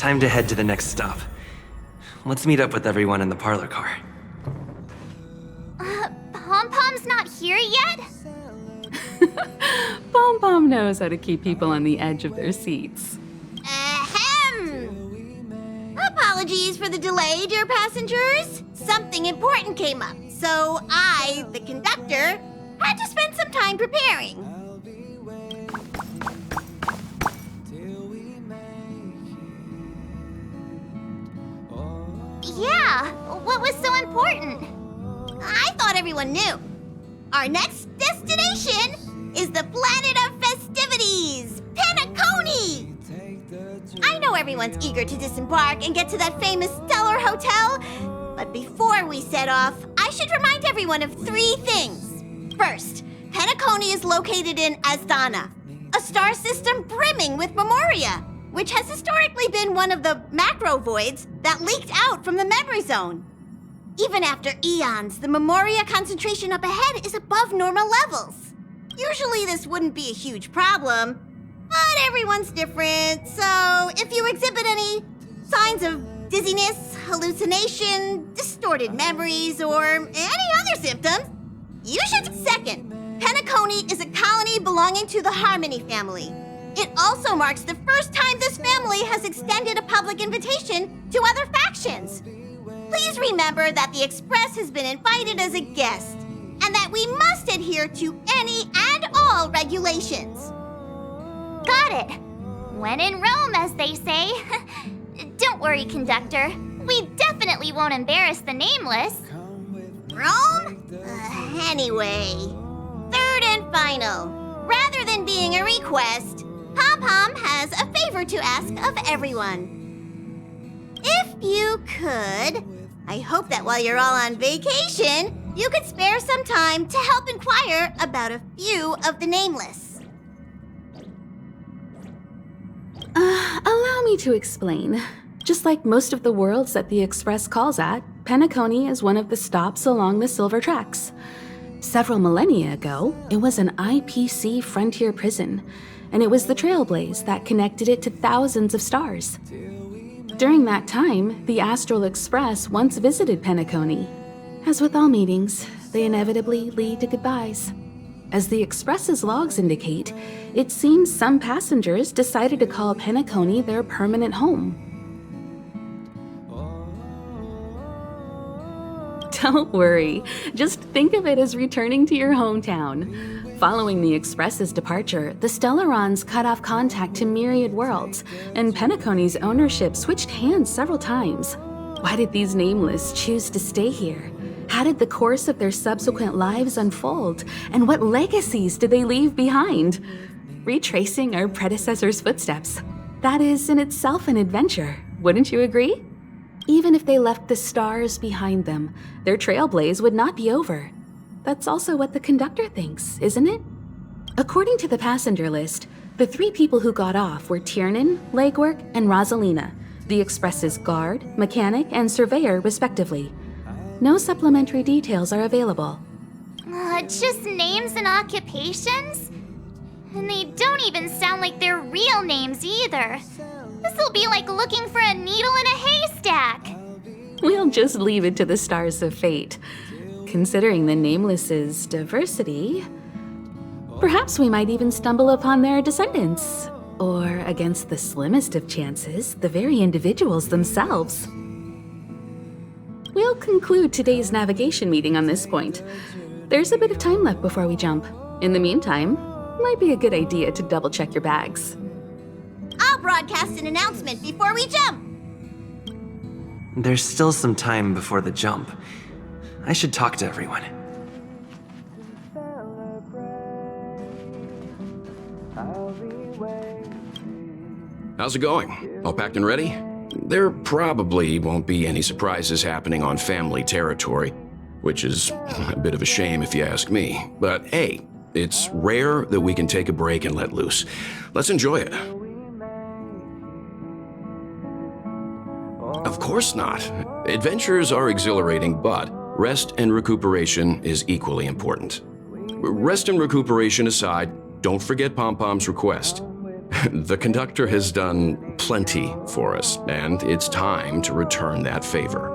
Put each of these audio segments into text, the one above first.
time to head to the next stop. Let's meet up with everyone in the parlor car. Pom-Pom's not here yet? Pom-Pom knows how to keep people on the edge of their seats. Ahem! Apologies for the delay, dear passengers. Something important came up, so I, the conductor, had to spend some time preparing. Yeah, what was so important? I thought everyone knew. Our next destination is the planet of festivities, Peniconii! I know everyone's eager to disembark and get to that famous Stellar Hotel, but before we set off, I should remind everyone of 3 things. First, Peniconii is located in Asdana, a star system brimming with memoria, which has historically been one of the macro voids that leaked out from the memory zone. Even after eons, the memoria concentration up ahead is above normal levels. Usually this wouldn't be a huge problem, but everyone's different, so if you exhibit any signs of dizziness, hallucination, distorted memories, or any other symptoms, you should. Second, Peniconii is a colony belonging to the Harmony family. It also marks the first time this family has extended a public invitation to other factions. Please remember that the Express has been invited as a guest, and that we must adhere to any and all regulations. Got it. When in Rome, as they say. Don't worry, conductor. We definitely won't embarrass the nameless. Rome? Anyway, third and final. Rather than being a request, Pom-Pom has a favor to ask of everyone. If you could, I hope that while you're all on vacation, you could spare some time to help inquire about a few of the nameless. Allow me to explain. Just like most of the worlds that the Express calls at, Peniconii is one of the stops along the Silver Tracks. Several millennia ago, it was an IPC frontier prison, and it was the Trailblaze that connected it to thousands of stars. During that time, the Astral Express once visited Peniconii. As with all meetings, they inevitably lead to goodbyes. As the Express's logs indicate, it seems some passengers decided to call Peniconii their permanent home. Don't worry, just think of it as returning to your hometown. Following the Express's departure, the Stellarons cut off contact to myriad worlds, and Peniconi's ownership switched hands several times. Why did these nameless choose to stay here? How did the course of their subsequent lives unfold? And what legacies did they leave behind? Retracing our predecessors' footsteps. That is in itself an adventure, wouldn't you agree? Even if they left the stars behind them, their trailblaze would not be over. That's also what the conductor thinks, isn't it? According to the passenger list, the 3 people who got off were Tiernan, Legwork, and Rosalina, the Express's guard, mechanic, and surveyor, respectively. No supplementary details are available. Just names and occupations? And they don't even sound like their real names either. This'll be like looking for a needle in a haystack. We'll just leave it to the stars of fate. Considering the Nameless's diversity, perhaps we might even stumble upon their descendants. Or, against the slimmest of chances, the very individuals themselves. We'll conclude today's navigation meeting on this point. There's a bit of time left before we jump. In the meantime, might be a good idea to double-check your bags. I'll broadcast an announcement before we jump. There's still some time before the jump. I should talk to everyone. How's it going? All packed and ready? There probably won't be any surprises happening on family territory, which is a bit of a shame if you ask me. But hey, it's rare that we can take a break and let loose. Let's enjoy it. Of course not. Adventures are exhilarating, but rest and recuperation is equally important. Rest and recuperation aside, don't forget Pom-Pom's request. The conductor has done plenty for us, and it's time to return that favor.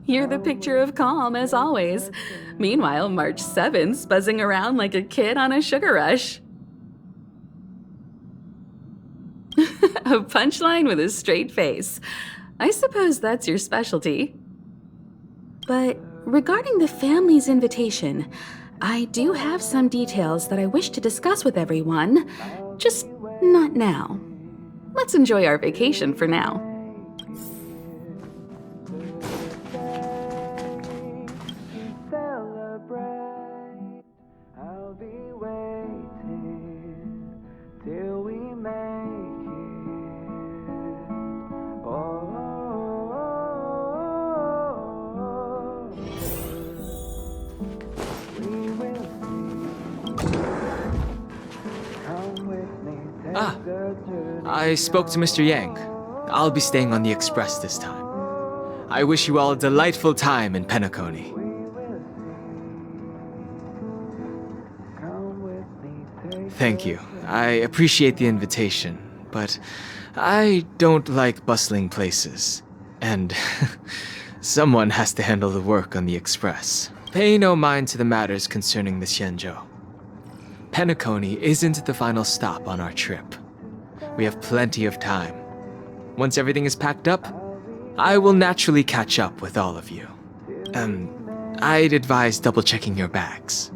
You're the picture of calm, as always. Meanwhile, March 7th's buzzing around like a kid on a sugar rush. A punchline with a straight face. I suppose that's your specialty. But regarding the family's invitation, I do have some details that I wish to discuss with everyone, just not now. Let's enjoy our vacation for now. I spoke to Mr. Yang. I'll be staying on the express this time. I wish you all a delightful time in Peniconii. Thank you. I appreciate the invitation, but I don't like bustling places. And someone has to handle the work on the express. Pay no mind to the matters concerning the Xianzhou. Peniconii isn't the final stop on our trip. We have plenty of time. Once everything is packed up, I will naturally catch up with all of you. I'd advise double-checking your bags.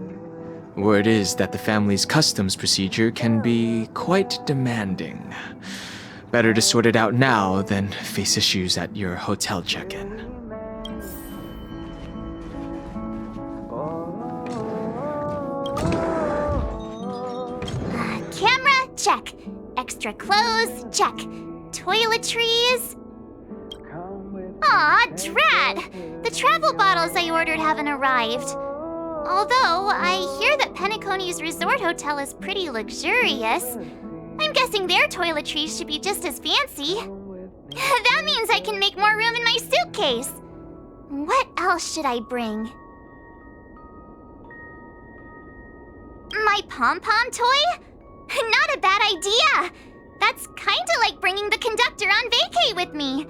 Word is that the family's customs procedure can be quite demanding. Better to sort it out now than face issues at your hotel check-in. Camera, check. Extra clothes, check. Toiletries. Aw, drat! The travel bottles I ordered haven't arrived. Although, I hear that Penaconi's resort hotel is pretty luxurious. I'm guessing their toiletries should be just as fancy. That means I can make more room in my suitcase. What else should I bring? My pom-pom toy? Not a bad idea! That's kinda like bringing the conductor on vacay with me.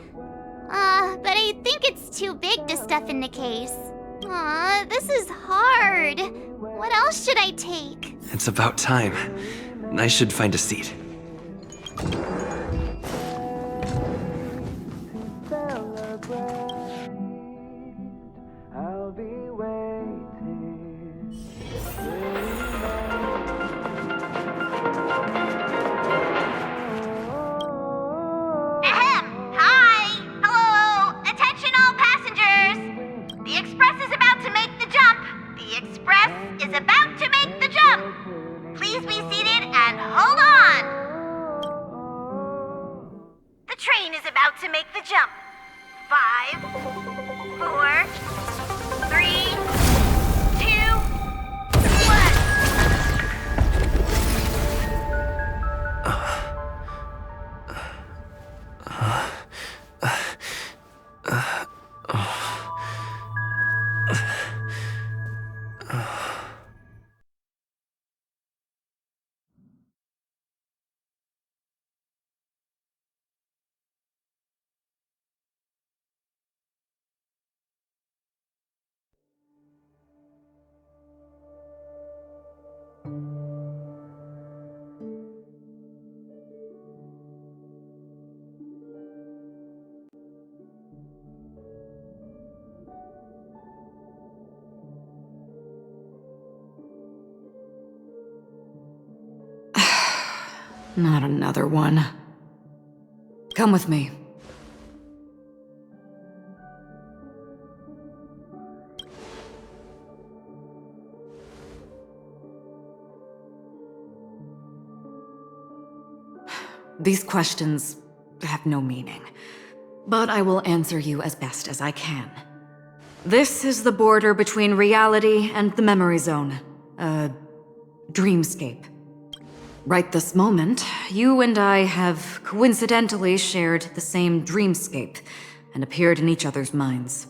But I think it's too big to stuff in the case. Aw, this is hard. What else should I take? It's about time. I should find a seat. Not another one. Come with me. These questions have no meaning, but I will answer you as best as I can. This is the border between reality and the memory zone, a dreamscape. Right this moment, you and I have coincidentally shared the same dreamscape and appeared in each other's minds.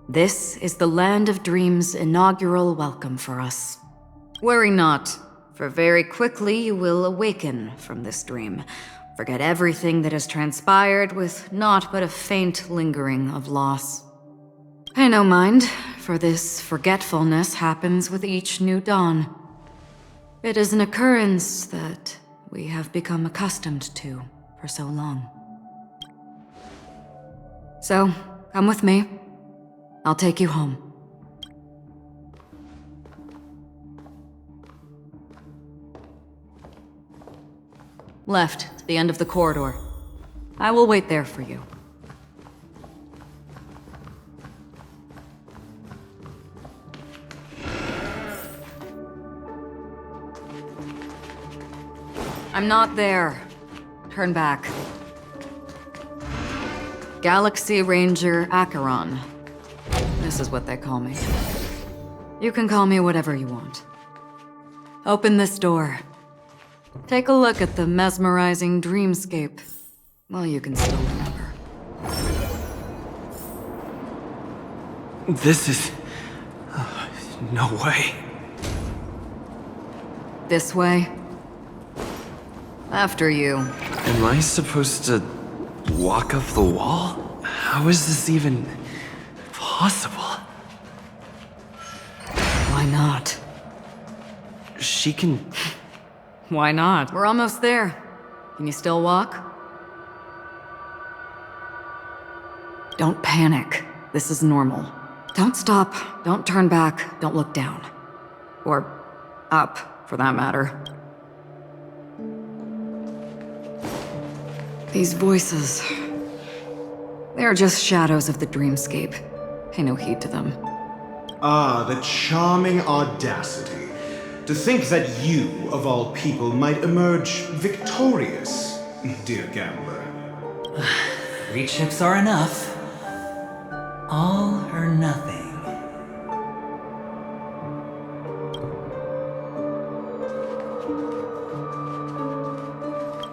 This is the Land of Dreams' inaugural welcome for us. Worry not, for very quickly you will awaken from this dream. Forget everything that has transpired with naught but a faint lingering of loss. Pay no mind, for this forgetfulness happens with each new dawn. It is an occurrence that we have become accustomed to for so long. So, come with me. I'll take you home. Left, to the end of the corridor. I will wait there for you. I'm not there. Turn back. Galaxy Ranger Acheron. This is what they call me. You can call me whatever you want. Open this door. Take a look at the mesmerizing dreamscape. Well, you can still remember. This is... no way. This way. After you. Am I supposed to walk up the wall? How is this even possible? Why not? She can... Why not? We're almost there. Can you still walk? Don't panic. This is normal. Don't stop. Don't turn back. Don't look down. Or up, for that matter. These voices... they're just shadows of the dreamscape. Pay no heed to them. Ah, the charming audacity. To think that you, of all people, might emerge victorious, dear gambler. 3 chips are enough. All or nothing.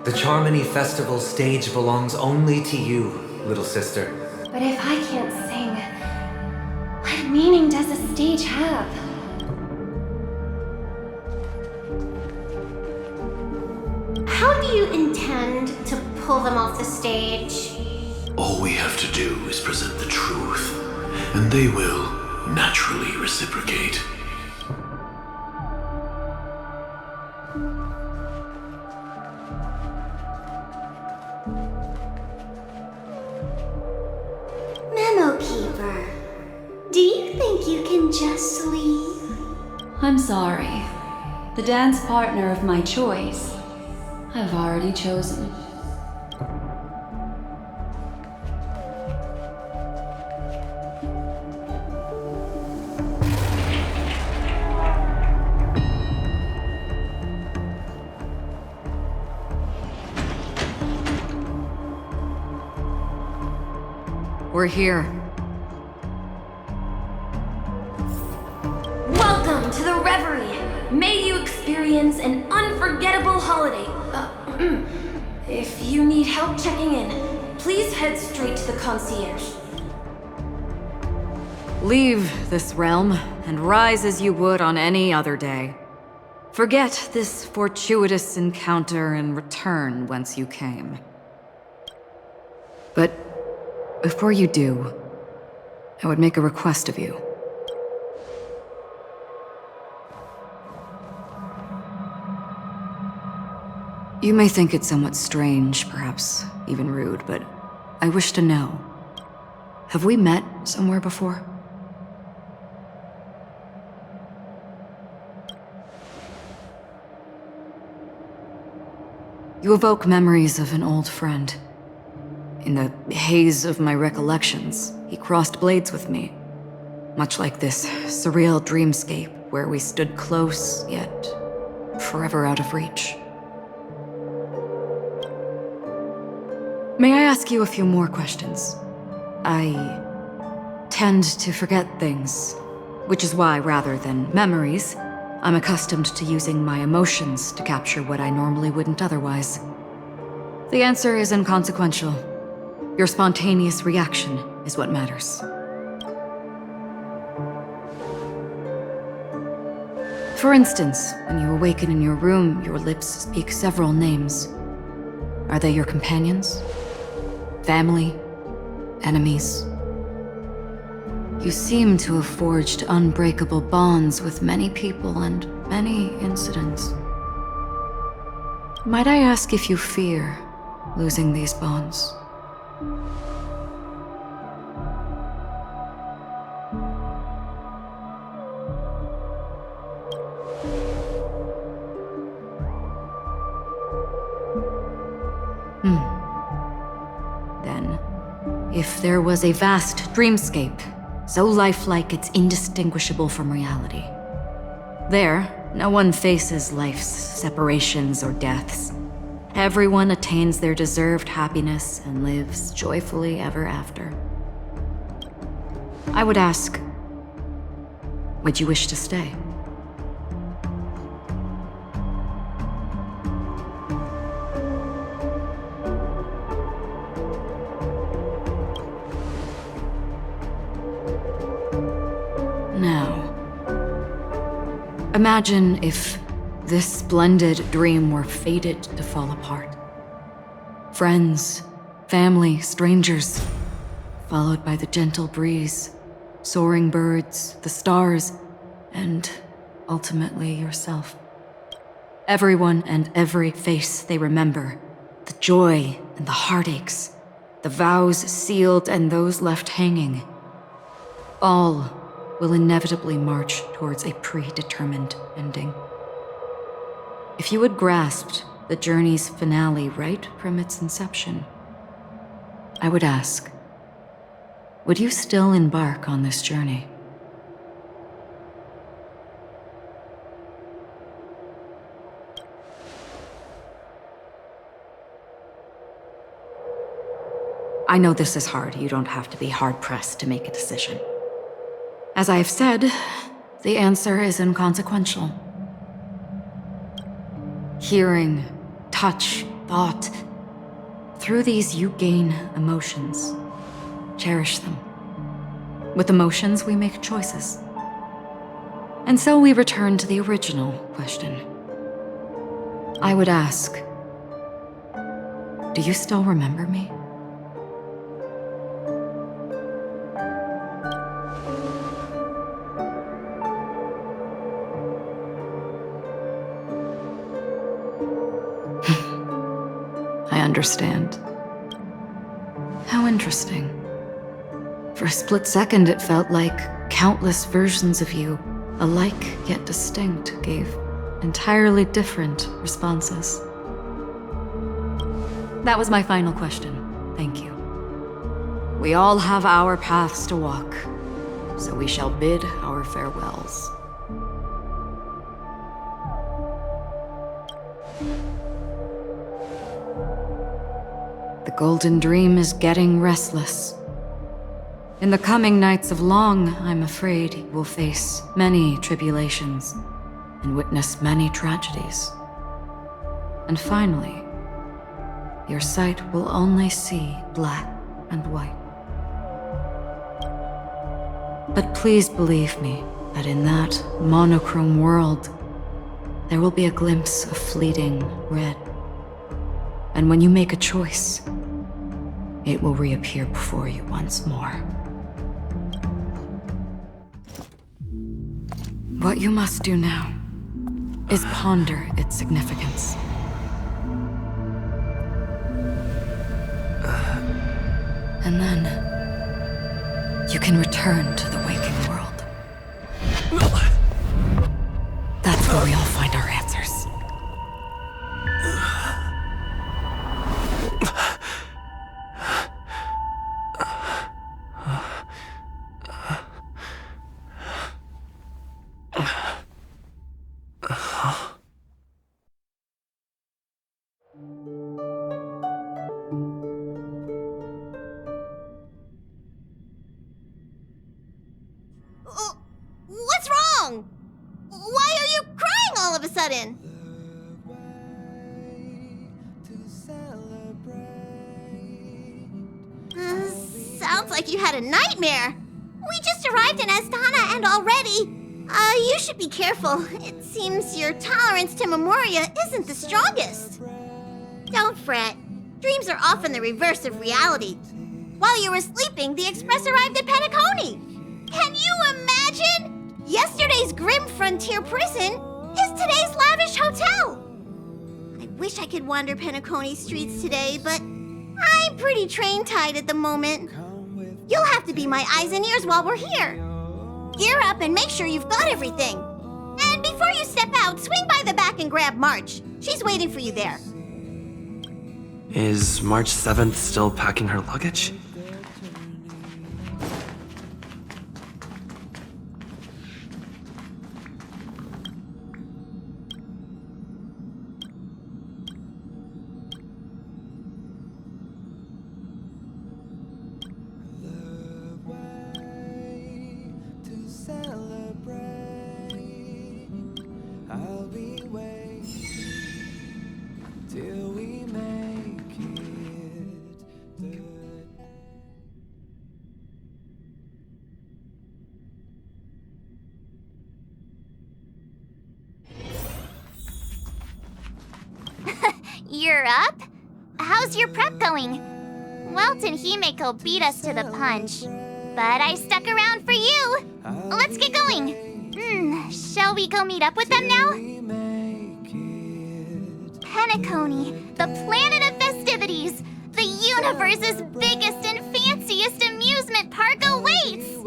The Charmony Festival stage belongs only to you, little sister. But if I can't sing, what meaning does a stage have? How do you intend to pull them off the stage? All we have to do is present the truth, and they will naturally reciprocate. Memo Keeper, do you think you can just leave? I'm sorry. The dance partner of my choice, I've already chosen. We're here. Welcome to the Reverie! May you experience an unforgettable holiday. If you need help checking in, please head straight to the concierge. Leave this realm and rise as you would on any other day. Forget this fortuitous encounter and return whence you came. But before you do, I would make a request of you. You may think it somewhat strange, perhaps even rude, but I wish to know. Have we met somewhere before? You evoke memories of an old friend. In the haze of my recollections, he crossed blades with me. Much like this surreal dreamscape where we stood close, yet forever out of reach. May I ask you a few more questions? I tend to forget things, which is why, rather than memories, I'm accustomed to using my emotions to capture what I normally wouldn't otherwise. The answer is inconsequential. Your spontaneous reaction is what matters. For instance, when you awaken in your room, your lips speak several names. Are they your companions? Family? Enemies? You seem to have forged unbreakable bonds with many people and many incidents. Might I ask if you fear losing these bonds? Then, if there was a vast dreamscape, so lifelike it's indistinguishable from reality, there, no one faces life's separations or deaths. Everyone attains their deserved happiness and lives joyfully ever after. I would ask, would you wish to stay? Now, imagine if this splendid dream were fated to fall apart. Friends, family, strangers, followed by the gentle breeze, soaring birds, the stars, and ultimately yourself. Everyone and every face they remember, the joy and the heartaches, the vows sealed and those left hanging, all will inevitably march towards a predetermined ending. If you had grasped the journey's finale right from its inception, I would ask, would you still embark on this journey? I know this is hard. You don't have to be hard-pressed to make a decision. As I have said, the answer is inconsequential. Hearing, touch, thought. Through these you gain emotions. Cherish them. With emotions, we make choices. And so we return to the original question. I would ask, do you still remember me? I understand. How interesting. For a split second, it felt like countless versions of you, alike yet distinct, gave entirely different responses. That was my final question. Thank you. We all have our paths to walk, so we shall bid our farewells. The Golden Dream is getting restless. In the coming nights of Long, I'm afraid you will face many tribulations and witness many tragedies. And finally, your sight will only see black and white. But please believe me that in that monochrome world, there will be a glimpse of fleeting red. And when you make a choice, it will reappear before you once more. What you must do now is ponder its significance. And then you can return to the waking world. That's where we all find our answers. What's wrong? Why are you crying all of a sudden? Sounds like you had a nightmare. We just arrived in Astana and already... You should be careful. It seems your tolerance to Memoria isn't the strongest. Don't fret. Dreams are often the reverse of reality. While you were sleeping, the express arrived at Peniconii. Can you imagine? Yesterday's grim frontier prison is today's lavish hotel. I wish I could wander Peniconii streets today, but I'm pretty train-tied at the moment. You'll have to be my eyes and ears while we're here. Gear up and make sure you've got everything. And before you step out, swing by the back and grab March. She's waiting for you there. Is March 7th still packing her luggage? You're up? How's your prep going? Welt and Himeko beat us to the punch, but I stuck around for you. Let's get going. Shall we go meet up with them now? Peniconii, the planet of festivities. The universe's biggest and fanciest amusement park awaits.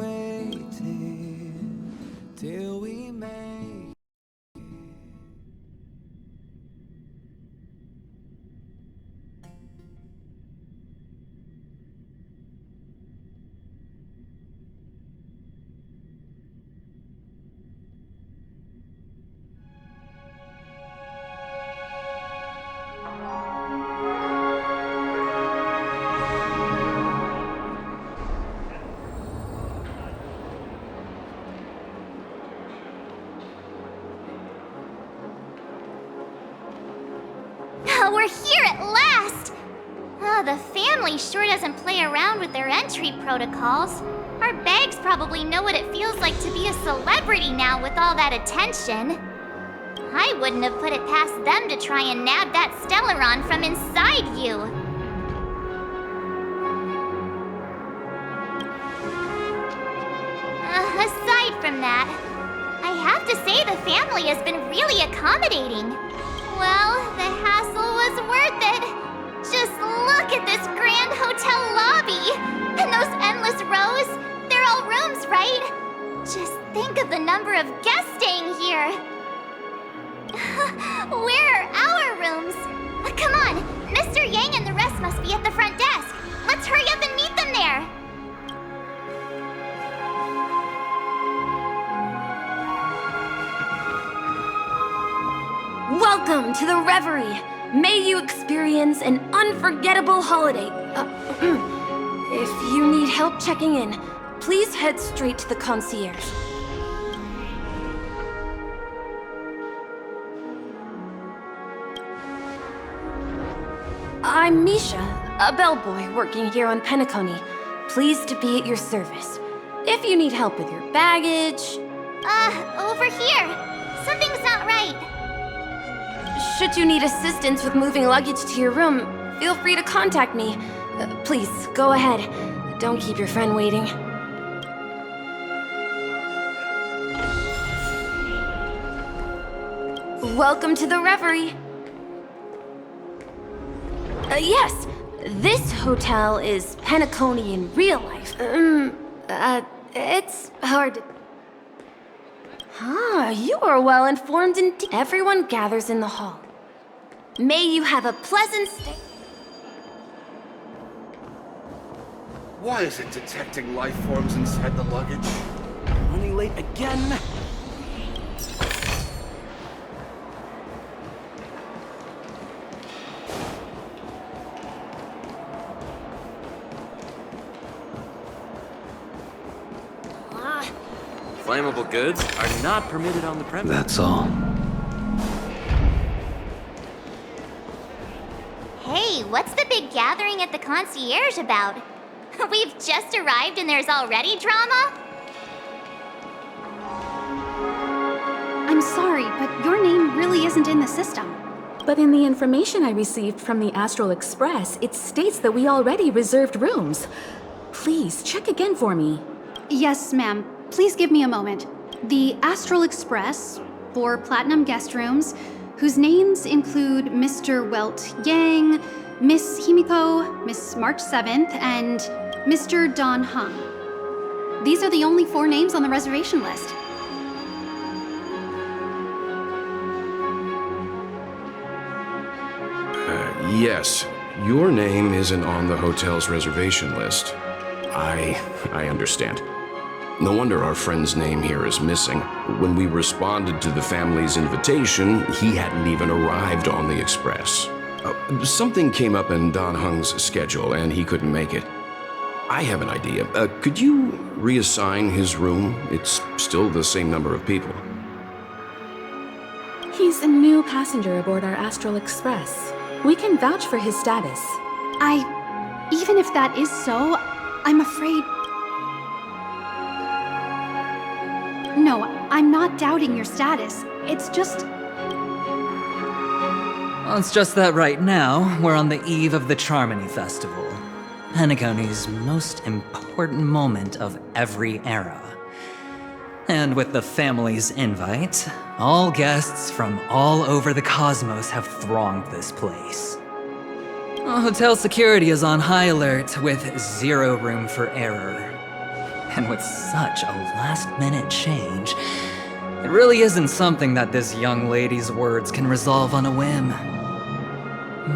We're here at last! The family sure doesn't play around with their entry protocols. Our bags probably know what it feels like to be a celebrity now with all that attention. I wouldn't have put it past them to try and nab that Stellaron from inside you. Aside from that, I have to say the family has been really accommodating. Well, the hassle was worth it. Just look at this grand hotel lobby. And those endless rows. They're all rooms, right? Just think of the number of guests staying here. Where are our rooms? Come on, Mr. Yang and the rest must be at the front desk. Let's hurry up and meet them there. Welcome to the Reverie. May you experience an unforgettable holiday. If you need help checking in, please head straight to the concierge. I'm Misha, a bellboy working here on Peniconii. Pleased to be at your service. If you need help with your baggage... Over here. Something's not right. Should you need assistance with moving luggage to your room, feel free to contact me. Please, go ahead. Don't keep your friend waiting. Welcome to the Reverie. Yes, this hotel is Peniconii in real life. It's hard to... You are well informed indeed. Everyone gathers in the hall. May you have a pleasant stay. Why is it detecting life forms inside the luggage? Running late again? Flammable goods are not permitted on the premise. That's all. Hey, what's the big gathering at the concierge about? We've just arrived and there's already drama? I'm sorry, but your name really isn't in the system. But in the information I received from the Astral Express, it states that we already reserved rooms. Please, check again for me. Yes, ma'am. Please give me a moment. The Astral Express, 4 platinum guest rooms, whose names include Mr. Welt Yang, Miss Himiko, Miss March 7th, and Mr. Don Hung. These are the only 4 names on the reservation list. Yes, your name isn't on the hotel's reservation list. I understand. No wonder our friend's name here is missing. When we responded to the family's invitation, he hadn't even arrived on the express. Something came up in Don Hung's schedule, and he couldn't make it. I have an idea. Could you reassign his room? It's still the same number of people. He's a new passenger aboard our Astral Express. We can vouch for his status. Even if that is so, I'm afraid... No, I'm not doubting your status. It's just... Well, it's just that right now, we're on the eve of the Charmony Festival. Penaconi's most important moment of every era. And with the family's invite, all guests from all over the cosmos have thronged this place. Hotel security is on high alert with 0 room for error. And with such a last-minute change, it really isn't something that this young lady's words can resolve on a whim.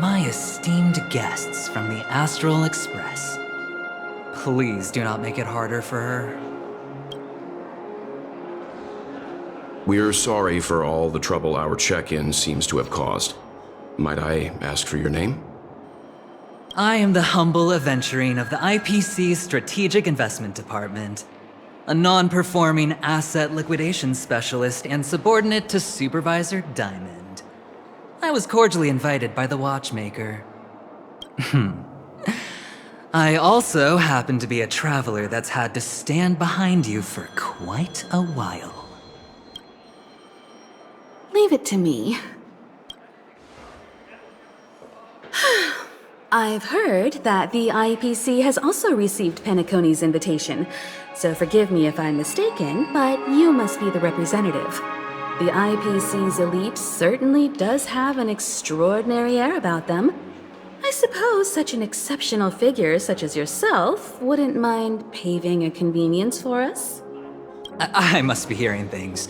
My esteemed guests from the Astral Express, please do not make it harder for her. We're sorry for all the trouble our check-in seems to have caused. Might I ask for your name? I am the humble aventurine of the IPC's Strategic Investment Department, a non-performing asset liquidation specialist and subordinate to Supervisor Diamond. I was cordially invited by the watchmaker. I also happen to be a traveler that's had to stand behind you for quite a while. Leave it to me. I've heard that the IPC has also received Penaconi's invitation, so forgive me if I'm mistaken, but you must be the representative. The IPC's elite certainly does have an extraordinary air about them. I suppose such an exceptional figure such as yourself wouldn't mind paving a convenience for us? I must be hearing things.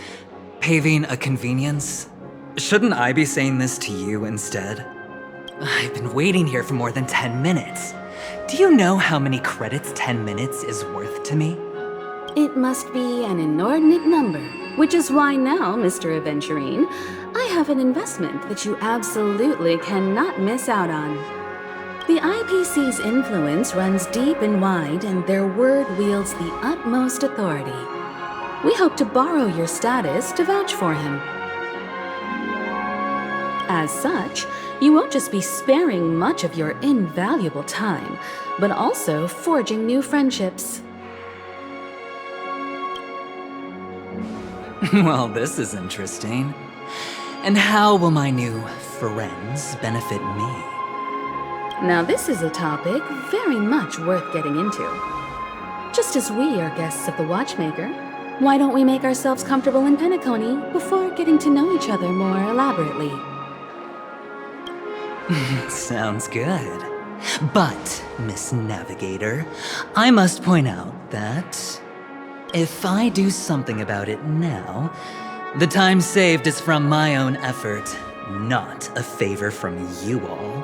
Paving a convenience? Shouldn't I be saying this to you instead? I've been waiting here for more than 10 minutes. Do you know how many credits 10 minutes is worth to me? It must be an inordinate number, which is why now, Mr. Aventurine, I have an investment that you absolutely cannot miss out on. The IPC's influence runs deep and wide, and their word wields the utmost authority. We hope to borrow your status to vouch for him. As such, you won't just be sparing much of your invaluable time, but also forging new friendships. Well, this is interesting. And how will my new friends benefit me? Now this is a topic very much worth getting into. Just as we are guests of the Watchmaker, why don't we make ourselves comfortable in Penacony before getting to know each other more elaborately? Sounds good. But, Miss Navigator, I must point out that if I do something about it now, the time saved is from my own effort, not a favor from you all.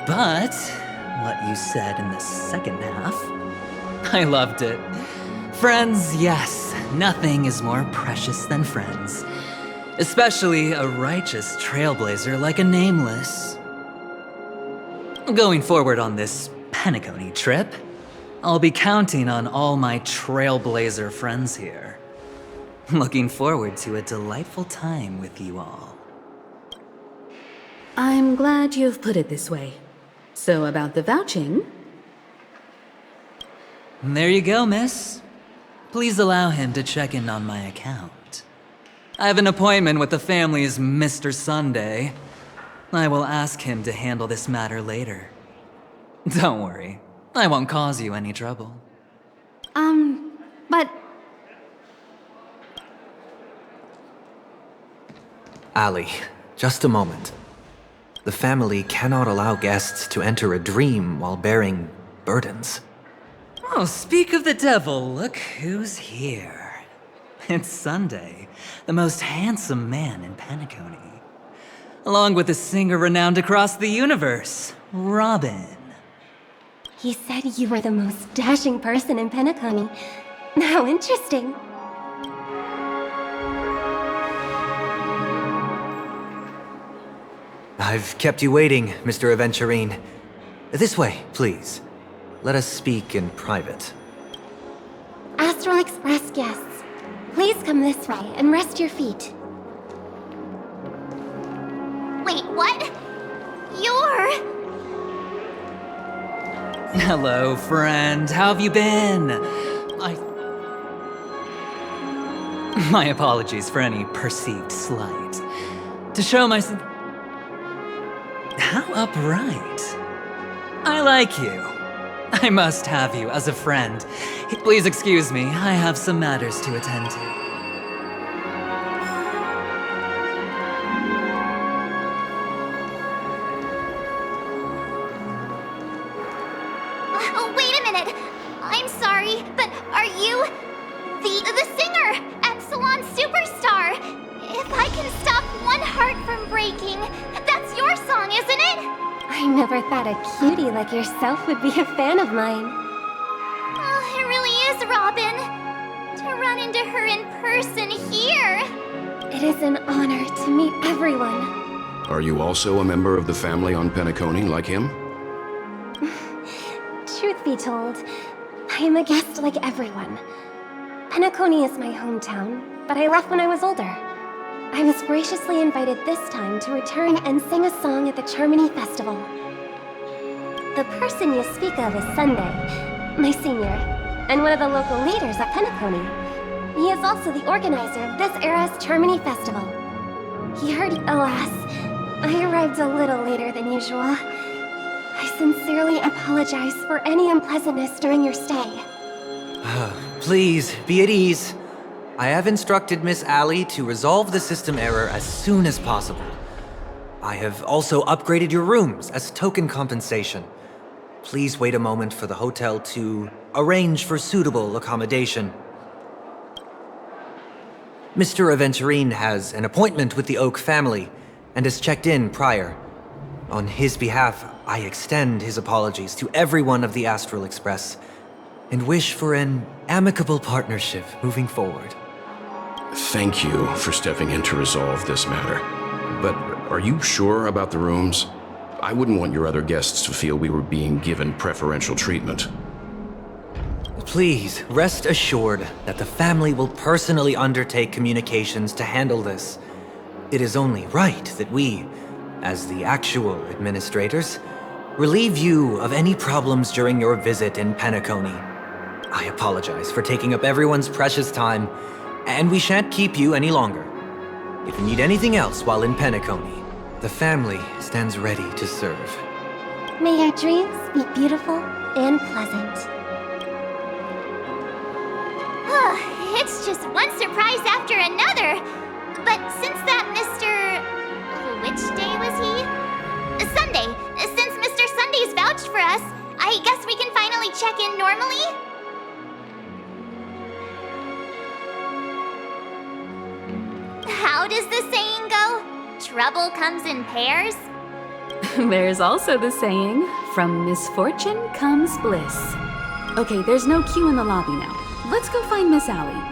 But what you said in the second half, I loved it. Friends, yes, nothing is more precious than friends. Especially a righteous trailblazer like a Nameless. Going forward on this Penacony trip, I'll be counting on all my trailblazer friends here. Looking forward to a delightful time with you all. I'm glad you've put it this way. So about the vouching... There you go, miss. please allow him to check in on my account. I have an appointment with the family's Mr. Sunday. I will ask him to handle this matter later. Don't worry, I won't cause you any trouble. But... Ali, just a moment. The family cannot allow guests to enter a dream while bearing burdens. Oh, speak of the devil, look who's here. It's Sunday, the most handsome man in Peniconii. Along with a singer renowned across the universe, Robin. He said you were the most dashing person in Peniconii. How interesting. I've kept you waiting, Mr. Aventurine. This way, please. Let us speak in private. Astral Express guests, please come this way and rest your feet. Wait, what? You're... Hello, friend. How have you been? My apologies for any perceived slight. To show my... How upright. I like you. I must have you as a friend. Please excuse me, I have some matters to attend to. Oh, wait a minute. I'm sorry, but are you the singer, Epsilon Superstar? If I can stop one heart from breaking, that's your song, isn't it? I never thought a cutie like yourself would be a fan of mine. Oh, it really is, Robin. To run into her in person here. It is an honor to meet everyone. Are you also a member of the family on Peniconii like him? Truth be told, I am a guest like everyone. Peniconii is my hometown, but I left when I was older. I was graciously invited this time to return and sing a song at the Charmony Festival. The person you speak of is Sunday, my senior, and one of the local leaders at Peniconii. He is also the organizer of this era's Charmony Festival. He heard, alas, I arrived a little later than usual. I sincerely apologize for any unpleasantness during your stay. Please, be at ease. I have instructed Miss Ali to resolve the system error as soon as possible. I have also upgraded your rooms as token compensation. Please wait a moment for the hotel to arrange for suitable accommodation. Mr. Aventurine has an appointment with the Oak family and has checked in prior. On his behalf, I extend his apologies to everyone of the Astral Express and wish for an amicable partnership moving forward. Thank you for stepping in to resolve this matter. But are you sure about the rooms? I wouldn't want your other guests to feel we were being given preferential treatment. Please, rest assured that the family will personally undertake communications to handle this. It is only right that we, as the actual administrators, relieve you of any problems during your visit in Peniconii. I apologize for taking up everyone's precious time, and we shan't keep you any longer. If you need anything else while in Peniconii, the family stands ready to serve. May your dreams be beautiful and pleasant. It's just one surprise after another. But since that Mr... Which day was he? Sunday. Since Mr. Sunday's vouched for us, I guess we can finally check in normally? How does the saying go? Trouble comes in pairs? There's also the saying, from misfortune comes bliss. Okay, there's no queue in the lobby now. Let's go find Miss Allie.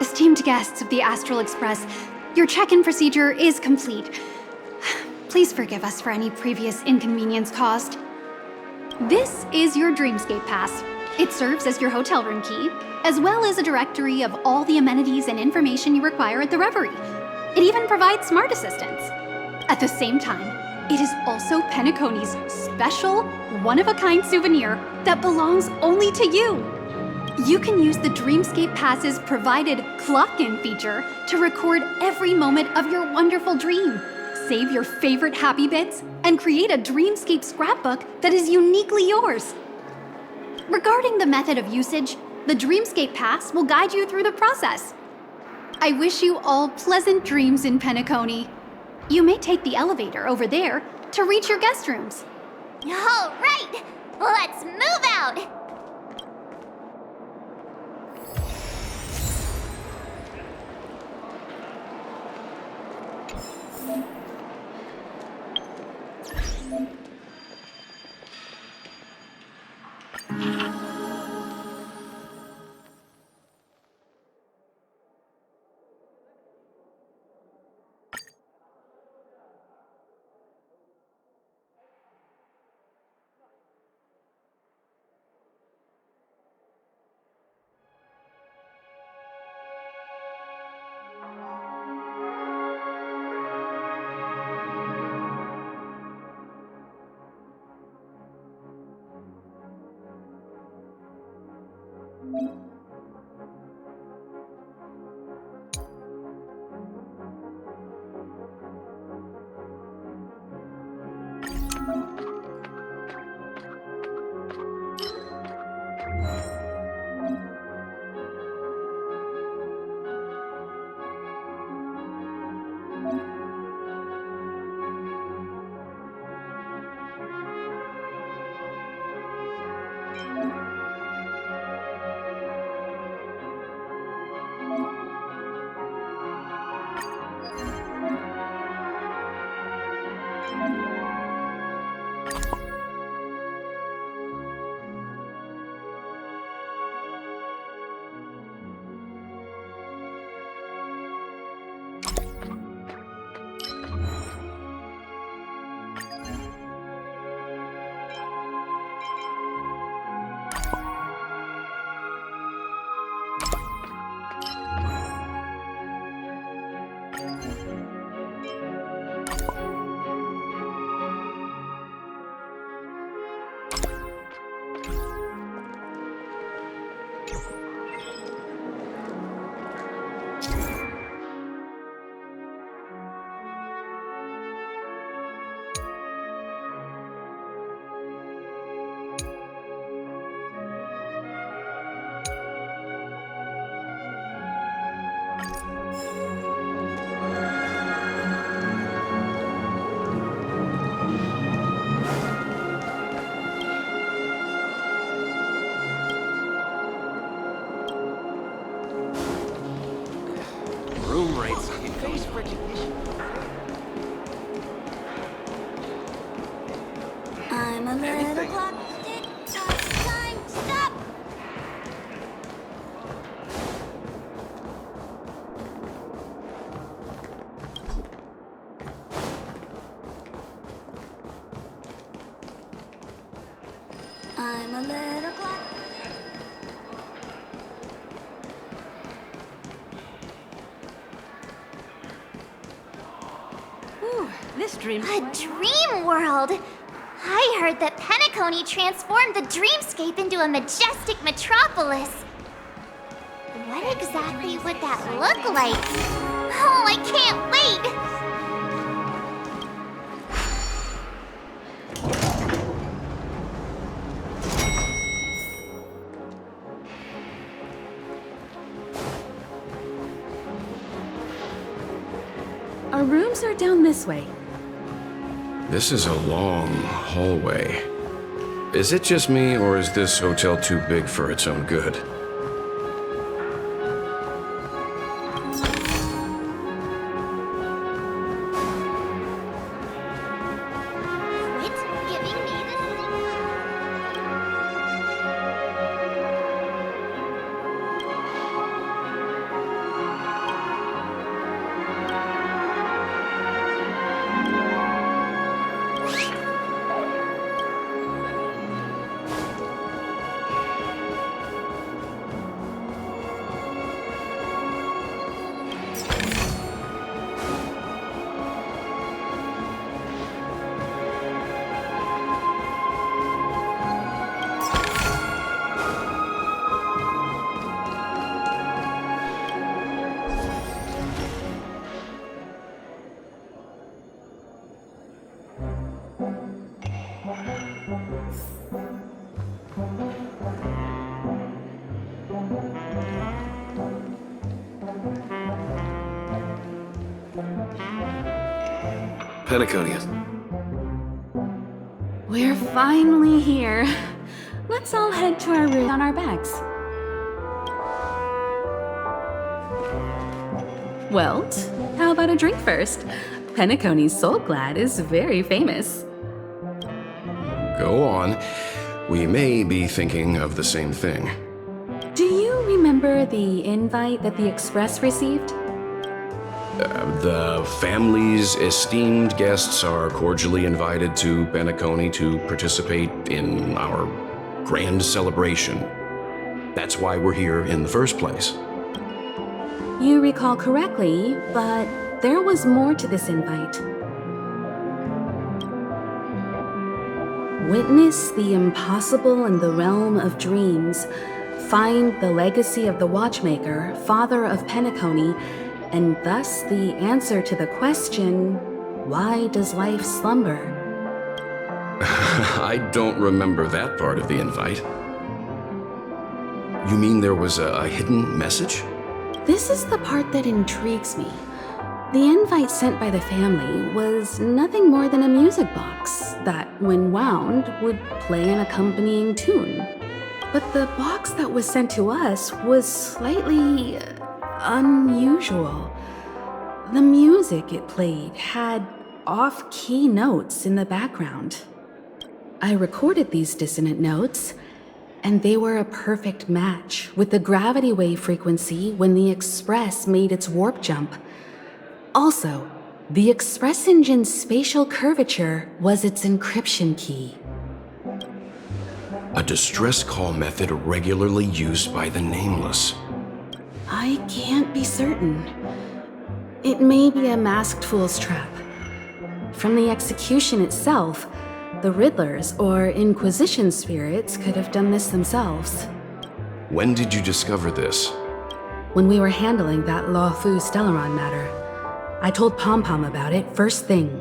Esteemed guests of the Astral Express, your check-in procedure is complete. Please forgive us for any previous inconvenience caused. This is your Dreamscape Pass. It serves as your hotel room key, as well as a directory of all the amenities and information you require at the Reverie. It even provides smart assistants. At the same time, It is also Penicone's special, one-of-a-kind souvenir that belongs only to you. You can use the Dreamscape Pass's provided clock-in feature to record every moment of your wonderful dream, save your favorite happy bits, and create a Dreamscape scrapbook that is uniquely yours. Regarding the method of usage, the Dreamscape Pass will guide you through the process. I wish you all pleasant dreams in Penacony. You may take the elevator over there to reach your guest rooms. All right, let's move out! Room rates. I'm a little clock. Tick-tock time. Stop! I'm a little clock. Ooh, this dream. A dream world! I heard that Penacony transformed the dreamscape into a majestic metropolis. What exactly would that look like? Oh, I can't wait! Our rooms are down this way. This is a long hallway. Is it just me, or is this hotel too big for its own good? Quit giving me the Peniconia. We're finally here. Let's all head to our room on our backs. Welt, how about a drink first? Penacony's Soulglad is very famous. Go on. We may be thinking of the same thing. Do you remember the invite that the Express received? The family's esteemed guests are cordially invited to Peniconia to participate in our grand celebration. That's why we're here in the first place. You recall correctly, but there was more to this invite. Witness the impossible in the realm of dreams. Find the legacy of the Watchmaker, father of Peniconia, and thus the answer to the question, why does life slumber? I don't remember that part of the invite. You mean there was a hidden message? This is the part that intrigues me. The invite sent by the family was nothing more than a music box that, when wound, would play an accompanying tune. But the box that was sent to us was slightly unusual. The music it played had off-key notes in the background. I recorded these dissonant notes, and they were a perfect match with the gravity wave frequency when the Express made its warp jump. Also, the Express engine's spatial curvature was its encryption key. A distress call method regularly used by the Nameless. I can't be certain. It may be a masked fool's trap. From the execution itself, the Riddlers or Inquisition spirits could have done this themselves. When did you discover this? When we were handling that Law Fu Stellaron matter. I told Pom Pom about it first thing.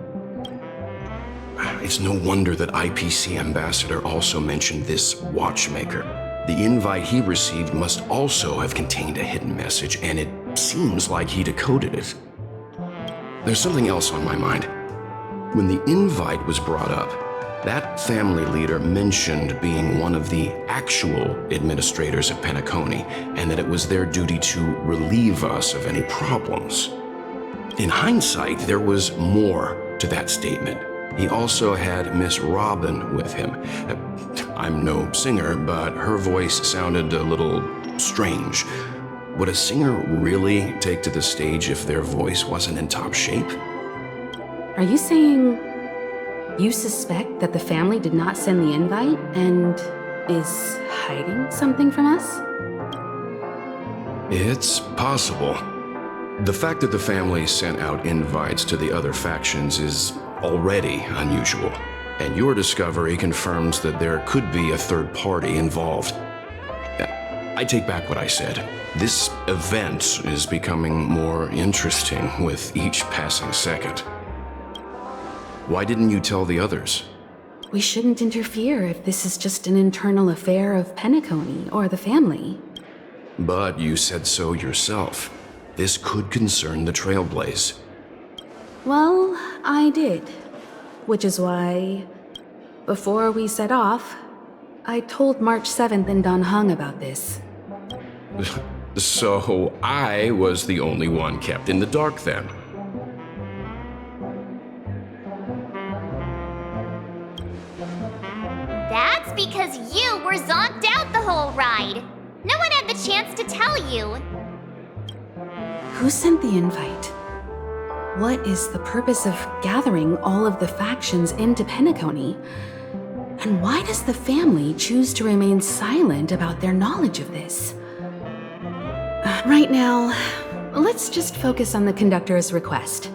It's no wonder that IPC Ambassador also mentioned this Watchmaker. The invite he received must also have contained a hidden message, and it seems like he decoded it. There's something else on my mind. When the invite was brought up, that family leader mentioned being one of the actual administrators of Peniconia, and that it was their duty to relieve us of any problems. In hindsight, there was more to that statement. He also had Miss Robin with him. I'm no singer, but her voice sounded a little strange. Would a singer really take to the stage if their voice wasn't in top shape? Are you saying you suspect that the family did not send the invite and is hiding something from us? It's possible. The fact that the family sent out invites to the other factions is already unusual, and your discovery confirms that there could be a third party involved. I take back what I said. This event is becoming more interesting with each passing second. Why didn't you tell the others? We shouldn't interfere if this is just an internal affair of Peniconia or the family. But you said so yourself. This could concern the Trailblaze. Well, I did. Which is why, before we set off, I told March 7th and Don Hung about this. So I was the only one kept in the dark then. That's because you were zonked out the whole ride. No one had the chance to tell you. Who sent the invite? What is the purpose of gathering all of the factions into Peniconia? And why does the family choose to remain silent about their knowledge of this? Right now, let's just focus on the conductor's request.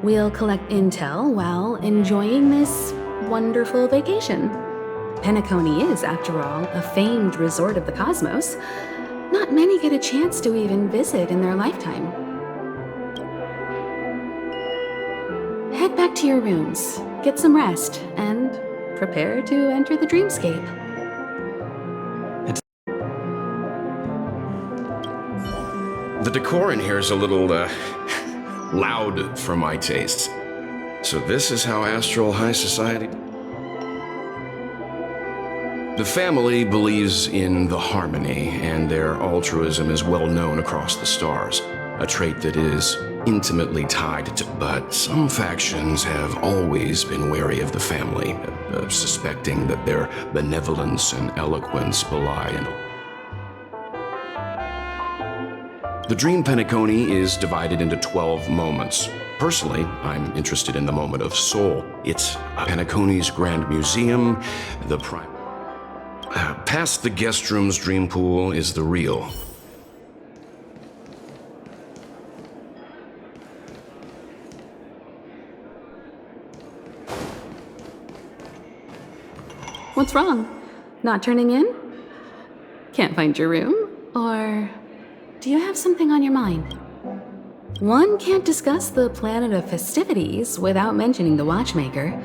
We'll collect intel while enjoying this wonderful vacation. Peniconia is, after all, a famed resort of the cosmos. Not many get a chance to even visit in their lifetime. Head back to your rooms, get some rest, and prepare to enter the dreamscape. The decor in here is a little, loud for my tastes. So this is how Astral High Society... The family believes in the harmony, and their altruism is well known across the stars, a trait that is intimately tied to... But some factions have always been wary of the family, suspecting that their benevolence and eloquence belie an... The Dream Penacony is divided into 12 moments. Personally, I'm interested in the moment of soul. It's Penacony's Grand Museum, the prime... past the guest room's dream pool is the real. What's wrong? Not turning in? Can't find your room? Or do you have something on your mind? One can't discuss the planet of festivities without mentioning the Watchmaker.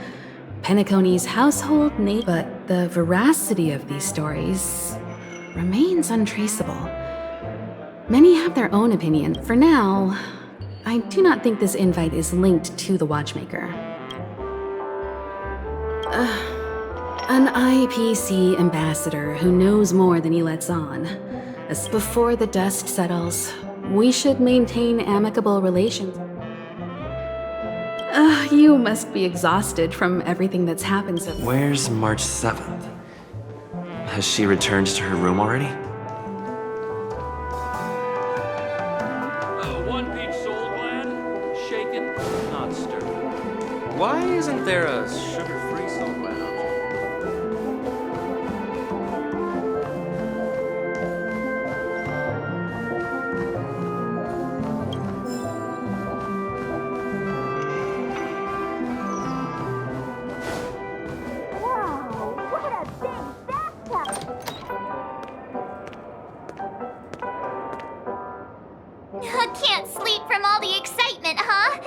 Penacony's household name, but the veracity of these stories remains untraceable. Many have their own opinion. For now, I do not think this invite is linked to the Watchmaker. An IPC ambassador who knows more than he lets on. As before the dust settles, we should maintain amicable relations. You must be exhausted from everything that's happened so far. Where's March 7th? Has she returned to her room already? One peach soul gland, shaken, not stirred. Why isn't there a sugar-free soul gland option? Can't sleep from all the excitement, huh?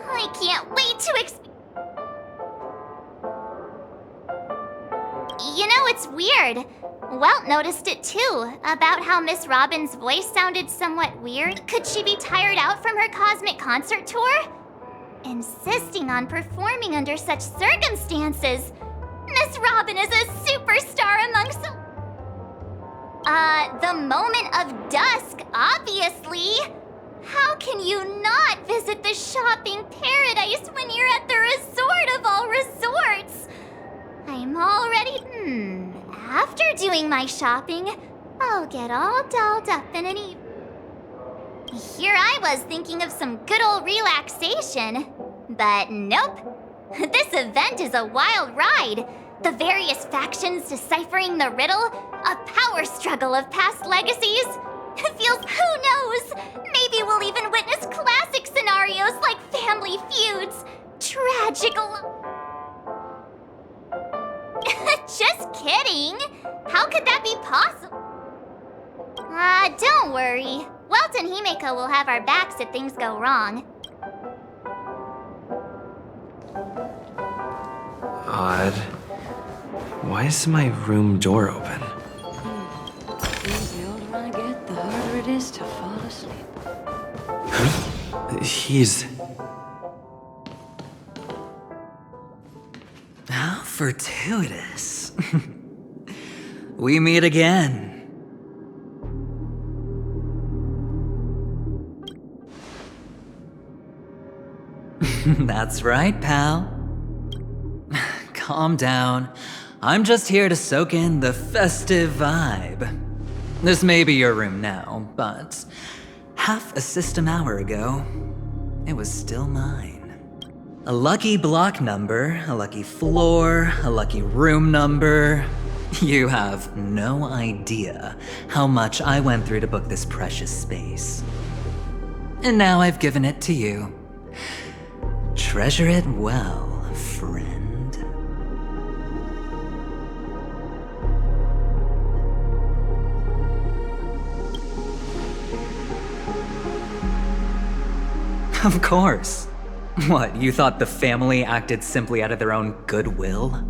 I can't wait to You know, it's weird. Welt noticed it too, about how Miss Robin's voice sounded somewhat weird. Could she be tired out from her cosmic concert tour? Insisting on performing under such circumstances. Miss Robin is a superstar amongst the moment of dusk, obviously. How can you not visit the shopping paradise when you're at the resort of all resorts? I'm already... After doing my shopping, I'll get all dolled up in an evening. Here I was thinking of some good old relaxation. But nope. This event is a wild ride. The various factions deciphering the riddle, a power struggle of past legacies. It feels, who knows? Maybe we'll even witness classic scenarios like family feuds, tragical... Just kidding! How could that be possible? Don't worry. Welt and Himeko will have our backs if things go wrong. Odd. Why is my room door open? The older I get, the harder it is to fall asleep. He's... How fortuitous. We meet again. That's right, pal. Calm down. I'm just here to soak in the festive vibe. This may be your room now, but half a system hour ago, it was still mine. A lucky block number, a lucky floor, a lucky room number. You have no idea how much I went through to book this precious space. And now I've given it to you. Treasure it well, friend. Of course. What, you thought the family acted simply out of their own goodwill?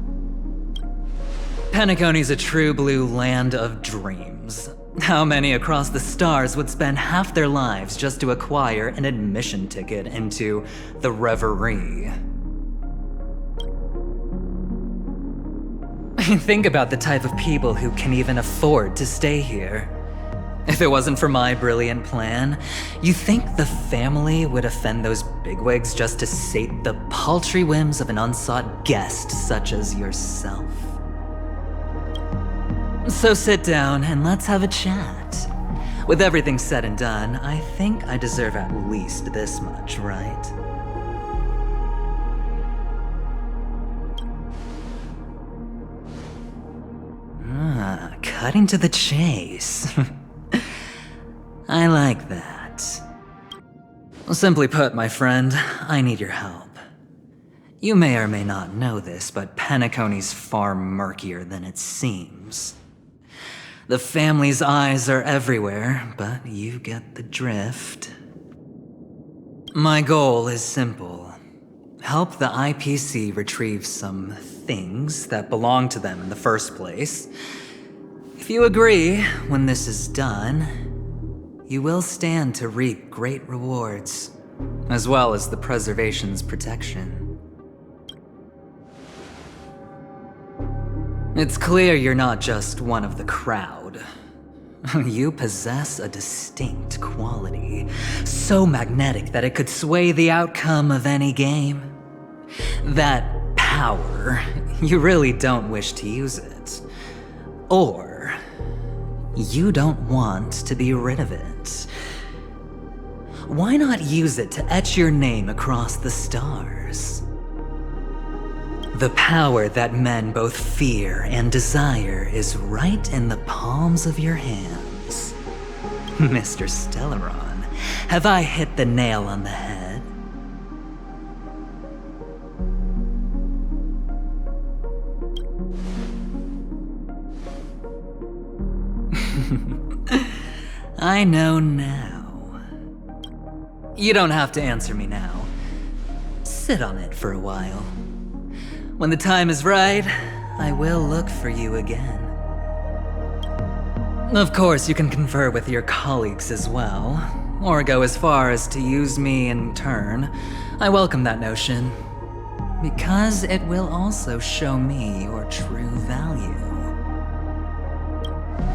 Penacony's a true blue land of dreams. How many across the stars would spend half their lives just to acquire an admission ticket into the reverie? Think about the type of people who can even afford to stay here. If it wasn't for my brilliant plan, you think the family would offend those bigwigs just to sate the paltry whims of an unsought guest such as yourself? So sit down and let's have a chat. With everything said and done, I think I deserve at least this much, right? Cutting to the chase. I like that. Simply put, my friend, I need your help. You may or may not know this, but Penacony's far murkier than it seems. The family's eyes are everywhere, but you get the drift. My goal is simple. Help the IPC retrieve some things that belong to them in the first place. If you agree, when this is done, you will stand to reap great rewards, as well as the preservation's protection. It's clear you're not just one of the crowd. You possess a distinct quality, so magnetic that it could sway the outcome of any game. That power, you really don't wish to use it. Or you don't want to be rid of it. Why not use it to etch your name across the stars? The power that men both fear and desire is right in the palms of your hands. Mr. Stellaron, have I hit the nail on the head? I know now. You don't have to answer me now. Sit on it for a while. When the time is right, I will look for you again. Of course, you can confer with your colleagues as well, or go as far as to use me in turn. I welcome that notion, because it will also show me your true value.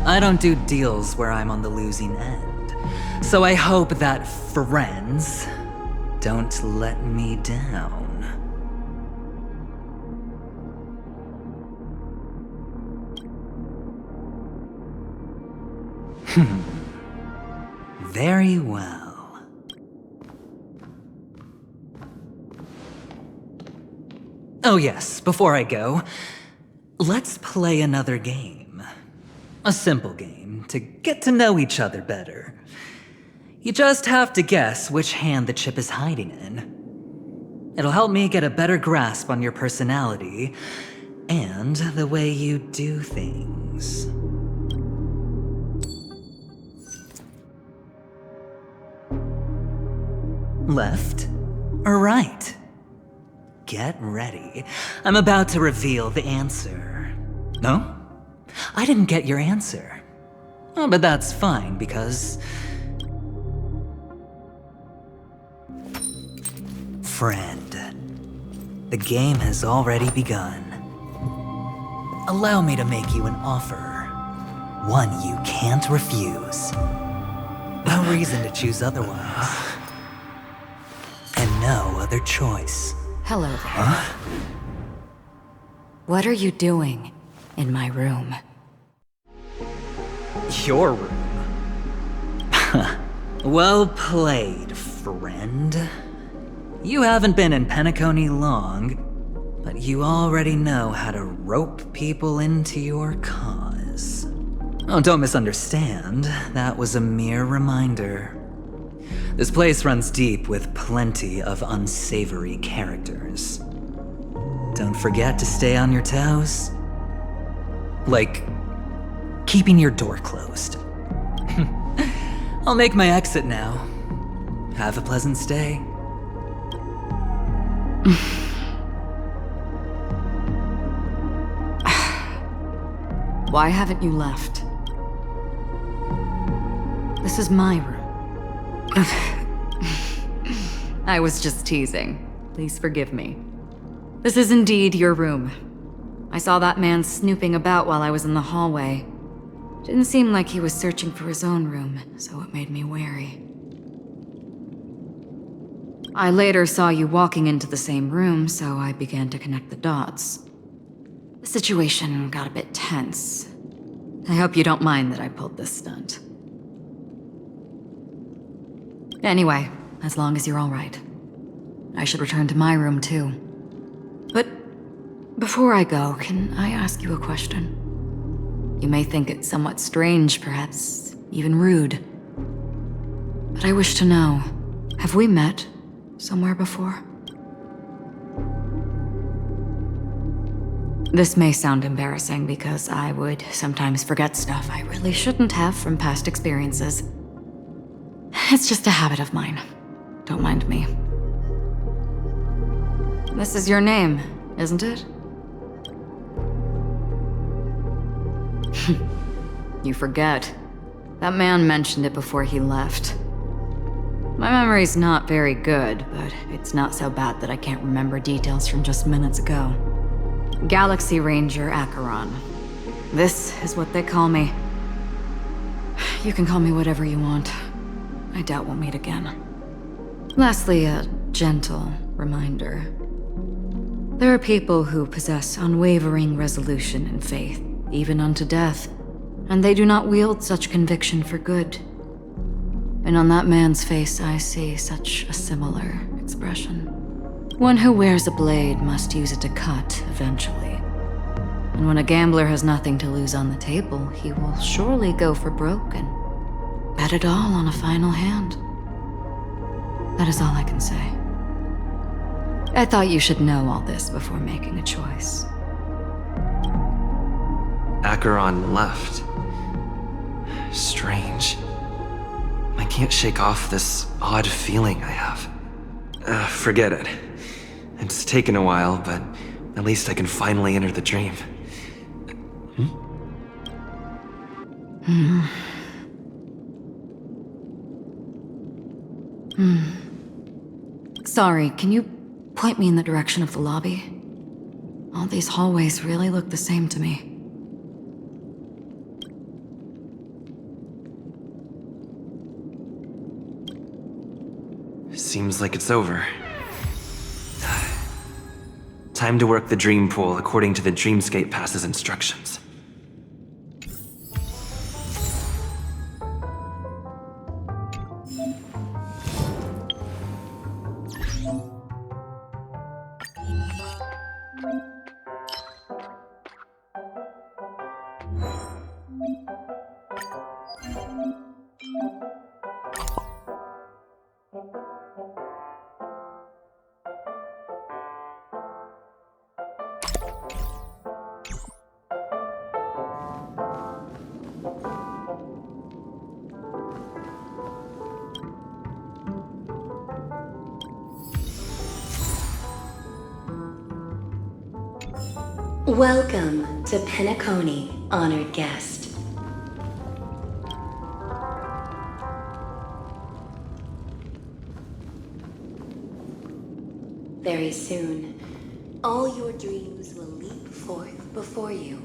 I don't do deals where I'm on the losing end, so I hope that friends don't let me down. Very well. Oh yes, before I go, let's play another game. A simple game to get to know each other better. You just have to guess which hand the chip is hiding in. It'll help me get a better grasp on your personality and the way you do things. Left or right? Get ready. I'm about to reveal the answer. No? I didn't get your answer. Oh, but that's fine because... Friend, the game has already begun. Allow me to make you an offer. One you can't refuse. No reason to choose otherwise. And no other choice. Hello there. Huh? What are you doing in my room? Your room? Well played, friend. You haven't been in Penacony long, but you already know how to rope people into your cause. Oh, don't misunderstand. That was a mere reminder. This place runs deep with plenty of unsavory characters. Don't forget to stay on your toes. Like, keeping your door closed. I'll make my exit now. Have a pleasant stay. Why haven't you left? This is my room. I was just teasing. Please forgive me. This is indeed your room. I saw that man snooping about while I was in the hallway. Didn't seem like he was searching for his own room, so it made me wary. I later saw you walking into the same room, so I began to connect the dots. The situation got a bit tense. I hope you don't mind that I pulled this stunt. Anyway, as long as you're all right. I should return to my room too. But before I go, can I ask you a question? You may think it somewhat strange, perhaps even rude. But I wish to know, have we met somewhere before? This may sound embarrassing because I would sometimes forget stuff I really shouldn't have from past experiences. It's just a habit of mine. Don't mind me. This is your name, isn't it? You forget. That man mentioned it before he left. My memory's not very good, but it's not so bad that I can't remember details from just minutes ago. Galaxy Ranger Acheron. This is what they call me. You can call me whatever you want. I doubt we'll meet again. Lastly, a gentle reminder. There are people who possess unwavering resolution and faith, even unto death, and they do not wield such conviction for good. And on that man's face I see such a similar expression. One who wears a blade must use it to cut eventually. And when a gambler has nothing to lose on the table, he will surely go for broke and bet it all on a final hand. That is all I can say. I thought you should know all this before making a choice. Acheron left. Strange. I can't shake off this odd feeling I have. Forget it. It's taken a while, but at least I can finally enter the dream. Sorry, can you point me in the direction of the lobby? All these hallways really look the same to me. Seems like it's over. Time to work the dream pool according to the Dreamscape Pass's instructions. Welcome to Peniconii, honored guest. Very soon, all your dreams will leap forth before you.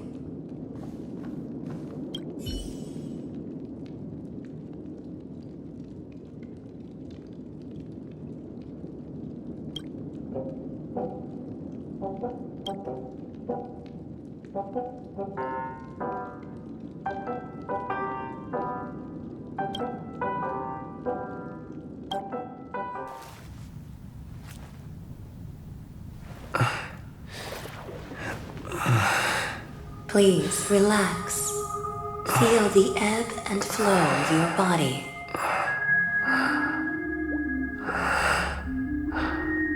Please relax. Feel the ebb and flow of your body.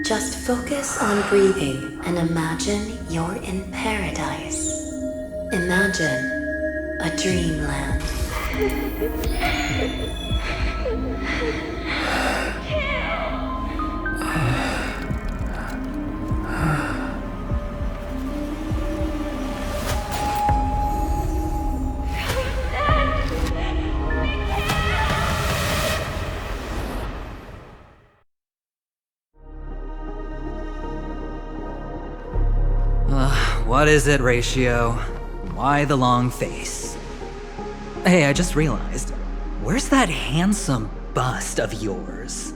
Just focus on breathing and imagine you're in paradise. Imagine a dreamland. What is it, Ratio? Why the long face? Hey, I just realized, where's that handsome bust of yours?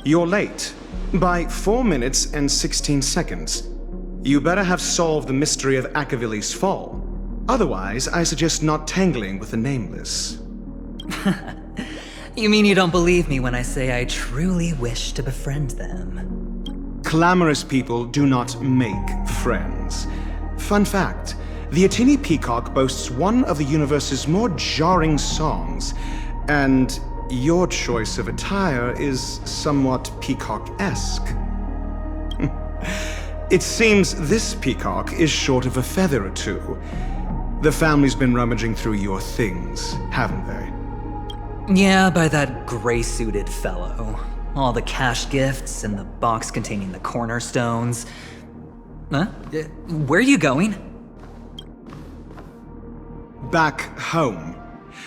You're late. By 4 minutes and 16 seconds. You better have solved the mystery of Akavili's fall. Otherwise, I suggest not tangling with the Nameless. You mean you don't believe me when I say I truly wish to befriend them? Clamorous people do not make friends. Fun fact, the Atini Peacock boasts one of the universe's more jarring songs, and your choice of attire is somewhat peacock-esque. It seems this peacock is short of a feather or two. The family's been rummaging through your things, haven't they? Yeah, by that gray-suited fellow. All the cash gifts and the box containing the cornerstones. Huh? Where are you going? Back home.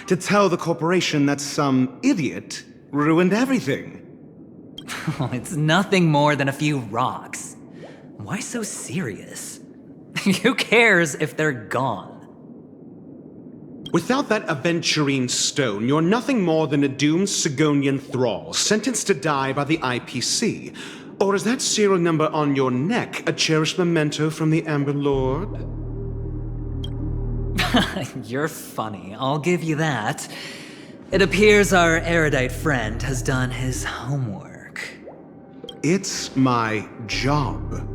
To tell the corporation that some idiot ruined everything. Oh, it's nothing more than a few rocks. Why so serious? Who cares if they're gone? Without that aventurine stone, you're nothing more than a doomed Sigonian thrall, sentenced to die by the IPC. Or is that serial number on your neck a cherished memento from the Amber Lord? You're funny, I'll give you that. It appears our erudite friend has done his homework. It's my job.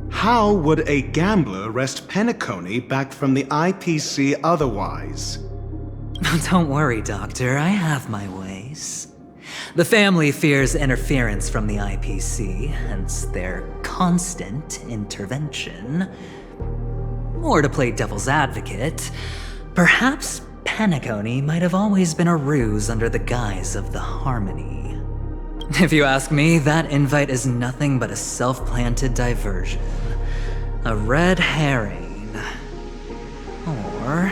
How would a gambler wrest Peniconii back from the IPC otherwise? Don't worry, Doctor, I have my ways. The family fears interference from the IPC, hence their constant intervention. Or to play devil's advocate, perhaps Peniconii might have always been a ruse under the guise of the Harmony. If you ask me, that invite is nothing but a self-planted diversion. A red herring. Or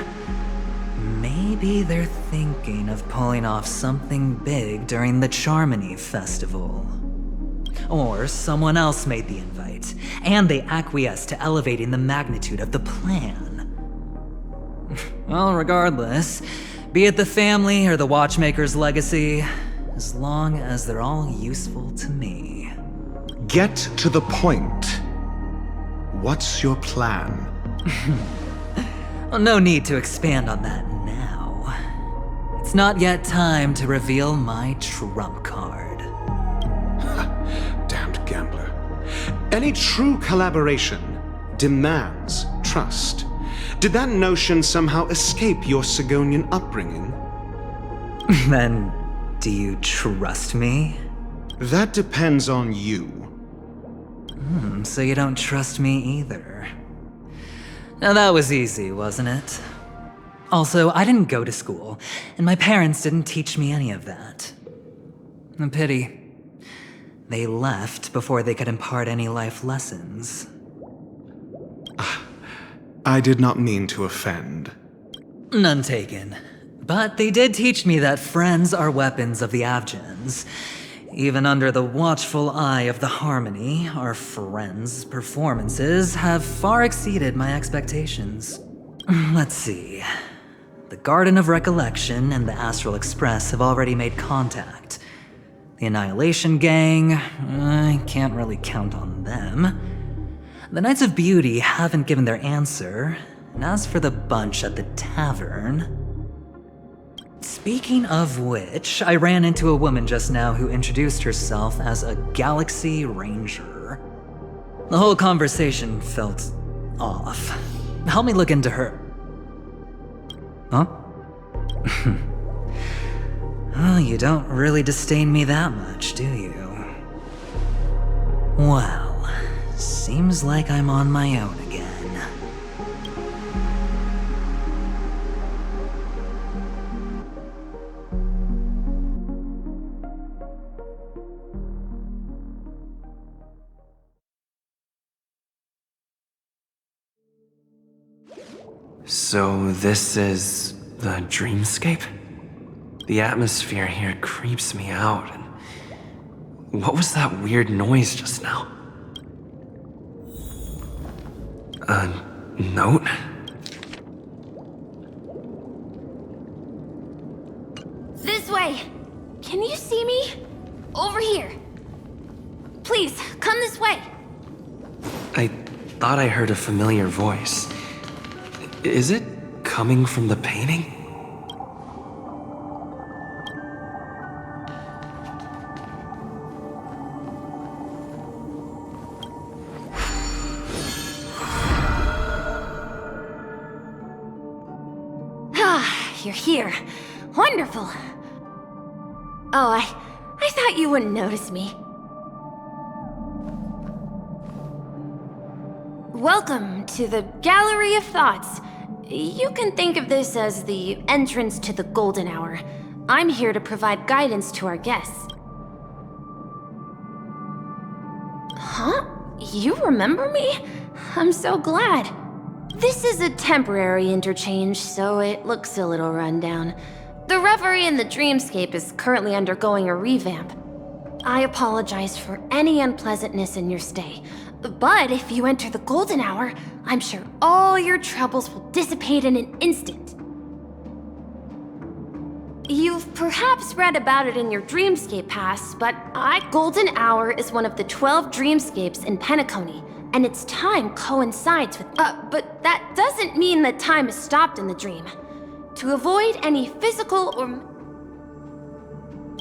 maybe they're thinking of pulling off something big during the Charmony Festival. Or someone else made the invite, and they acquiesced to elevating the magnitude of the plan. Well, regardless, be it the family or the Watchmaker's legacy, as long as they're all useful to me. Get to the point. What's your plan? Well, no need to expand on that now. It's not yet time to reveal my trump card. Damned gambler. Any true collaboration demands trust. Did that notion somehow escape your Sigonian upbringing? Then, do you trust me? That depends on you. So you don't trust me either. Now that was easy, wasn't it? Also, I didn't go to school, and my parents didn't teach me any of that. A pity. They left before they could impart any life lessons. I did not mean to offend. None taken. But they did teach me that friends are weapons of the Avgens. Even under the watchful eye of the Harmony, our friends' performances have far exceeded my expectations. Let's see. The Garden of Recollection and the Astral Express have already made contact. The Annihilation Gang, I can't really count on them. The Knights of Beauty haven't given their answer, and as for the bunch at the tavern... Speaking of which, I ran into a woman just now who introduced herself as a Galaxy Ranger. The whole conversation felt off. Help me look into her. Huh? Oh, you don't really disdain me that much, do you? Well, seems like I'm on my own again. So this is the dreamscape? The atmosphere here creeps me out. And what was that weird noise just now? A note? This way! Can you see me? Over here. Please, come this way. I thought I heard a familiar voice. Is it coming from the painting? You're here. Wonderful. Oh, I thought you wouldn't notice me. Welcome to the Gallery of Thoughts. You can think of this as the entrance to the Golden Hour. I'm here to provide guidance to our guests. Huh? You remember me? I'm so glad. This is a temporary interchange, so it looks a little rundown. The Reverie in the Dreamscape is currently undergoing a revamp. I apologize for any unpleasantness in your stay, but if you enter the Golden Hour, I'm sure all your troubles will dissipate in an instant. You've perhaps read about it in your Dreamscape Pass, but Golden Hour is one of the 12 Dreamscapes in Peniconii, and its time coincides with... but that doesn't mean that time is stopped in the dream. To avoid any physical or...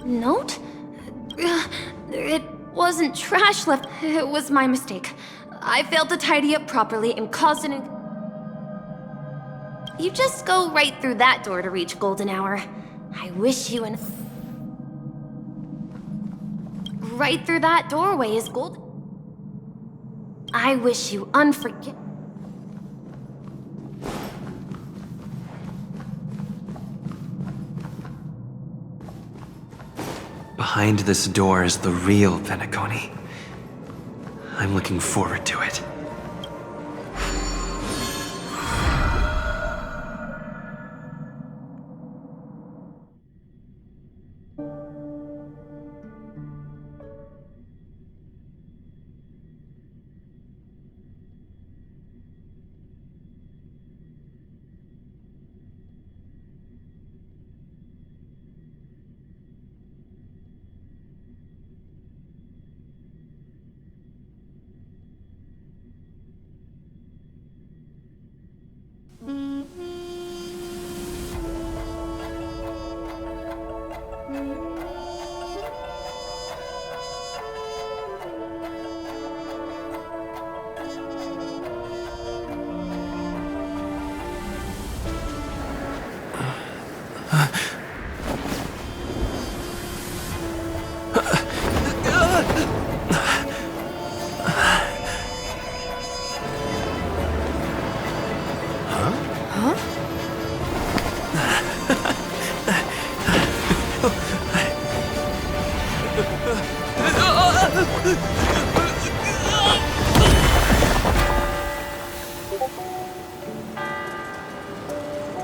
Note? It wasn't trash left. It was my mistake. I failed to tidy up properly and caused an... You just go right through that door to reach Golden Hour. I wish you an... Right through that doorway is Golden... I wish you unforgettable... Behind this door is the real Peniconii. I'm looking forward to it.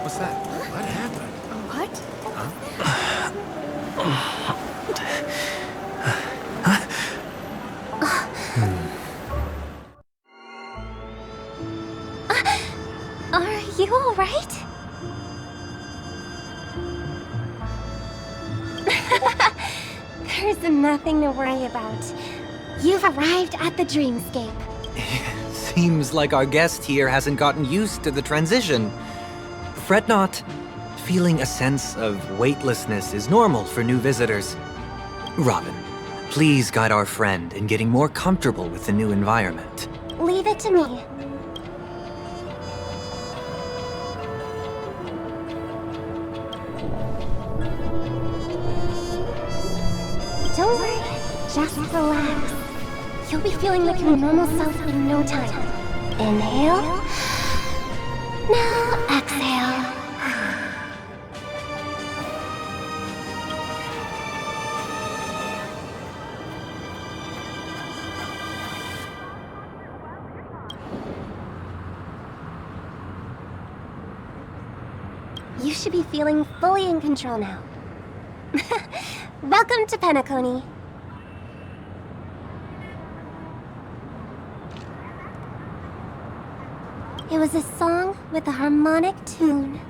What's that? What happened? What? Are you alright? There's nothing to worry about. You've arrived at the Dreamscape. Seems like our guest here hasn't gotten used to the transition. Fret not. Feeling a sense of weightlessness is normal for new visitors. Robin, please guide our friend in getting more comfortable with the new environment. Leave it to me. Don't worry, just relax. You'll be feeling like your normal self in no time. Inhale. Now exhale. You should be feeling fully in control now. Welcome to Peniconii. It was a song with a harmonic tune.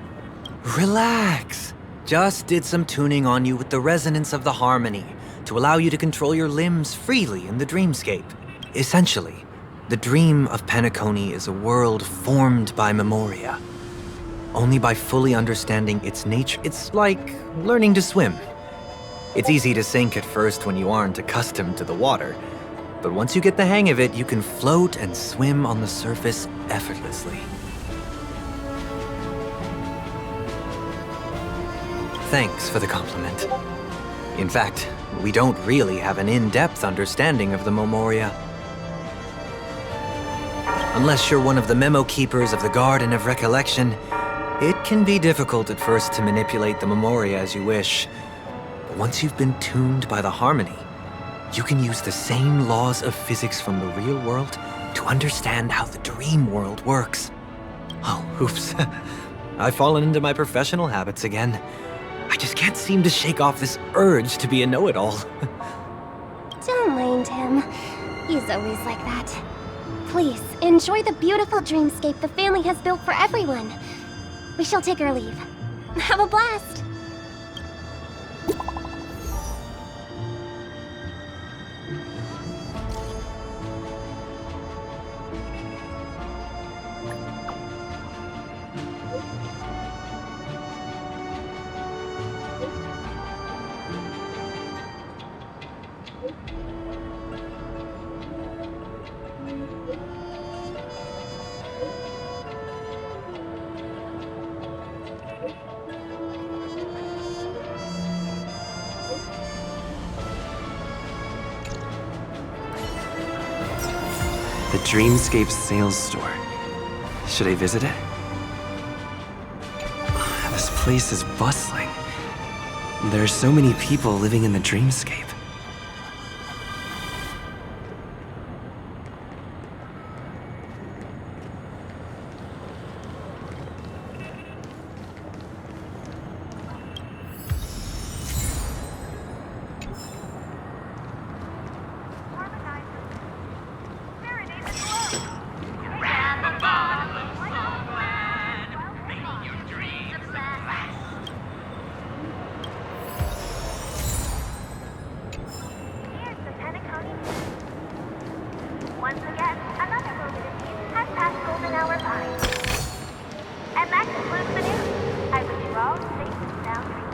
Relax. Just did some tuning on you with the resonance of the harmony to allow you to control your limbs freely in the dreamscape. Essentially, the dream of Peniconia is a world formed by memoria. Only by fully understanding its nature, it's like learning to swim. It's easy to sink at first when you aren't accustomed to the water, but once you get the hang of it, you can float and swim on the surface effortlessly. Thanks for the compliment. In fact, we don't really have an in-depth understanding of the memoria. Unless you're one of the memo keepers of the Garden of Recollection, it can be difficult at first to manipulate the memoria as you wish. But once you've been tuned by the harmony, you can use the same laws of physics from the real world to understand how the dream world works. Oh, oops. I've fallen into my professional habits again. I just can't seem to shake off this urge to be a know-it-all. Don't mind him. He's always like that. Please, enjoy the beautiful dreamscape the family has built for everyone. We shall take our leave. Have a blast! The Dreamscape sales store. Should I visit it? This place is bustling. There are so many people living in the Dreamscape. Once again, another movie review has passed golden hour by. And that concludes the news. I wish you all safe and sound dreams.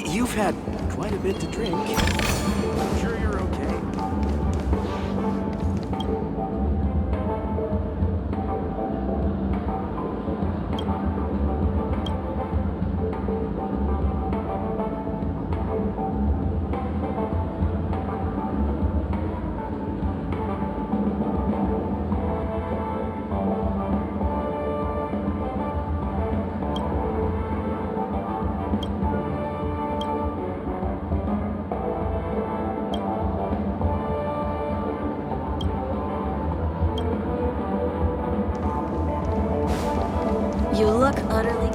You've had quite a bit to drink. I'm sure you're okay. You look utterly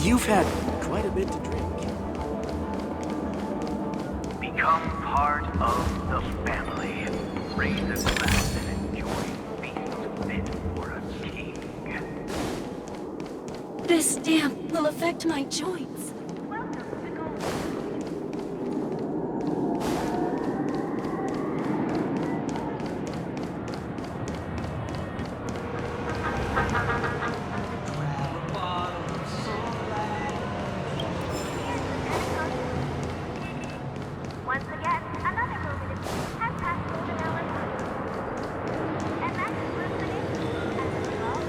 You've had quite a bit to drink. Be Become part of the family. Raise a glass and enjoy a feast fit for a king. This damp will affect my joints. Once again, another moment of peace has passed over our lives. And that concludes the news. As a result,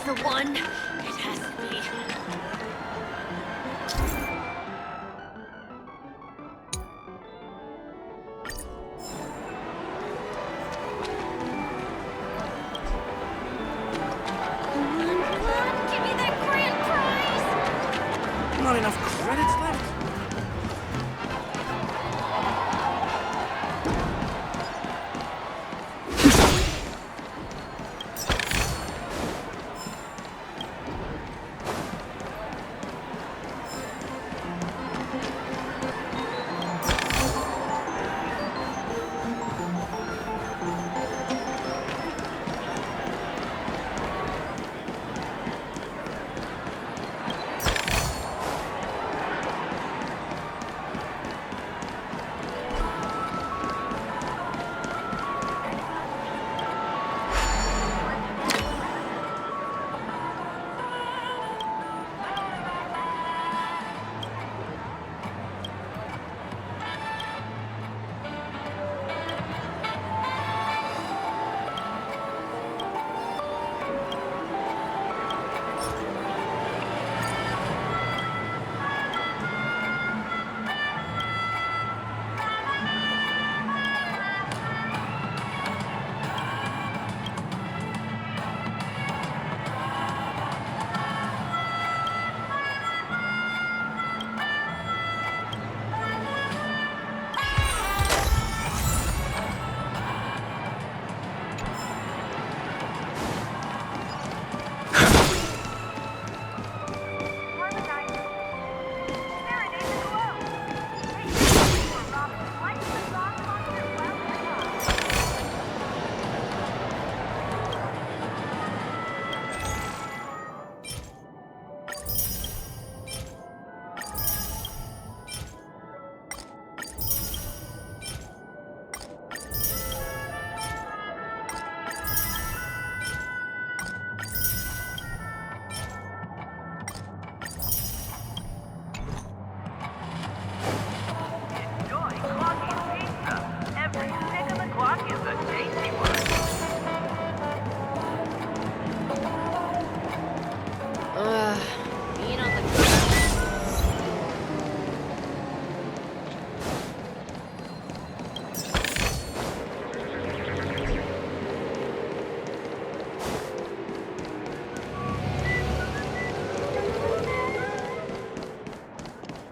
the one. It has to be. not enough credits left?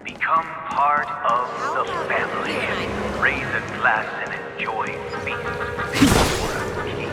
Become part of the family. Raise a glass and enjoy feast fit for a king.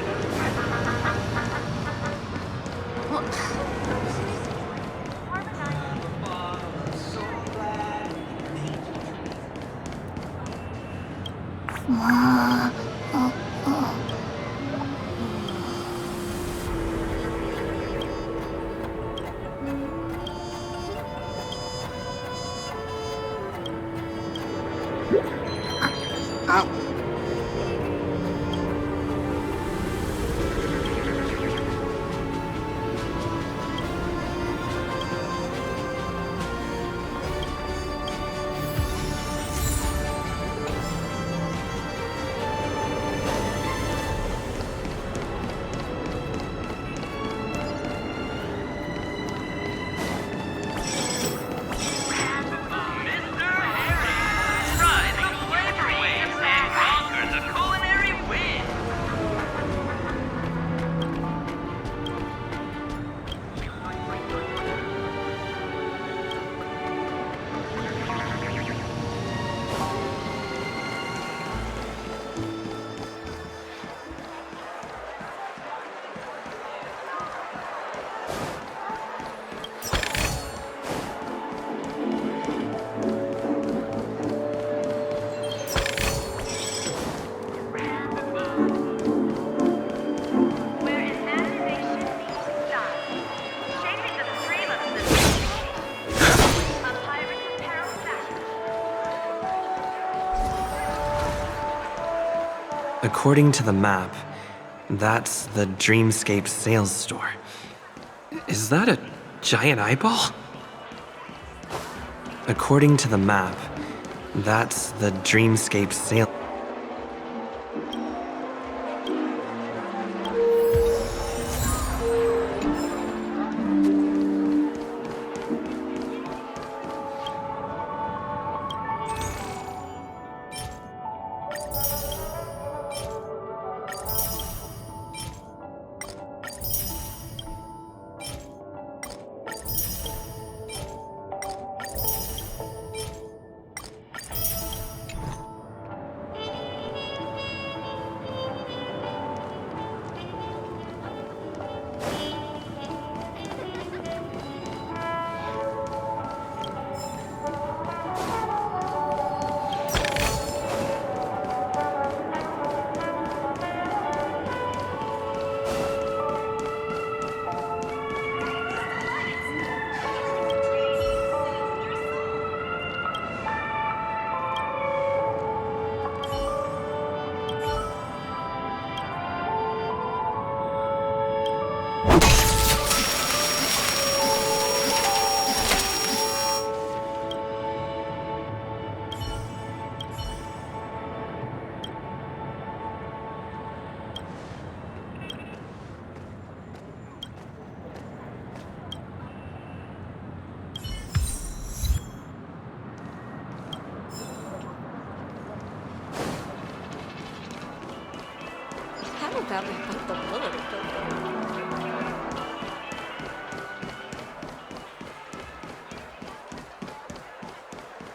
According to the map, that's the Dreamscape sales store. Is that a giant eyeball? According to the map, that's the Dreamscape sales...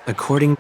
According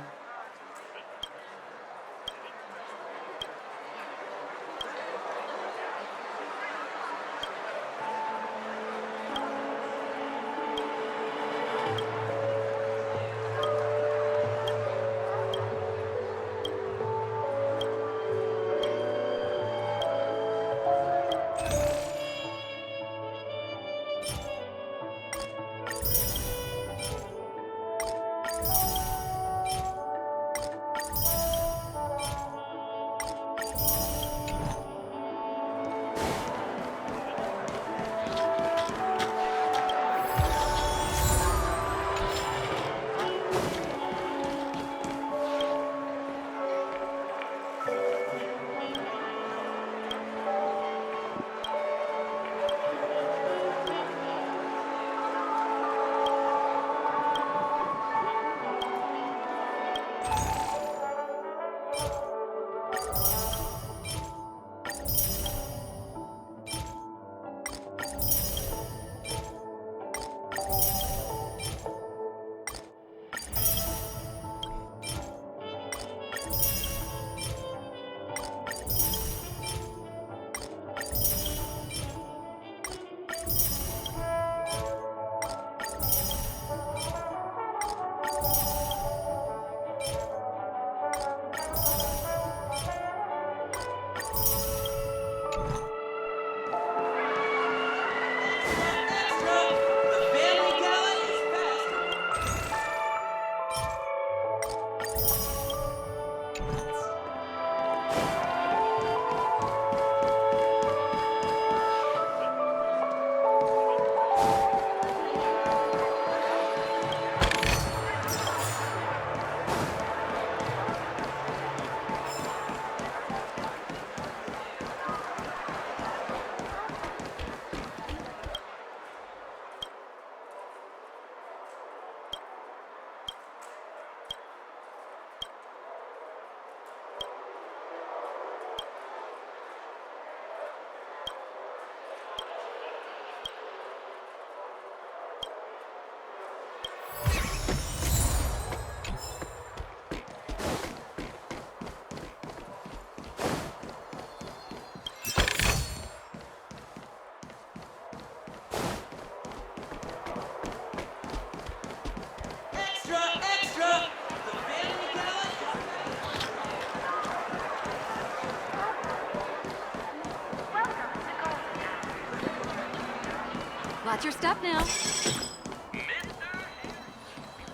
Watch your step now.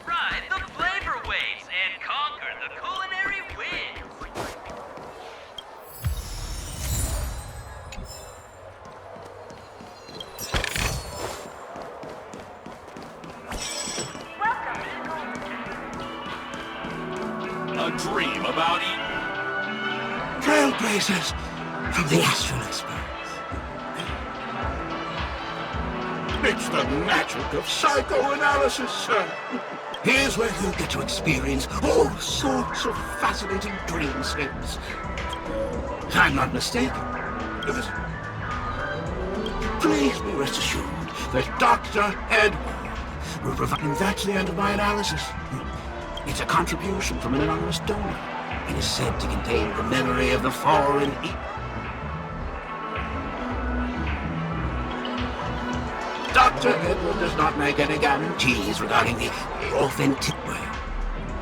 Ride the flavor waves and conquer the culinary winds. A dream about eating. Trailblazers from the Astral Express. It's the magic of psychoanalysis, sir. Here's where you'll get to experience all sorts of fascinating dreamscapes. If I'm not mistaken, please be rest assured that Dr. Edward will provide... And that's the end of my analysis. It's a contribution from an anonymous donor. It is said to contain the memory of the fallen... Dr. Edward does not make any guarantees regarding the authentic way.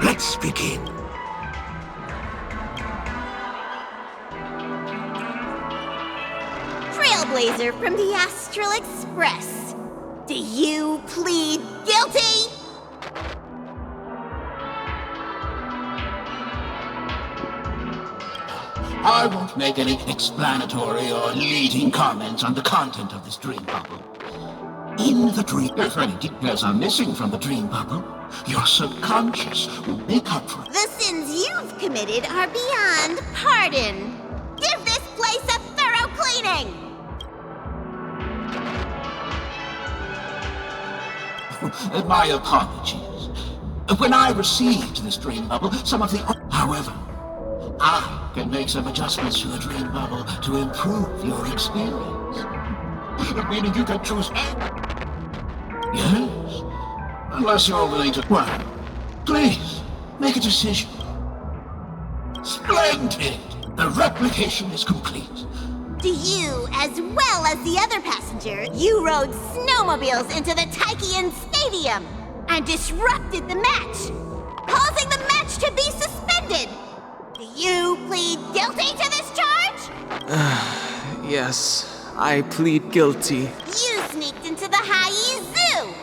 Let's begin. Trailblazer from the Astral Express. Do you plead guilty? I won't make any explanatory or leading comments on the content of this dream bubble. In the dream, if any details are missing from the dream bubble, your subconscious will make up for it. The sins you've committed are beyond pardon. Give this place a thorough cleaning! My apologies. When I received this dream bubble, some of the... However, I can make some adjustments to the dream bubble to improve your experience. Meaning you can choose any... Yes? Unless you're willing to... Well, please, make a decision. Splendid! The replication is complete. Do you, as well as the other passenger, you rode snowmobiles into the Taikian Stadium and disrupted the match, causing the match to be suspended. Do you plead guilty to this charge? Yes, I plead guilty. You sneaked into the Haie Zoo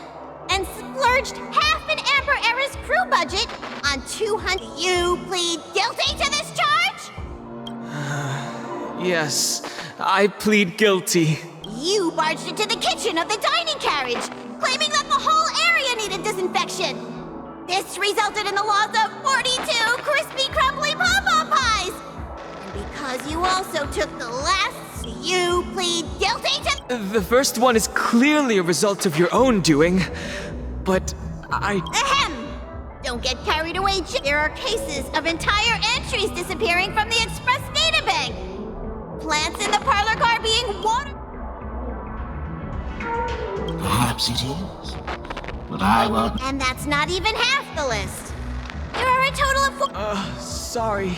and splurged half an Amber Era's crew budget on 200. Do you plead guilty to this charge? Yes, I plead guilty. You barged into the kitchen of the dining carriage, claiming that the whole area needed disinfection. This resulted in the loss of 42 crispy, crumbly pom-pom pies. And because you also took the last, you plead guilty to... The first one is clearly a result of your own doing, but I... Ahem! Don't get carried away, There are cases of entire entries disappearing from the Express databank. Plants in the parlor car being watered. Perhaps it is, but I won't. And that's not even half the list. There are a total of sorry.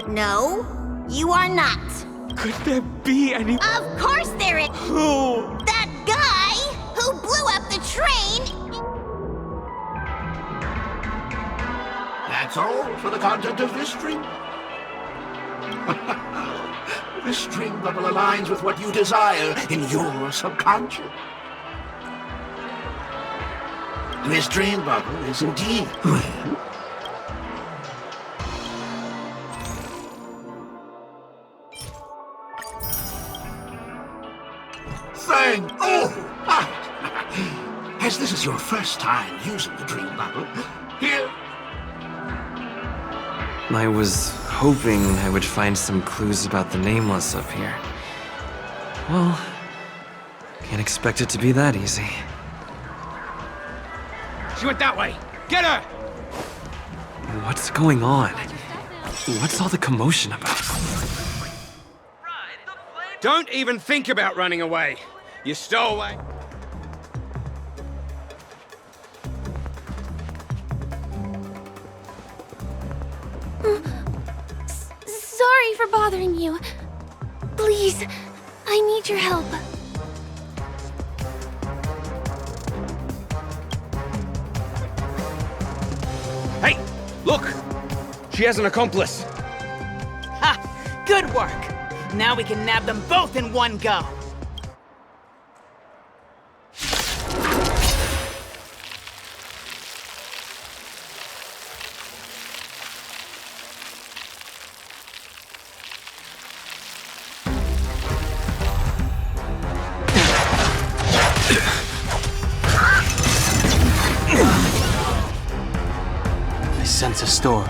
No, you are not. Could there be any... Of course there is. Who? That guy who blew up the train. That's all for the content of this dream. This dream bubble aligns with what you desire in your subconscious. This dream bubble is indeed real. Thank... Oh! As this is your first time using the dream bubble, here... I was hoping I would find some clues about the Nameless up here. Well, can't expect it to be that easy. She went that way! Get her! What's going on? What's all the commotion about? Don't even think about running away. You stowaway. Sorry for bothering you. Please, I need your help. Hey, look! She has an accomplice. Ha! Good work! Now we can nab them both in one go. I sense a storm.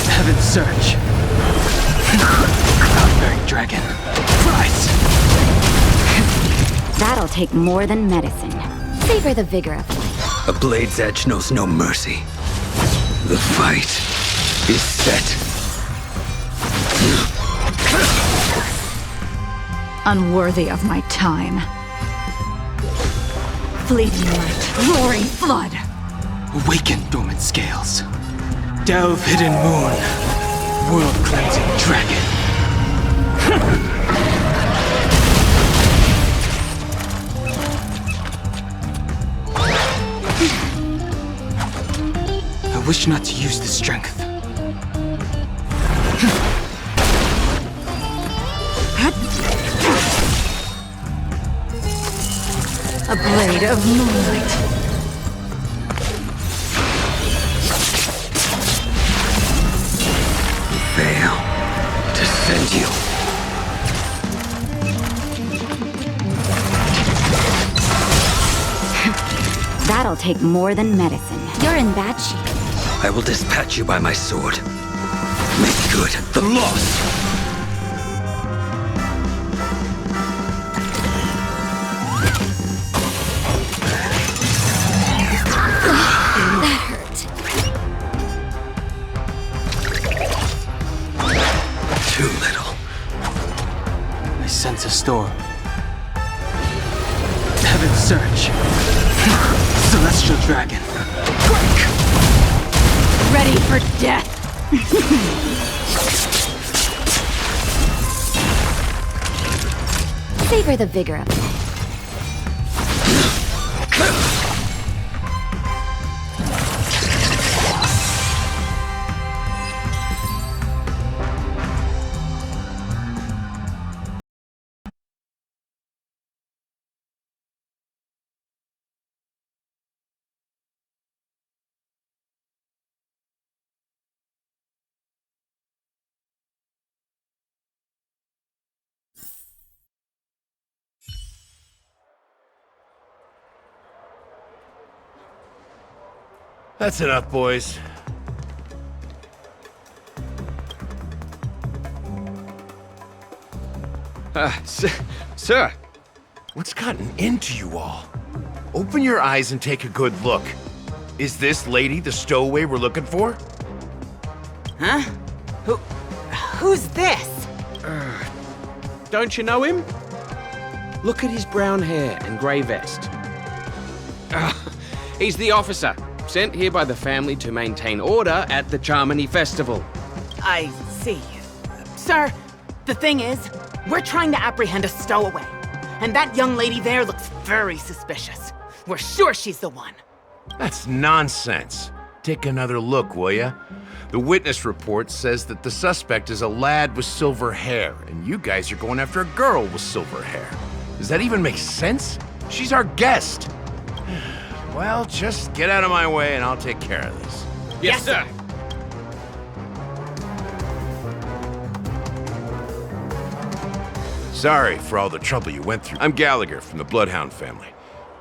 Heaven's Surge. Cloud-bearing dragon. Rise! That'll take more than medicine. Savor the vigor of life. A blade's edge knows no mercy. The fight is set. Unworthy of my time. Fleeting light, roaring flood. Awaken dormant scales. Delve hidden moon. World-cleansing dragon. I wish not to use the strength. A blade of moonlight. Fail to send you. That'll take more than medicine. You're in bad shape. I will dispatch you by my sword. Make good the loss. That hurt. I sense a storm. Heaven's Search. Celestial Dragon. Ready for death! Savor the vigor of it. That's enough, boys. Sir, What's gotten into you all? Open your eyes and take a good look. Is this lady the stowaway we're looking for? Huh? Who's this? don't you know him? Look at his brown hair and grey vest. He's the officer, sent here by the family to maintain order at the Charmony Festival. I see. Sir, the thing is, we're trying to apprehend a stowaway. And that young lady there looks very suspicious. We're sure she's the one. That's nonsense. Take another look, will ya? The witness report says that the suspect is a lad with silver hair, and you guys are going after a girl with silver hair. Does that even make sense? She's our guest. Well, just get out of my way and I'll take care of this. Yes, sir. Sorry for all the trouble you went through. I'm Gallagher from the Bloodhound family.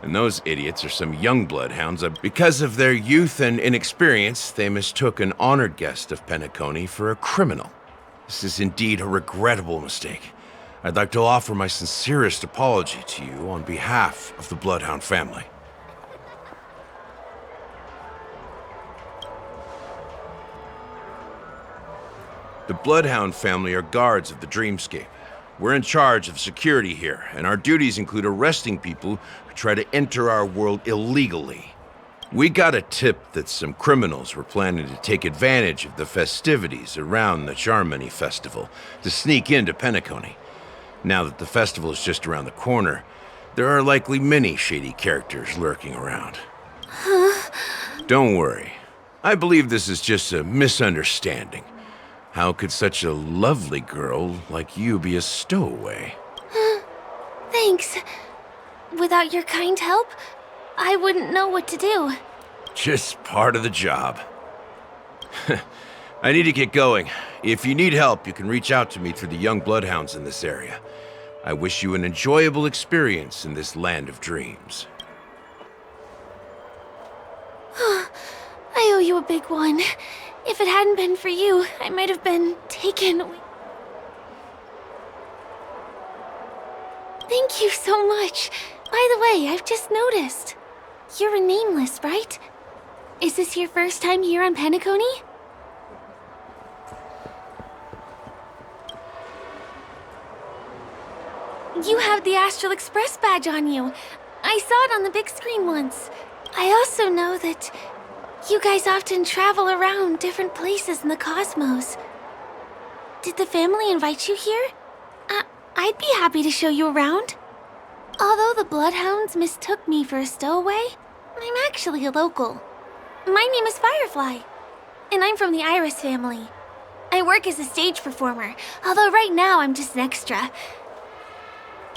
And those idiots are some young bloodhounds. Because of their youth and inexperience, they mistook an honored guest of Peniconia for a criminal. This is indeed a regrettable mistake. I'd like to offer my sincerest apology to you on behalf of the Bloodhound family. The Bloodhound family are guards of the Dreamscape. We're in charge of security here, and our duties include arresting people who try to enter our world illegally. We got a tip that some criminals were planning to take advantage of the festivities around the Charmony Festival to sneak into Peniconia. Now that the festival is just around the corner, there are likely many shady characters lurking around. Don't worry. I believe this is just a misunderstanding. How could such a lovely girl like you be a stowaway? Thanks. Without your kind help, I wouldn't know what to do. Just part of the job. I need to get going. If you need help, you can reach out to me through the young bloodhounds in this area. I wish you an enjoyable experience in this land of dreams. I owe you a big one. If it hadn't been for you, I might have been taken. Thank you so much. By the way, I've just noticed. You're a nameless, right? Is this your first time here on Peniconia? You have the Astral Express badge on you. I saw it on the big screen once. I also know that you guys often travel around different places in the cosmos. Did the family invite you here? I'd be happy to show you around. Although the Bloodhounds mistook me for a stowaway, I'm actually a local. My name is Firefly, and I'm from the Iris family. I work as a stage performer, although right now I'm just an extra.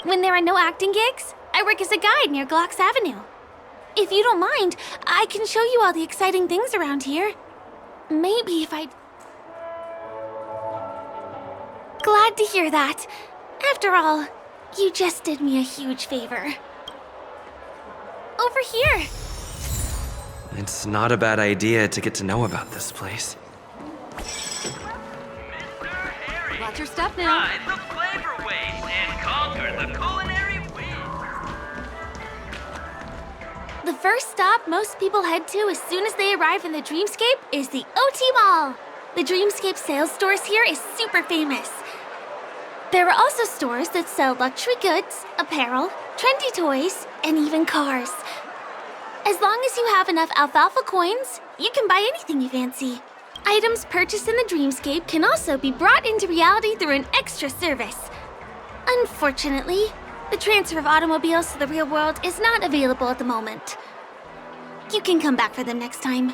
When there are no acting gigs, I work as a guide near Glocks Avenue. If you don't mind, I can show you all the exciting things around here. Maybe if I'd... Glad to hear that. After all, you just did me a huge favor. Over here. It's not a bad idea to get to know about this place. Watch your step now. Ride the flavor waves and conquer the culinary The first stop most people head to as soon as they arrive in the Dreamscape is the OT Mall. The Dreamscape sales stores here is super famous. There are also stores that sell luxury goods, apparel, trendy toys, and even cars. As long as you have enough alfalfa coins, you can buy anything you fancy. Items purchased in the dreamscape can also be brought into reality through an extra service. Unfortunately, the transfer of automobiles to the real world is not available at the moment. You can come back for them next time.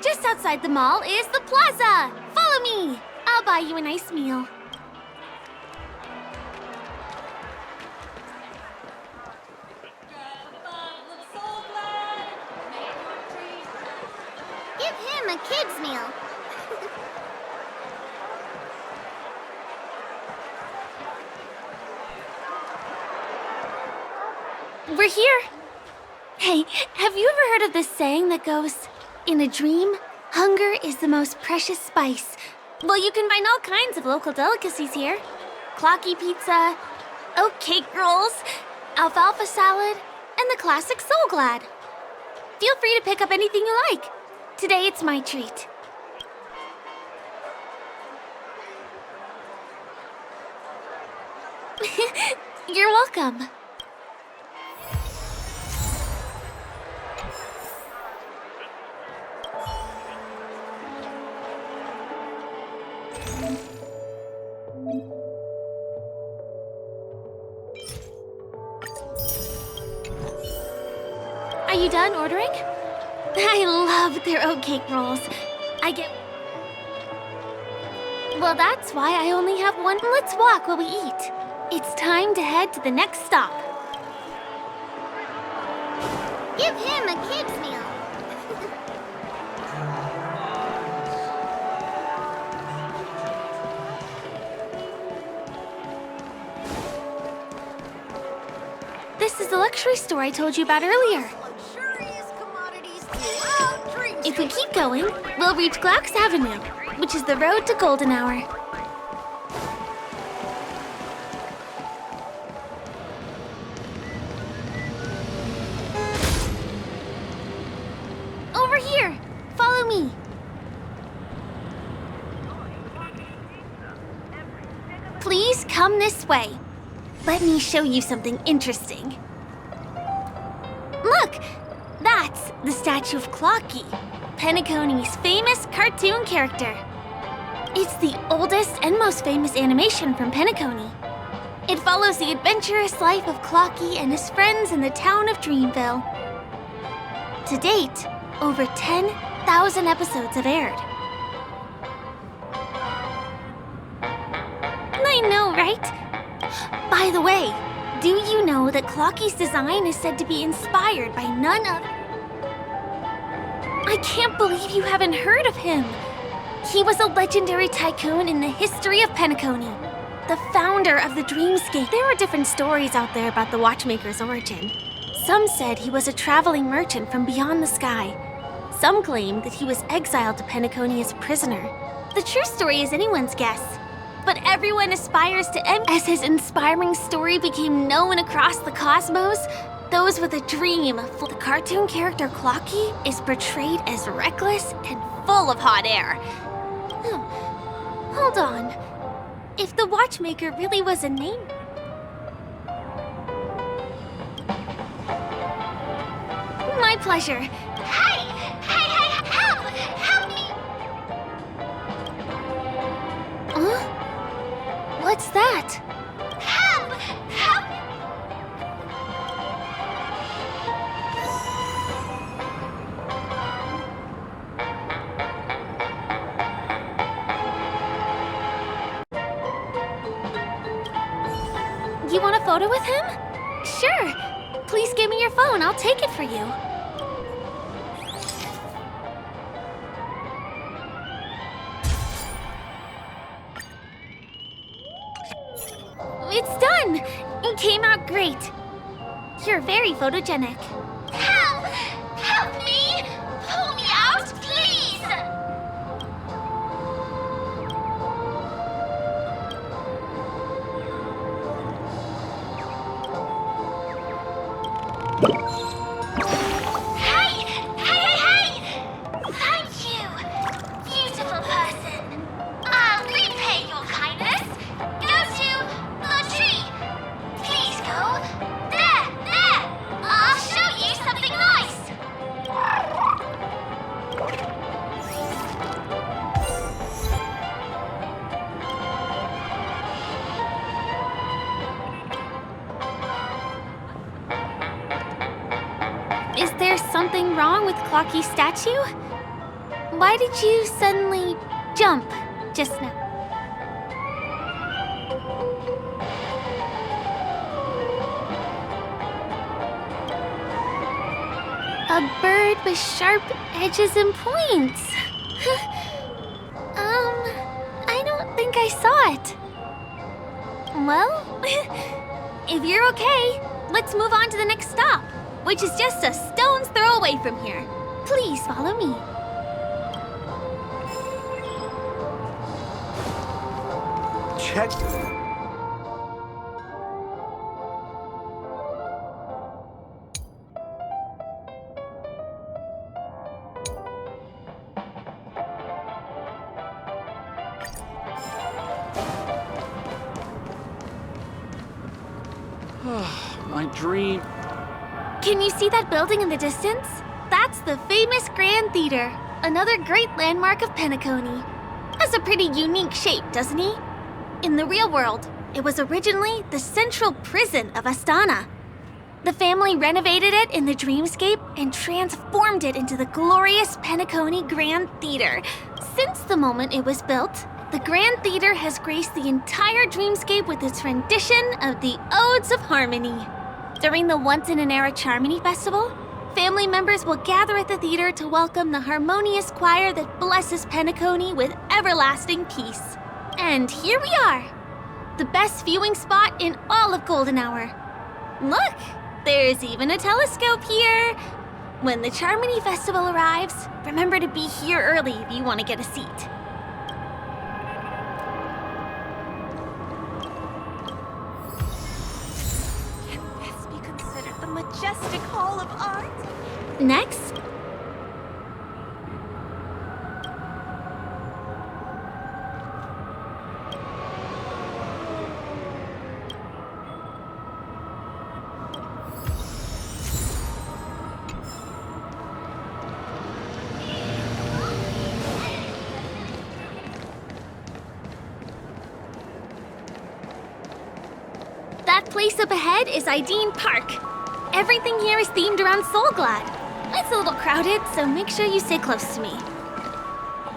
Just outside the mall is the plaza! Follow me! I'll buy you a nice meal. Give him a kid's meal. We're here. Hey, have you ever heard of this saying that goes, in a dream, hunger is the most precious spice? Well, you can find all kinds of local delicacies here. Clocky pizza, oat cake rolls, alfalfa salad, and the classic Soul Glad. Feel free to pick up anything you like. Today it's my treat. You're welcome. Are you done ordering? I love their oat cake rolls. Well, that's why I only have one. Let's walk while we eat. It's time to head to the next stop. Give him a kid's meal. This is the luxury store I told you about earlier. If we keep going, we'll reach Glauc's Avenue, which is the road to Golden Hour. Over here! Follow me! Please come this way. Let me show you something interesting. Look! That's the statue of Clocky, Penacony's famous cartoon character. It's the oldest and most famous animation from Penacony. It follows the adventurous life of Clocky and his friends in the town of Dreamville. To date, over 10,000 episodes have aired. I know, right? By the way, do you know that Clocky's design is said to be inspired by none other? I can't believe you haven't heard of him. He was a legendary tycoon in the history of Penacony, the founder of the Dreamscape. There are different stories out there about the watchmaker's origin. Some said he was a traveling merchant from beyond the sky. Some claimed that he was exiled to Penacony as a prisoner. The true story is anyone's guess, but everyone aspires to end. As his inspiring story became known across the cosmos, those with a dream. The cartoon character Clocky is portrayed as reckless and full of hot air. Hold on. If the watchmaker really was a name... My pleasure. Hey! Help! Help me! Huh? What's that? Help! Help! You want a photo with him? Sure. Please give me your phone. I'll take it for you. It's done! It came out great. You're very photogenic. Help! Help me! Pull me out, please! Hey! Thank you! Beautiful person. I'll repay your kindness. Go to Is there something wrong with Clocky's statue? Why did you suddenly jump just now? A bird with sharp edges and points. I don't think I saw it. Well, if you're okay, let's move on to the next stop, which is just a stone's throw away from here. Please follow me. Check. My dream. Can you see that building in the distance? That's the famous Grand Theater, another great landmark of Peniconii. Has a pretty unique shape, doesn't he? In the real world, it was originally the central prison of Astana. The family renovated it in the dreamscape and transformed it into the glorious Peniconii Grand Theater. Since the moment it was built, the Grand Theater has graced the entire dreamscape with its rendition of the Odes of Harmony. During the once-in-an-era Charmony Festival, family members will gather at the theater to welcome the harmonious choir that blesses Peniconii with everlasting peace. And here we are, the best viewing spot in all of Golden Hour. Look, there's even a telescope here. When the Charmony Festival arrives, remember to be here early if you want to get a seat. Majestic Hall of Art. Next. That place up ahead is Ideen Park. Everything here is themed around Soulglad. It's a little crowded, so make sure you stay close to me.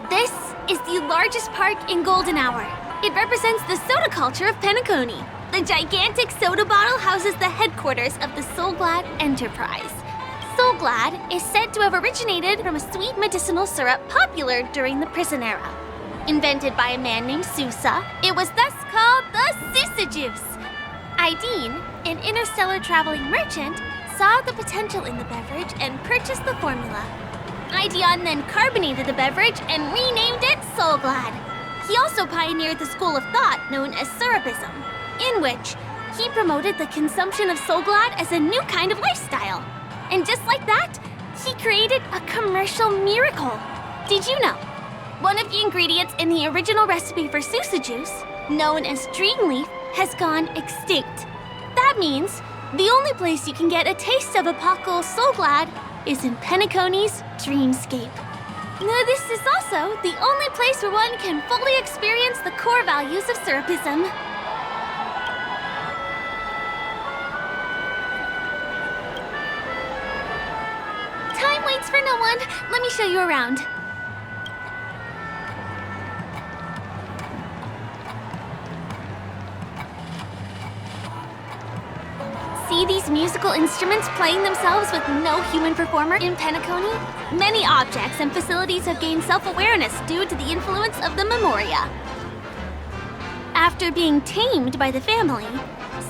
This is the largest park in Golden Hour. It represents the soda culture of Peniconii. The gigantic soda bottle houses the headquarters of the Soulglad Enterprise. Soulglad is said to have originated from a sweet medicinal syrup popular during the prison era. Invented by a man named Sousa, it was thus called the Sousa Juice. Ideen, an interstellar traveling merchant, saw the potential in the beverage and purchased the formula. Ideon then carbonated the beverage and renamed it Soulglad. He also pioneered the school of thought known as Syrupism, in which he promoted the consumption of Soulglad as a new kind of lifestyle. And just like that, he created a commercial miracle. Did you know? One of the ingredients in the original recipe for Sousa Juice, known as Dreamleaf, has gone extinct. That means the only place you can get a taste of Apocal Soulglad is in Peniconi's Dreamscape. Now, this is also the only place where one can fully experience the core values of Syrupism. Time waits for no one. Let me show you around. See these musical instruments playing themselves with no human performer in Peniconii? Many objects and facilities have gained self-awareness due to the influence of the Memoria. After being tamed by the family,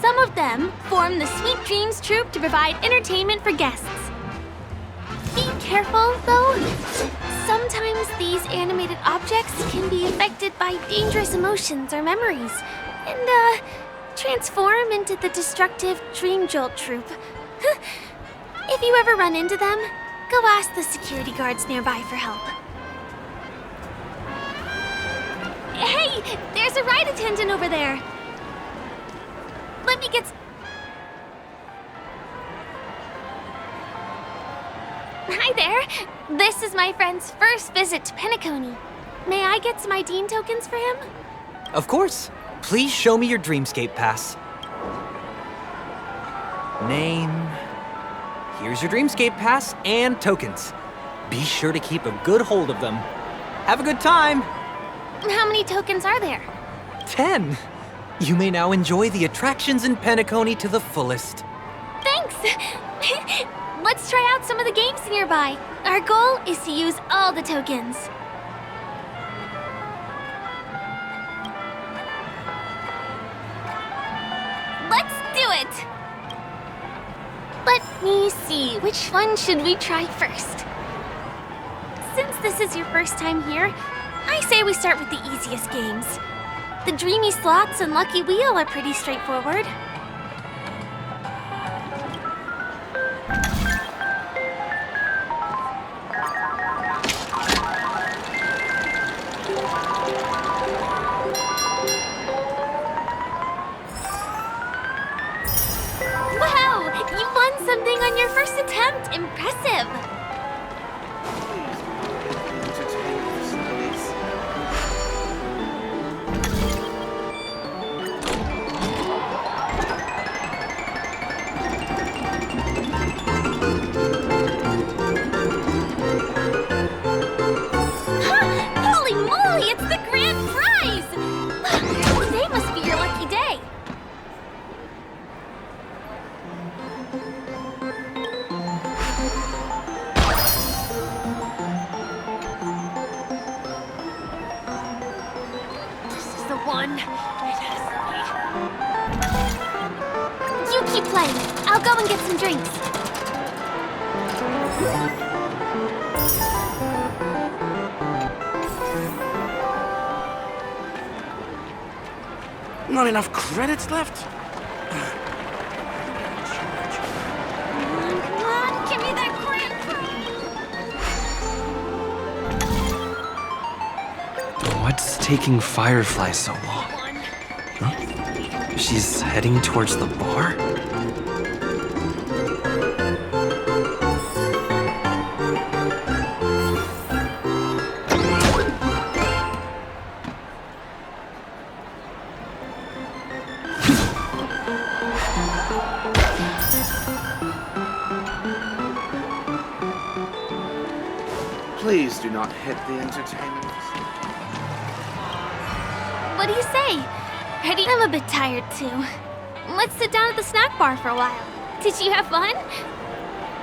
some of them form the Sweet Dreams Troupe to provide entertainment for guests. Be careful, though. Sometimes these animated objects can be affected by dangerous emotions or memories, and, transform into the destructive Dream Jolt Troupe. If you ever run into them, go ask the security guards nearby for help. Hey, there's a ride attendant over there. Let me get... Hi there. This is my friend's first visit to Peniconii. May I get some Ideen tokens for him? Of course. Please show me your Dreamscape pass. Name. Here's your Dreamscape Pass and tokens. Be sure to keep a good hold of them. Have a good time! How many tokens are there? 10! You may now enjoy the attractions in Peniconii to the fullest. Thanks! Let's try out some of the games nearby. Our goal is to use all the tokens. Let's do it! Let me see, which one should we try first? Since this is your first time here, I say we start with the easiest games. The Dreamy Slots and Lucky Wheel are pretty straightforward. Wow! You won something on your first attempt! Impressive! Holy moly! It's the grand prize! Today must be your lucky day. This is the one. It has to be. You keep playing. I'll go and get some drinks. Not enough credits left? Come on, give me that grand prize. What's taking Firefly so long? Huh? She's heading towards the bar? Please do not hit the entertainment. What do you say? Ready? I'm a bit tired too. Let's sit down at the snack bar for a while. Did you have fun?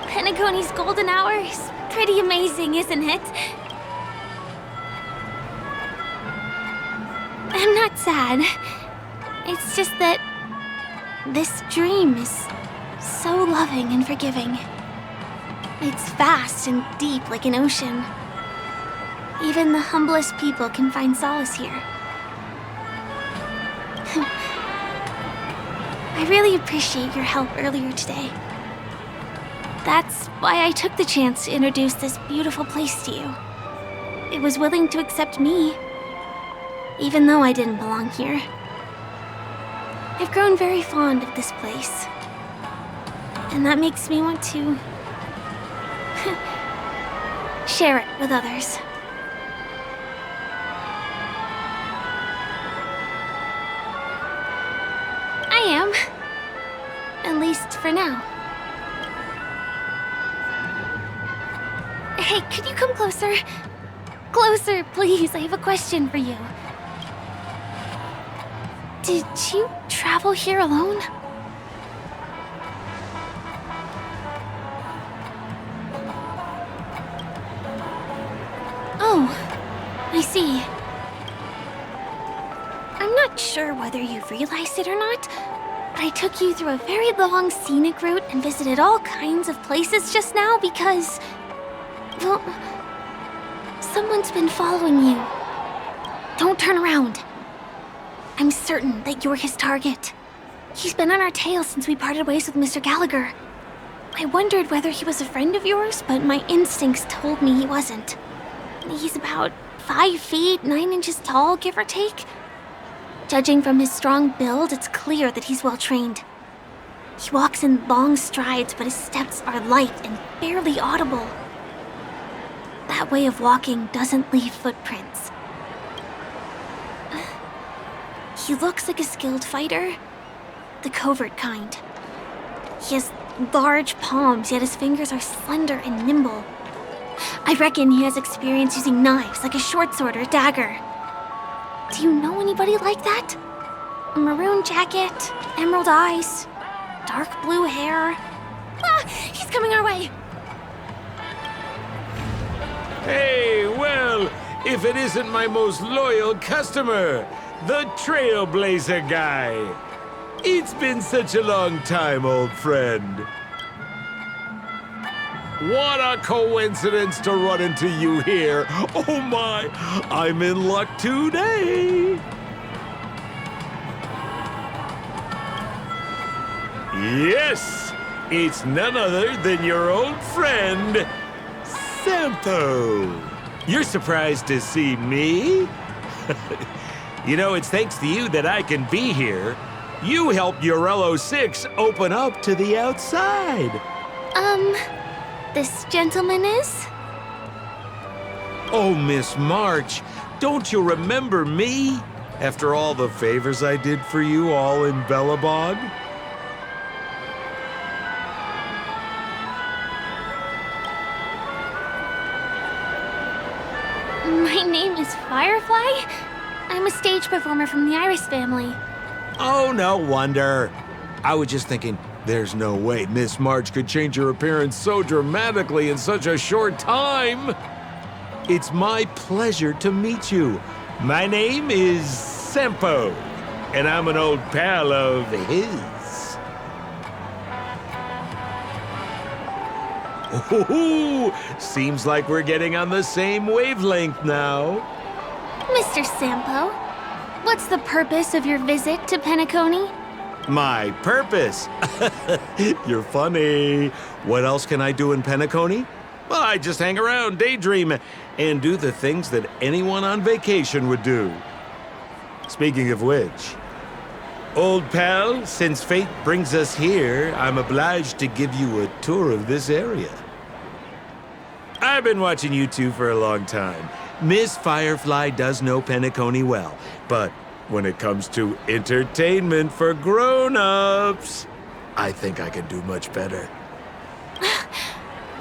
Penaconi's golden hour is pretty amazing, isn't it? I'm not sad. It's just that this dream is so loving and forgiving. It's vast and deep like an ocean. Even the humblest people can find solace here. I really appreciate your help earlier today. That's why I took the chance to introduce this beautiful place to you. It was willing to accept me, even though I didn't belong here. I've grown very fond of this place, and that makes me want to share it with others. I am. At least for now. Hey, could you come closer? Closer, please. I have a question for you. Did you travel here alone? Oh, I see. I'm not sure whether you realized it or not, but I took you through a very long scenic route and visited all kinds of places just now because, well, someone's been following you. Don't turn around. I'm certain that you're his target. He's been on our tail since we parted ways with Mr. Gallagher. I wondered whether he was a friend of yours, but my instincts told me he wasn't. He's about 5 feet, 9 inches tall, give or take. Judging from his strong build, it's clear that he's well trained. He walks in long strides, but his steps are light and barely audible. That way of walking doesn't leave footprints. He looks like a skilled fighter, the covert kind. He has large palms, yet his fingers are slender and nimble. I reckon he has experience using knives like a short sword or dagger. Do you know anybody like that? A maroon jacket, emerald eyes, dark blue hair. Ah, he's coming our way. Hey, well, if it isn't my most loyal customer, the Trailblazer guy. It's been such a long time, old friend. What a coincidence to run into you here. Oh my, I'm in luck today. Yes, it's none other than your old friend, Sampo. You're surprised to see me? You know, it's thanks to you that I can be here. You helped Urello 6 open up to the outside. This gentleman is? Oh, Miss March, don't you remember me? After all the favors I did for you all in Bellabog? My name is Firefly. I'm a stage performer from the Iris family. Oh, no wonder. I was just thinking, there's no way Miss March could change her appearance so dramatically in such a short time. It's my pleasure to meet you. My name is Sampo, and I'm an old pal of his. Ooh, seems like we're getting on the same wavelength now. Mr. Sampo, what's the purpose of your visit to Peniconii? My purpose? You're funny. What else can I do in Peniconii? Well, I just hang around, daydream, and do the things that anyone on vacation would do. Speaking of which, old pal, since fate brings us here, I'm obliged to give you a tour of this area. I've been watching you two for a long time. Miss Firefly does know Peniconii well, but when it comes to entertainment for grown-ups, I think I can do much better.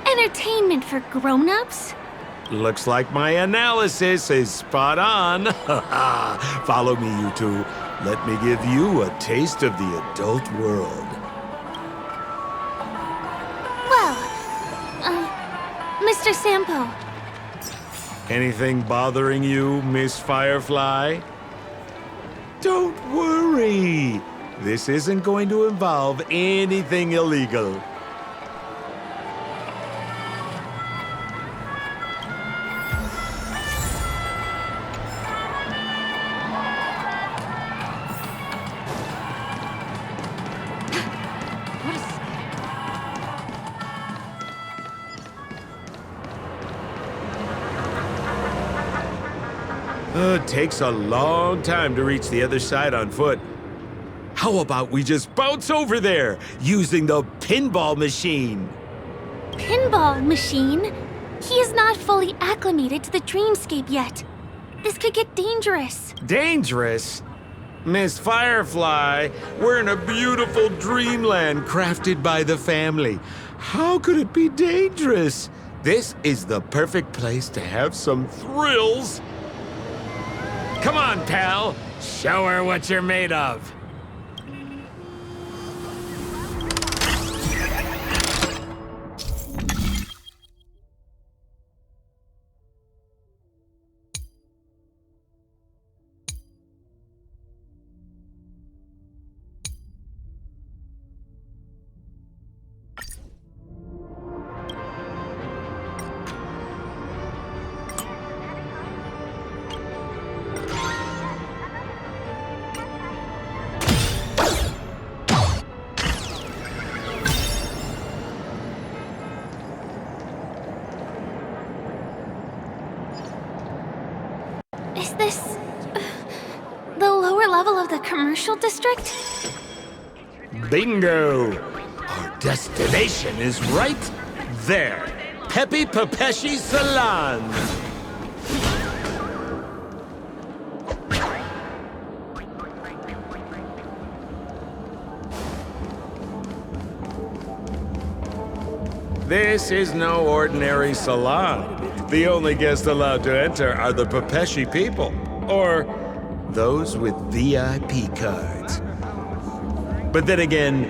Entertainment for grown-ups? Looks like my analysis is spot on. Follow me, you two. Let me give you a taste of the adult world. Well, Mr. Sampo. Anything bothering you, Miss Firefly? Don't worry. This isn't going to involve anything illegal. It takes a long time to reach the other side on foot. How about we just bounce over there using the pinball machine? Pinball machine? He is not fully acclimated to the dreamscape yet. This could get dangerous. Dangerous? Miss Firefly, we're in a beautiful dreamland crafted by the family. How could it be dangerous? This is the perfect place to have some thrills. Come on, pal. Show her what you're made of. Is this the lower level of the commercial district? Bingo! Our destination is right there. Peppy Papeshi Salon. This is no ordinary salon. The only guests allowed to enter are the Pepeshi people, or those with VIP cards. But then again,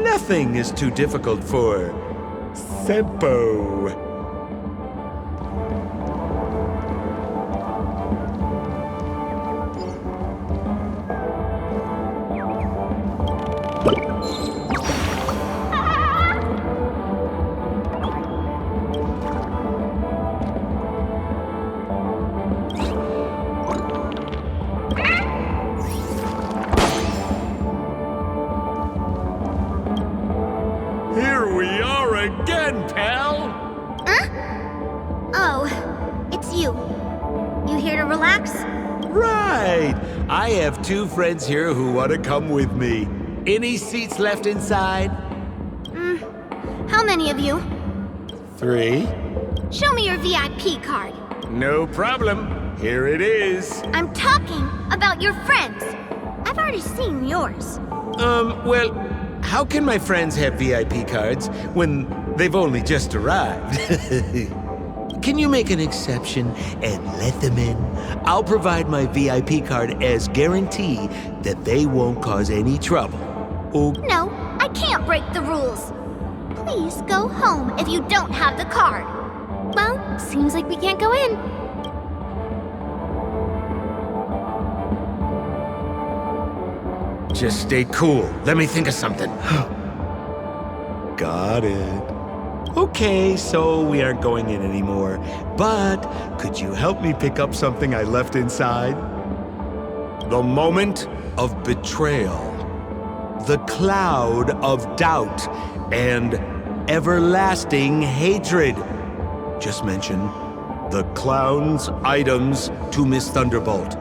nothing is too difficult for Sempo. Here we are again, pal! Huh? Oh, it's you. You here to relax? Right! I have two friends here who want to come with me. Any seats left inside? How many of you? 3. Show me your VIP card. No problem. Here it is. I'm talking about your friends. I've already seen yours. Well, how can my friends have VIP cards when they've only just arrived? Can you make an exception and let them in? I'll provide my VIP card as guarantee that they won't cause any trouble. Oh, No, I can't break the rules. Please go home if you don't have the card. Well, seems like we can't go in. just stay cool. Let me think of something. Got it. Okay, so we aren't going in anymore. But could you help me pick up something I left inside? The moment of betrayal. The cloud of doubt and everlasting hatred. Just mention the clown's items to Miss Thunderbolt.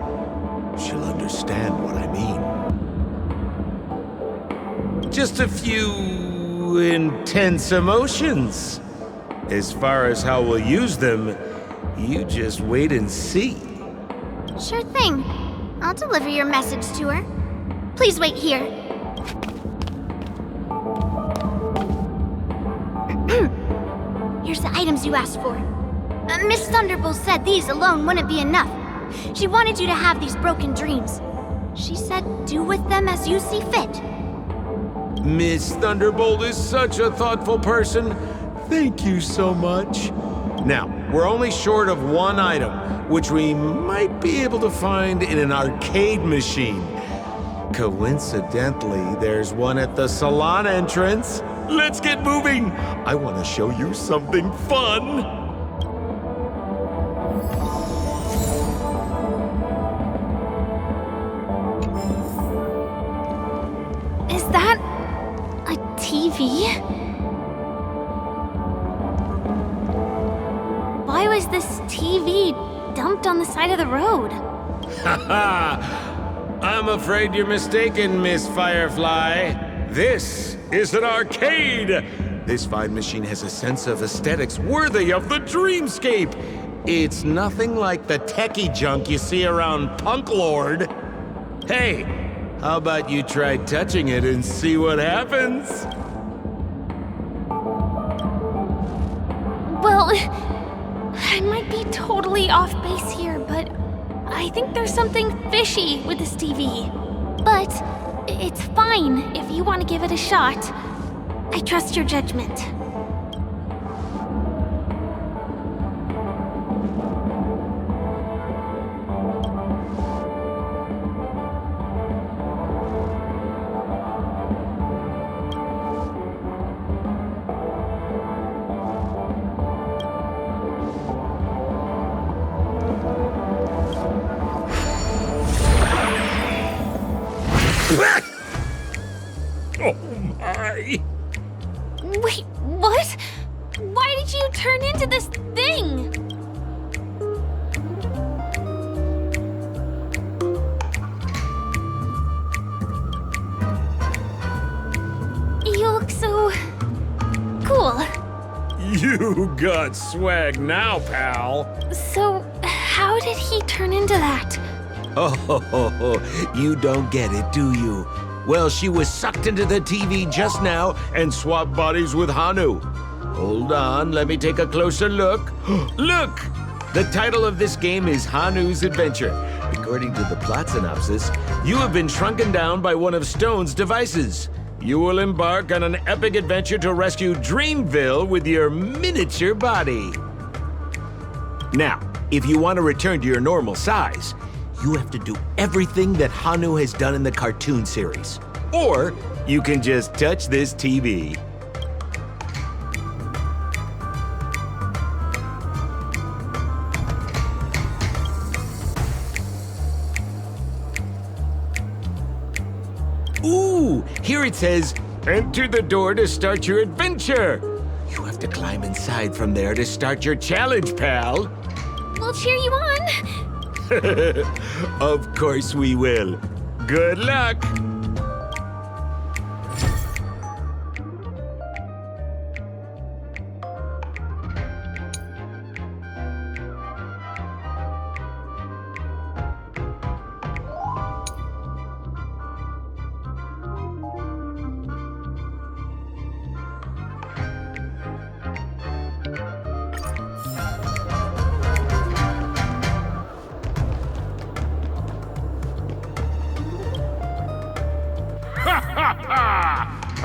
She'll understand what I mean. Just a few intense emotions. As far as how we'll use them, you just wait and see. Sure thing. I'll deliver your message to her. Please wait here. Here's the items you asked for. Miss Thunderbolt said these alone wouldn't be enough. She wanted you to have these broken dreams. She said do with them as you see fit. Miss Thunderbolt is such a thoughtful person. Thank you so much. Now, we're only short of one item, which we might be able to find in an arcade machine. Coincidentally, there's one at the salon entrance. Let's get moving. I want to show you something fun. Is that a TV? Why was this TV dumped on the side of the road? I'm afraid you're mistaken, Miss Firefly. This is an arcade. This fine machine has a sense of aesthetics worthy of the dreamscape. It's nothing like the techie junk you see around Punk Lord. Hey, how about you try touching it and see what happens? Well, I might be totally off base here, but I think there's something fishy with this TV. But it's fine if you want to give it a shot. I trust your judgment. Oh my! Wait, what? Why did you turn into this thing? You look so cool. You got swag now, pal. So, how did he turn into that? Oh, you don't get it, do you? Well, she was sucked into the TV just now and swapped bodies with Hanu. Hold on, let me take a closer look. Look! The title of this game is Hanu's Adventure. According to the plot synopsis, you have been shrunken down by one of Stone's devices. You will embark on an epic adventure to rescue Dreamville with your miniature body. Now, if you want to return to your normal size, you have to do everything that Hanu has done in the cartoon series. Or you can just touch this TV. Ooh, here it says, enter the door to start your adventure. You have to climb inside from there to start your challenge, pal. We'll cheer you on. Of course we will. Good luck.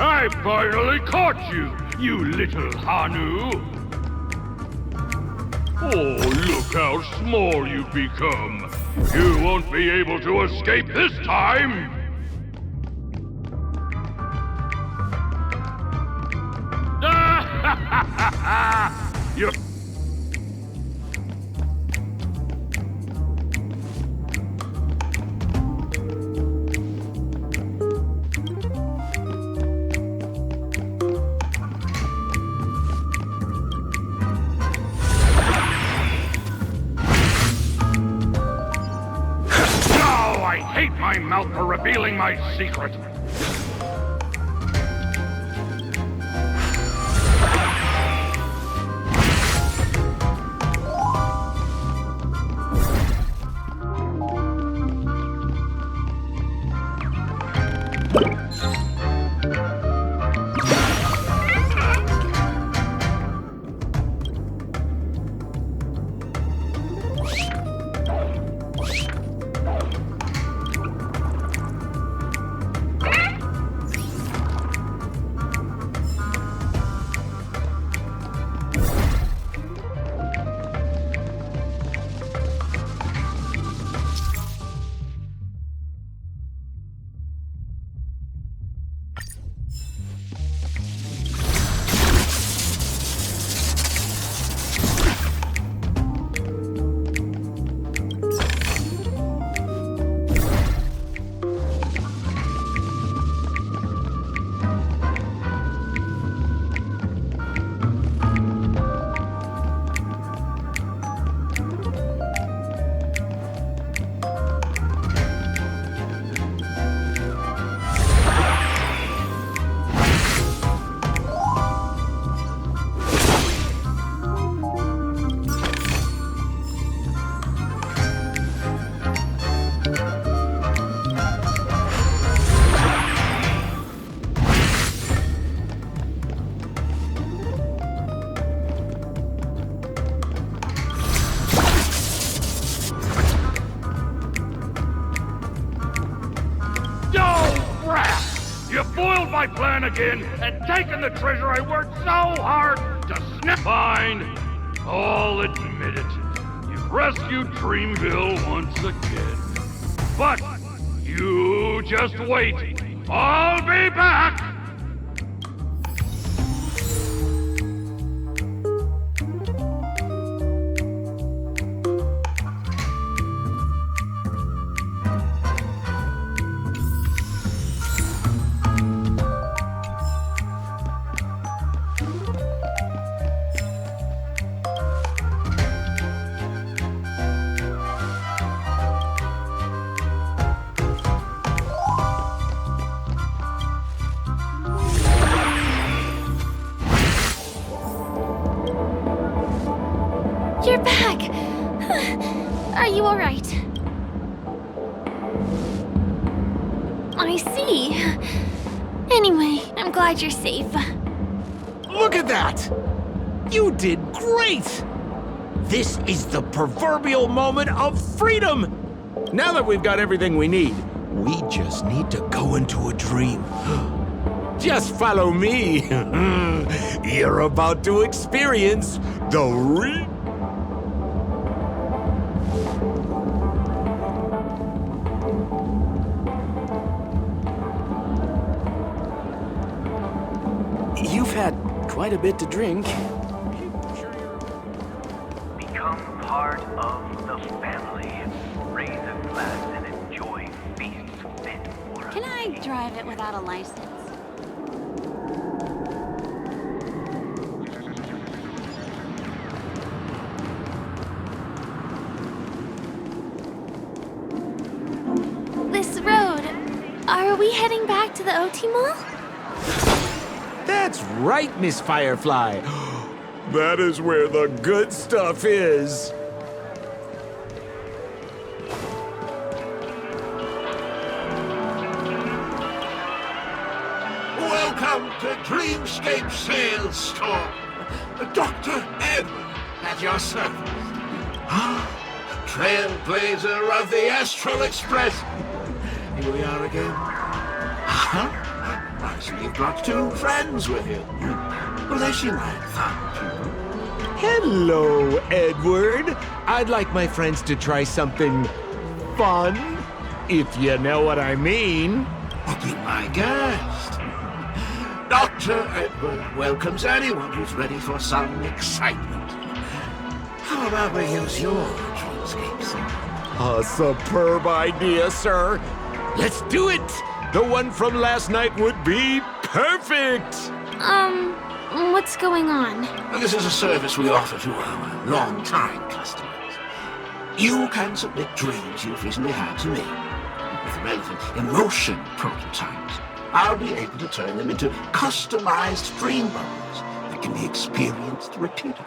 I finally caught you, you little Hanu! Oh, look how small you've become! You won't be able to escape this time! You... I hate my mouth for revealing my secret. You foiled my plan again and taken the treasure I worked so hard to snap. Fine, I'll admit it. You've rescued Dreamville once again. But you just wait. I'll be back! You're back! Are you alright? I see. Anyway, I'm glad you're safe. Look at that! You did great! This is the proverbial moment of freedom! Now that we've got everything we need, we just need to go into a dream. Just follow me. You're about to experience the real... You've had quite a bit to drink. Become part of the family. Raise a glass and enjoy feasts fit for us. Can I drive it without a license? This road, are we heading back to the OT Mall? That's right, Miss Firefly. That is where the good stuff is. Welcome to Dreamscape Sales Store. Dr. Edward at your service. Trailblazer of the Astral Express. Here we are again. I see you've brought two friends with you. Bless you, my fine people. Hello, Edward. I'd like my friends to try something fun, if you know what I mean. Be my guest. Dr. Edward welcomes anyone who's ready for some excitement. How about we use your dreamscapes? A superb idea, sir. Let's do it. The one from last night would be perfect. What's going on? This is a service we offer to our long-time customers. You can submit dreams you've recently had to me. With relevant emotion prototypes, I'll be able to turn them into customized dream bubbles that can be experienced repeatedly.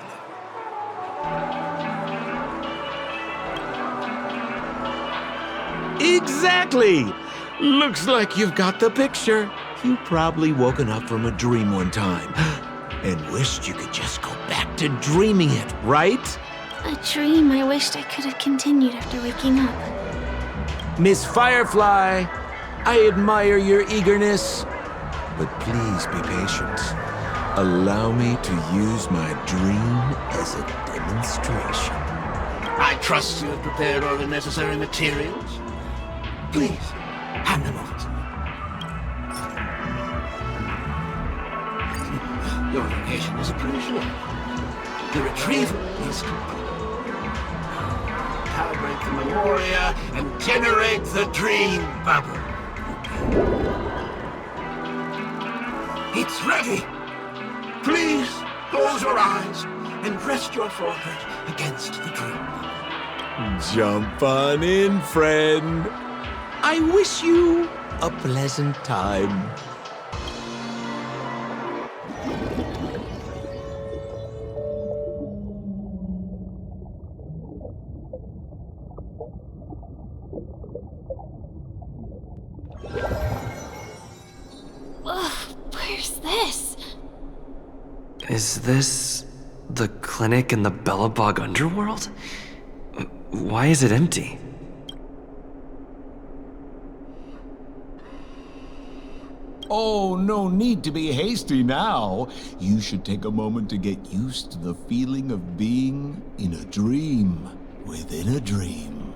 Exactly. Looks like you've got the picture. You've probably woken up from a dream one time and wished you could just go back to dreaming it, right? A dream I wished I could have continued after waking up. Miss Firefly, I admire your eagerness, but please be patient. Allow me to use my dream as a demonstration. I trust you have prepared all the necessary materials. Please, hand them over to me. Your donation is appreciated. The retrieval is complete. Calibrate the memoria and generate the dream bubble. It's ready. Please close your eyes and rest your forehead against the dream bubble. Jump on in, friend. I wish you a pleasant time. Where's this? Is this the clinic in the Bellabog underworld? Why is it empty? Oh, no need to be hasty now. You should take a moment to get used to the feeling of being in a dream within a dream.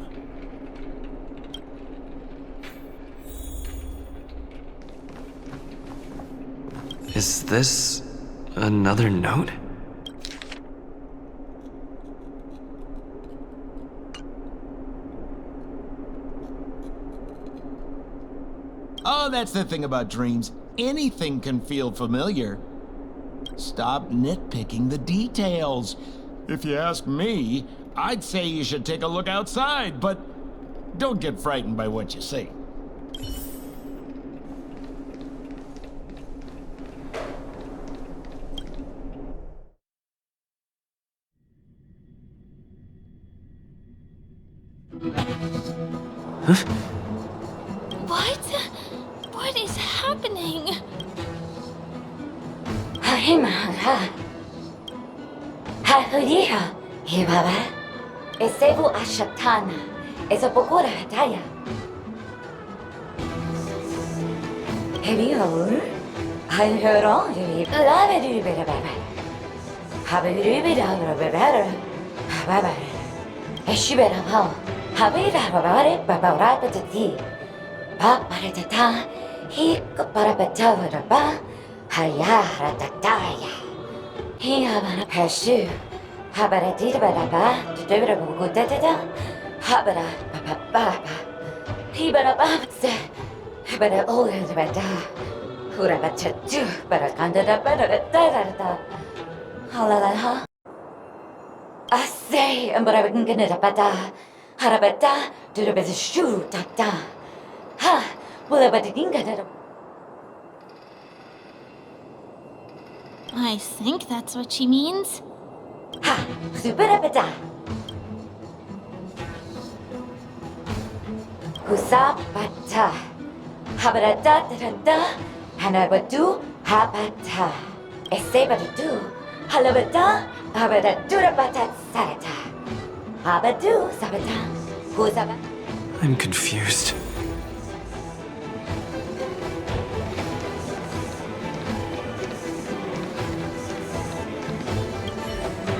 Is this another note? Oh, that's the thing about dreams. Anything can feel familiar. Stop nitpicking the details. If you ask me, I'd say you should take a look outside, but don't get frightened by what you see. What is happening? Hahudiha, Hibaba. Esevu Ashatana. Esapokora Hataya. Have you heard? I heard all of you. Love it, you better, baby. Have a little bit of a better. Baba. She better how. Have it about it, Baba Rapatati. Papa Tata. He could parapatava ba. Hayara Tataya. He have a shoe. Habara did ba to do it a good data. Habara Papa. He better ba. But I always better. Who about to do? But I can't do better. Halala. I say, but I wouldn't get it a better. Harabata, do the best shoe, tata. Ha, well, I better get it. I think that's what she means. Ha, super beta. Husapata. Habarata, Hanabadu, Habata. Esebadu, Halabata, Habadurabata Sarata. Habadu, Sabata, Husaba. I'm confused.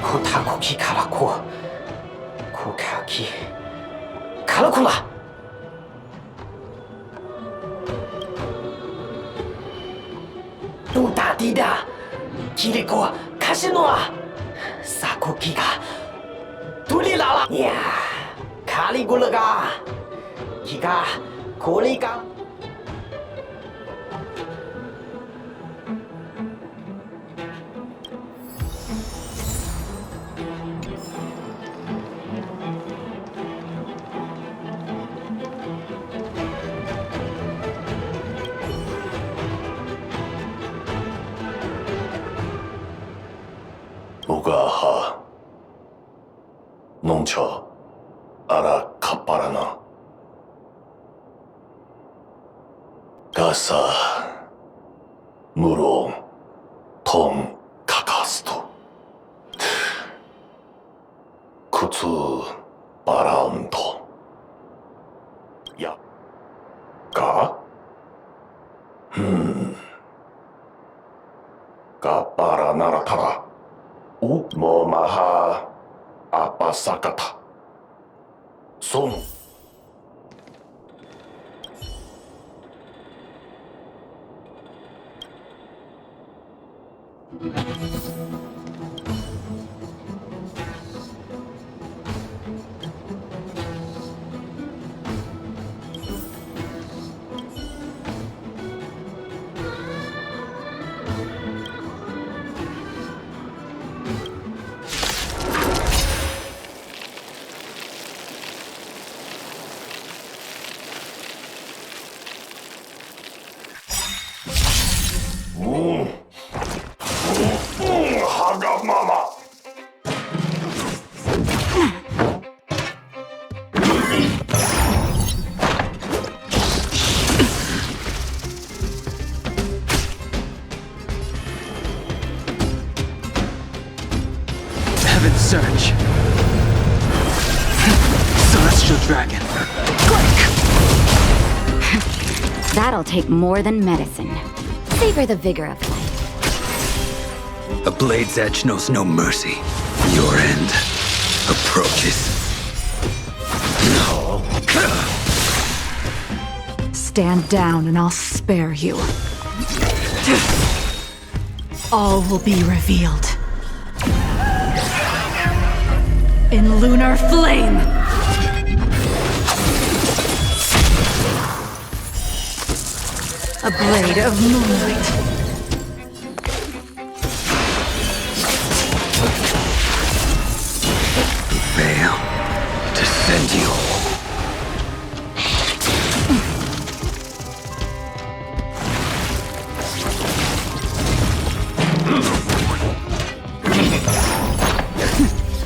Kotakuki Karaku. Kokaki. Karakula! Duda dida. Kiriko Kashinoa. Sakuki ga. Turilala. Yeah. Caligula ga. Kiga. Koriga. Ugaha Noncha Ara Kaparana Gasa Muro Tom Kakastu Kutsu Baranto Ya Ga Kapara Naratara Momaha Apasakata Son Hagamama Heaven's Surge. Celestial Dragon. That'll take more than medicine. Savor the vigor of life. A blade's edge knows no mercy. Your end approaches. Stand down and I'll spare you. All will be revealed. In lunar flame! A blade of moonlight. Veil. Defend you.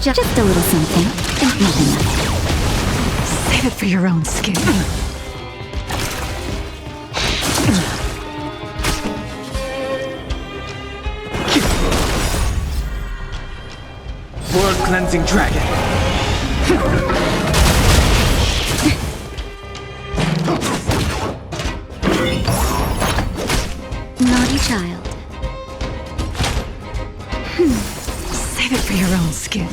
Just a little something. Think nothing of it. Save it for your own skin. cleansing dragon. Naughty child. Save it for your own skin.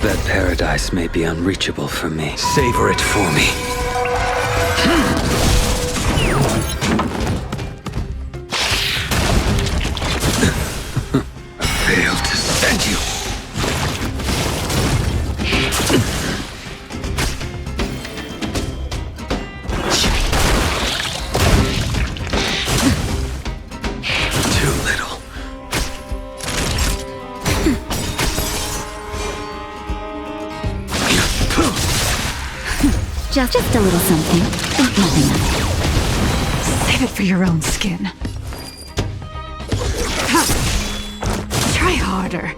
That paradise may be unreachable for me. Savor it for me. I failed to send you. Too little. Just a little something. Think nothing of it. Save it for your own skin. Try harder.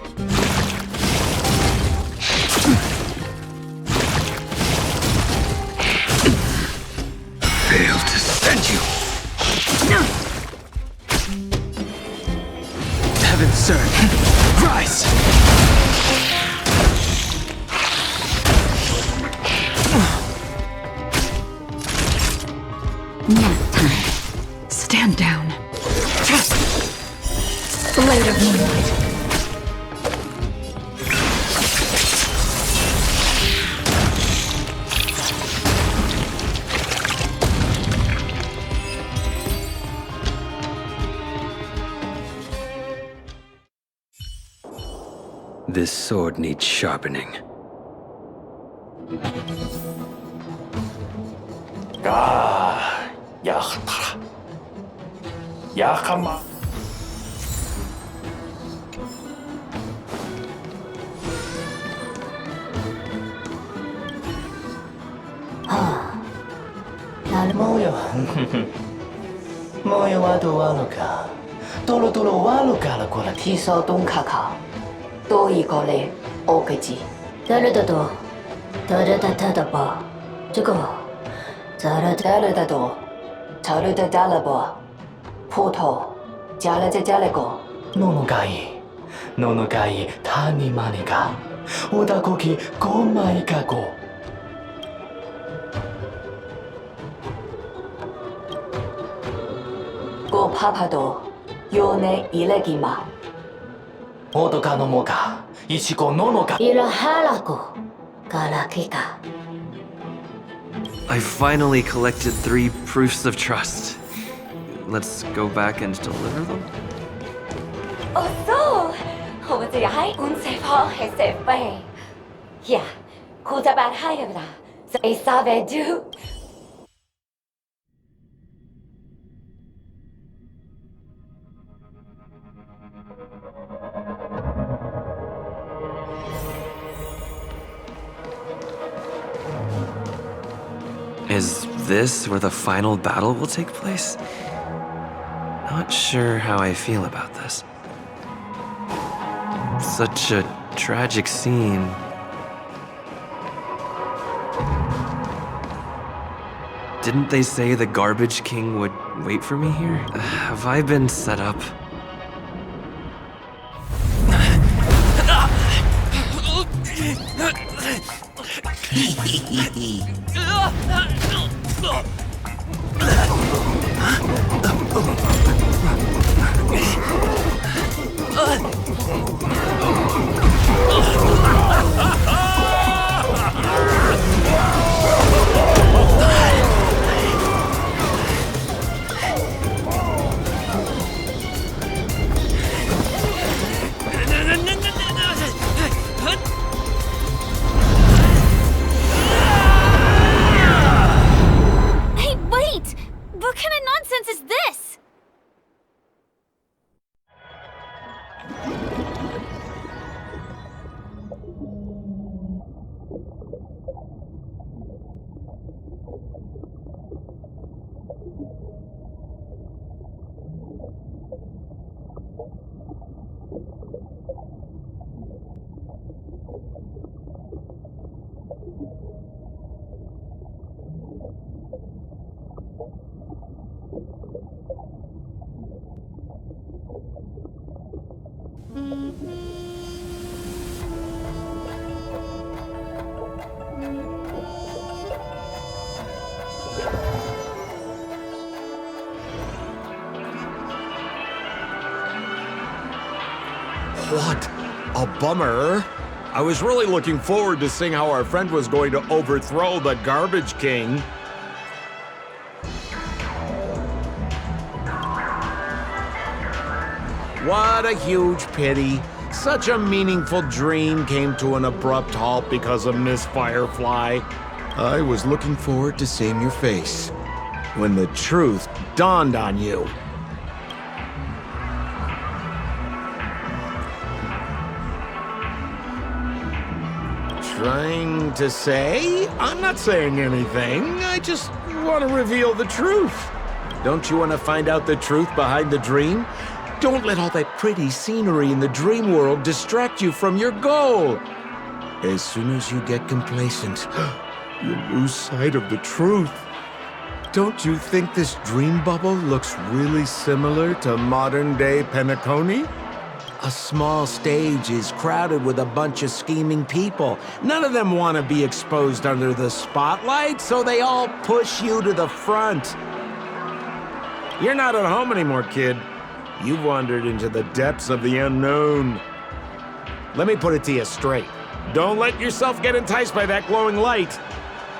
Failed to send you. Heaven, sir. Rise! Nap time. Stand down. Blade of moonlight. This sword needs sharpening. Yachtara. Yakama. Moyo. Moyo watu waluka. Tolo tolo waluka la kola tiso tung kaka. To I kole okaji. Dale da do. Dale da da da ba. Jigo. Dale da do. Dale da dale ba. Poto. Jale da jale go. Nono gai tani manika. Oda koki go mai ka go. Go papado. Yone ilegima. Odoka no moka. Ichiko nono ka. Ila halaku. Karakika. I finally collected 3 proofs of trust. Let's go back and deliver them? Oh, so. Hồng chị hãy cũng sẽ phó hay sẽ về. Yeah, cô ta bạn hay rồi là. Sẽ sao về chứ? Is this where the final battle will take place? Not sure how I feel about this. Such a tragic scene. Didn't they say the Garbage King would wait for me here? Have I been set up? What a bummer. I was really looking forward to seeing how our friend was going to overthrow the Garbage King. What a huge pity. Such a meaningful dream came to an abrupt halt because of Miss Firefly. I was looking forward to seeing your face when the truth dawned on you. Trying to say? I'm not saying anything. I just want to reveal the truth. Don't you want to find out the truth behind the dream? Don't let all that pretty scenery in the dream world distract you from your goal. As soon as you get complacent, you lose sight of the truth. Don't you think this dream bubble looks really similar to modern-day Peniconii? A small stage is crowded with a bunch of scheming people. None of them want to be exposed under the spotlight, so they all push you to the front. You're not at home anymore, kid. You've wandered into the depths of the unknown. Let me put it to you straight. Don't let yourself get enticed by that glowing light.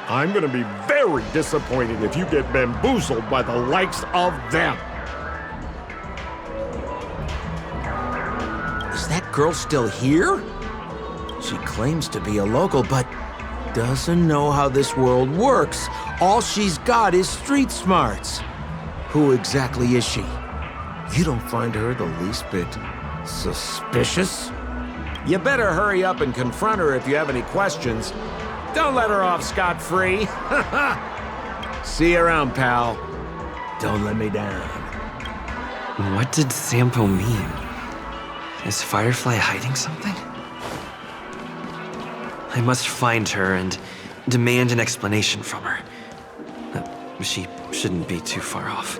I'm gonna be very disappointed if you get bamboozled by the likes of them. Is that girl still here? She claims to be a local, but doesn't know how this world works. All she's got is street smarts. Who exactly is she? You don't find her the least bit suspicious? You better hurry up and confront her if you have any questions. Don't let her off scot-free. See you around, pal. Don't let me down. What did Sampo mean? Is Firefly hiding something? I must find her and demand an explanation from her. She shouldn't be too far off.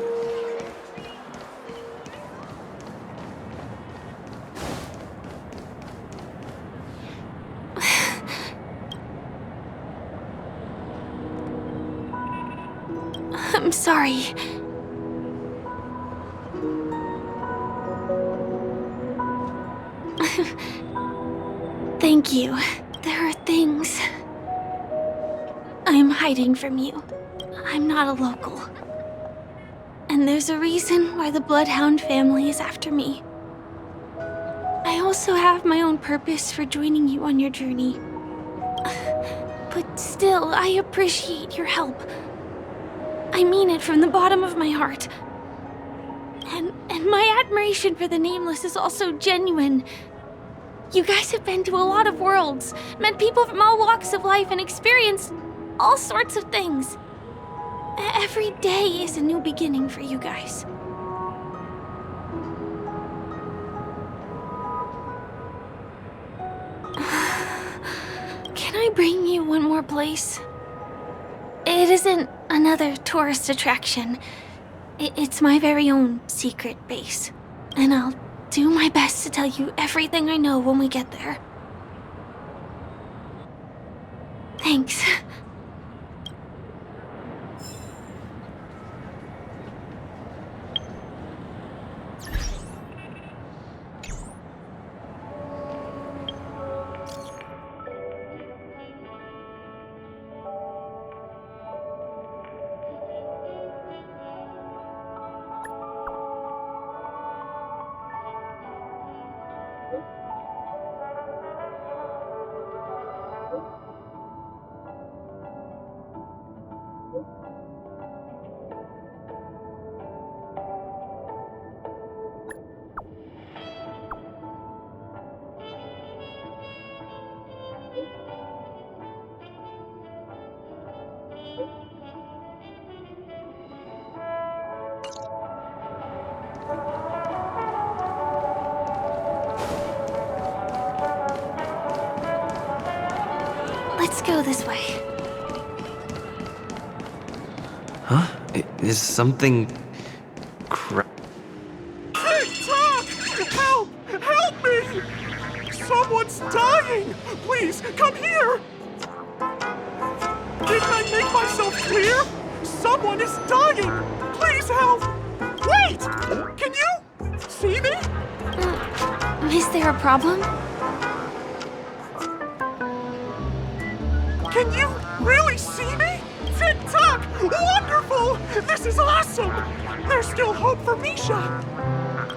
I'm sorry. Thank you. There are things I'm hiding from you. I'm not a local. And there's a reason why the Bloodhound family is after me. I also have my own purpose for joining you on your journey. But still, I appreciate your help. I mean it from the bottom of my heart. And my admiration for the Nameless is also genuine. You guys have been to a lot of worlds, met people from all walks of life, and experienced all sorts of things. Every day is a new beginning for you guys. Can I bring you one more place? It isn't another tourist attraction. It's my very own secret base. And I'll do my best to tell you everything I know when we get there. Thanks. Let's go this way. Huh? Is something... TikTok! Help! Help me! Someone's dying! Please, come here! Didn't I make myself clear? Someone is dying! Please help! Wait! Can you see me? Is there a problem? Can you really see me? Tick-tock! Wonderful! This is awesome! There's still hope for Misha!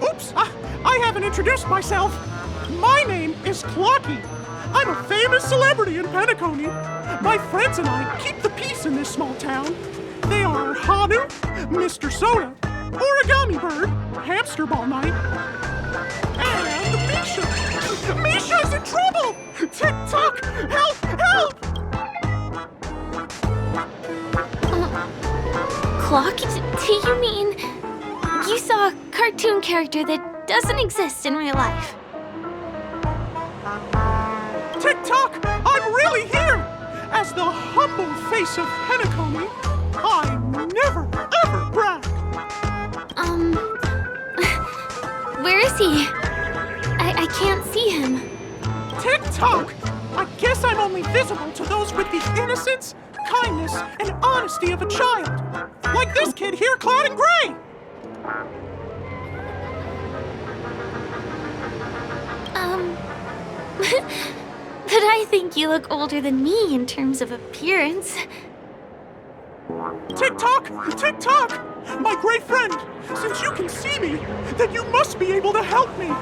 Oops, I haven't introduced myself. My name is Clocky. I'm a famous celebrity in Peniconii. My friends and I keep the peace in this small town. They are Hanu, Mr. Soda, Origami Bird, Hamster Ball Night, and Misha! Misha's in trouble! Tick-tock! Help! Help! Clock? Do you mean you saw a cartoon character that doesn't exist in real life? Tick-tock! I'm really here! As the humble face of Peniconii, I never, ever brag! Where is he? I can't see him. Tick-tock! I guess I'm only visible to those with the innocence, kindness, and honesty of a child. Like this kid here clad in gray! But I think you look older than me in terms of appearance. Tick-tock! Tick-tock! My great friend, since you can see me, then you must be able to help me.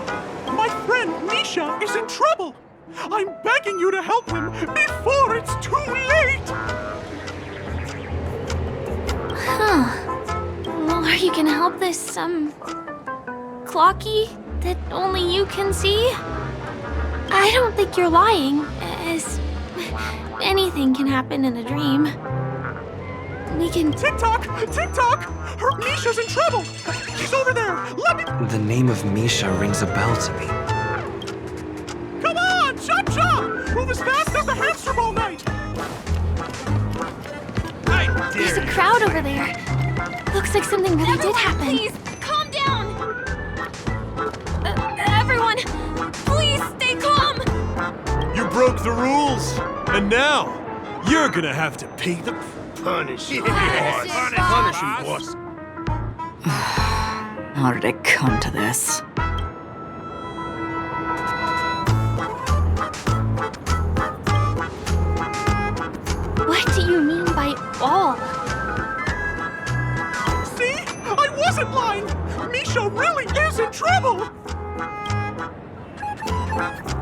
My friend Misha is in trouble. I'm begging you to help him before it's too late! Huh. Well, are you gonna help this, Clocky that only you can see? I don't think you're lying, as anything can happen in a dream. We can... Tick-tock! Tick-tock! Misha's in trouble! He's over there! Let me... The name of Misha rings a bell to me. Come on! Chop chop! Move as fast as the hamster ball night! There's a crowd over there. Looks like something really did happen. Please, calm down! Everyone, please stay calm! You broke the rules, and now you're gonna have to pay the punishment. Punish him, boss. How did it come to this? What do you mean by all? See? I wasn't lying! Misha really is in trouble!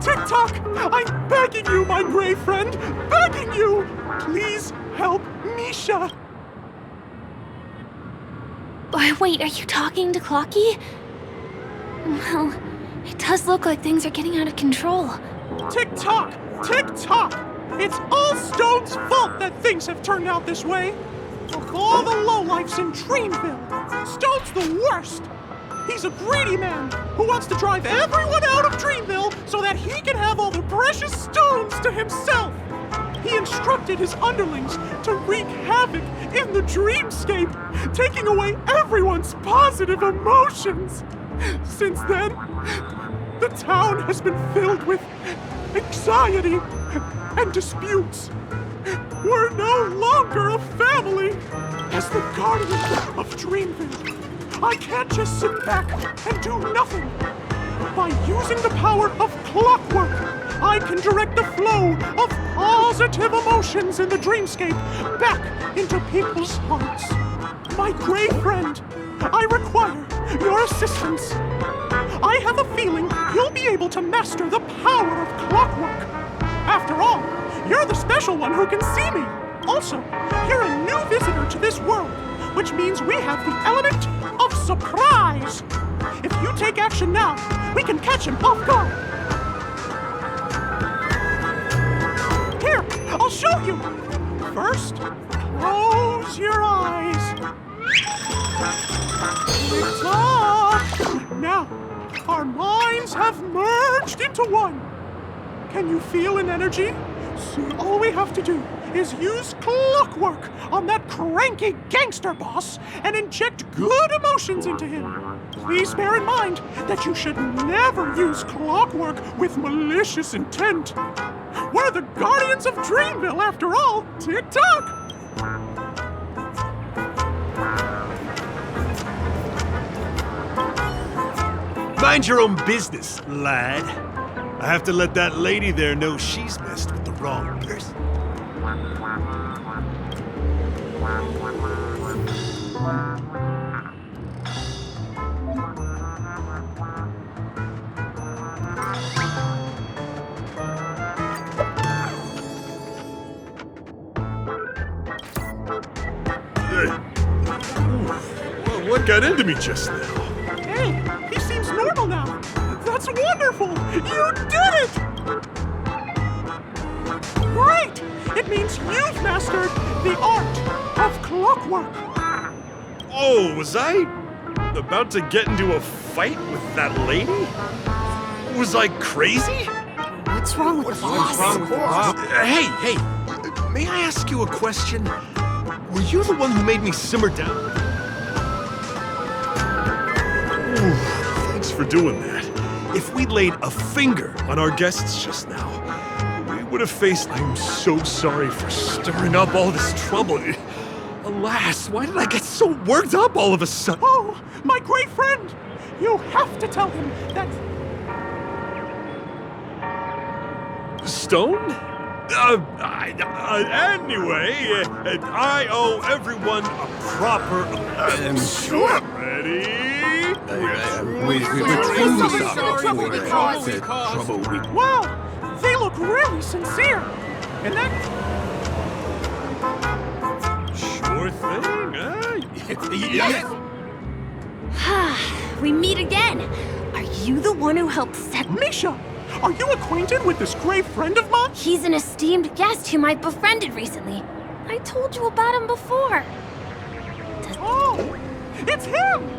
Tick-tock! I'm begging you, my brave friend! Begging you! Please help Misha! Wait, are you talking to Clocky? Well, it does look like things are getting out of control. Tick-tock! Tick-tock! It's all Stone's fault that things have turned out this way! Of all the lowlifes in Dreamville, Stone's the worst! He's a greedy man who wants to drive everyone out of Dreamville so that he can have all the precious stones to himself! He instructed his underlings to wreak havoc in the dreamscape, taking away everyone's positive emotions! Since then, the town has been filled with anxiety and disputes. We're no longer a family. As the guardian of Dreamville, I can't just sit back and do nothing. By using the power of clockwork, I can direct the flow of positive emotions in the dreamscape back into people's hearts. My great friend, I require your assistance. I have a feeling you'll be able to master the power of clockwork. After all, you're the special one who can see me. Also, you're a new visitor to this world, which means we have the element of surprise. If you take action now, we can catch him off guard. Here, I'll show you. First, close your eyes. Tick-tock. Now, our minds have merged into one. Can you feel an energy? See, all we have to do is use clockwork on that cranky gangster boss and inject good emotions into him. Please bear in mind that you should never use clockwork with malicious intent. We're the guardians of Dreamville, after all. Tick-tock! Mind your own business, lad. I have to let that lady there know she's messed with the wrong person. What got into me just now? Hey, he seems normal now. That's wonderful! You did it! Great! It means you've mastered the art of clockwork. Oh, was I about to get into a fight with that lady? Was I crazy? What's wrong with the boss? Hey, may I ask you a question? Were you the one who made me simmer down? Ooh, thanks for doing that. If we'd laid a finger on our guests just now, we would have faced... I'm so sorry for stirring up all this trouble. Alas, why did I get so worked up all of a sudden? Oh, my great friend! You have to tell him that... Stone? Anyway, I owe everyone a proper... Sure. Ready? Wow, they look really sincere. And that... Sure thing, Yes! We meet again. Are you the one who helped set... Misha, are you acquainted with this great friend of mine? He's an esteemed guest whom I befriended recently. I told you about him before. Oh, it's him!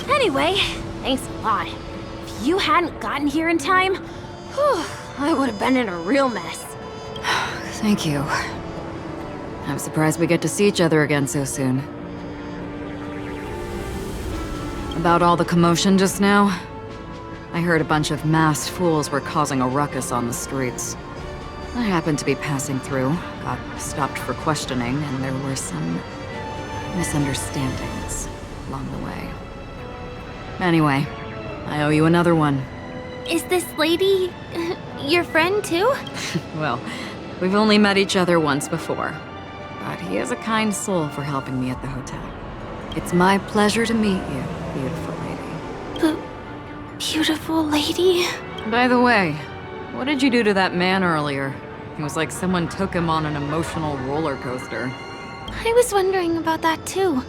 Anyway, thanks a lot. If you hadn't gotten here in time, whew, I would have been in a real mess. Thank you. I'm surprised we get to see each other again so soon. About all the commotion just now? I heard a bunch of masked fools were causing a ruckus on the streets. I happened to be passing through, got stopped for questioning, and there were some misunderstandings along the way. Anyway, I owe you another one. Is this lady your friend too? Well, we've only met each other once before, but he is a kind soul for helping me at the hotel. It's my pleasure to meet you, beautiful lady. Beautiful lady? By the way, what did you do to that man earlier? It was like someone took him on an emotional roller coaster. I was wondering about that too.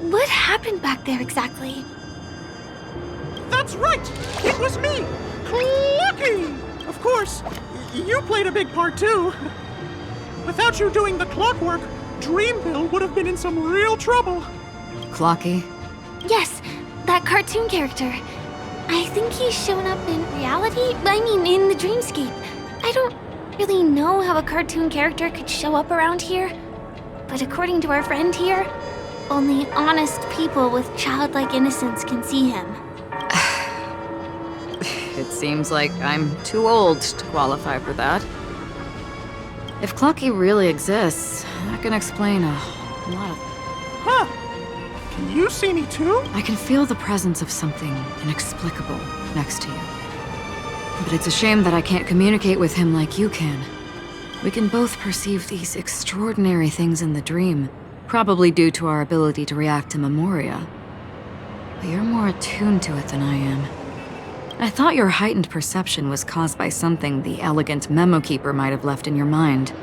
What happened back there exactly? That's right! It was me! Clocky! Of course, you played a big part too. Without you doing the clockwork, Dreamville would have been in some real trouble. Clocky? Yes, that cartoon character. I think he's shown up in reality? I mean, in the dreamscape. I don't really know how a cartoon character could show up around here. But according to our friend here, only honest people with childlike innocence can see him. It seems like I'm too old to qualify for that. If Clocky really exists, that can explain a lot of... Huh! Can you see me too? I can feel the presence of something inexplicable next to you. But it's a shame that I can't communicate with him like you can. We can both perceive these extraordinary things in the dream, probably due to our ability to react to memoria. But you're more attuned to it than I am. I thought your heightened perception was caused by something the elegant memo keeper might have left in your mind.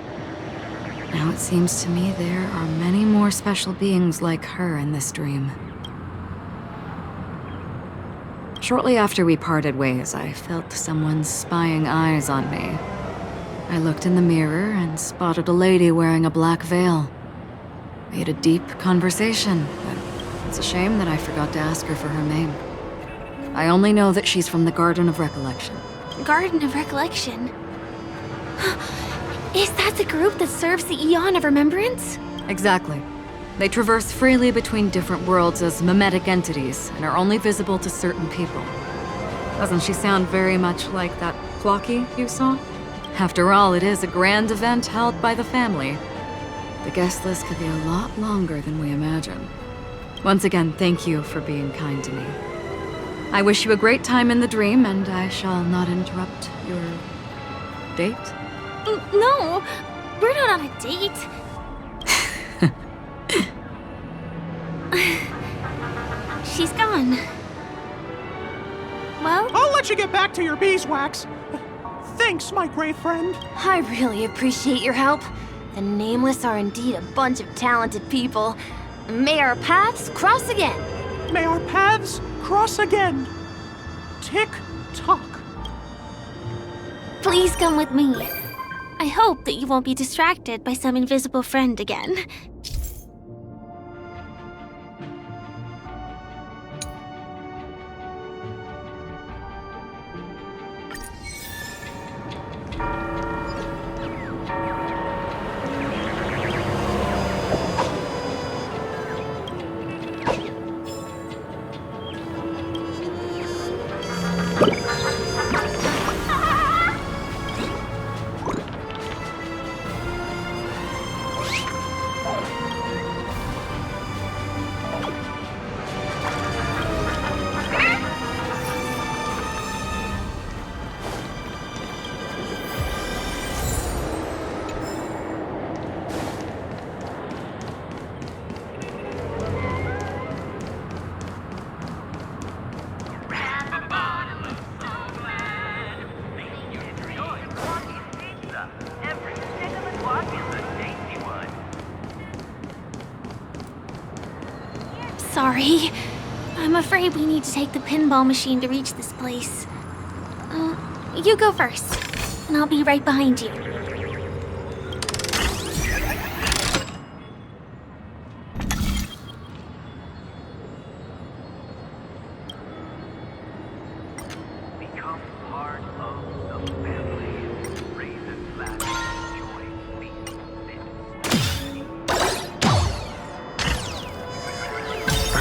Now it seems to me there are many more special beings like her in this dream. Shortly after we parted ways, I felt someone's spying eyes on me. I looked in the mirror and spotted a lady wearing a black veil. We had a deep conversation, but it's a shame that I forgot to ask her for her name. I only know that she's from the Garden of Recollection. Garden of Recollection? Is that the group that serves the Eon of Remembrance? Exactly. They traverse freely between different worlds as mimetic entities and are only visible to certain people. Doesn't she sound very much like that Clocky you saw? After all, it is a grand event held by the family. The guest list could be a lot longer than we imagine. Once again, thank you for being kind to me. I wish you a great time in the dream, and I shall not interrupt your date. No, we're not on a date. She's gone. Well, I'll let you get back to your beeswax. Thanks, my great friend. I really appreciate your help. The Nameless are indeed a bunch of talented people. May our paths cross again. May our paths cross again. Tick-tock. Please come with me. I hope that you won't be distracted by some invisible friend again. Sorry. I'm afraid we need to take the pinball machine to reach this place. You go first, and I'll be right behind you. Become part of the family. Raise and laugh, enjoy, be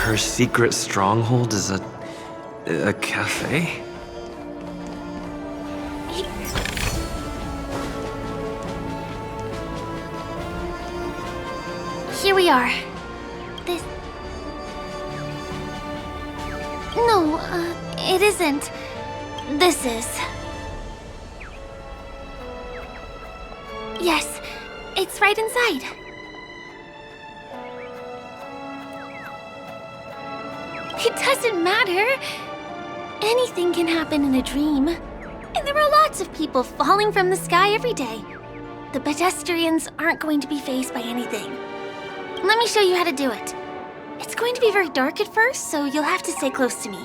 Her secret stronghold is a cafe? Here we are. This... No, it isn't. This is. Yes, it's right inside. It doesn't matter. Anything can happen in a dream. And there are lots of people falling from the sky every day. The pedestrians aren't going to be fazed by anything. Let me show you how to do it. It's going to be very dark at first, so you'll have to stay close to me.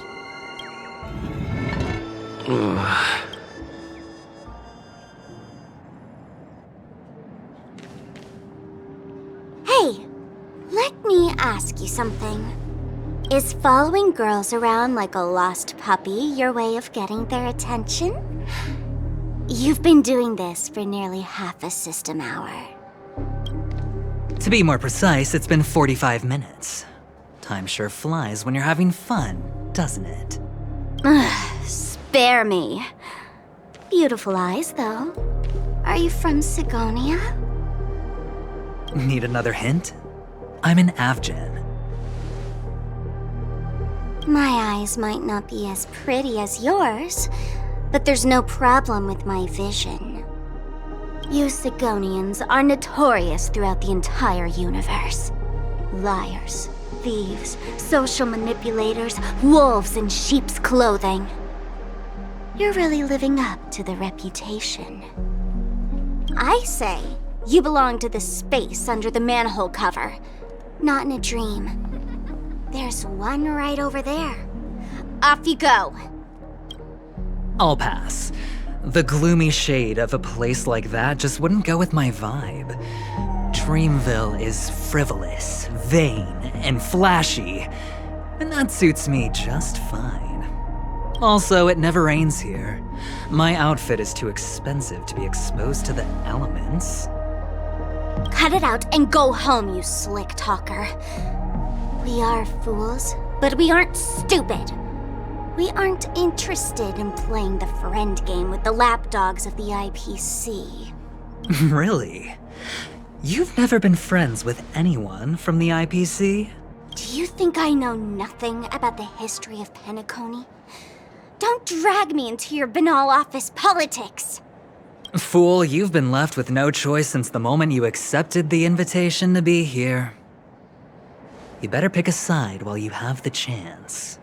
Hey, let me ask you something. Is following girls around like a lost puppy your way of getting their attention? You've been doing this for nearly half a system hour. To be more precise, it's been 45 minutes. Time sure flies when you're having fun, doesn't it? Spare me. Beautiful eyes, though. Are you from Sigonia? Need another hint? I'm an Avgen. My eyes might not be as pretty as yours, but there's no problem with my vision. You Sigonians are notorious throughout the entire universe. Liars, thieves, social manipulators, wolves in sheep's clothing. You're really living up to the reputation. I say, you belong to the space under the manhole cover, not in a dream. There's one right over there. Off you go. I'll pass. The gloomy shade of a place like that just wouldn't go with my vibe. Dreamville is frivolous, vain, and flashy, and that suits me just fine. Also, it never rains here. My outfit is too expensive to be exposed to the elements. Cut it out and go home, you slick talker. We are fools, but we aren't stupid. We aren't interested in playing the friend game with the lapdogs of the IPC. Really? You've never been friends with anyone from the IPC? Do you think I know nothing about the history of Peniconii? Don't drag me into your banal office politics! Fool, you've been left with no choice since the moment you accepted the invitation to be here. You better pick a side while you have the chance.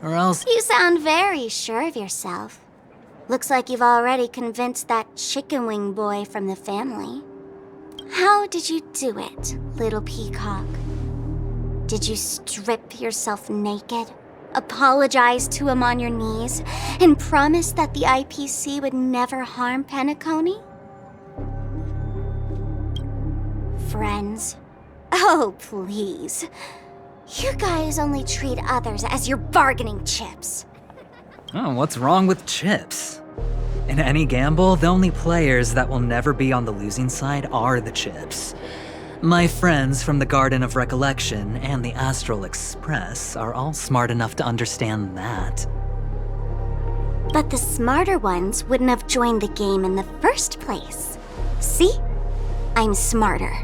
Or else— You sound very sure of yourself. Looks like you've already convinced that chicken wing boy from the family. How did you do it, little peacock? Did you strip yourself naked, apologize to him on your knees, and promise that the IPC would never harm Peniconii? Friends? Oh, please. You guys only treat others as your bargaining chips. Oh, what's wrong with chips? In any gamble, the only players that will never be on the losing side are the chips. My friends from the Garden of Recollection and the Astral Express are all smart enough to understand that. But the smarter ones wouldn't have joined the game in the first place. See? I'm smarter.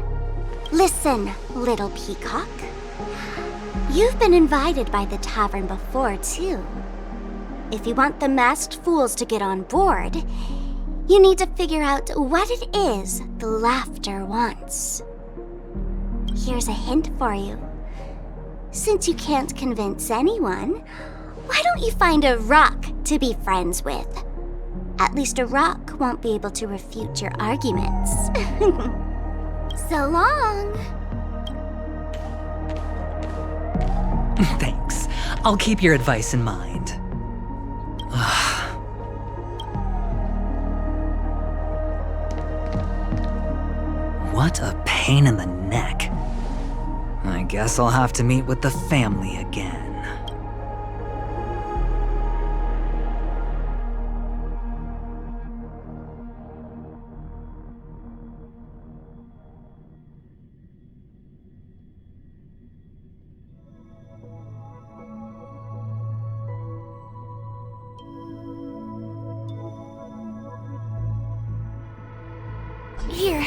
Listen, little peacock. You've been invited by the tavern before, too. If you want the masked fools to get on board, you need to figure out what it is the laughter wants. Here's a hint for you. Since you can't convince anyone, why don't you find a rock to be friends with? At least a rock won't be able to refute your arguments. So long! Thanks. I'll keep your advice in mind. What a pain in the neck. I guess I'll have to meet with the family again. Here.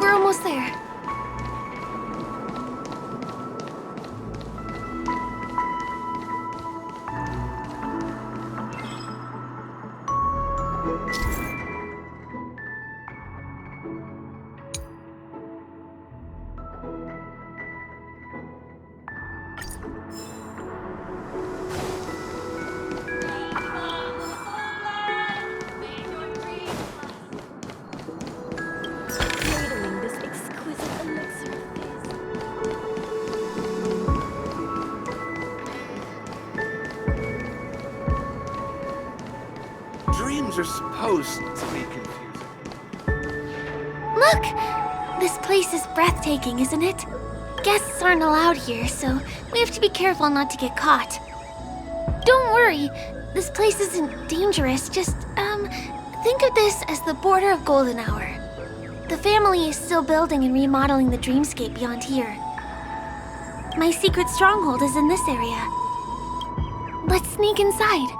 We're almost there. Dreams are supposed to be confusing. Look! This place is breathtaking, isn't it? Guests aren't allowed here, so we have to be careful not to get caught. Don't worry, this place isn't dangerous, just, think of this as the border of Golden Hour. The family is still building and remodeling the dreamscape beyond here. My secret stronghold is in this area. Let's sneak inside.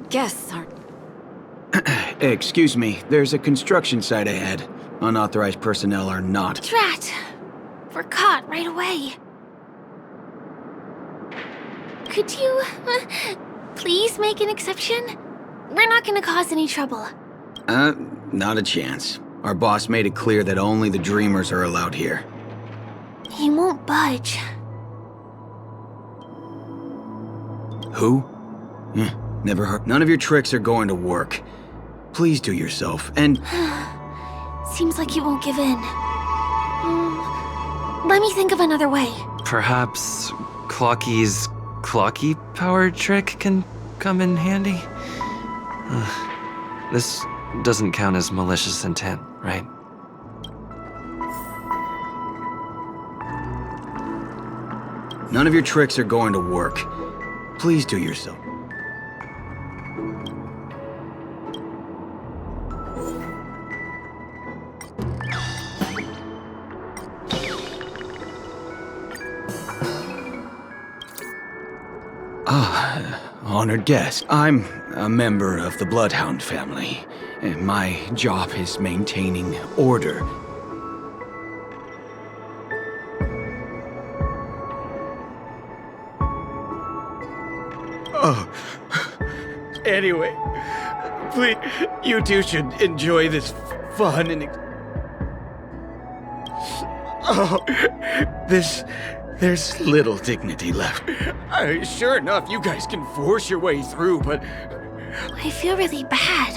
Guests aren't. Excuse me, there's a construction site ahead. Unauthorized personnel are not. Drat! We're caught right away. Could you, please make an exception? We're not gonna cause any trouble. Not a chance. Our boss made it clear that only the dreamers are allowed here. He won't budge. Who? Never heard. None of your tricks are going to work. Please do yourself, and... Seems like he won't give in. Let me think of another way. Perhaps Clocky's Clocky power trick can come in handy? This doesn't count as malicious intent, right? None of your tricks are going to work. Please do yourself. Honored guest. I'm a member of the Bloodhound family, and my job is maintaining order. Anyway, please, you two should enjoy this fun and... There's little dignity left. Sure enough, you guys can force your way through, but... I feel really bad.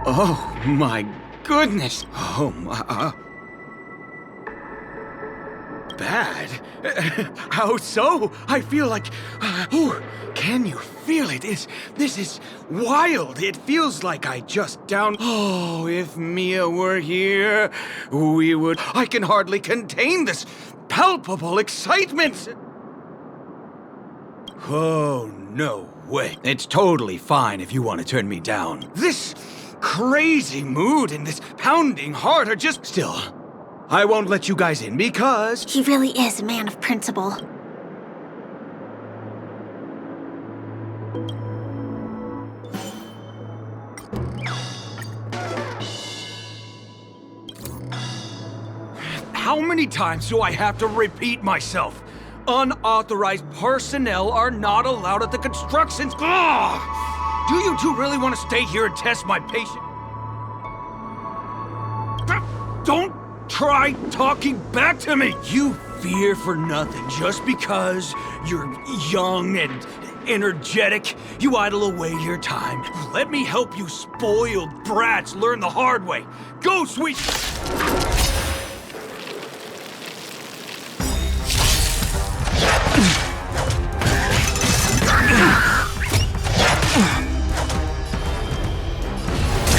Oh my goodness! Oh my... Bad? How so? I feel like... can you feel it? This is wild. It feels like I just down... Oh, if Mia were here, we would... I can hardly contain this palpable excitement! Oh, no way. It's totally fine if you want to turn me down. This crazy mood and this pounding heart are just... Still, I won't let you guys in because... He really is a man of principle. How many times do I have to repeat myself? Unauthorized personnel are not allowed at the construction... Ugh! Do you two really want to stay here and test my patience? Don't try talking back to me! You fear for nothing just because you're young and energetic. You idle away your time. Let me help you spoiled brats learn the hard way. Go, sweet...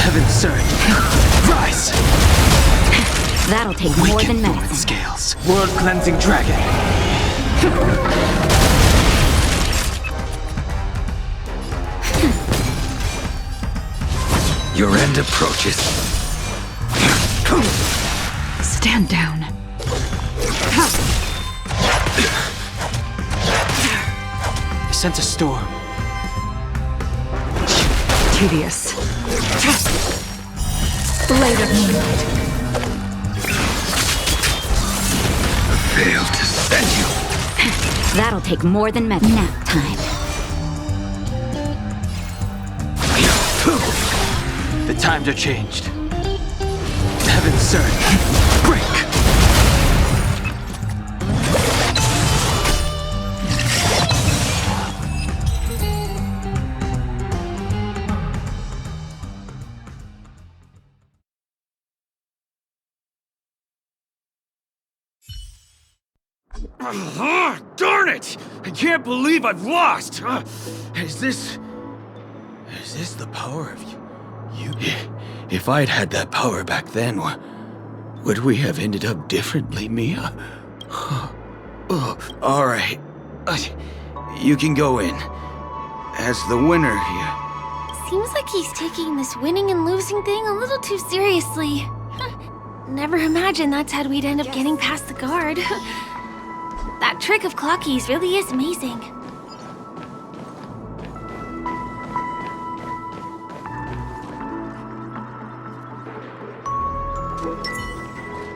Heaven surge. Rise! That'll take more than medicine. Scales. World cleansing dragon. Your end approaches. Stand down. I sense a storm. Tedious. Blade of moonlight. Failed to send you. That'll take more than medicine. Nap time. The times are changed. Heaven surge. Break! Darn it! I can't believe I've lost! Is this the power of you? If I'd had that power back then, would we have ended up differently, Mia? All right. You can go in. As the winner here. Seems like he's taking this winning and losing thing a little too seriously. Never imagined that's how we'd end up getting past the guard. That trick of Clocky's really is amazing.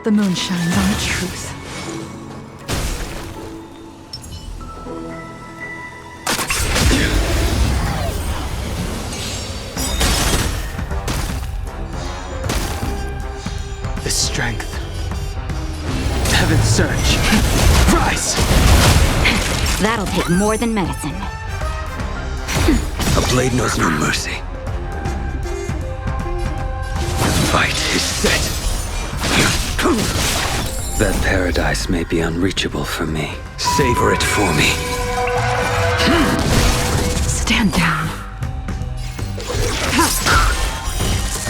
The moon shines on the truth. The strength. Heaven surge. Rise! That'll take more than medicine. A blade knows no mercy. The fight is set. That paradise may be unreachable for me. Savor it for me. Stand down.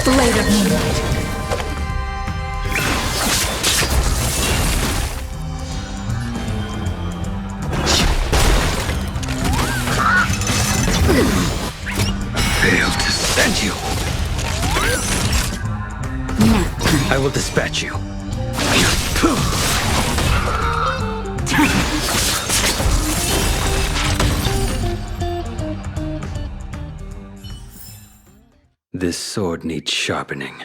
Blade of moonlight. Failed to send you. Nap time. I will dispatch you. This sword needs sharpening.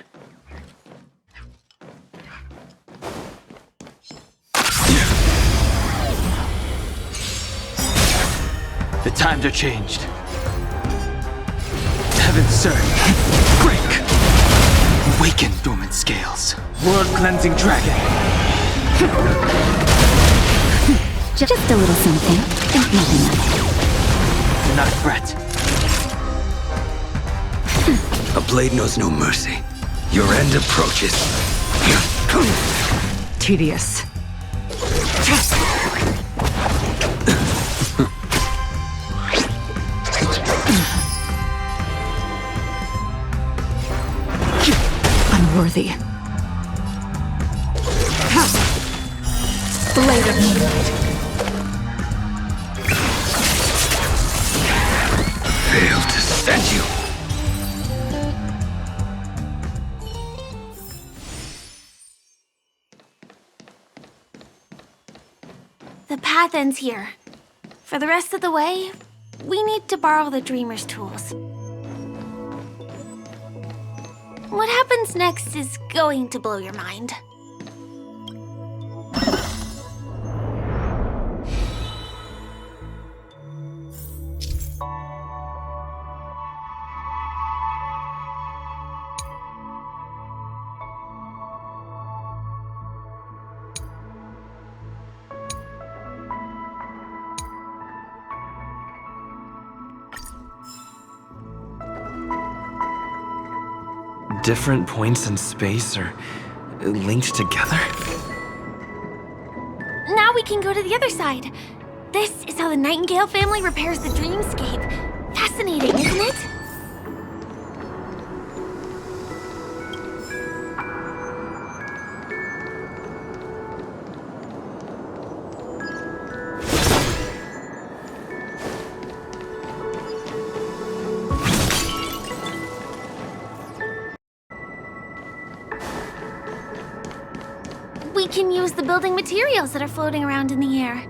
The times are changed. Heaven's surge. Break. Awaken dormant scales. World-cleansing dragon. Just a little something. Think nothing of it. You're not a threat. A blade knows no mercy. Your end approaches. Tedious. Unworthy. Blade of moonlight. Failed to send you. The path ends here. For the rest of the way, we need to borrow the Dreamer's tools. What happens next is going to blow your mind. Different points in space are linked together? Now we can go to the other side. This is how the Nightingale family repairs the dreamscape. Fascinating, isn't it? We can use the building materials that are floating around in the air.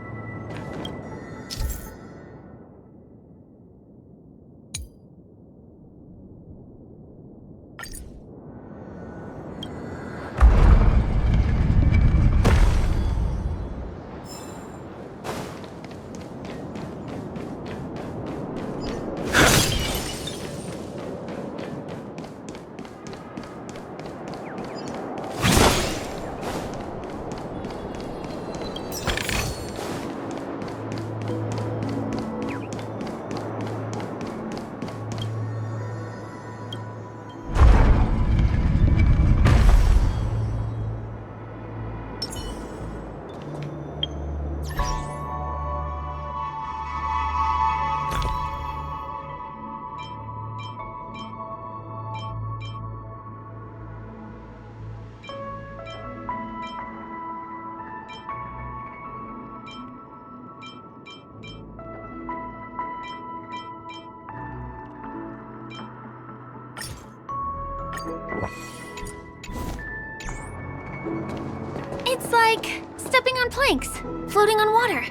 It's like stepping on planks, floating on water.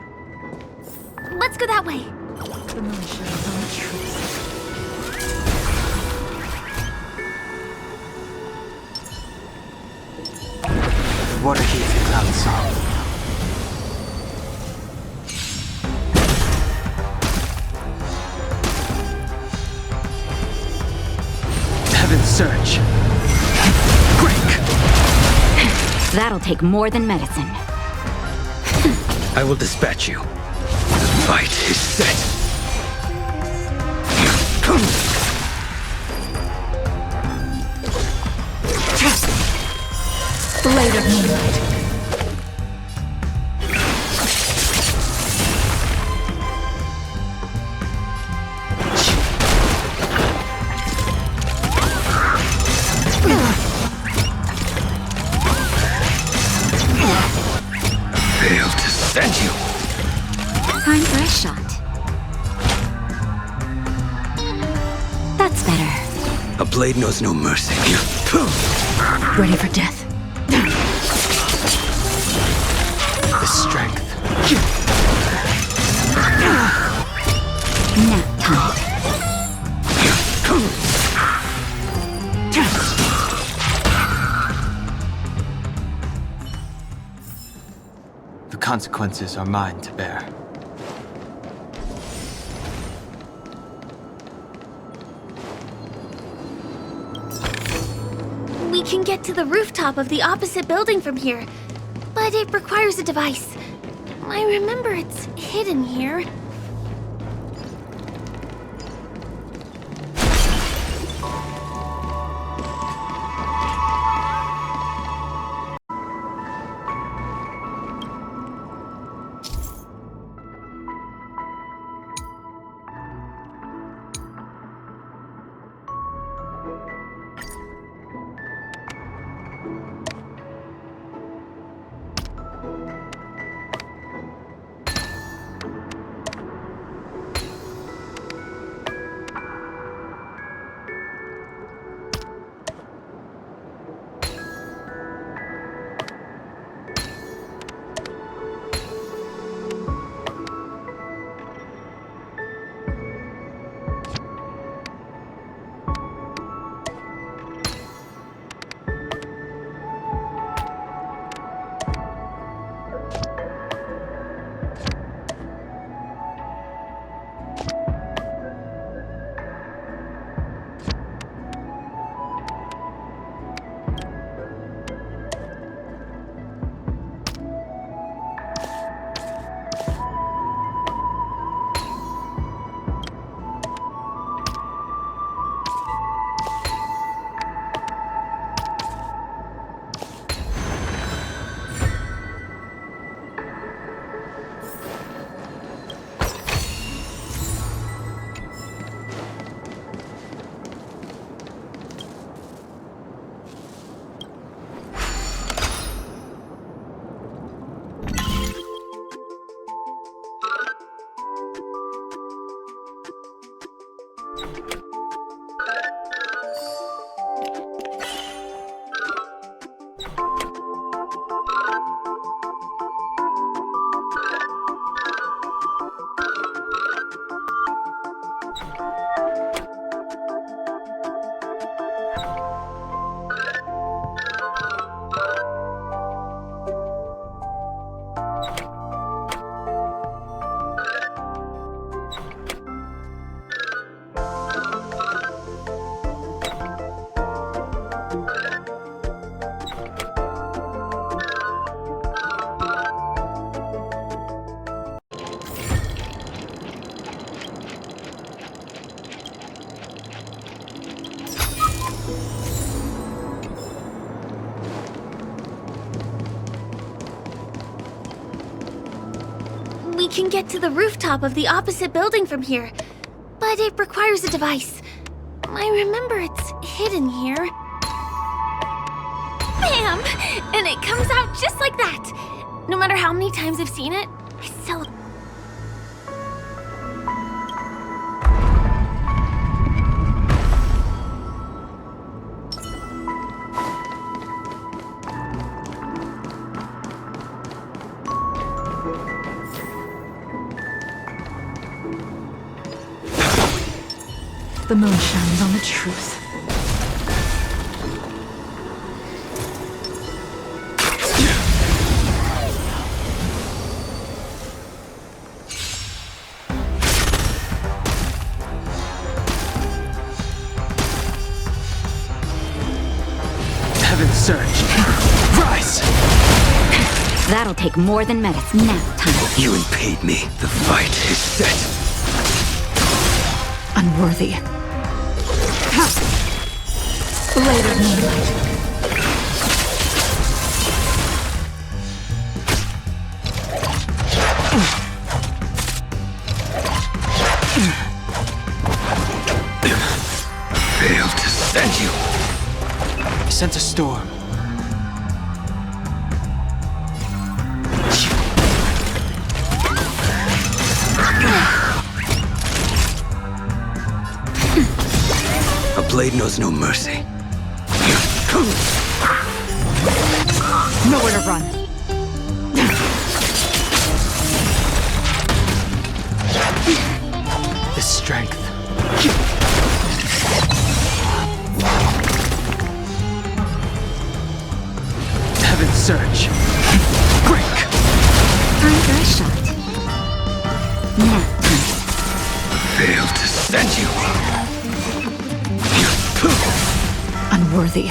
Let's go that way. The moon shadows on the trees. Water heaves the cloud song. Heaven's surge. Break. That'll take more than medicine. I will dispatch you. fight is set. Blade of Moonlight. Failed to send you. Time for a shot. That's better. A blade knows no mercy. Ready for death. The strength. Nap time. The consequences are mine to bear. We can get to the rooftop of the opposite building from here, but it requires a device. I remember it's hidden here. We can get to the rooftop of the opposite building from here, but it requires a device. I remember it's hidden here. Bam! And it comes out just like that. No matter how many times I've seen it, I still... The moon shines on the truth. Heaven surge. Rise! That'll take more than minutes. Nap time. You impede me. The fight is set. Unworthy. Blade of moonlight. Failed to send you. I sense a storm. A blade knows no mercy. Nowhere to run. The strength. Heaven's surge. Break. Time for a shot. Nap time. Failed to send you. Unworthy.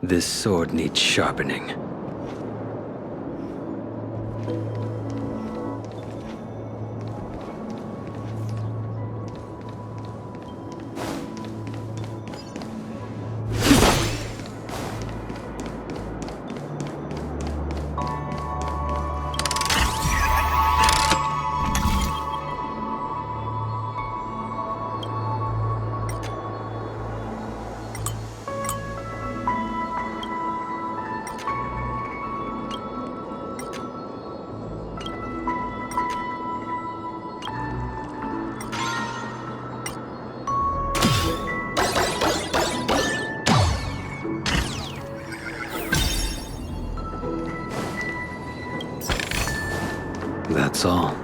This sword needs sharpening. That's all.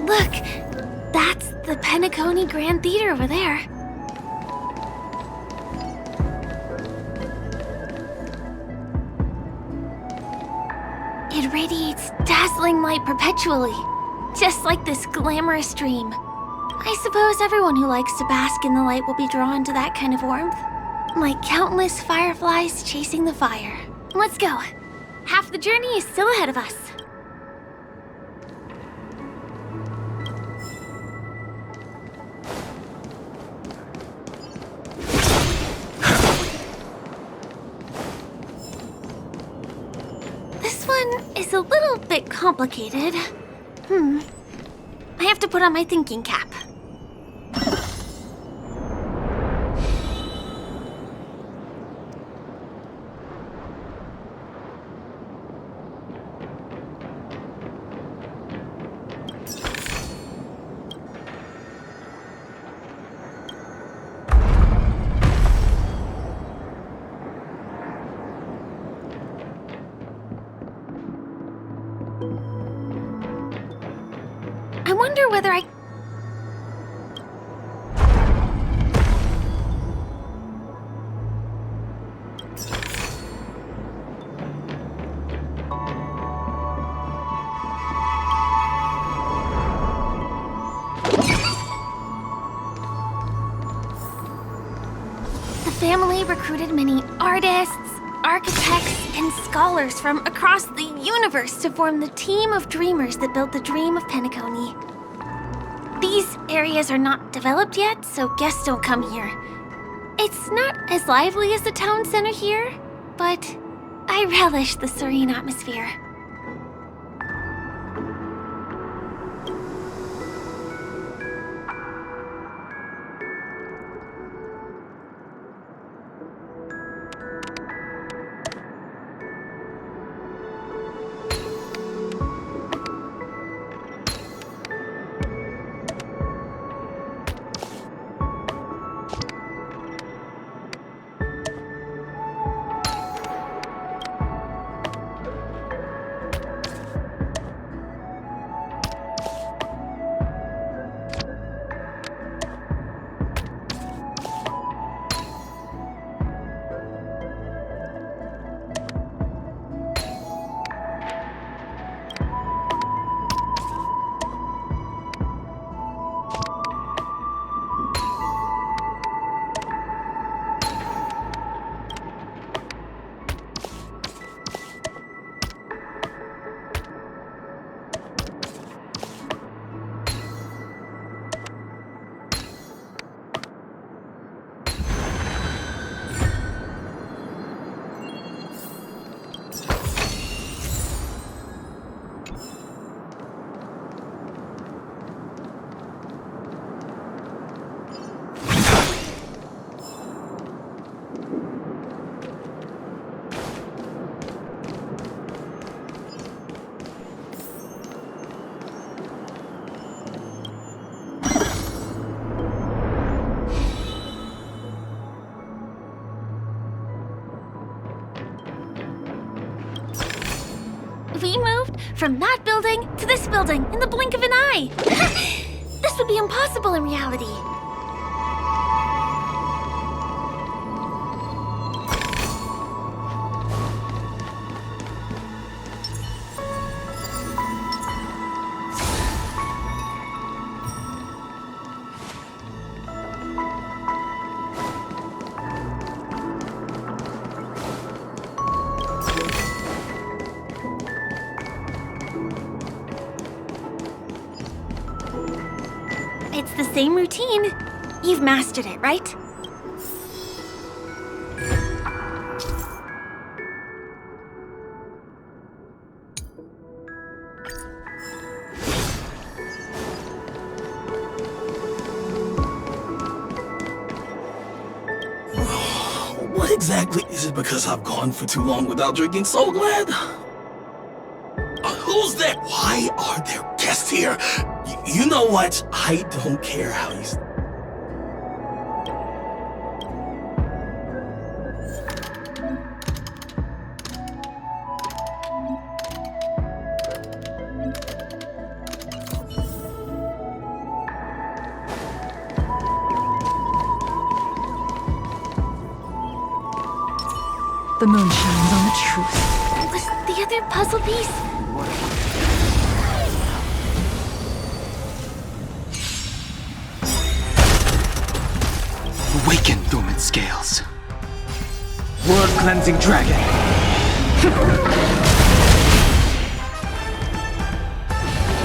Look, that's the Peniconii Grand Theater over there. It radiates dazzling light perpetually, just like this glamorous dream. I suppose everyone who likes to bask in the light will be drawn to that kind of warmth. Like countless fireflies chasing the fire. Let's go. Half the journey is still ahead of us. This one is a little bit complicated. I have to put on my thinking cap. I wonder whether I... family recruited many artists, architects, and scholars from across the universe to form the team of dreamers that built the dream of Peniconii. These areas are not developed yet, so guests don't come here. It's not as lively as the town center here, but I relish the serene atmosphere. We moved from that building to this building in the blink of an eye. This would be impossible in reality. It's the same routine. You've mastered it, right? What exactly is it because I've gone for too long without drinking so glad? Who's that? Why are there guests here? You know what? I don't care how you... The moon shines on the truth. Was the other puzzle piece? Awaken, dormant scales. World-cleansing dragon.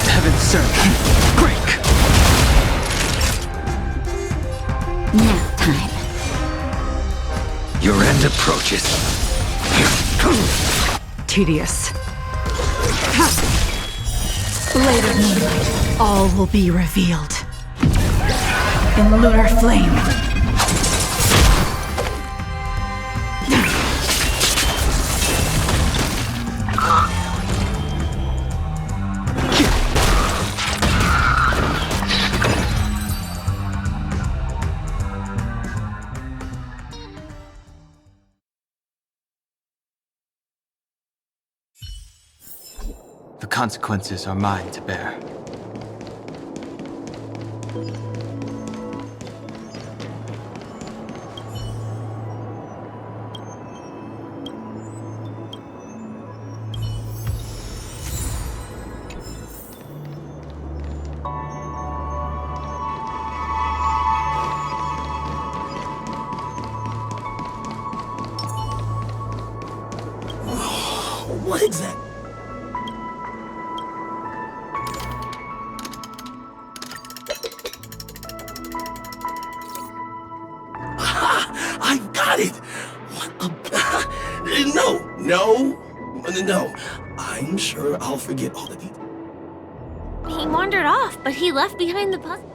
Heaven's servant. Break. Nap time. Your end approaches. Tedious. Blade of moonlight. All will be revealed. In lunar flame. The consequences are mine to bear. Exactly. I've got it! What a... No. I'm sure I'll forget all the details. He wandered off, but he left behind the puzzle.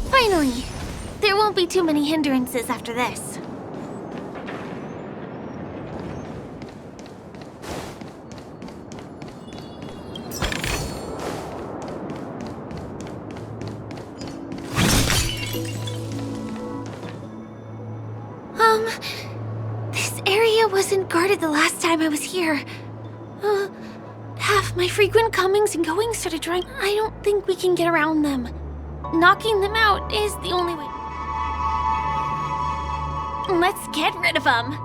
Finally! There won't be too many hindrances after this. This area wasn't guarded the last time I was here. Half my frequent comings and goings started drawing. I don't think we can get around them. Knocking them out is the only way. Let's get rid of them.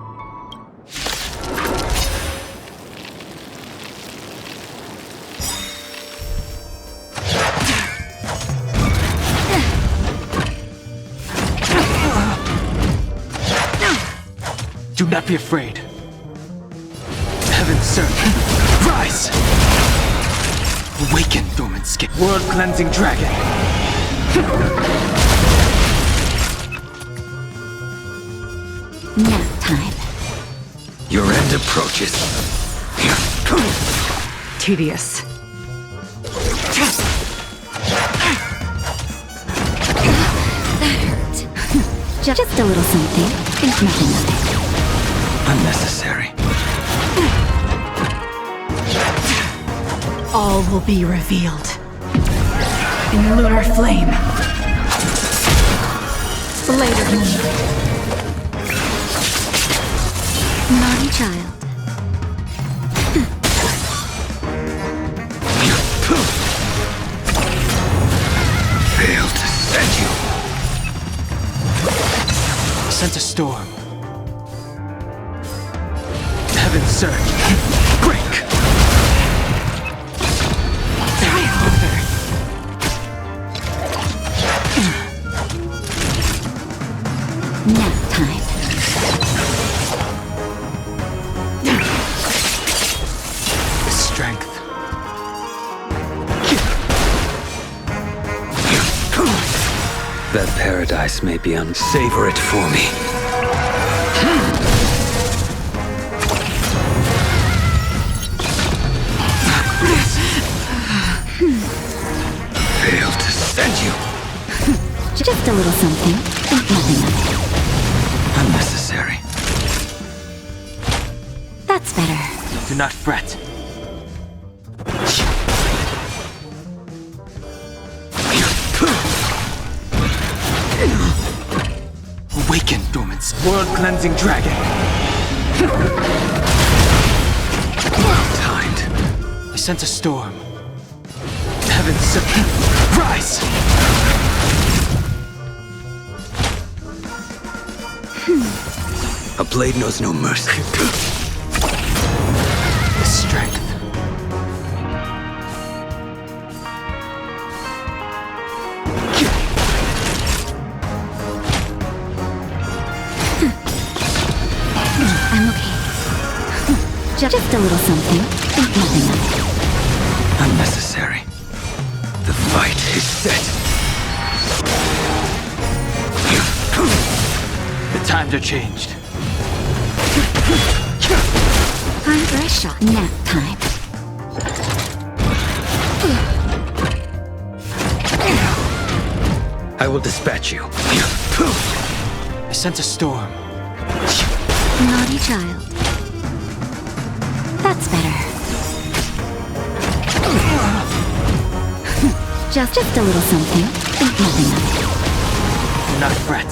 not be afraid. Heaven's servant, rise! Awaken, dormant skin. World-cleansing dragon. Nap time. Your end approaches. Tedious. Just a little something. Think nothing of it. Unnecessary. All will be revealed. In lunar flame. Blade of moonlight. Naughty child. Failed to send you. Sent a storm. Heaven's surge. Break! Try harder. Nap time. Strength. That paradise may be Savor it for me. Failed to send you. Just a little something. Think nothing of it. Unnecessary. That's better. Do not fret. Awaken, dormants. World-cleansing dragon. Timed. I sent a storm. Heavens, rise! A blade knows no mercy. The strength. I'm okay. Just a little something. Think nothing of it. Unnecessary. The fight is set. The times are changed. Time for a shot. Nap time. I will dispatch you. I sent a storm. Naughty child. That's better. Just a little something. Think nothing of it. Do not fret.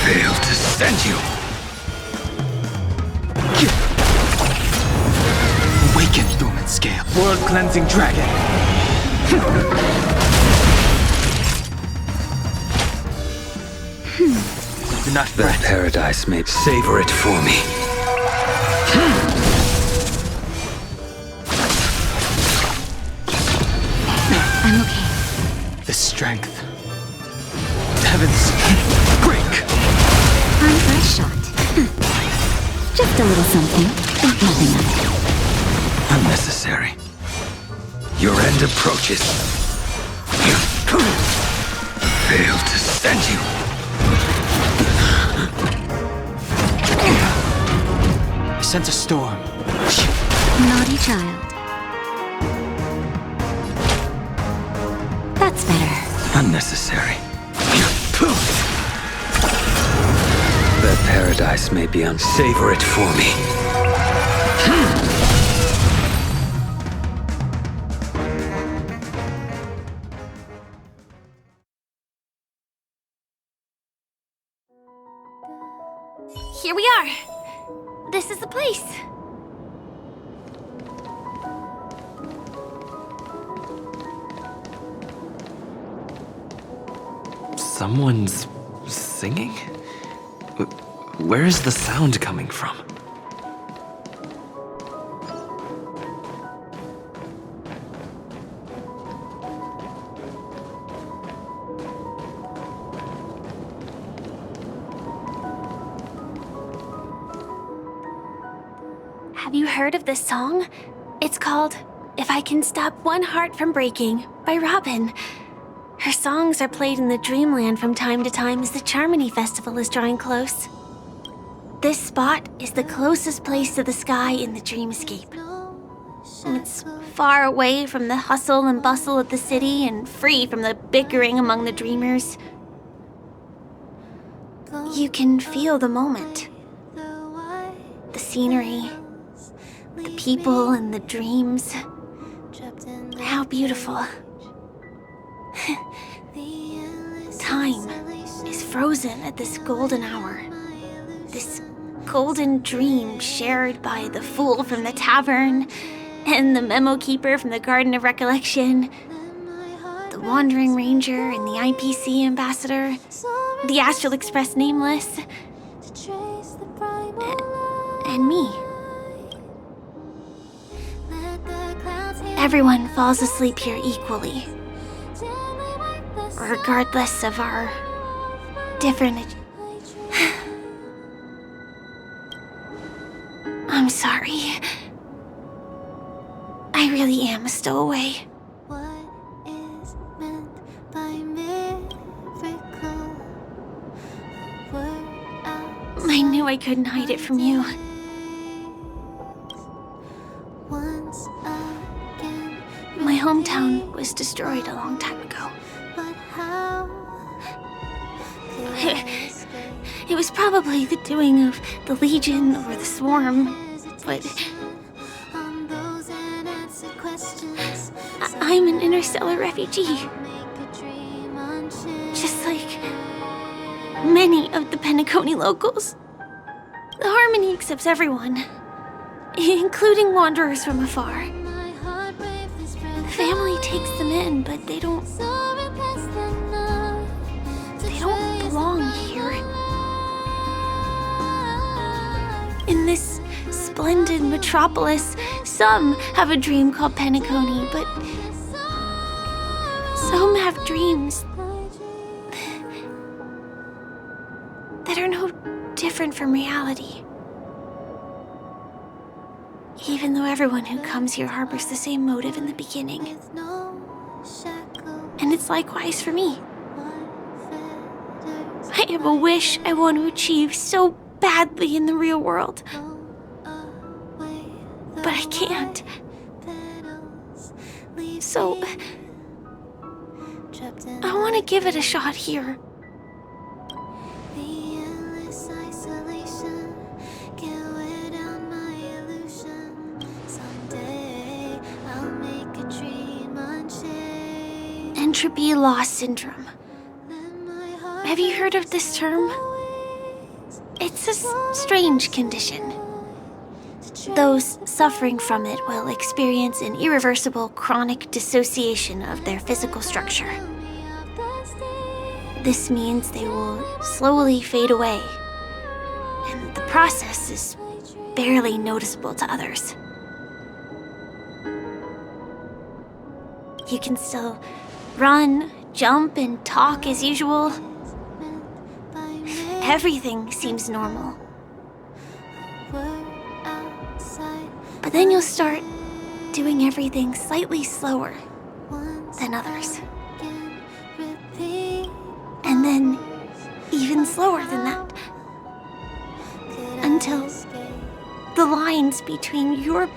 Failed to send you. Awaken, dormant scale. World-cleansing dragon. Do not fret. That paradise may savor it for me. I'm okay. The strength. Heavens, break! Time for a shot. Just a little something. Think nothing of it. Unnecessary. Your end approaches. Failed to send you. I sent a storm. Naughty child. That's better. Unnecessary. That paradise may be savor it for me. Here we are. This is the place. Someone's singing? Where is the sound coming from? Have you heard of this song? It's called If I Can Stop One Heart From Breaking by Robin. Her songs are played in the Dreamland from time to time as the Charmony Festival is drawing close. This spot is the closest place to the sky in the dreamscape. It's far away from the hustle and bustle of the city and free from the bickering among the dreamers. You can feel the moment. The scenery, the people and the dreams. How beautiful. Time is frozen at this golden hour. This golden dream shared by the fool from the tavern and the memo keeper from the Garden of Recollection, the Wandering Ranger and the IPC ambassador, the Astral Express Nameless, and me. Everyone falls asleep here equally, regardless of our different... I'm sorry. I really am a stowaway. I knew I couldn't hide it from you. My hometown was destroyed a long time ago. It was probably the doing of the Legion or the Swarm, but I'm an interstellar refugee. Just like many of the Peniconii locals. The Harmony accepts everyone, including wanderers from afar. The family takes them in, but they don't belong here. In this splendid metropolis, some have a dream called Peniconii, but some have dreams that are no different from reality. Even though everyone who comes here harbors the same motive in the beginning. And it's likewise for me. I have a wish I want to achieve so badly in the real world. But I can't. So I want to give it a shot here. Entropy loss syndrome. Have you heard of this term? It's a strange condition. Those suffering from it will experience an irreversible chronic dissociation of their physical structure. This means they will slowly fade away, and the process is barely noticeable to others. You can still run, jump, and talk as usual. Everything seems normal. But then you'll start doing everything slightly slower than others. And then even slower than that. Until the lines between your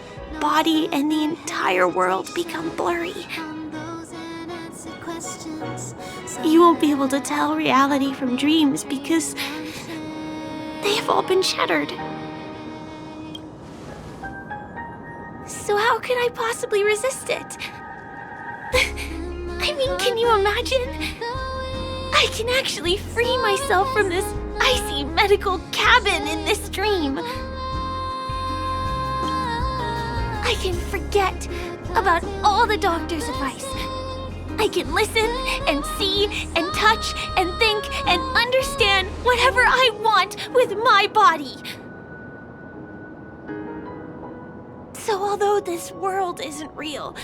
body and the entire world become blurry. You won't be able to tell reality from dreams because they have all been shattered. So how could I possibly resist it? I mean, can you imagine? I can actually free myself from this icy medical cabin in this dream. I can forget about all the doctor's advice. I can listen and see and touch and think and understand whatever I want with my body. So although this world isn't real,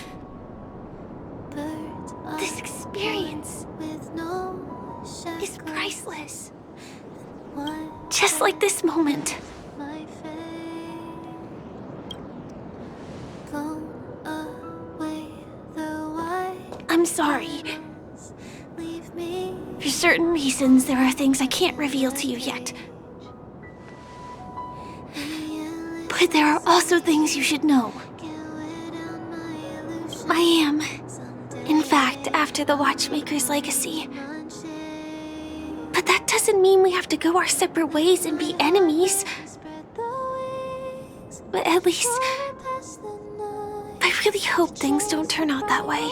this experience is priceless. Just like this moment. certain reasons, there are things I can't reveal to you yet. But there are also things you should know. I am, in fact, after the Watchmaker's legacy. But that doesn't mean we have to go our separate ways and be enemies. But at least, I really hope things don't turn out that way.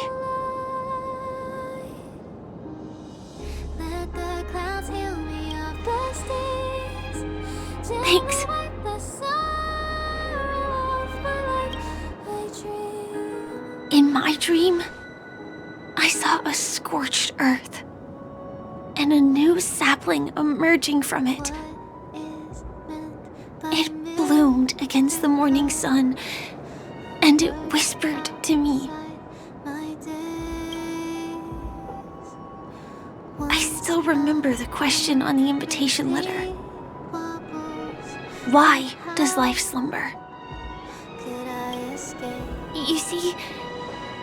Thanks. In my dream, I saw a scorched earth and a new sapling emerging from it. It bloomed against the morning sun, and it whispered to me. I still remember the question on the invitation letter. Why does life slumber? You see,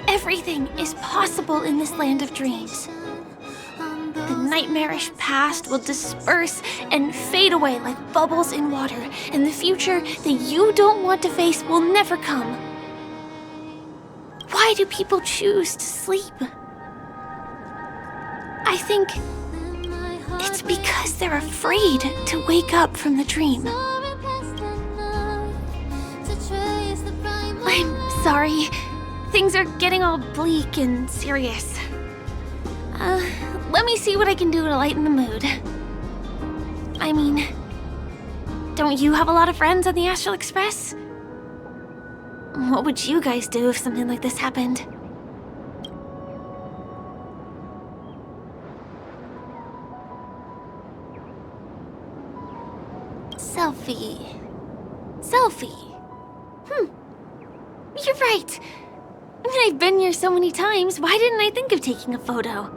everything is possible in this land of dreams. The nightmarish past will disperse and fade away like bubbles in water, and the future that you don't want to face will never come. Why do people choose to sleep? I think it's because they're afraid to wake up from the dream. I'm sorry. Things are getting all bleak and serious. Let me see what I can do to lighten the mood. I mean, don't you have a lot of friends on the Astral Express? What would you guys do if something like this happened? Selfie. You're right. I mean, I've been here so many times, why didn't I think of taking a photo?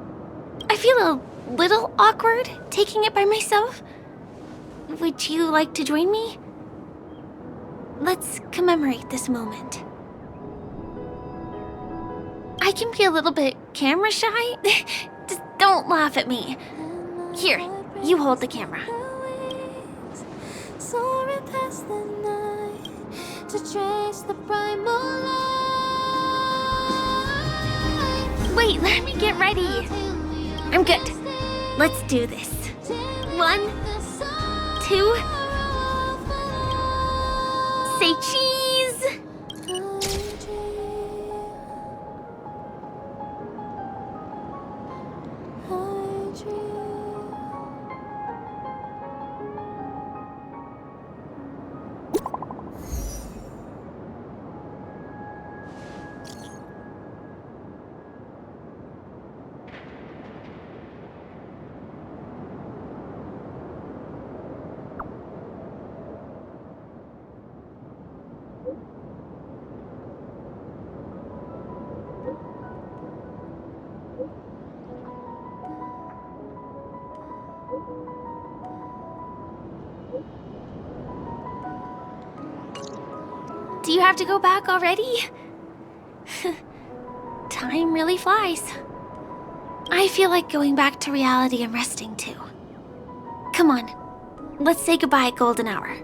I feel a little awkward taking it by myself. Would you like to join me? Let's commemorate this moment. I can be a little bit camera shy. Just don't laugh at me. Here, you hold the camera. Soaring past the night to trace the primal light. Wait, let me get ready. I'm good. Let's do this. 1, 2. Say cheese. Do you have to go back already? Time really flies. I feel like going back to reality and resting too. Come on, let's say goodbye at golden hour.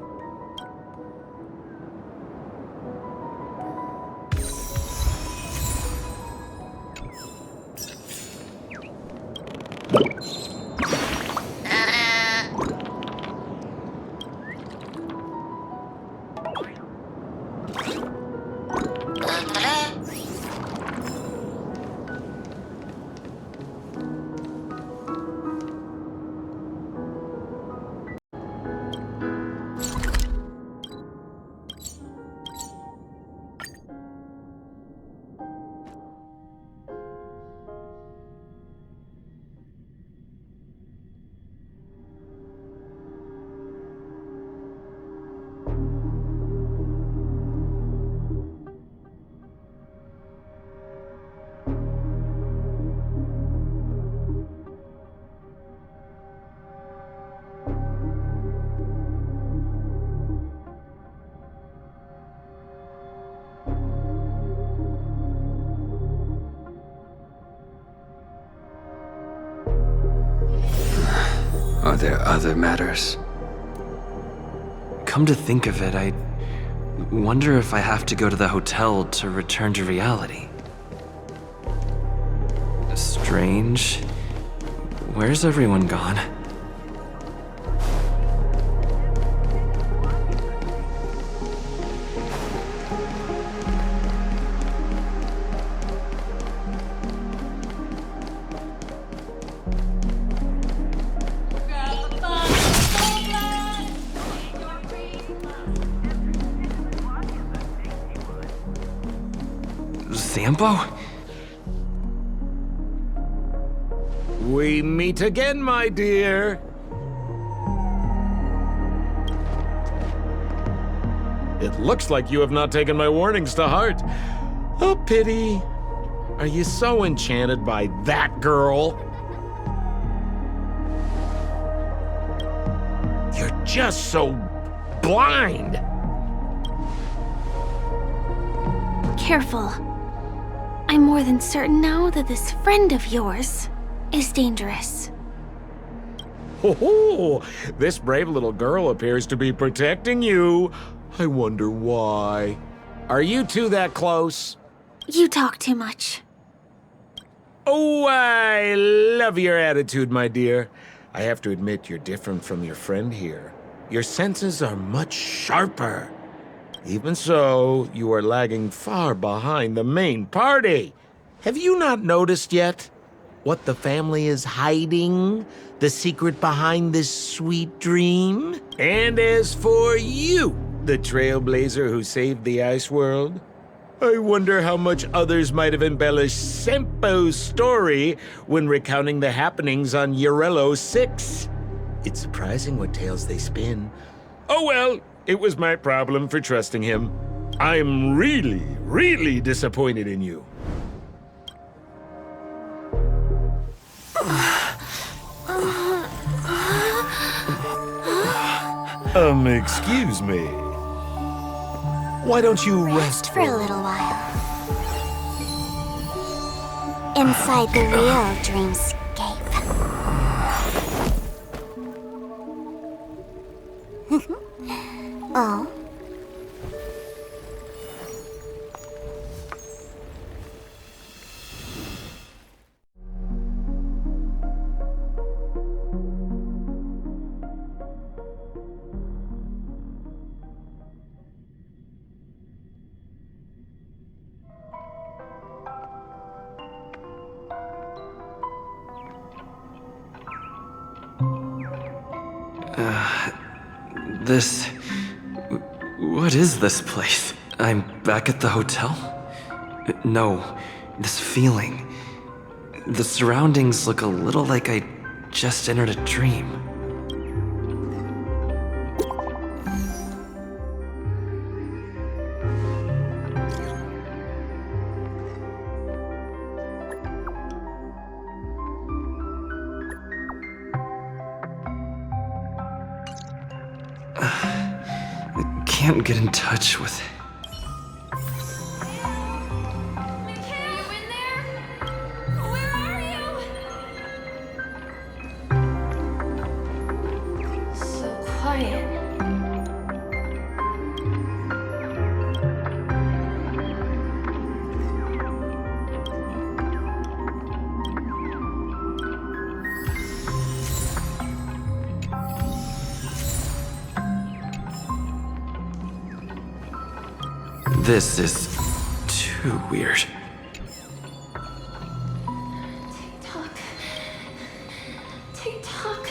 there other matters? Come to think of it, I wonder if I have to go to the hotel to return to reality. Strange. Where's everyone gone? Zambo? We meet again, my dear. It looks like you have not taken my warnings to heart. A pity. Are you so enchanted by that girl? You're just so blind. Careful. I'm more than certain now that this friend of yours is dangerous. Oh, this brave little girl appears to be protecting you. I wonder why. Are you two that close? You talk too much. Oh, I love your attitude, my dear. I have to admit you're different from your friend here. Your senses are much sharper. Even so, you are lagging far behind the main party. Have you not noticed yet what the family is hiding? The secret behind this sweet dream? And as for you, the trailblazer who saved the ice world, I wonder how much others might have embellished Sempo's story when recounting the happenings on Eurello 6. It's surprising what tales they spin. Oh well, it was my problem for trusting him. I'm really, really disappointed in you. Excuse me. Why don't you rest For a little while. Inside the real dreamscape. Oh? What is this place? I'm back at the hotel? No, this feeling. The surroundings look a little like I just entered a dream. Can't get in touch with it. So quiet. This is too weird. Tick-tock. Tick-tock.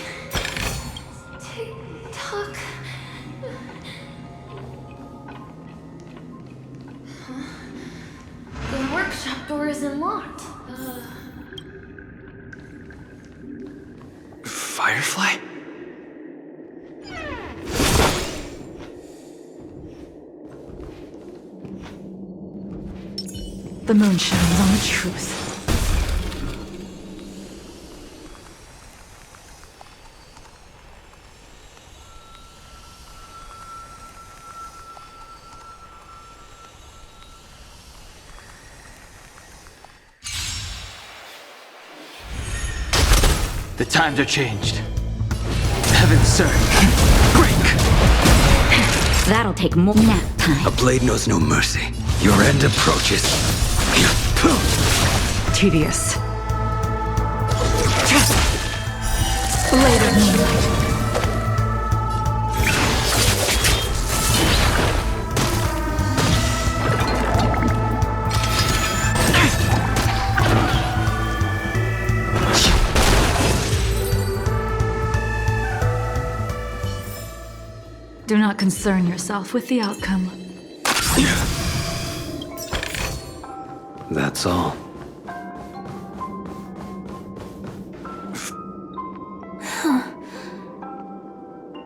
Tick-tock. Huh? The workshop door isn't locked. Firefly? The moon shines on the truth. The times are changed. Heaven, sir. Break! That'll take more nap time. A blade knows no mercy. Your end approaches. Tedious. Blade of moonlight. Do not concern yourself with the outcome. That's all.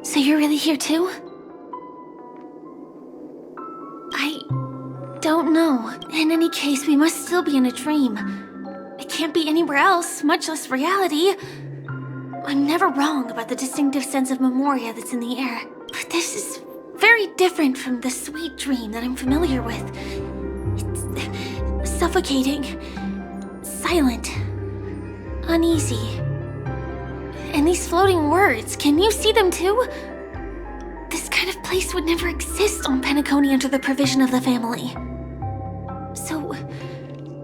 So you're really here too? I don't know. In any case, we must still be in a dream. It can't be anywhere else, much less reality. I'm never wrong about the distinctive sense of memoria that's in the air. But this is very different from the sweet dream that I'm familiar with. It's suffocating, silent, uneasy. And these floating words, can you see them too? This kind of place would never exist on Peniconia under the provision of the family. So,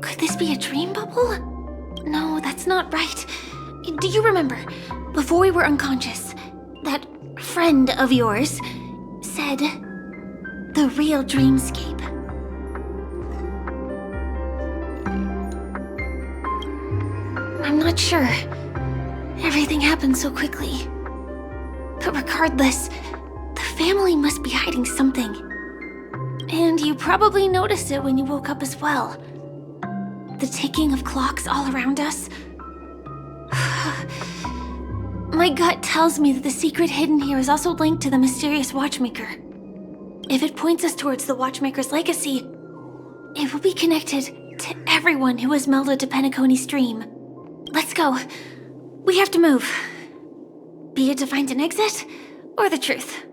could this be a dream bubble? No, that's not right. Do you remember, before we were unconscious, that friend of yours said the real dreamscape? I'm not sure. Everything happened so quickly. But regardless, the family must be hiding something. And you probably noticed it when you woke up as well. The ticking of clocks all around us. My gut tells me that the secret hidden here is also linked to the mysterious Watchmaker. If it points us towards the Watchmaker's legacy, it will be connected to everyone who has melded to Penaconi's dream. Let's go. We have to move. Be it to find an exit, or the truth.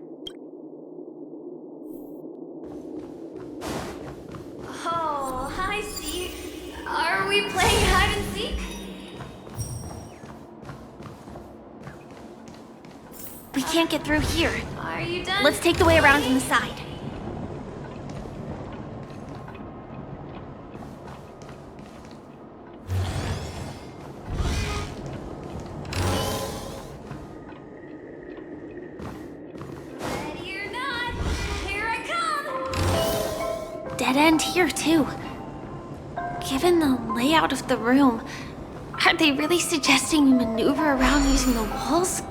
Oh, hi, Seek. Are we playing hide and seek? We can't get through here. Are you done? Let's take the way around from the side. Ready or not, here I come! Dead end here, too. Given the layout of the room, are they really suggesting we maneuver around using the walls?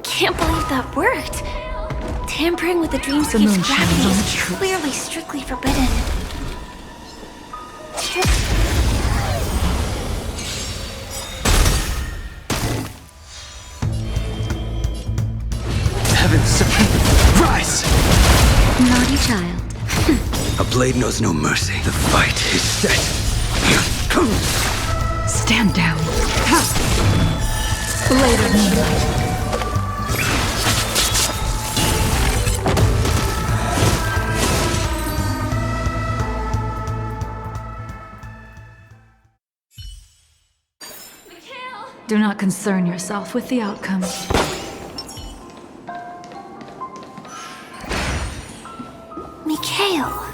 Can't believe that worked. Tampering with the dreamscape's gravity is clearly strictly forbidden. Heavens, rise! Naughty child. A blade knows no mercy. The fight is set. Stand down. Blade of moonlight. Do not concern yourself with the outcome. Mikhail.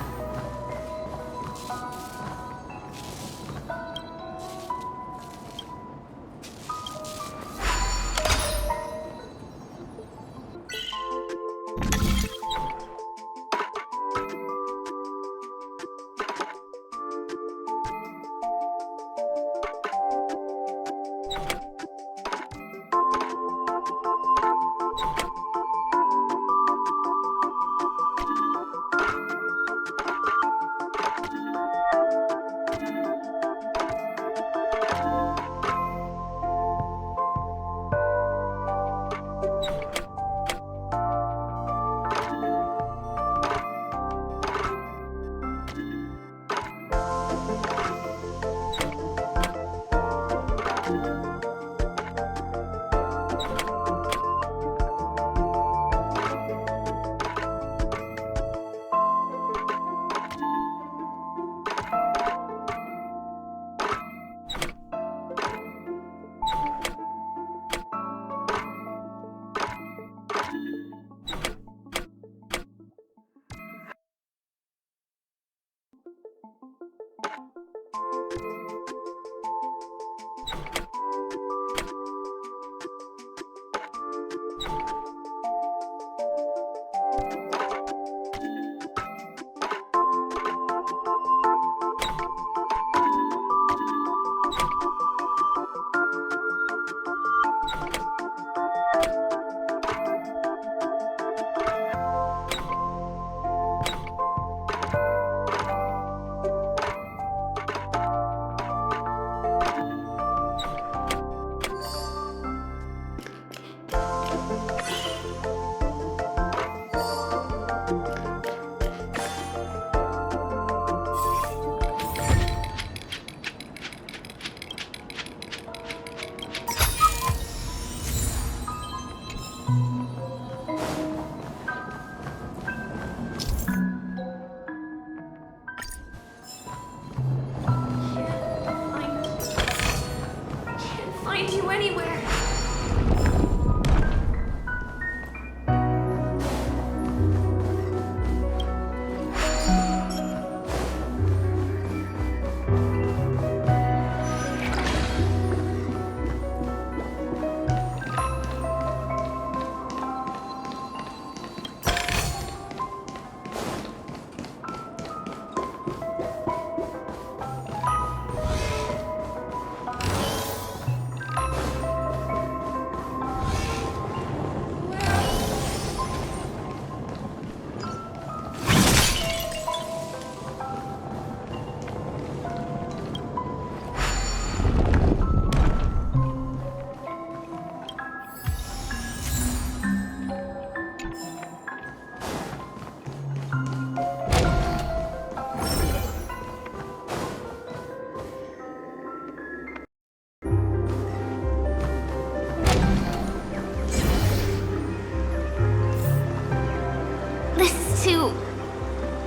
too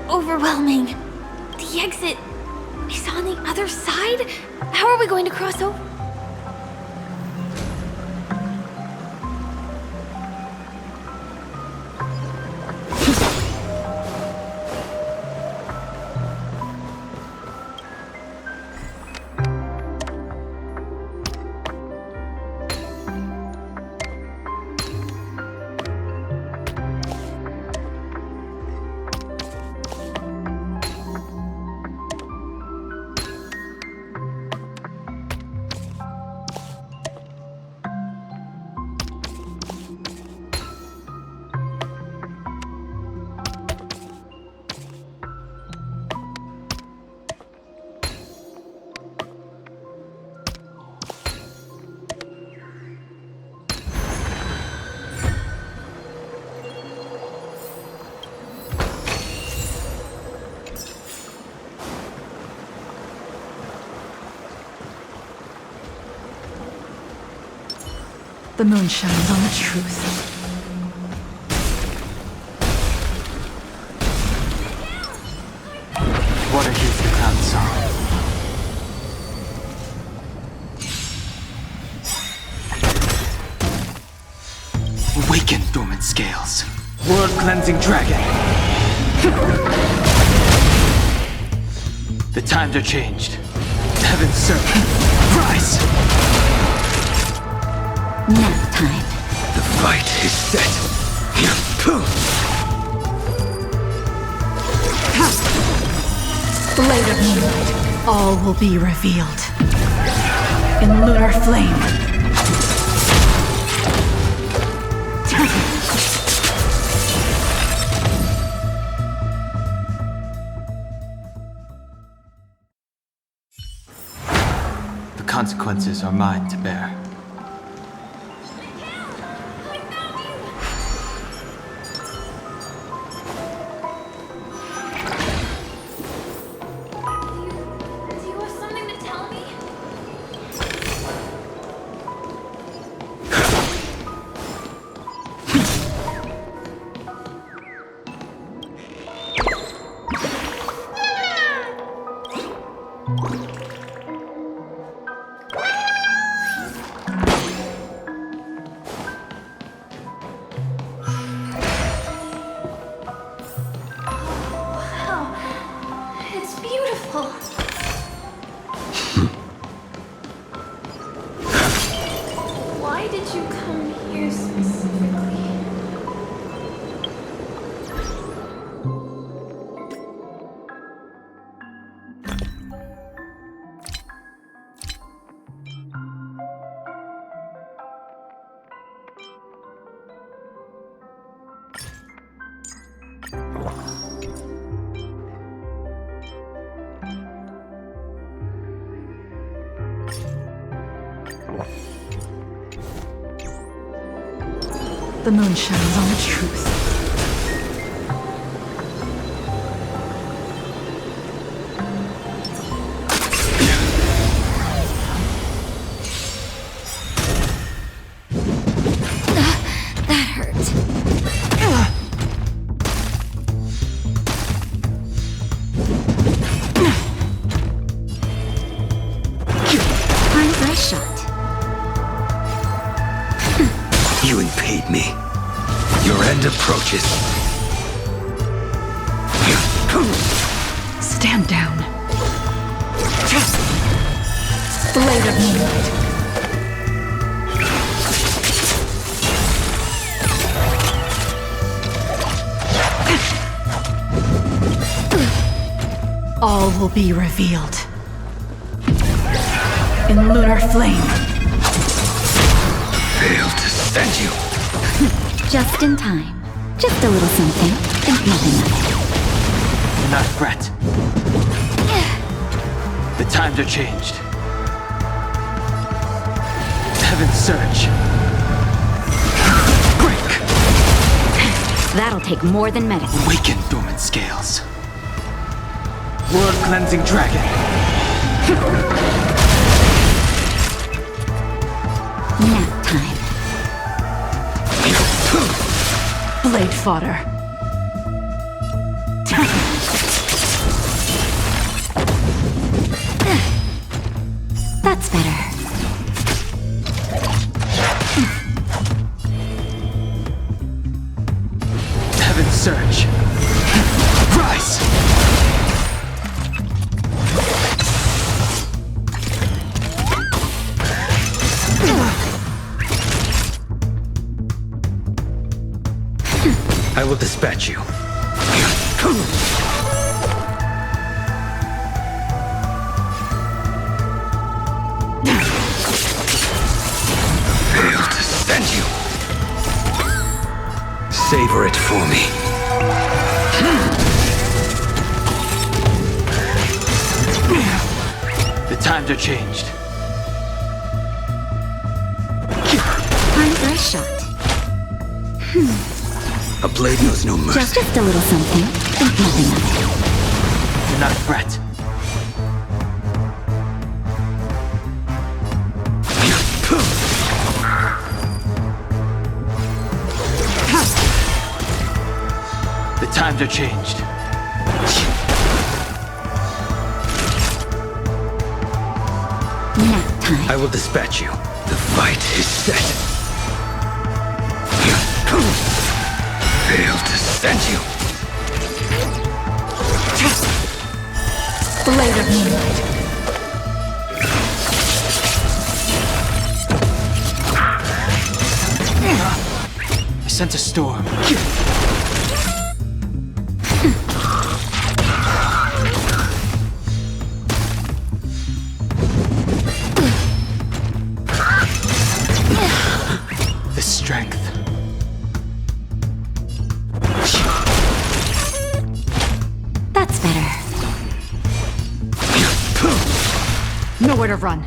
overwhelming. The exit is on the other side? How are we going to cross over? The moon shines on the truth. Water heals the ground song. Awaken, dormant scales. World-cleansing dragon. The times are changed. Heaven's servant. Rise! Nap time. The fight is set. Blade of moonlight. All will be revealed. In lunar flame. The consequences are mine to bear. Why did you come here specifically? The moon shines on the truth. That hurt. Time for a shot. You impede me. Your end approaches. Stand down. Blade of moonlight. All will be revealed. In lunar flame. Failed to send you. Just in time. Just a little something. Think nothing of it. Not a threat. The times are changed. Heaven's surge. Break! That'll take more than medicine. Awaken, dormant scales. World-cleansing dragon. Nap time. Blade fodder. Surge. Rise! I will dispatch you. Fail to stand you. Savor it for me. The times are changed. Time for a shot. A blade knows no mercy. Just a little something. Think nothing of it. You're not a threat. The times are changed. Nap time. I will dispatch you. The fight is set. Fail to stand you. Blade of moonlight. I sense a storm. The strength. That's better. Nowhere to run.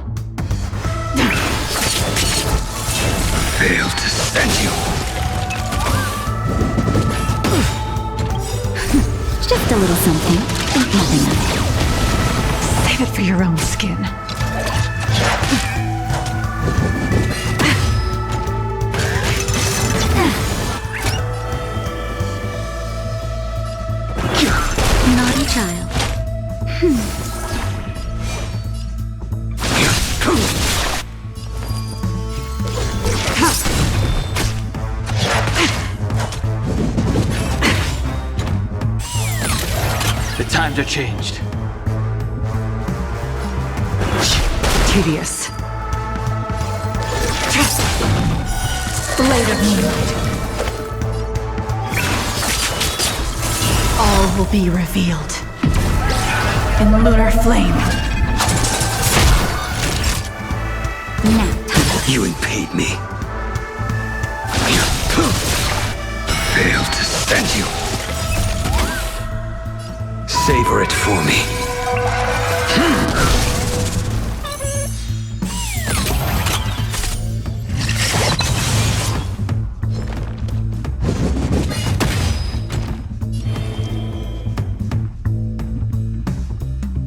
Fail to stand you. Just a little something. Think nothing of it. Save it for your own skin. Naughty child. The times are changed. Tedious. Blade of moonlight. All will be revealed. In lunar flame. Nap time. You impede me. Fail to stand you. Savor it for me.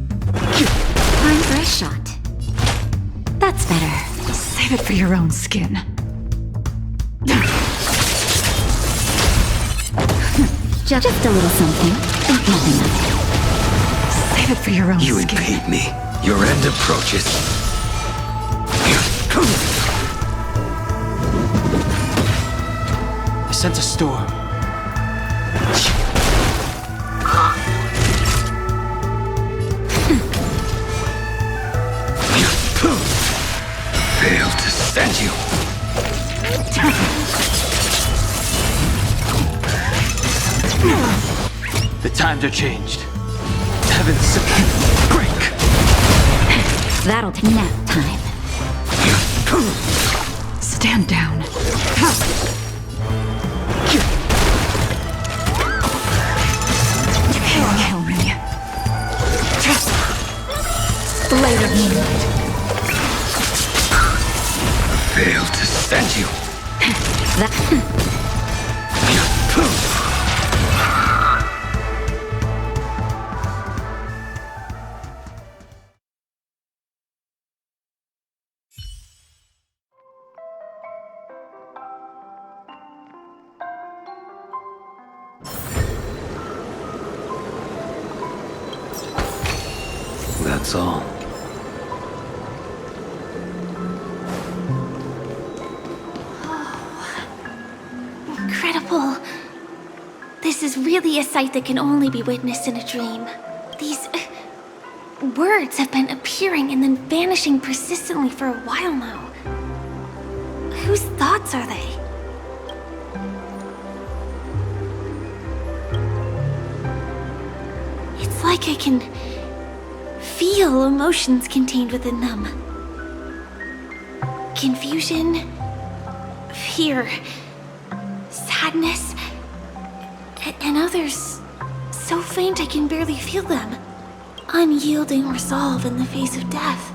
Time for a shot. That's better. Save it for your own skin. Just a little something. Think nothing of it. Save it for your own You skin. impede me. Your end approaches. I sense a storm. Fail to stand you. The times are changed. Heavens break. That'll take nap time. Stand down. You can't kill me. Blade of moonlight. Fail to stand you. That's all. Incredible. This This is really a sight that can only be witnessed in a dream. These words have been appearing and then vanishing persistently for a while now. Whose thoughts are they? It's like I can feel emotions contained within them. Confusion, fear, sadness, and others so faint I can barely feel them. Unyielding resolve in the face of death.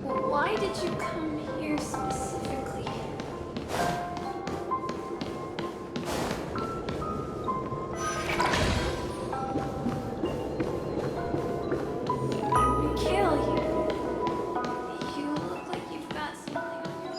Why did you come here specifically? Mikhail, you look like you've got something on your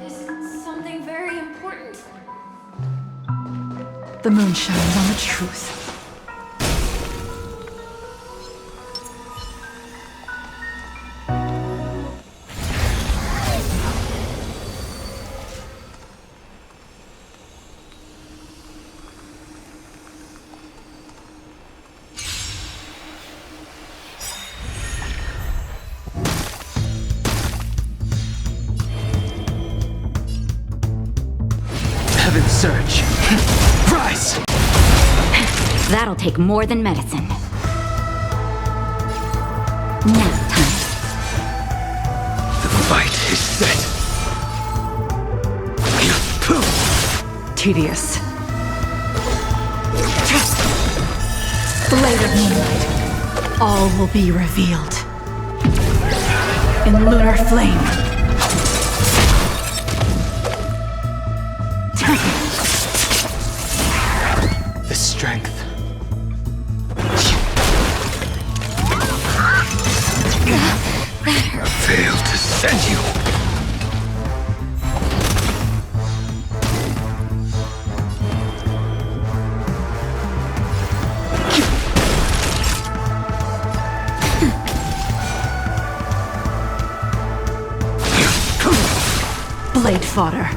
Is it something very important? The moon shines on the truth. Heaven's Surge. Rise! That'll take more than medicine. Nap time. The fight is set. Tedious. Blade of moonlight. All will be revealed. In lunar flame. The strength. I failed to send you. Blade fodder.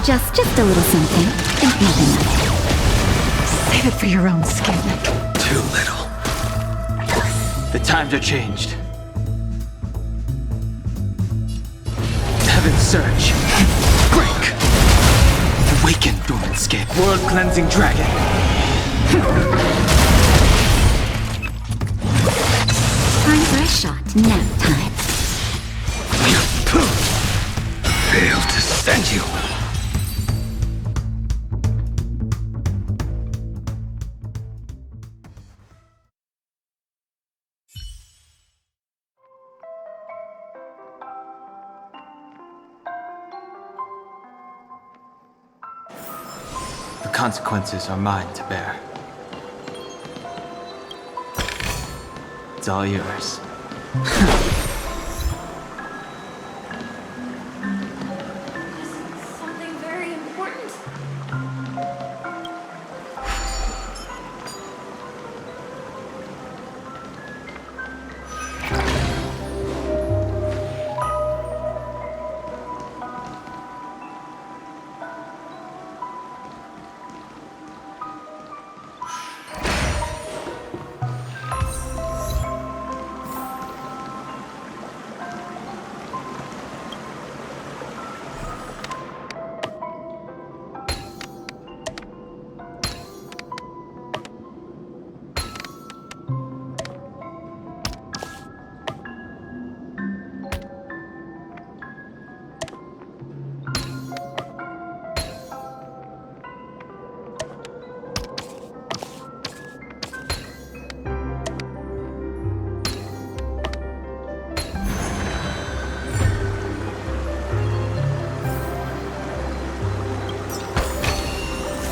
Just a little something. Think nothing of it. Save it for your own skin. Too little. The times are changed. Heaven's Surge. Break! Awaken, Dormanscape. World-cleansing dragon. Time for a shot. Nap time. Failed to send you. The consequences are mine to bear. It's all yours. Something very important?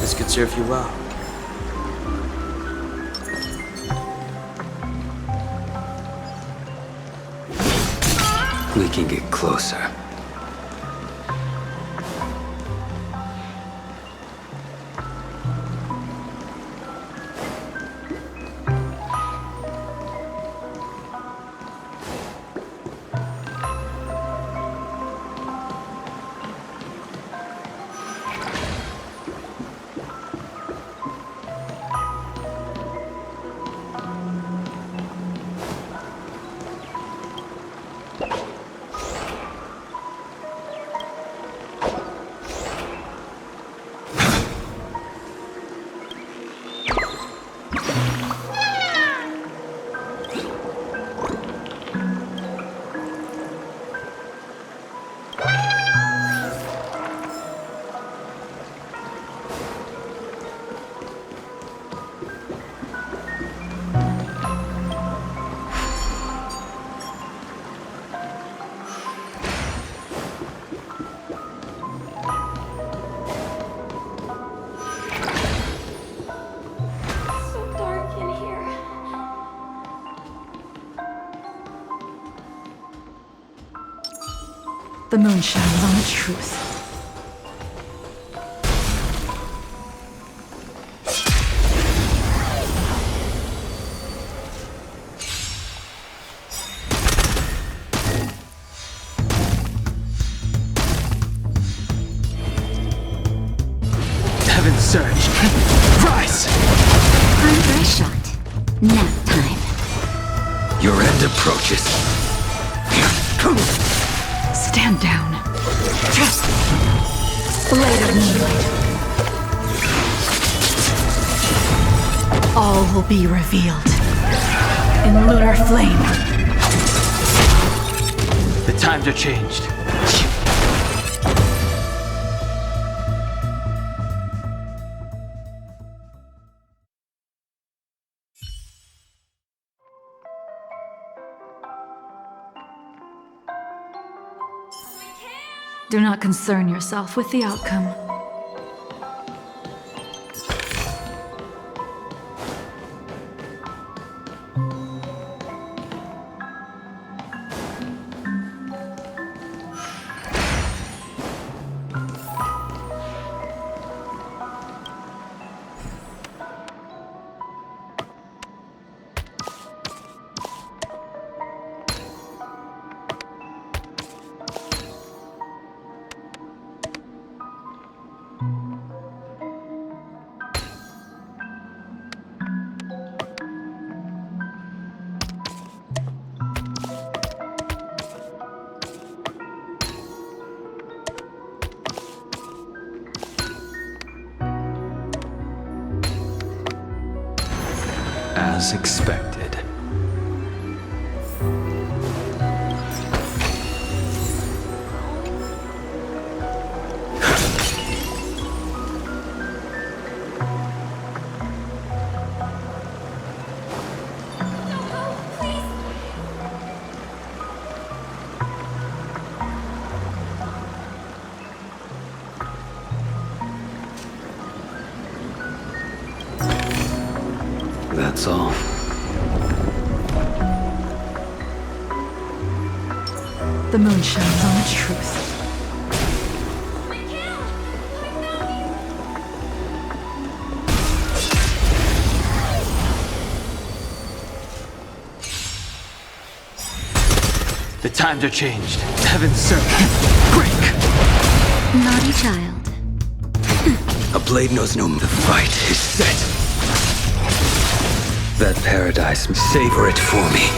This could serve you well. We can get closer. The moon shines on the truth. Heaven surge. Rise! Time for a shot. Nap time. Your end approaches. Stand down. Blade of moonlight. All will be revealed in lunar flame. The times are changed. Do not concern yourself with the outcome. As expected. That's all. The moon shines on the truth. The times are changed. Heaven surge. Break! Naughty child. A blade knows no. The fight is set. That paradise, savor it for me.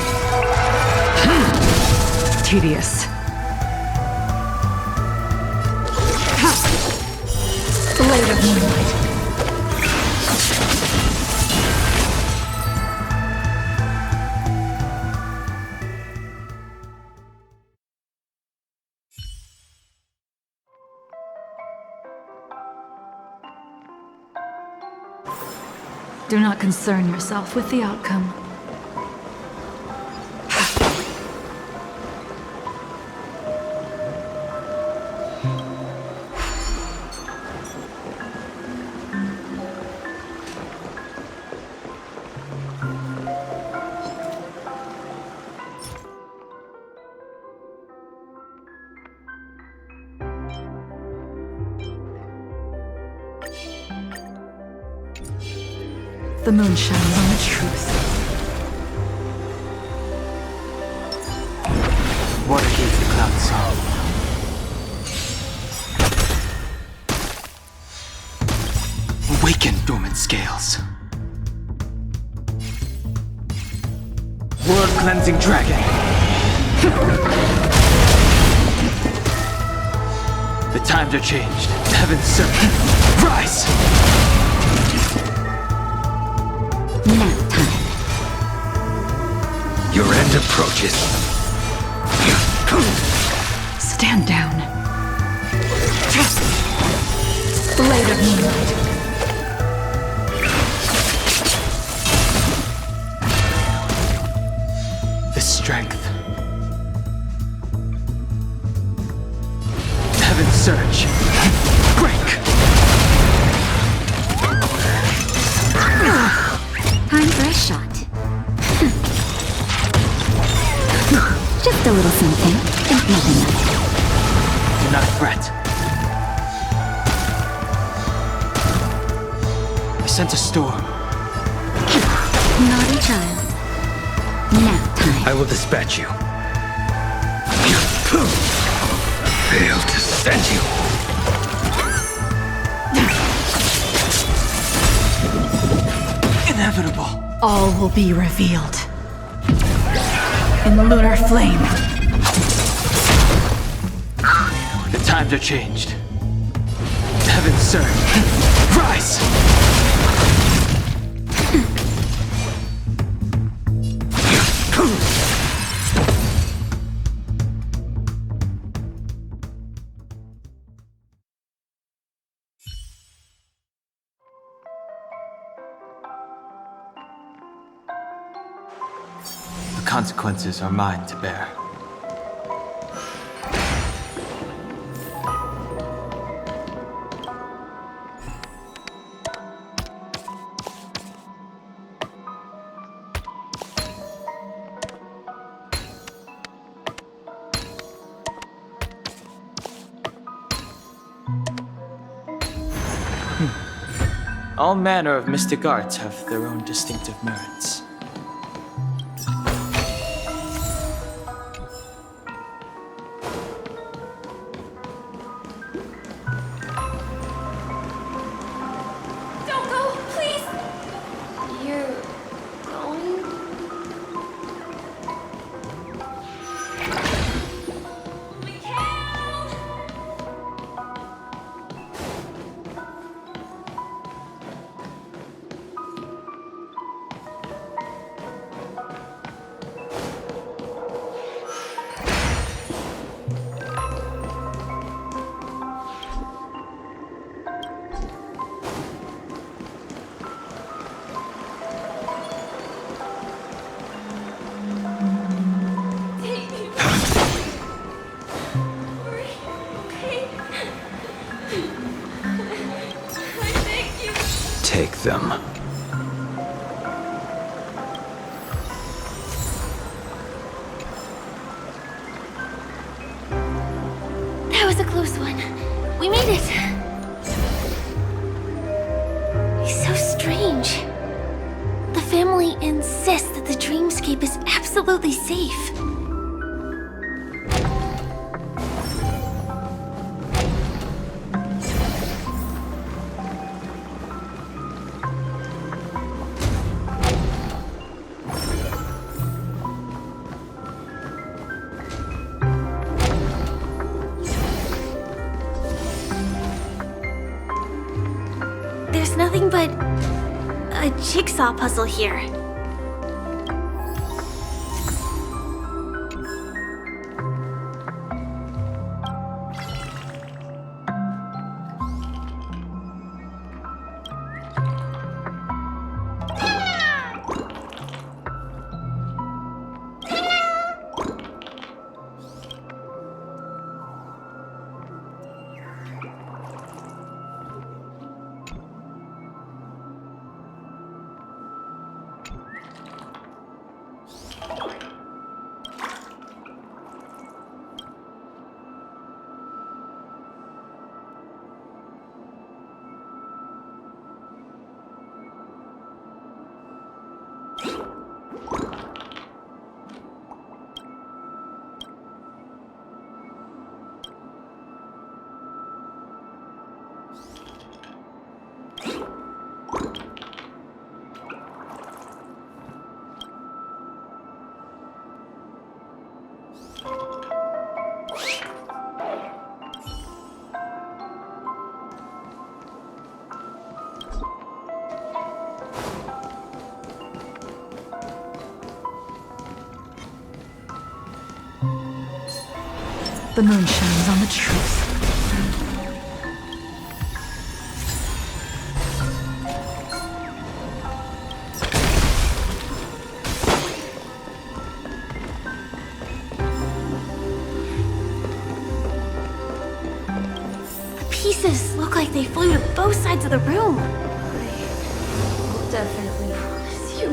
Tedious. Blade of moonlight. Do not concern yourself with the outcome. The moon shines on the truth. Water heeds the cloud's song. Awaken, dormant scales. World-cleansing dragon. The times are changed. Heaven's servant. Rise! Nap time. Your end approaches. Stand down. Blade of moonlight. The strength. Heaven's surge. Break! Time for a shot. Just a little something. Think nothing of it. Do not fret. I sense a storm. Naughty child. Nap time. I will dispatch you. Failed to send you. Inevitable. All will be revealed. In lunar flame. The times are changed. Heaven's surge. Rise! The consequences are mine to bear. All manner of mystic arts have their own distinctive merits. Don't go, please! You're going? Take them. That was a close one. We made it. He's so strange. The family insists that the dreamscape is absolutely safe. There's nothing but a jigsaw puzzle here. The moon shines on the truth. The pieces look like they flew to both sides of the room. I'll definitely promise you.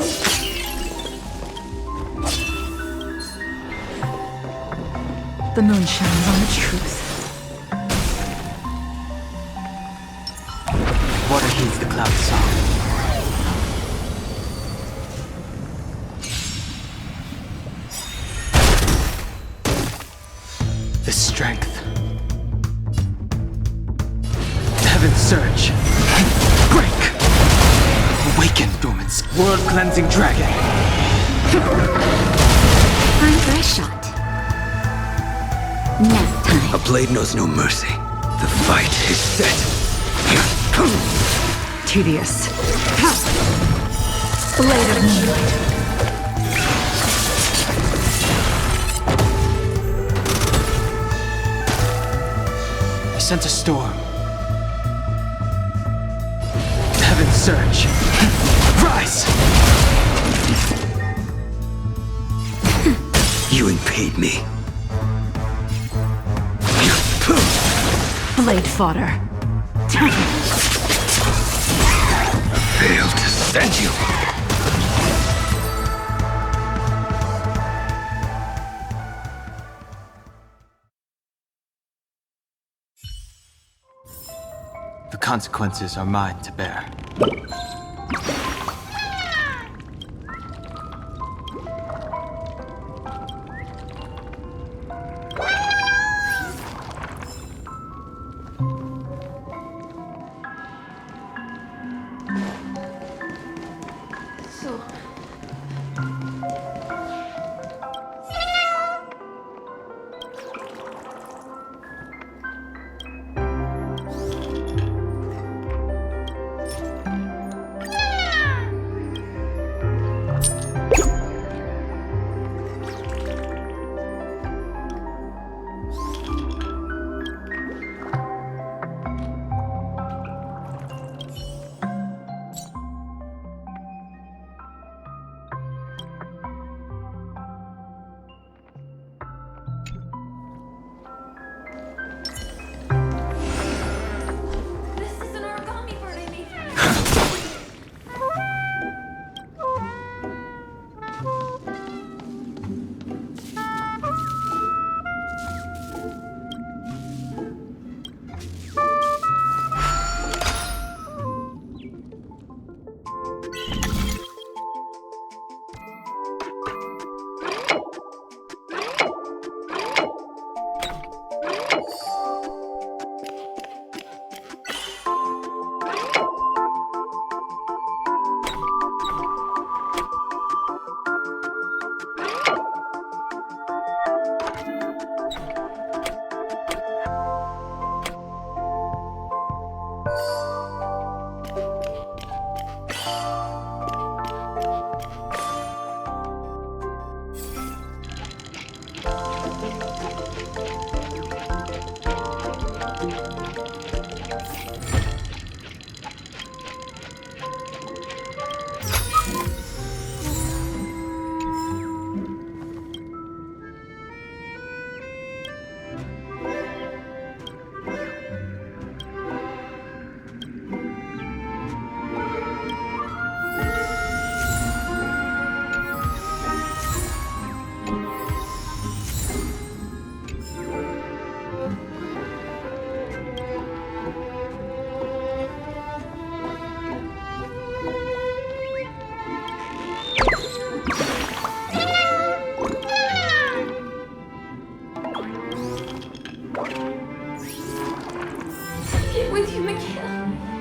The moon shines on the truth. Water heeds the cloud song. The strength. Heaven surge. Break. Awaken, dormants. World-cleansing dragon. Time for a shot. Nap time. A blade knows no mercy. The fight is set. Tedious. Blade of moonlight. I sense a storm. Heaven surge. Rise! You impede me. Blade fodder. Failed to send you. The consequences are mine to bear.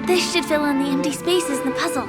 This should fill in the empty spaces in the puzzle.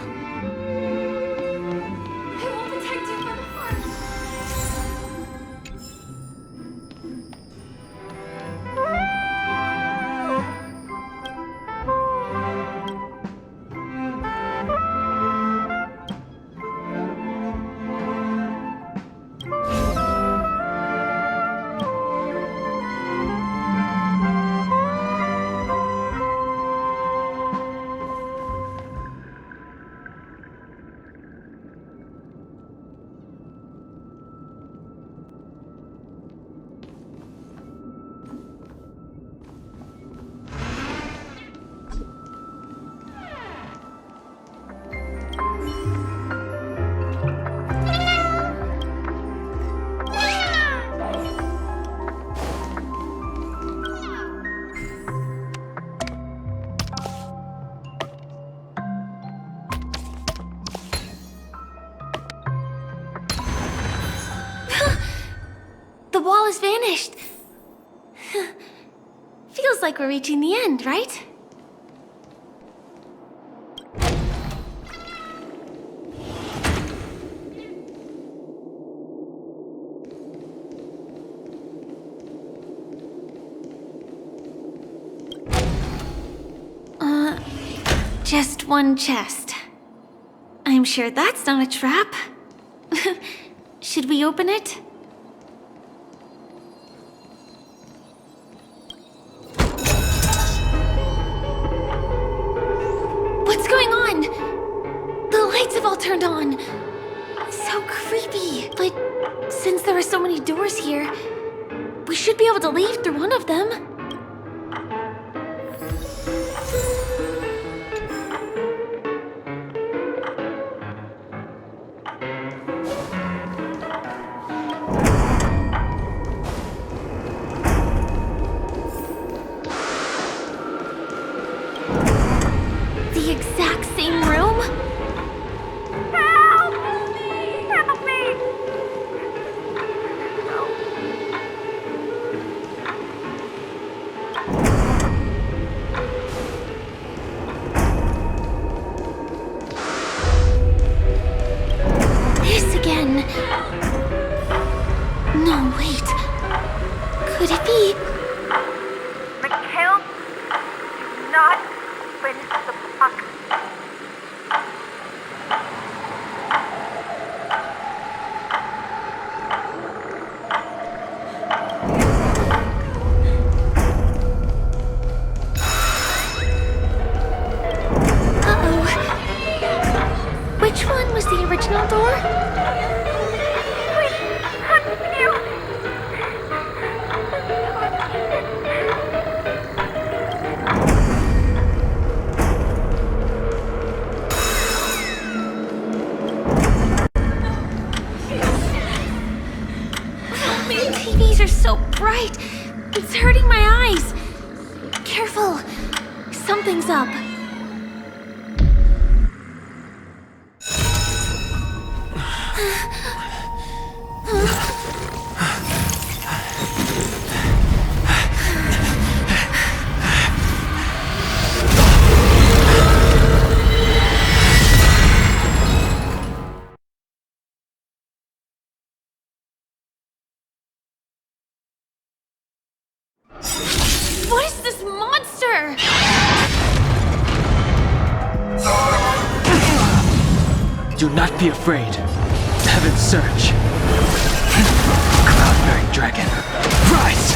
finished. Feels like we're reaching the end, right? Just one chest. I'm sure that's not a trap. Should we open it? What's going on? The lights have all turned on. So creepy. But since there are so many doors here, we should be able to leave through one of them. The exact same room? Help! Help me! This again. No, wait. Could it be? Mikhail, do not open the box. Uh-oh. Which one was the original door? The TVs are so bright. It's hurting my eyes. Careful. Something's up. What is this monster? Do not be afraid. Heaven's Surge. Cloud-bearing dragon. Rise!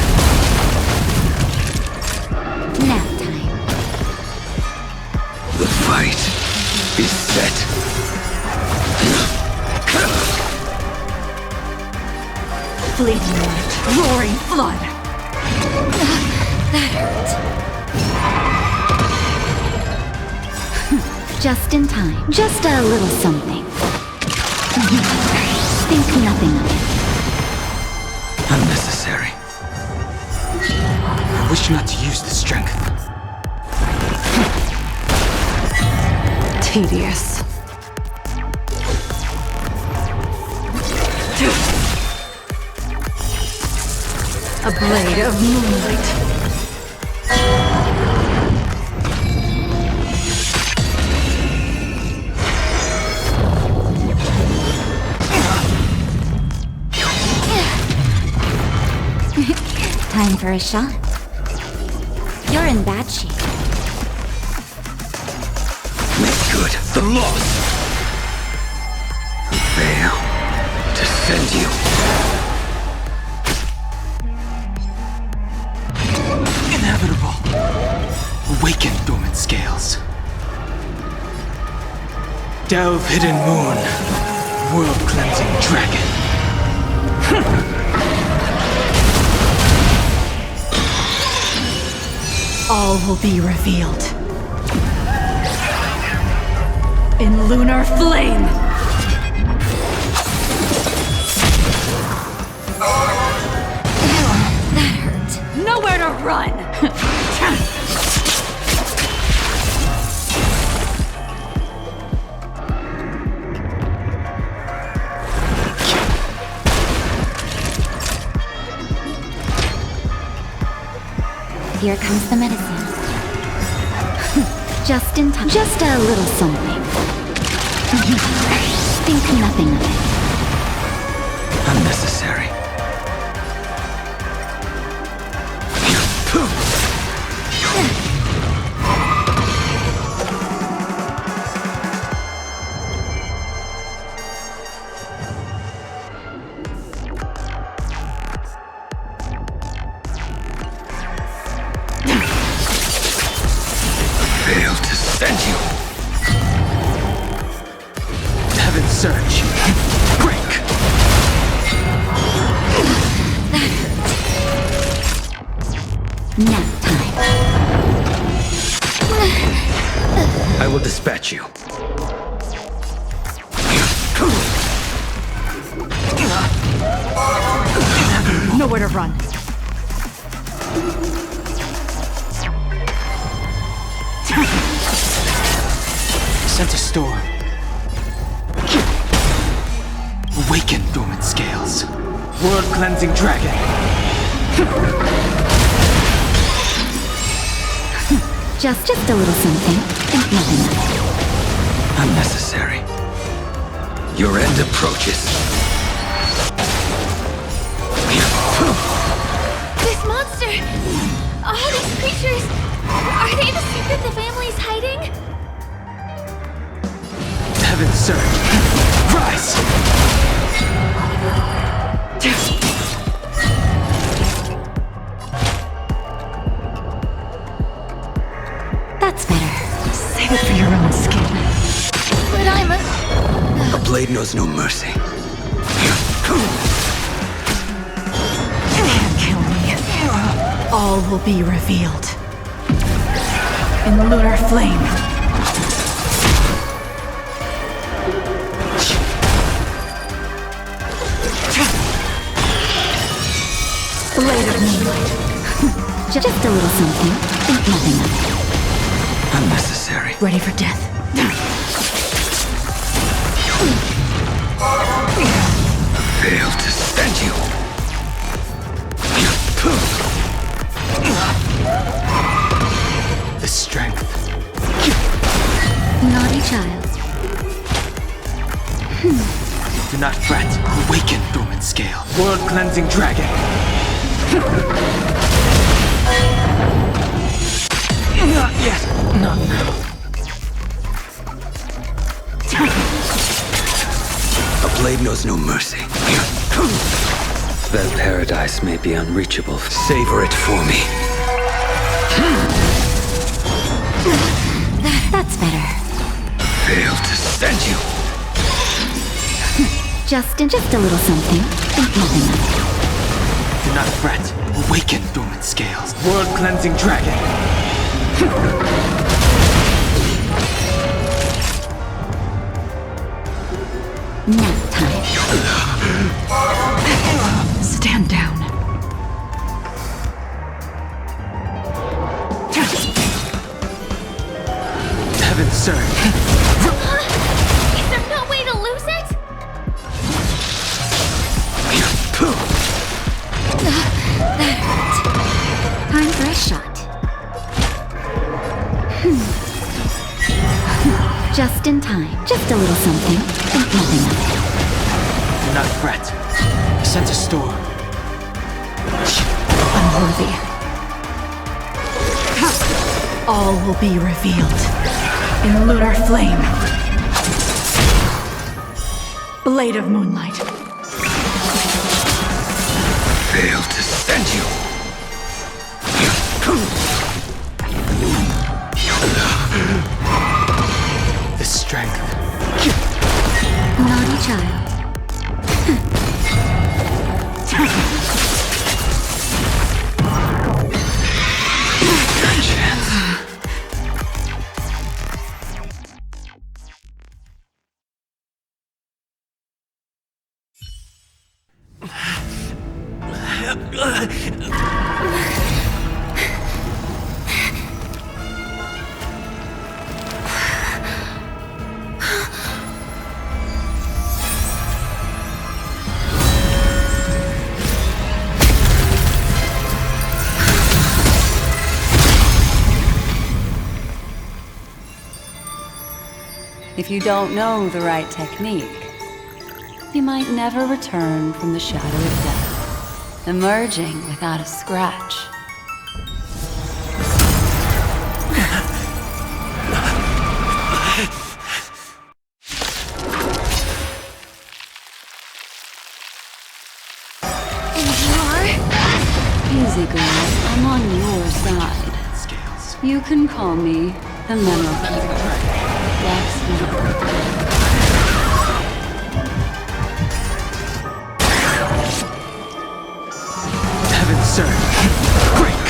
Nap time. The fight is set. Fleeting light. Roaring flood. That hurt. Just in time. Just a little something. Think nothing of it. Unnecessary. I wish not to use the strength. Tedious. A blade of moonlight. Time for a shot. You're in bad shape. Make good the loss. Fail to send you. Inevitable. Awaken dormant scales. Delve hidden moon. World cleansing dragon. All will be revealed. In lunar flame! That hurt. Nowhere to run! Here comes the medicine. Just in time. Just a little something. Think nothing of it. Unnecessary. Failed to send you. Heaven surge. Break. Nap time. I will dispatch you. Nowhere to run. Sent a storm. Awaken dormant scales. World cleansing dragon. Just a little something. Think nothing of it. Unnecessary. Your end approaches. This monster! All these creatures! Are they the secret the family's hiding? Heaven surge. Rise! That's better. Save it for your own skin. But I'm a... A blade knows no mercy. Can't kill me. All will be revealed. In the lunar flame. Blade of moonlight. Just a little something. Think nothing of it. Unnecessary. Ready for death. Failed to send you. The strength. Naughty child. Do not fret. Awaken dormant scale. World cleansing dragon. Not yet. Not now. A blade knows no mercy. That paradise may be unreachable. Savor it for me. That's better. Failed to send you. Just a little something. Think nothing of it. Do not fret. Awaken dormant scales. World cleansing dragon. Nap time. Stand down. Heaven surge. Is there no way to lose it? Time for a shot. Just in time. Just a little something. Think nothing of it. Do not fret. Sent a storm. Unworthy. All will be revealed. In the lunar flame. Blade of moonlight. Failed to send you. The strength. Naughty child. Your chance. If you don't know the right technique, you might never return from the shadow of death, emerging without a scratch. Easy, girl. I'm on your side. You can call me the Memo Keeper. Blacksmith. Heaven surge. Break!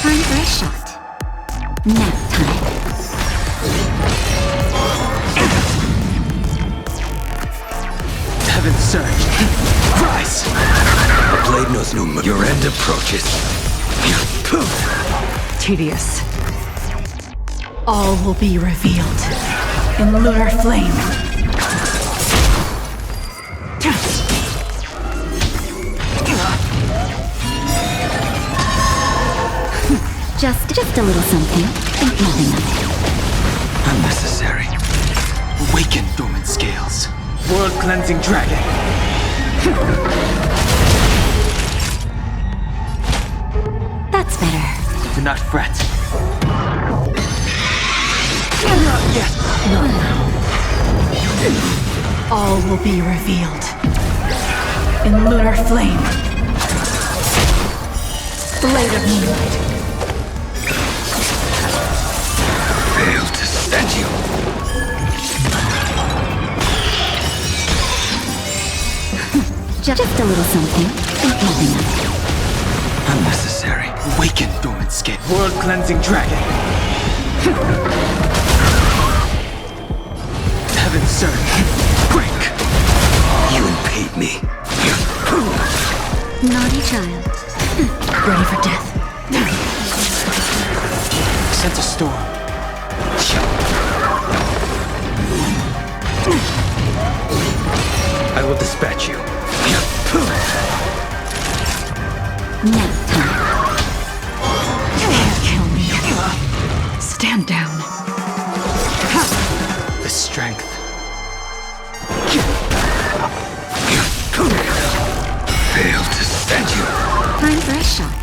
Time for a shot. Nap time. Heaven surge. Rise! The blade knows no mercy. Your end approaches. Tedious. All will be revealed in lunar flame. Just a little something. Think nothing of it. Unnecessary. Awaken dormant scales. World-cleansing dragon. That's better. Do not fret. All will be revealed in lunar flame. Blade of moonlight. Fail to stand you. Just a little something. Think nothing of it. Unnecessary. Awaken dormant scale. World-cleansing dragon. Heaven surge. Break! You impede me. Naughty child. Ready for death. Sense a storm. I will dispatch you. Nap time. Can't kill me. Stand down. The strength. Fail to stand you. Time for a shot.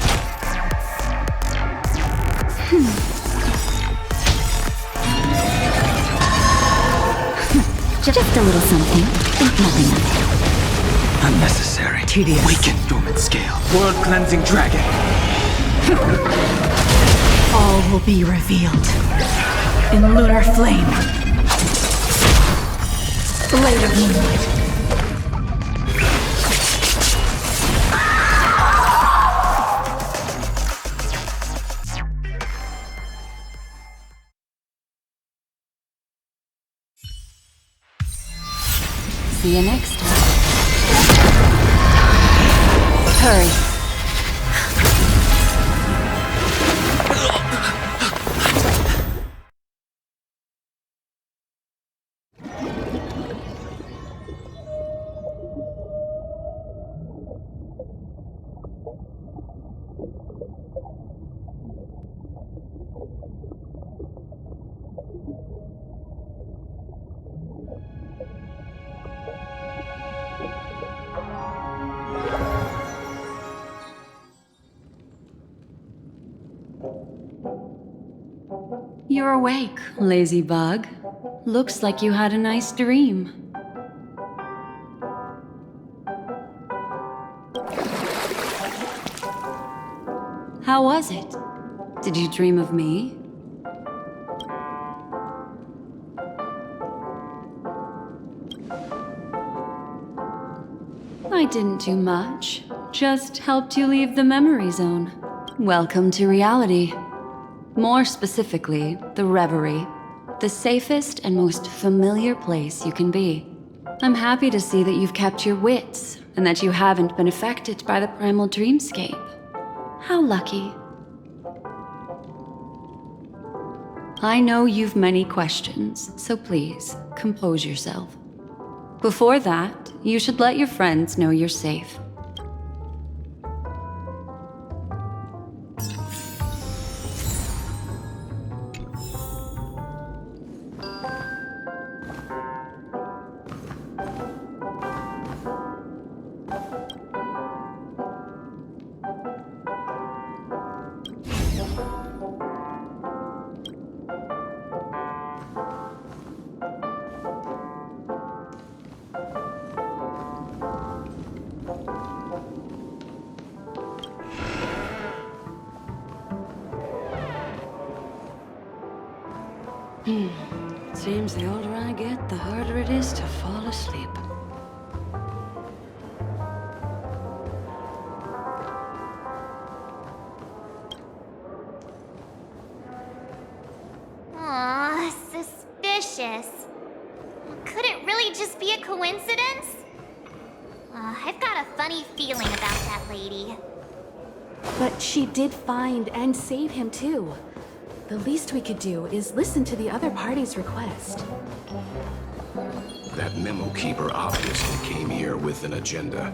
Just a little something. Think nothing of it. Unnecessary. Tedious. Awaken dormant scale. World-cleansing dragon. All will be revealed in lunar flame. Blade of moonlight. See you next time. Hurry. You're awake, lazy bug. Looks like you had a nice dream. How was it? Did you dream of me? I didn't do much. Just helped you leave the memory zone. Welcome to reality. More specifically, the Reverie. The safest and most familiar place you can be. I'm happy to see that you've kept your wits, and that you haven't been affected by the primal dreamscape. How lucky. I know you've many questions, so please, compose yourself. Before that, you should let your friends know you're safe. Seems the older I get, the harder it is to fall asleep. Aw, suspicious. Could it really just be a coincidence? I've got a funny feeling about that lady. But she did find and save him too. The least we could do is listen to the other party's request. That memo keeper obviously came here with an agenda.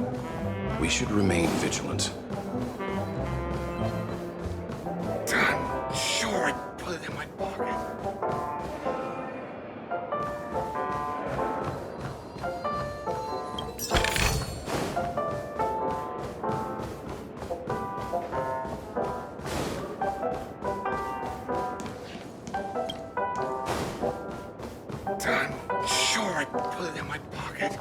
We should remain vigilant. I'm sure I put it in my pocket. I'm sure I put it in my pocket.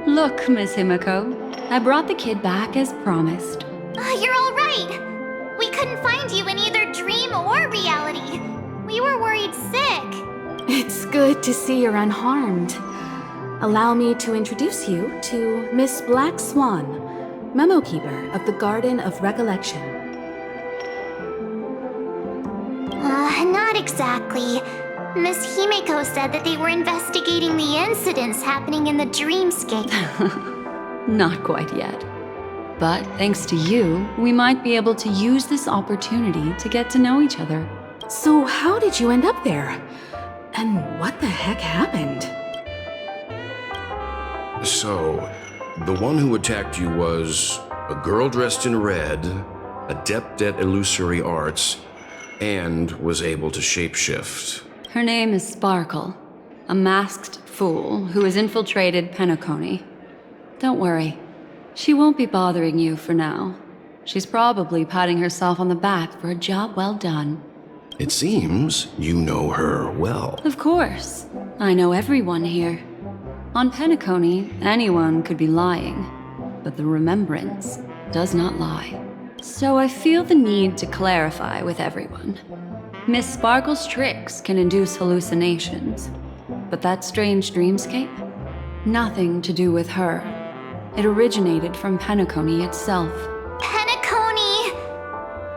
Look, Miss Himiko, I brought the kid back as promised. You're all right. We couldn't find you in either dream or reality. We were worried sick. It's good to see you're unharmed. Allow me to introduce you to Miss Black Swan, memo keeper of the Garden of Recollection. Not exactly. Miss Himeko said that they were investigating the incidents happening in the dreamscape. Not quite yet. But thanks to you, we might be able to use this opportunity to get to know each other. So how did you end up there? And what the heck happened? So, the one who attacked you was a girl dressed in red, adept at illusory arts, and was able to shapeshift. Her name is Sparkle, a masked fool who has infiltrated Peniconii. Don't worry, she won't be bothering you for now. She's probably patting herself on the back for a job well done. It seems you know her well. Of course, I know everyone here. On Peniconii, anyone could be lying, but the remembrance does not lie. So I feel the need to clarify with everyone. Miss Sparkle's tricks can induce hallucinations, but that strange dreamscape? Nothing to do with her. It originated from Peniconii itself. Peniconii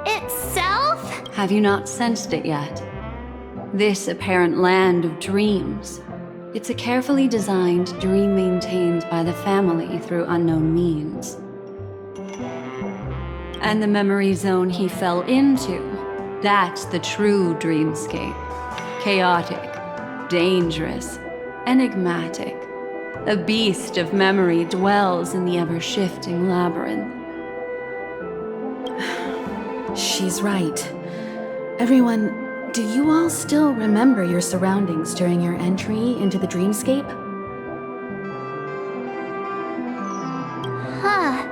itself? Have you not sensed it yet? This apparent land of dreams. It's a carefully designed dream maintained by the family through unknown means. And the memory zone he fell into, that's the true dreamscape. Chaotic, dangerous, enigmatic. A beast of memory dwells in the ever-shifting labyrinth. She's right. Everyone, do you all still remember your surroundings during your entry into the dreamscape? Huh.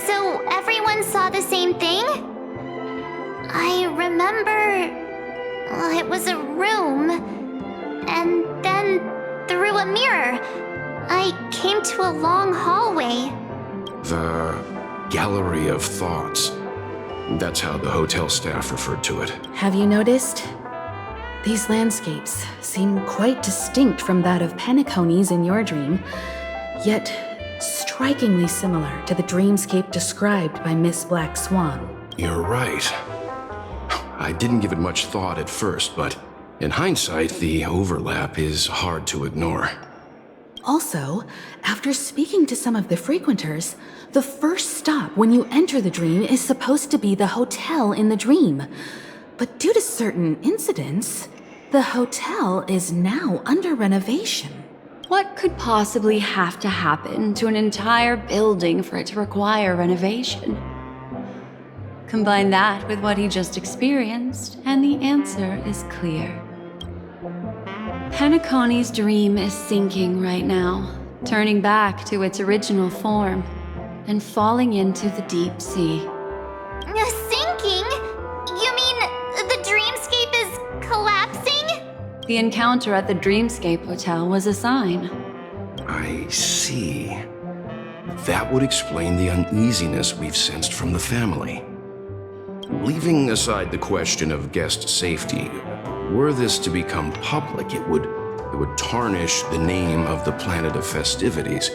So everyone saw the same thing? I remember... it was a room. And then, through a mirror, I came to a long hallway. The Gallery of Thoughts. That's how the hotel staff referred to it. Have you noticed? These landscapes seem quite distinct from that of Peniconii in your dream, yet strikingly similar to the dreamscape described by Miss Black Swan. You're right. I didn't give it much thought at first, but in hindsight, the overlap is hard to ignore. Also, after speaking to some of the frequenters, the first stop when you enter the dream is supposed to be the hotel in the dream. But due to certain incidents, the hotel is now under renovation. What could possibly have to happen to an entire building for it to require renovation? Combine that with what he just experienced, and the answer is clear. Penaconi's dream is sinking right now, turning back to its original form, and falling into the deep sea. Sinking? You mean the dreamscape is The encounter at the Dreamscape Hotel was a sign. I see. That would explain the uneasiness we've sensed from the family. Leaving aside the question of guest safety, were this to become public, it would tarnish the name of the planet of festivities.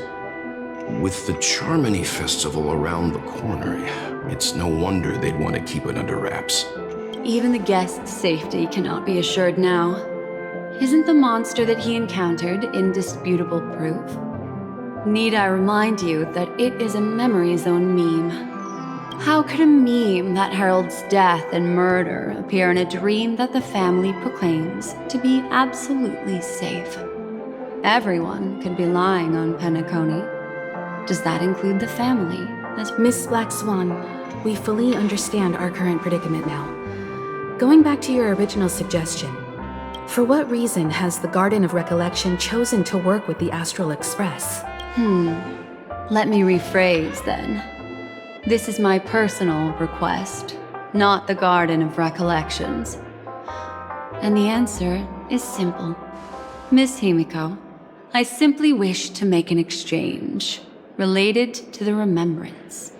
With the Charmony Festival around the corner, it's no wonder they'd want to keep it under wraps. Even the guest's safety cannot be assured now. Isn't the monster that he encountered indisputable proof? Need I remind you that it is a memory zone meme? How could a meme that heralds death and murder appear in a dream that the family proclaims to be absolutely safe? Everyone could be lying on Peniconii. Does that include the family? Miss Black Swan, we fully understand our current predicament now. Going back to your original suggestion, for what reason has the Garden of Recollection chosen to work with the Astral Express? Let me rephrase then. This is my personal request, not the Garden of Recollections. And the answer is simple. Miss Himiko, I simply wish to make an exchange related to the remembrance.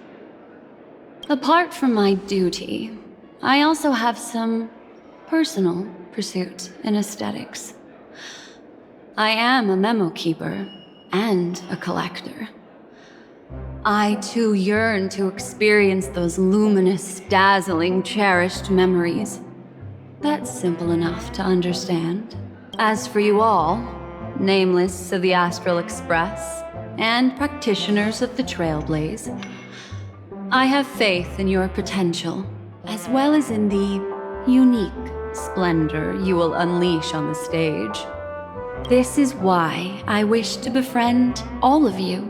Apart from my duty, I also have some personal pursuit in aesthetics. I am a memo keeper and a collector. I too yearn to experience those luminous, dazzling, cherished memories. That's simple enough to understand. As for you all, nameless of the Astral Express and practitioners of the Trailblaze, I have faith in your potential, as well as in the unique splendor you will unleash on the stage. This is why I wish to befriend all of you.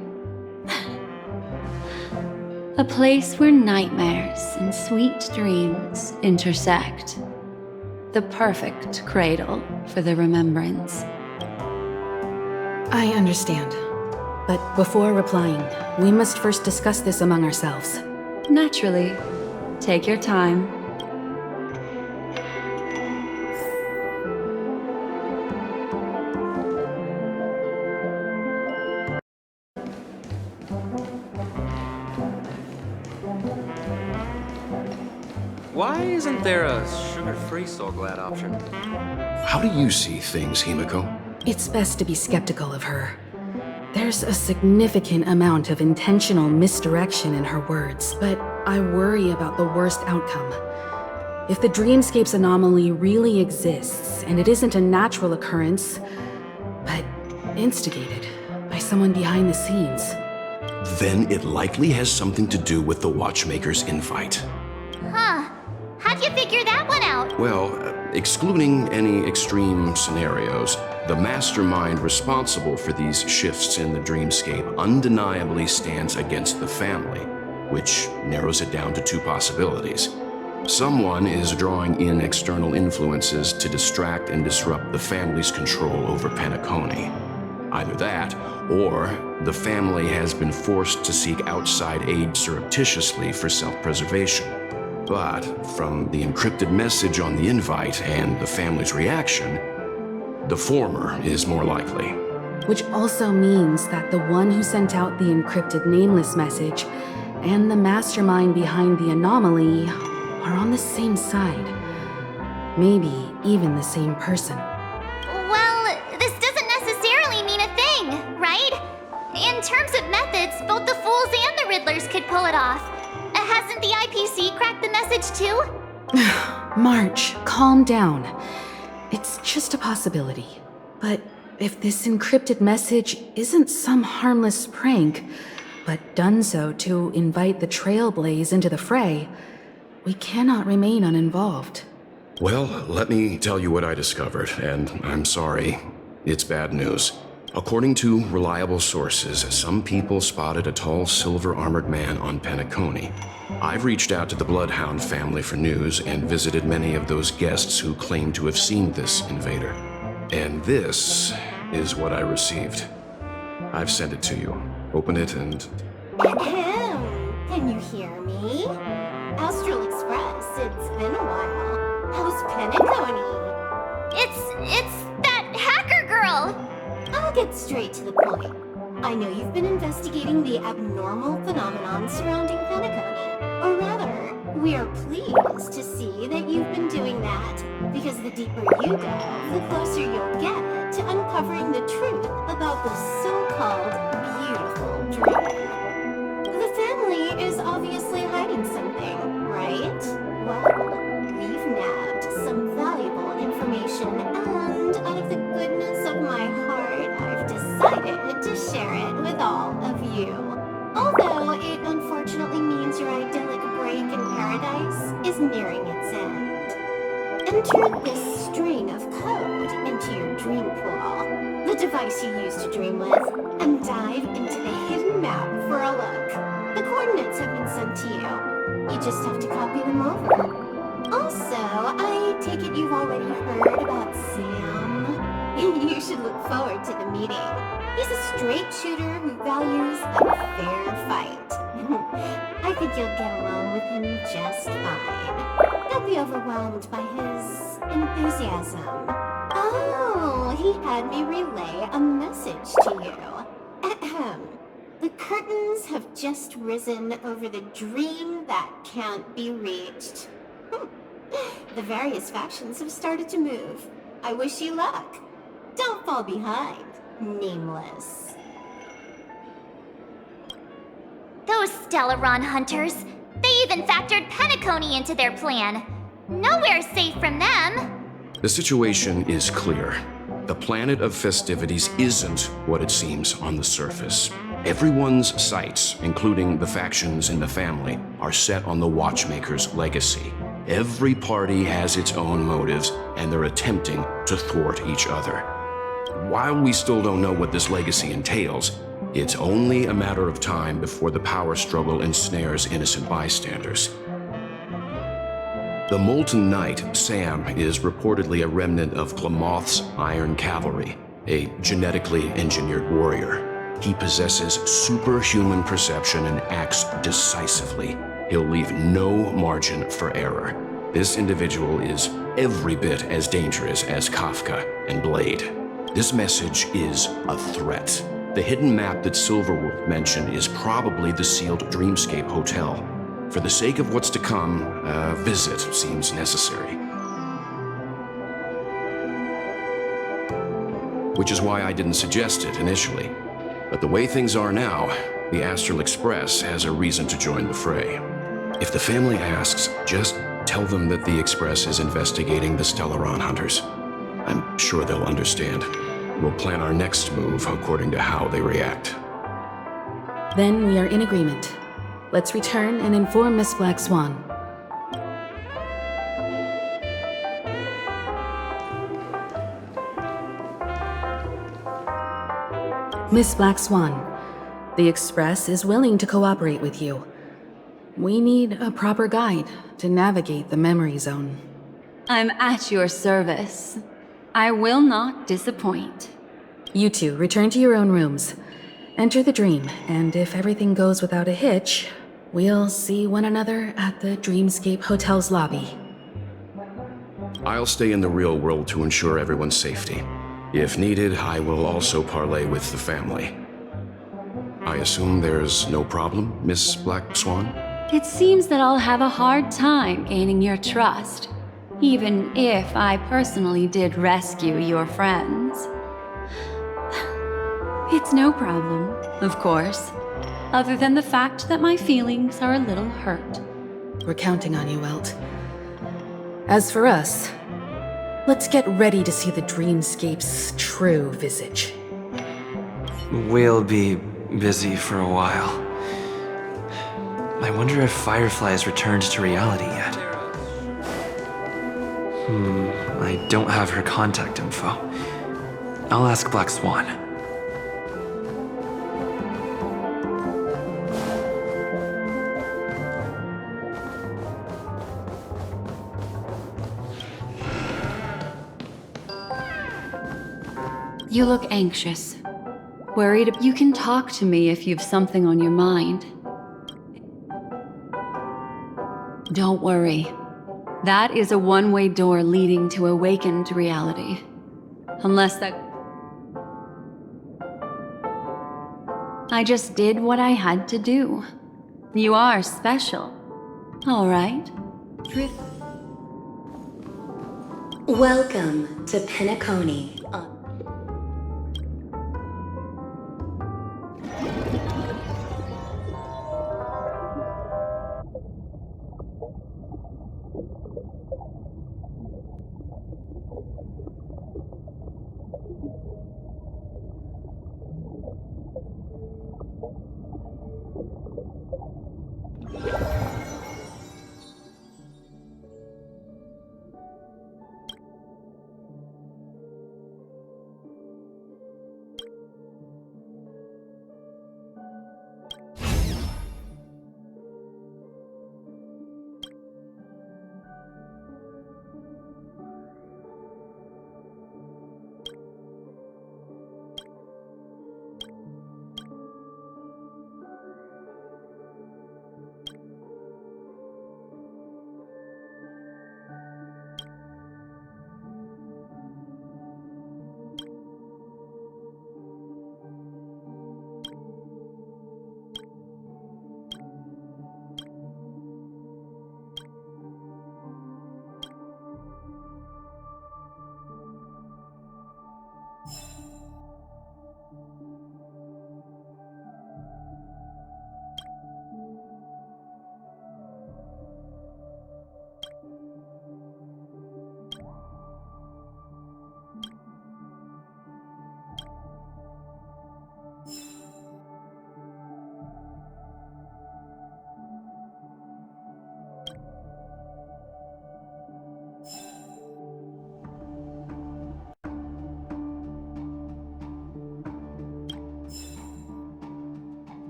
A place where nightmares and sweet dreams intersect. The perfect cradle for the remembrance. I understand. But before replying, we must first discuss this among ourselves. Naturally. Take your time. Why isn't there a sugar-free Soul Glad option? How do you see things, Himiko? It's best to be skeptical of her. There's a significant amount of intentional misdirection in her words, but I worry about the worst outcome. If the Dreamscape's anomaly really exists, and it isn't a natural occurrence, but instigated by someone behind the scenes, then it likely has something to do with the Watchmaker's invite. Huh. How'd you figure that one out? Well, excluding any extreme scenarios, the mastermind responsible for these shifts in the dreamscape undeniably stands against the family, which narrows it down to two possibilities. Someone is drawing in external influences to distract and disrupt the family's control over Peniconii. Either that, or the family has been forced to seek outside aid surreptitiously for self-preservation. But from the encrypted message on the invite and the family's reaction, the former is more likely. which also means that the one who sent out the encrypted nameless message and the mastermind behind the anomaly are on the same side. Maybe even the same person. Well, this doesn't necessarily mean a thing, right? In terms of methods, both the Fools and the Riddlers could pull it off. Hasn't the IPC cracked the message too? March, calm down. It's just a possibility. But if this encrypted message isn't some harmless prank, but done so to invite the Trailblaze into the fray, we cannot remain uninvolved. Well, let me tell you what I discovered, and I'm sorry. It's bad news. According to reliable sources, some people spotted a tall silver-armored man on Peniconii. I've reached out to the Bloodhound family for news and visited many of those guests who claim to have seen this invader. And this is what I received. I've sent it to you. Open it and... Ahem. Can you hear me? Astral Express, it's been a while. How's Peniconii? It's I'll get straight to the point. I know you've been investigating the abnormal phenomenon surrounding Peniconia. Or rather, we are pleased to see that you've been doing that, because the deeper you delve, the closer you'll get to uncovering the truth about the so-called beautiful dream. The family is obviously hiding something, right? Well, we've nabbed some valuable information, and out of the goodness of my heart, I've decided to share it with all of you. Although it unfortunately means your idyllic break in paradise is nearing its end. Enter this string of code into your dream pool, the device you use to dream with, and dive into the hidden map for a look. The coordinates have been sent to you. You just have to copy them over. Also, I take it you've already heard about Sam. You should look forward to the meeting. He's a straight shooter who values a fair fight. I think you'll get along with him just fine. Don't be overwhelmed by his enthusiasm. Oh, he had me relay a message to you. Ahem. The curtains have just risen over the dream that can't be reached. The various factions have started to move. I wish you luck. Don't fall behind, Nameless. Those Stellaron hunters, they even factored Peniconie into their plan. Nowhere's safe from them. The situation is clear. The planet of festivities isn't what it seems on the surface. Everyone's sights, including the factions in the family, are set on the Watchmaker's legacy. Every party has its own motives, and they're attempting to thwart each other. While we still don't know what this legacy entails, it's only a matter of time before the power struggle ensnares innocent bystanders. The Molten Knight, Sam, is reportedly a remnant of Glamoth's Iron Cavalry, a genetically engineered warrior. He possesses superhuman perception and acts decisively. He'll leave no margin for error. This individual is every bit as dangerous as Kafka and Blade. This message is a threat. The hidden map that Silverwolf mentioned is probably the sealed Dreamscape Hotel. For the sake of what's to come, a visit seems necessary. Which is why I didn't suggest it initially. But the way things are now, the Astral Express has a reason to join the fray. If the family asks, just tell them that the Express is investigating the Stellaron hunters. I'm sure they'll understand. We'll plan our next move according to how they react. Then we are in agreement. Let's return and inform Miss Black Swan. Miss Black Swan, the Express is willing to cooperate with you. We need a proper guide to navigate the memory zone. I'm at your service. I will not disappoint. You two return to your own rooms. Enter the dream, and if everything goes without a hitch, we'll see one another at the Dreamscape Hotel's lobby. I'll stay in the real world to ensure everyone's safety. If needed, I will also parley with the family. I assume there's no problem, Miss Black Swan? It seems that I'll have a hard time gaining your trust, even if I personally did rescue your friends. It's no problem, of course, other than the fact that my feelings are a little hurt. We're counting on you, Welt. As for us, let's get ready to see the Dreamscape's true visage. We'll be busy for a while. I wonder if Firefly has returned to reality yet. I don't have her contact info. I'll ask Black Swan. You look anxious. Worried. You can talk to me if you've something on your mind. Don't worry. That is a one-way door leading to awakened reality. Unless that... I just did what I had to do. You are special. All right. Welcome to Peniconii.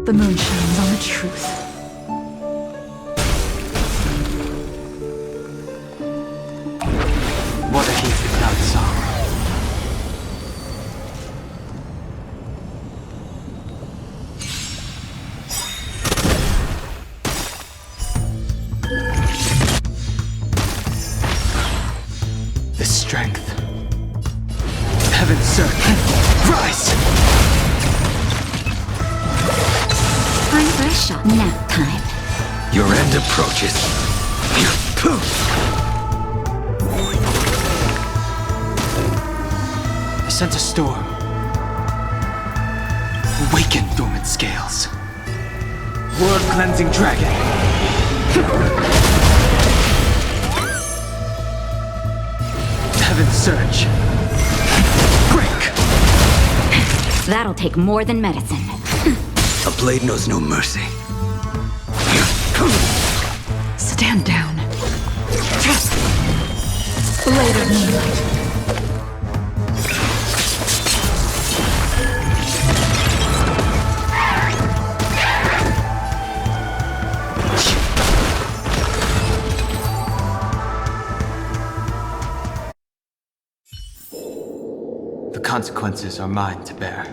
The moon shines on the truth. What a heat the clouds song. The strength. Heaven, sir. Rise! Time for a shot. Nap time. Your end approaches. I sense a storm. Awaken, dormant scales. World-cleansing dragon. Heaven's surge. Break! That'll take more than medicine. A blade knows no mercy. Stand down. Blade of moonlight. The consequences are mine to bear.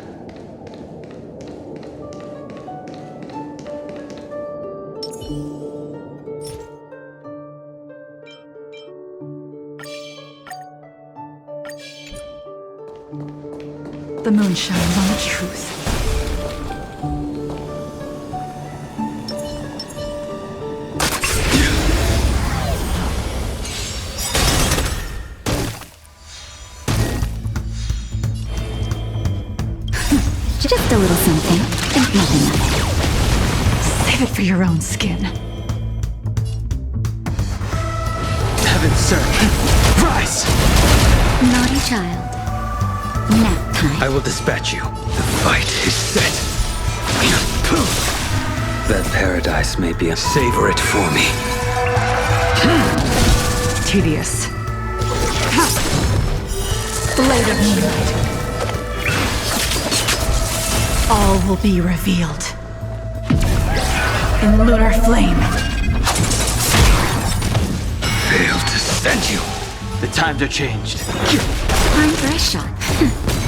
The moon shines on the truth. Just a little something. Think nothing of it. Save it for your own skin. Heaven, sir. Rise! Naughty child. Nap time. I will dispatch you. The fight is set. That paradise may be a... Savor it for me. Tedious. Blade of moonlight. All will be revealed. In lunar flame. Failed to send you. The times are changed. Time for a shot.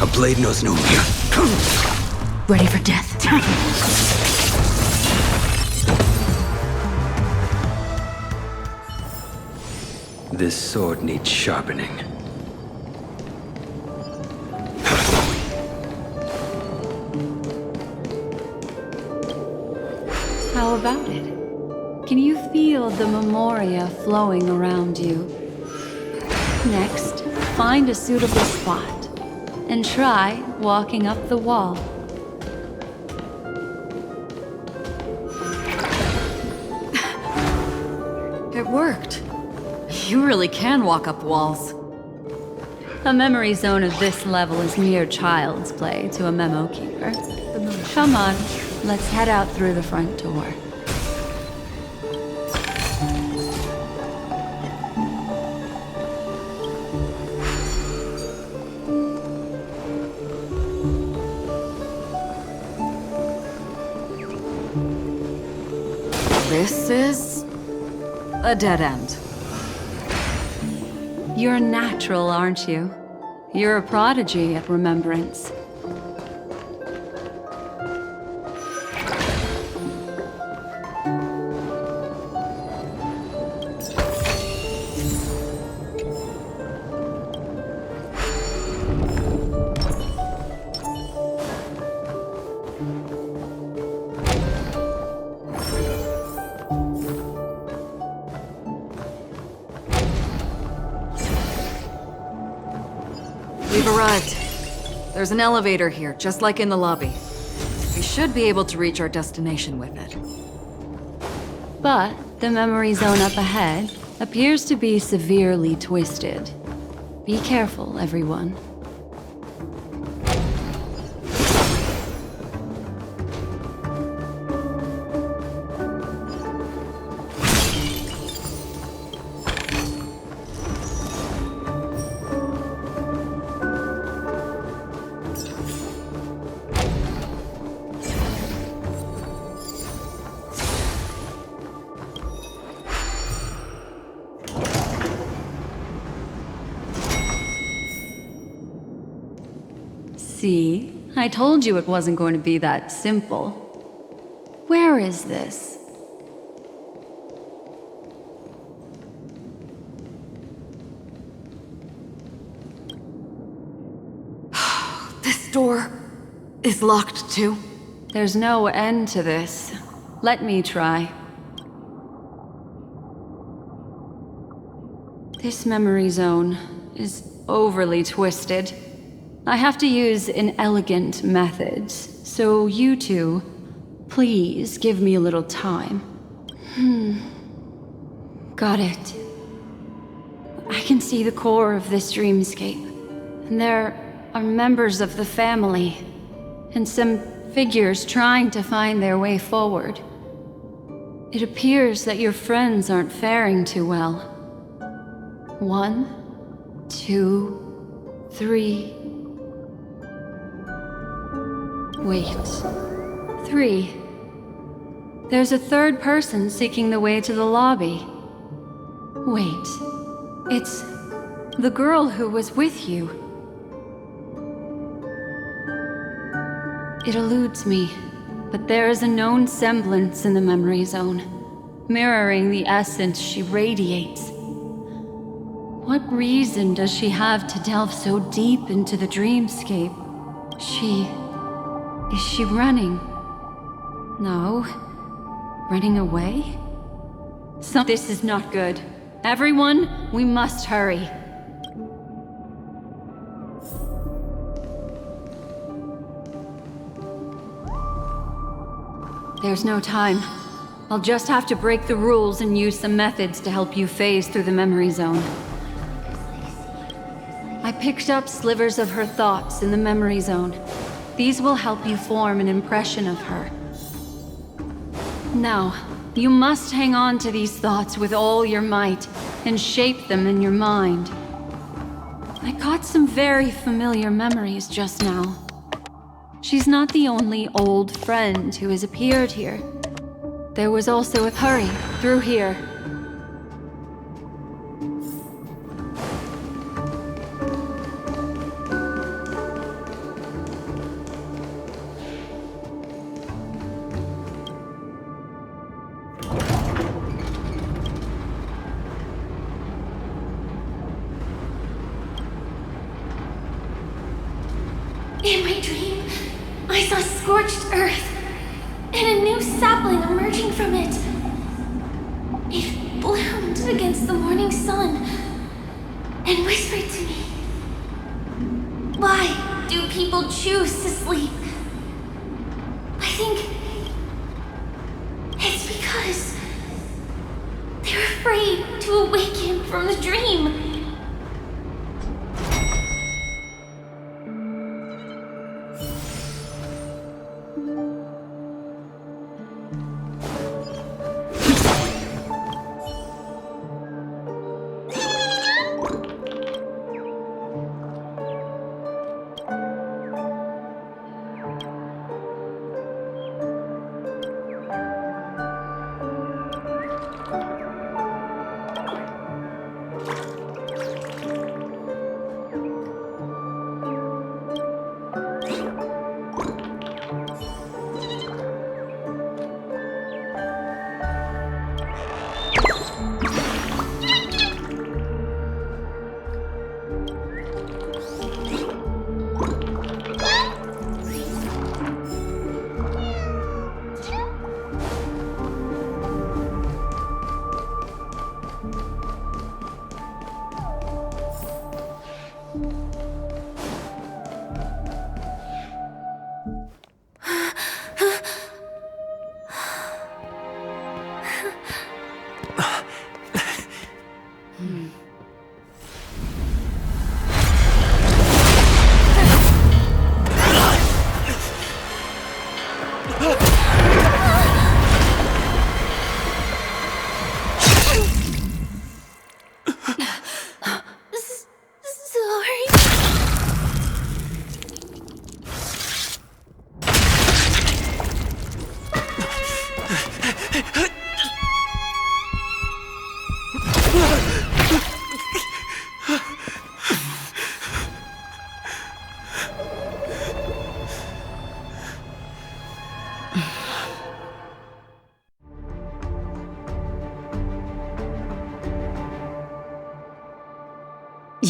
A blade knows no fear. Ready for death. This sword needs sharpening. How about it? Can you feel the memoria flowing around you? Next, find a suitable spot and try walking up the wall. It worked. You really can walk up walls. A memory zone of this level is mere child's play to a memo keeper. Come on, let's head out through the front door. This is a dead end. You're natural, aren't you? You're a prodigy at remembrance. We've arrived. There's an elevator here, just like in the lobby. We should be able to reach our destination with it. But the memory zone up ahead appears to be severely twisted. Be careful, everyone. See? I told you it wasn't going to be that simple. Where is this? This door is locked too. There's no end to this. Let me try. This memory zone is overly twisted. I have to use inelegant methods, so you two, please give me a little time. Got it. I can see the core of this dreamscape, and there are members of the family, and some figures trying to find their way forward. It appears that your friends aren't faring too well. 1, 2, 3... Wait. 3. There's a third person seeking the way to the lobby. Wait. It's the girl who was with you. It eludes me, but there is a known semblance in the memory zone, mirroring the essence she radiates. What reason does she have to delve so deep into the dreamscape? Is she running? No. Running away? This is not good. Everyone, we must hurry. There's no time. I'll just have to break the rules and use some methods to help you phase through the memory zone. I picked up slivers of her thoughts in the memory zone. These will help you form an impression of her. Now, you must hang on to these thoughts with all your might and shape them in your mind. I got some very familiar memories just now. She's not the only old friend who has appeared here. There was also a hurry through here. In my dream, I saw scorched earth and a new sapling emerging from it. It bloomed against the morning sun and whispered to me, "Why do people choose to sleep?" I think it's because they're afraid to awaken from the dream.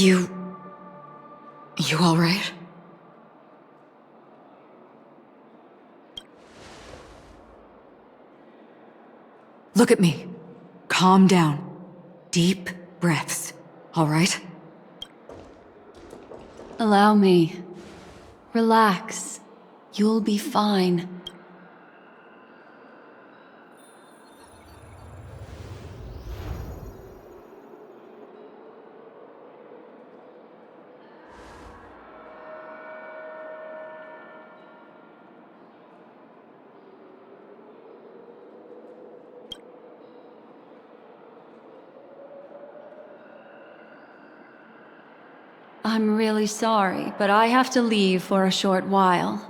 You all right? Look at me. Calm down. Deep breaths, all right? Allow me. Relax. You'll be fine. I'm really sorry, but I have to leave for a short while.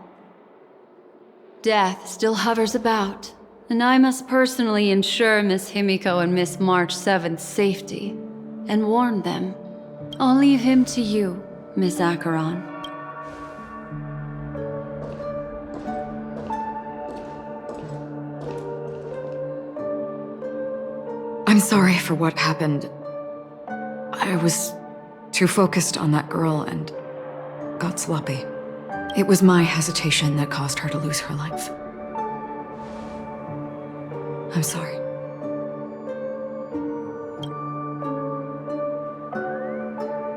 Death still hovers about, and I must personally ensure Miss Himiko and Miss March 7th's safety, and warn them. I'll leave him to you, Miss Acheron. I'm sorry for what happened. I was too focused on that girl and got sloppy. It was my hesitation that caused her to lose her life. I'm sorry.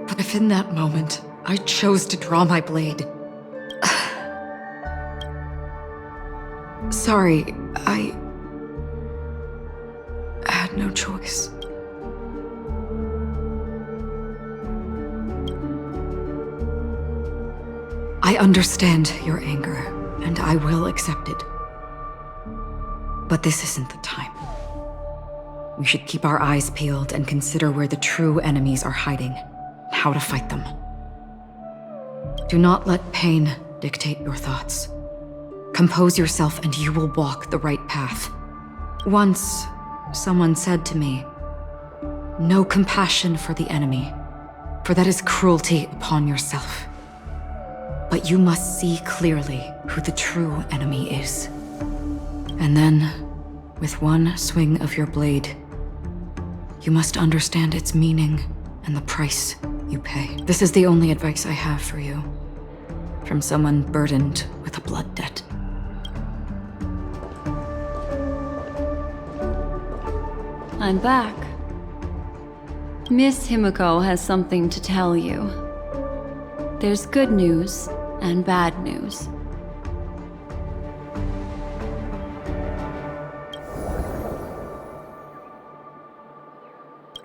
But if in that moment I chose to draw my blade... Sorry, I had no choice. I understand your anger, and I will accept it. But this isn't the time. We should keep our eyes peeled and consider where the true enemies are hiding, and how to fight them. Do not let pain dictate your thoughts. Compose yourself and you will walk the right path. Once, someone said to me, "No compassion for the enemy, for that is cruelty upon yourself. But you must see clearly who the true enemy is. And then, with one swing of your blade, you must understand its meaning and the price you pay." This is the only advice I have for you, from someone burdened with a blood debt. I'm back. Miss Himiko has something to tell you. There's good news and bad news.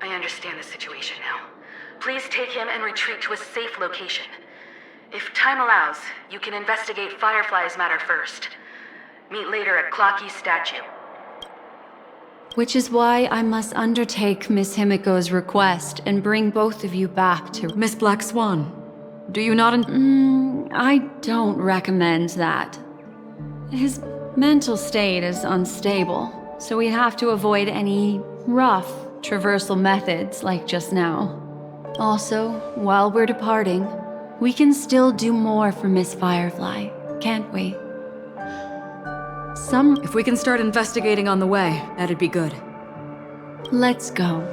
I understand the situation now. Please take him and retreat to a safe location. If time allows, you can investigate Firefly's matter first. Meet later at Clocky's statue. Which is why I must undertake Miss Himiko's request and bring both of you back to Miss Black Swan. Do you not I don't recommend that. His mental state is unstable, so we have to avoid any rough traversal methods like just now. Also, while we're departing, we can still do more for Miss Firefly, can't we? If we can start investigating on the way, that'd be good. Let's go.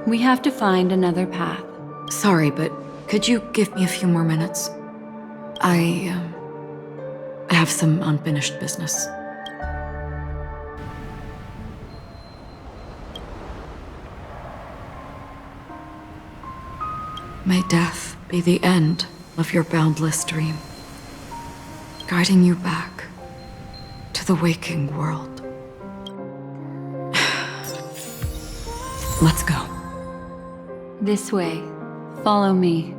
We have to find another path. Sorry, but could you give me a few more minutes? I have some unfinished business. May death be the end of your boundless dream, guiding you back to the waking world. Let's go. This way. Follow me.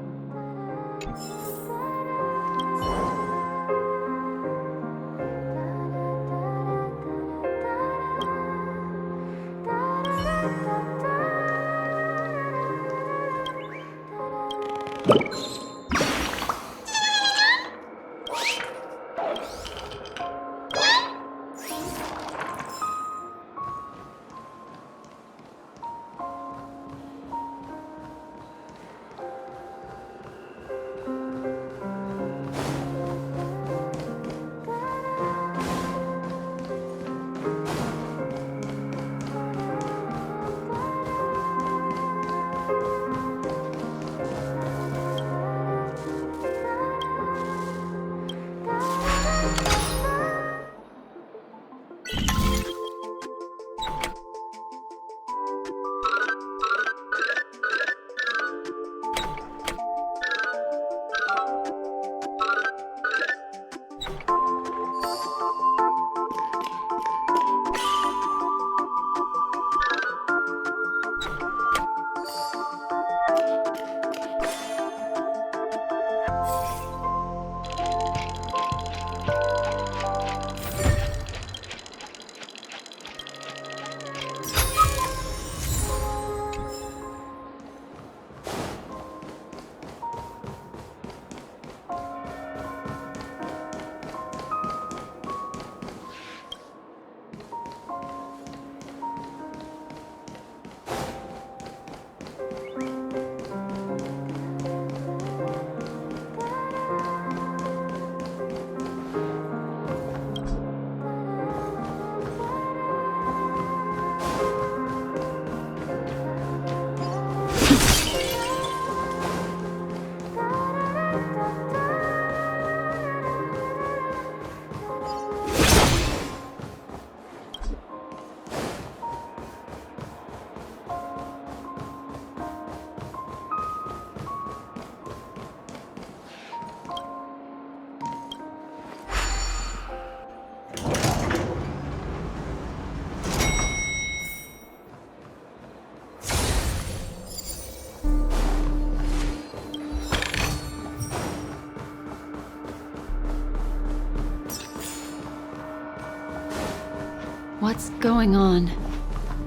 What's going on?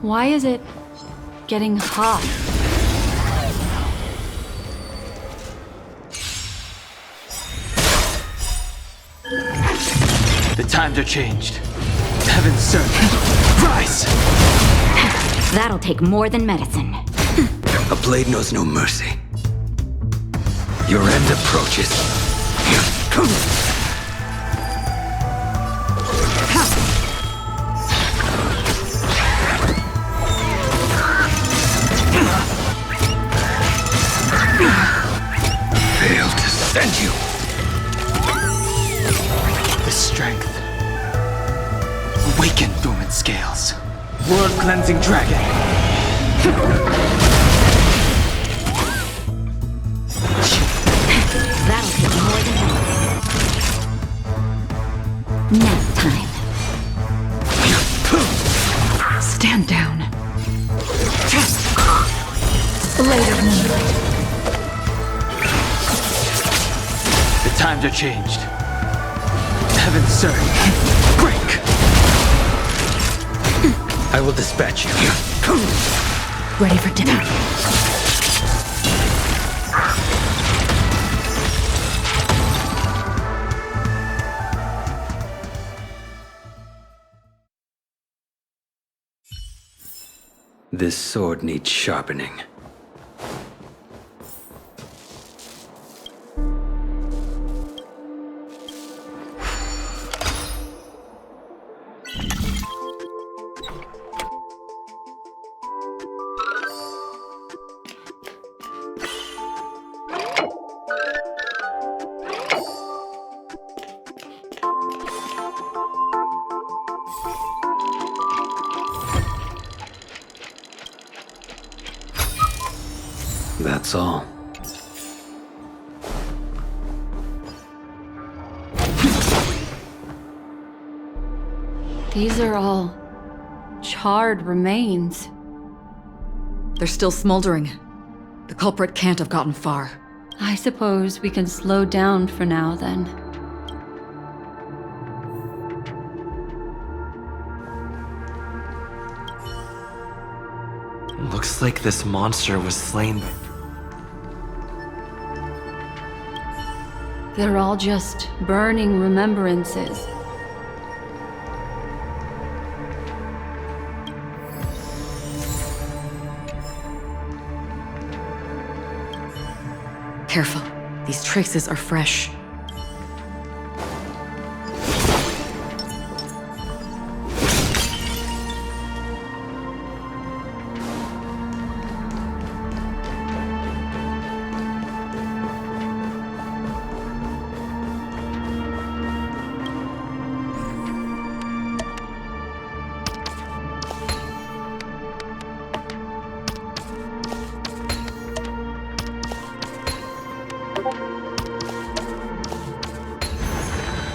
Why is it getting hot? The times are changed. Heaven's servant, rise! That'll take more than medicine. A blade knows no mercy. Your end approaches. Failed to send you. The strength. Awaken, dormant scales. World-cleansing dragon. That'll take more than medicine. Nap time. Stand down. Blade of moonlight. The times are changed. Heaven's servant, break! I will dispatch you. Ready for dinner. This sword needs sharpening. That's all. These are all charred remains. They're still smoldering. The culprit can't have gotten far. I suppose we can slow down for now, then. Looks like this monster was slain by... They're all just burning remembrances. Careful. These traces are fresh.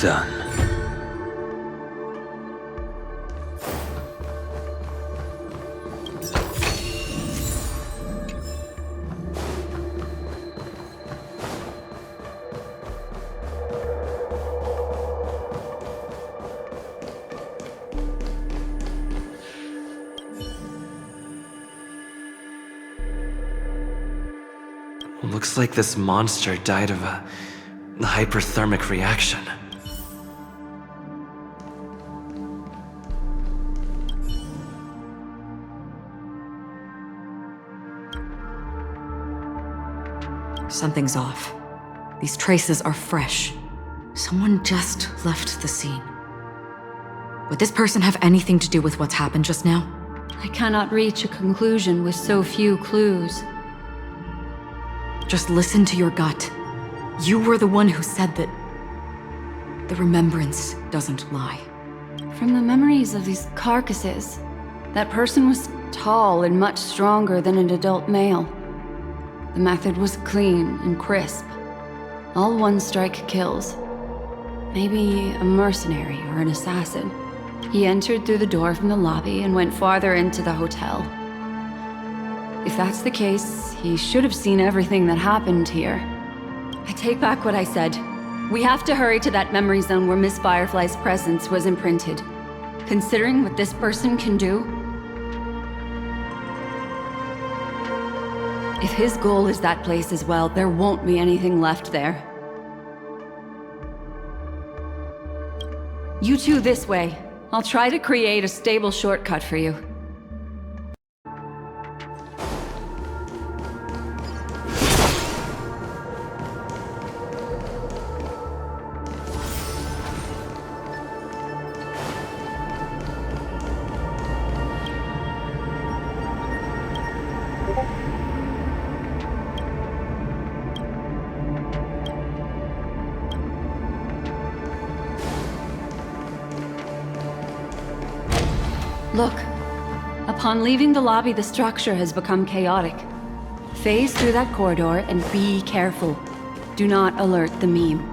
Done. Looks like this monster died of a hyperthermic reaction. Something's off. These traces are fresh. Someone just left the scene. Would this person have anything to do with what's happened just now? I cannot reach a conclusion with so few clues. Just listen to your gut. You were the one who said that the remembrance doesn't lie. From the memories of these carcasses, that person was tall and much stronger than an adult male. The method was clean and crisp. All one-strike kills. Maybe a mercenary or an assassin. He entered through the door from the lobby and went farther into the hotel. If that's the case, he should have seen everything that happened here. I take back what I said. We have to hurry to that memory zone where Miss Firefly's presence was imprinted. considering what this person can do? If his goal is that place as well, there won't be anything left there. You two this way. I'll try to create a stable shortcut for you. Look. Upon leaving the lobby, the structure has become chaotic. Phase through that corridor and be careful. Do not alert the meme.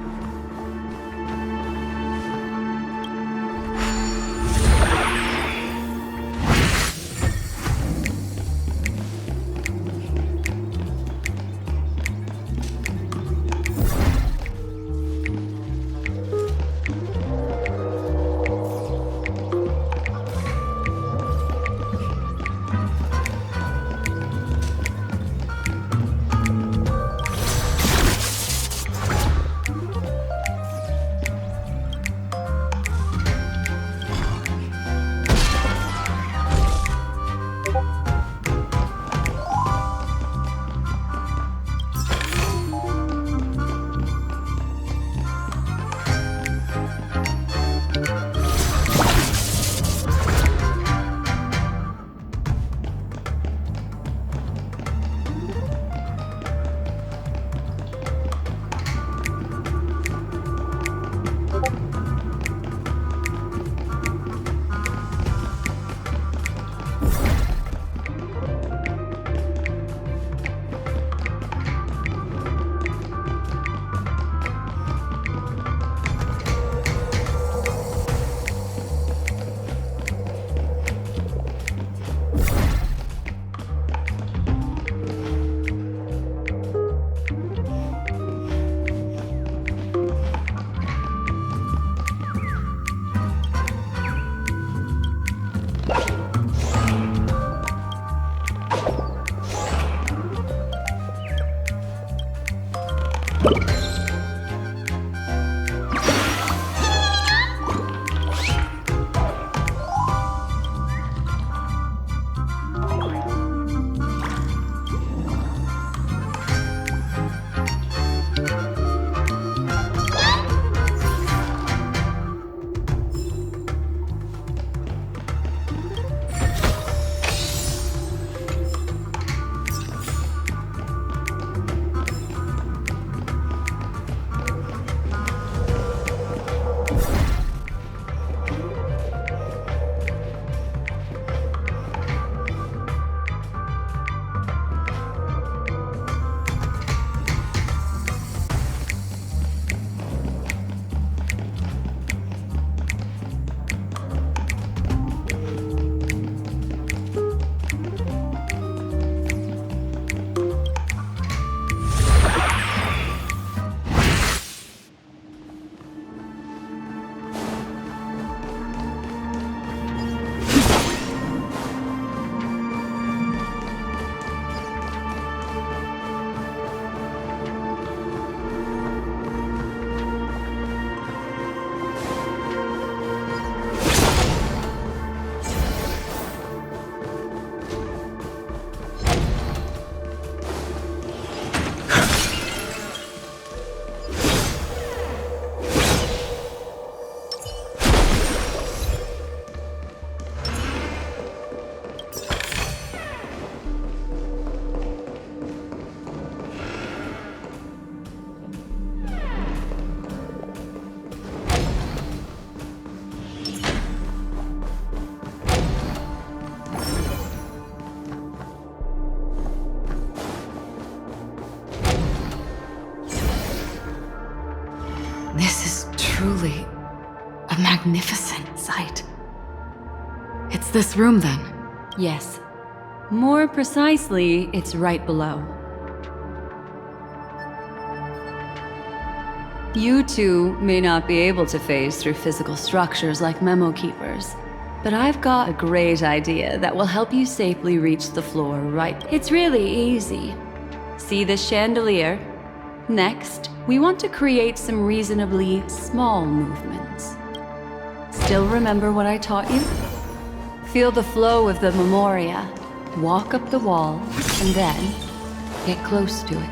Truly a magnificent sight. It's this room, then? Yes. More precisely, it's right below. You two may not be able to phase through physical structures like memo keepers, But I've got a great idea that will help you safely reach the floor right. It's really easy. See this chandelier? Next, we want to create some reasonably small movements. Still remember what I taught you? Feel the flow of the memoria. Walk up the wall, and then get close to it.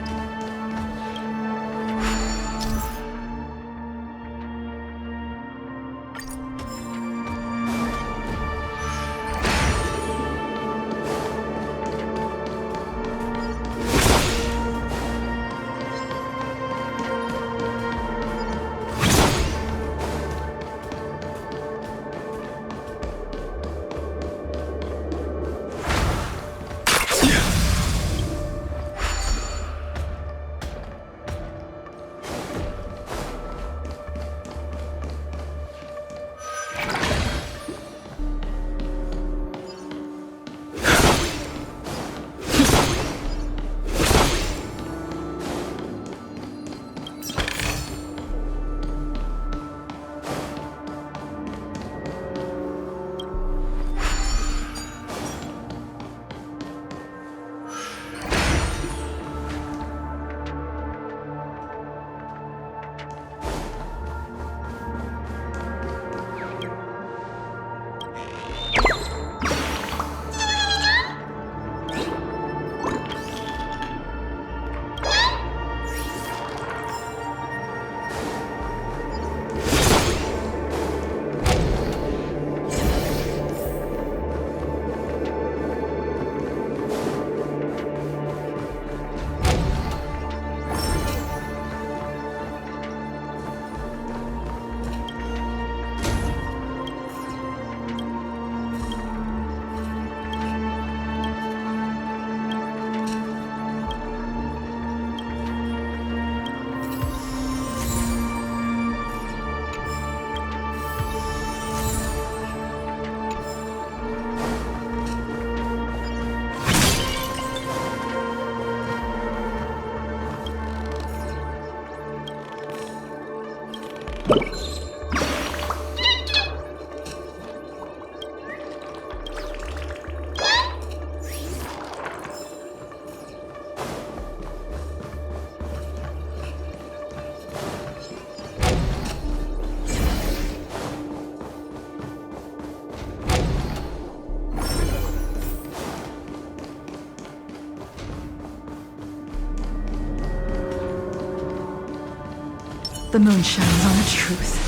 The moon shines on the truth.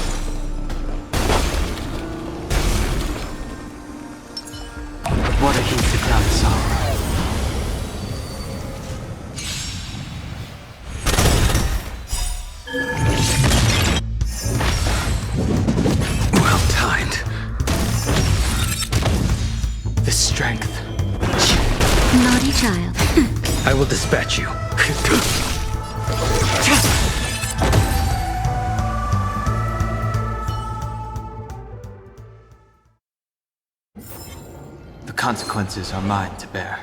Water heats the ground sorrow. Well timed. The strength. Naughty child. I will dispatch you. The consequences are mine to bear.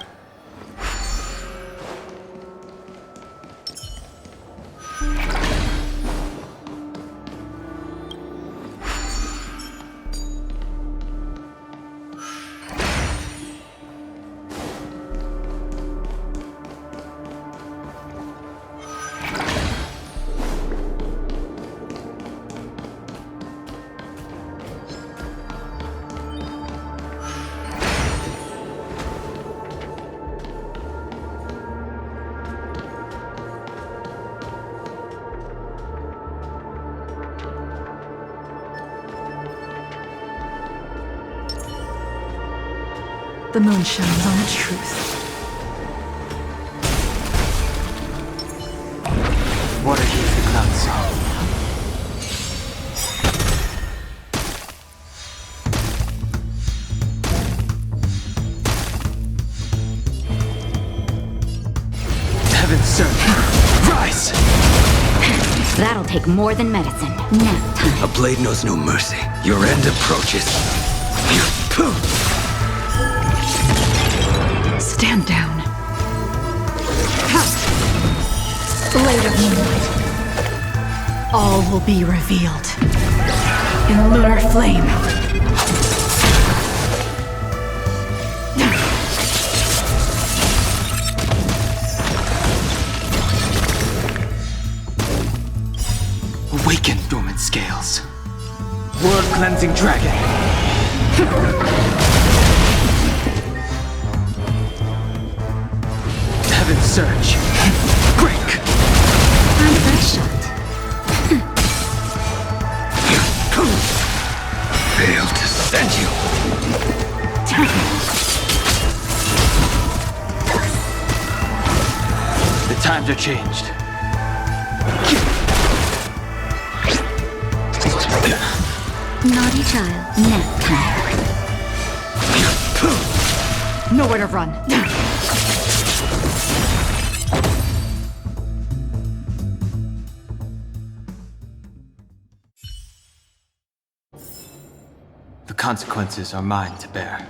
The moon shines on the truth. Water heats the ground sorrow. Heaven's servant, rise! That'll take more than medicine. Nap time. A blade knows no mercy. Your end approaches. Stand down. Blade of moonlight. All will be revealed in lunar flame. dormant scales. World-cleansing dragon. Heaven's surge. Break. I'm fresh shot. Failed to send you. The times are changed. Naughty child. Nap time. Nowhere to run. The consequences are mine to bear.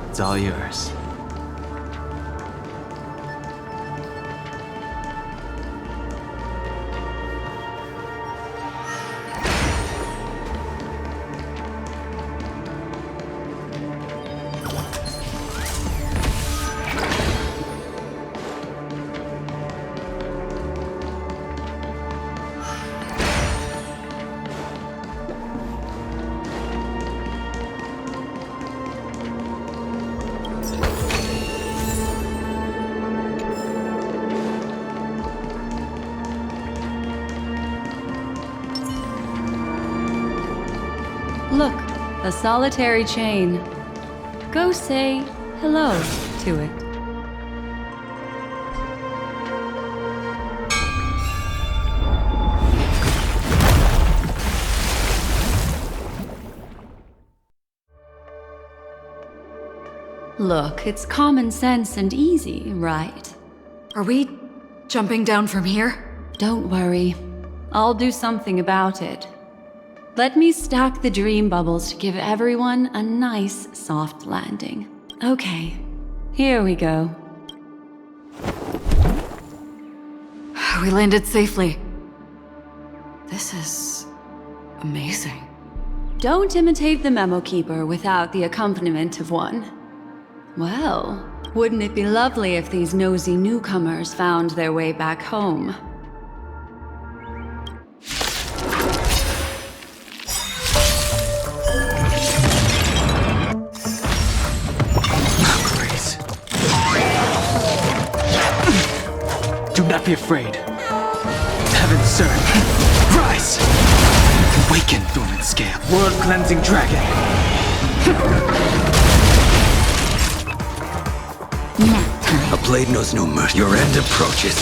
It's all yours. Look, a solitary chain. Go say hello to it. Look, it's common sense and easy, right? Are we jumping down from here? Don't worry. I'll do something about it. Let me stack the dream bubbles to give everyone a nice, soft landing. Okay, here we go. We landed safely. This is amazing. Don't imitate the memo keeper without the accompaniment of one. Well, wouldn't it be lovely if these nosy newcomers found their way back home? Do not be afraid. Heaven's surge. Rise! Awaken, dormant scale. World-cleansing dragon. Nap time. A blade knows no mercy. Your end approaches.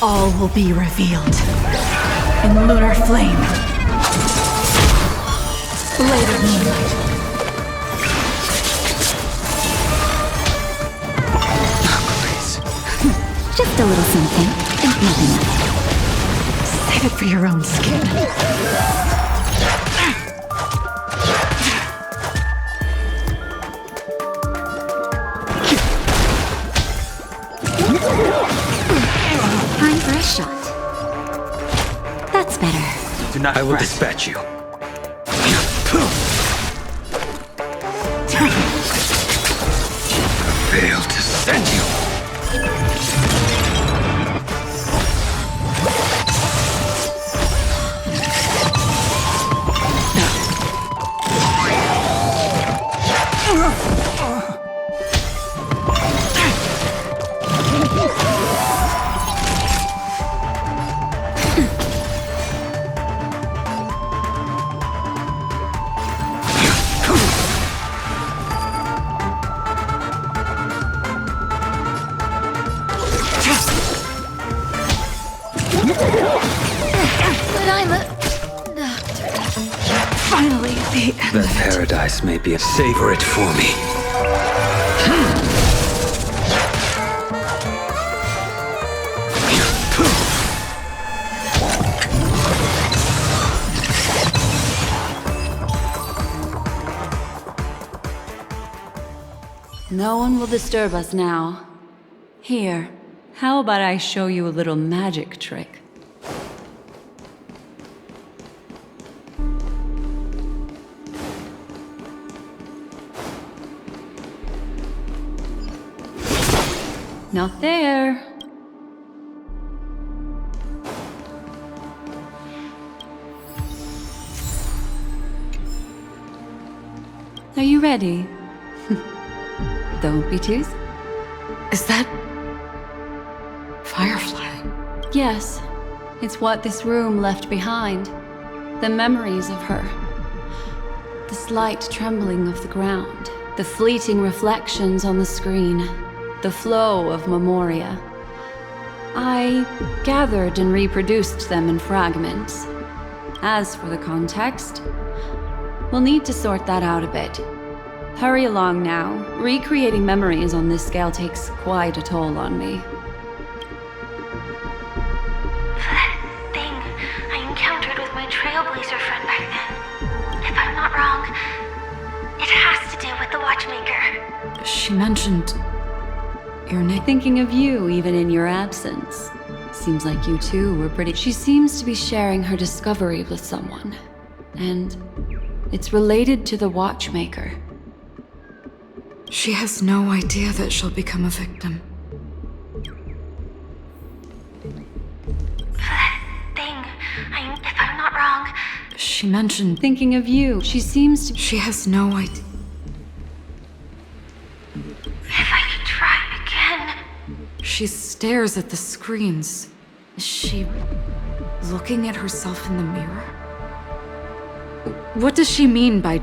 All will be revealed in lunar flame. Blade of moonlight. Just a little something, and nothing else. Save it for your own skin. I'm for a shot. That's better. Do not I will fret. dispatch you. Failed to send you. That paradise may be a savor it for me. No one will disturb us now. Here, how about I show you a little magic trick? Not there. Are you ready? Don't be too. Is that Firefly? Yes, it's what this room left behind. The memories of her. The slight trembling of the ground. The fleeting reflections on the screen. The flow of memoria. I gathered and reproduced them in fragments. As for the context, we'll need to sort that out a bit. Hurry along now. Recreating memories on this scale takes quite a toll on me. That thing I encountered with my Trailblazer friend back then. If I'm not wrong, it has to do with the Watchmaker. She mentioned your name. Thinking of you even in your absence. Seems like you two were pretty. She seems to be sharing her discovery with someone. And it's related to the Watchmaker. She has no idea that she'll become a victim. That thing, if I'm not wrong. She mentioned thinking of you. She seems to. She has no idea. If I could try again. She stares at the screens. Is she looking at herself in the mirror? What does she mean by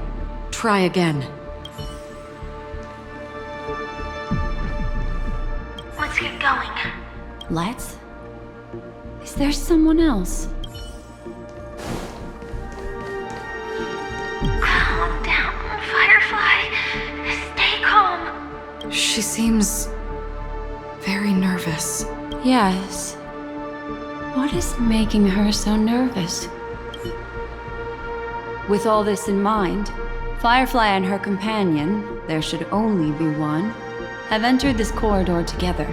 try again? Let's get going. Let's? Is there someone else? Calm down, Firefly. Stay calm. She seems very nervous. Yes. What is making her so nervous? With all this in mind, Firefly and her companion, there should only be one, have entered this corridor together.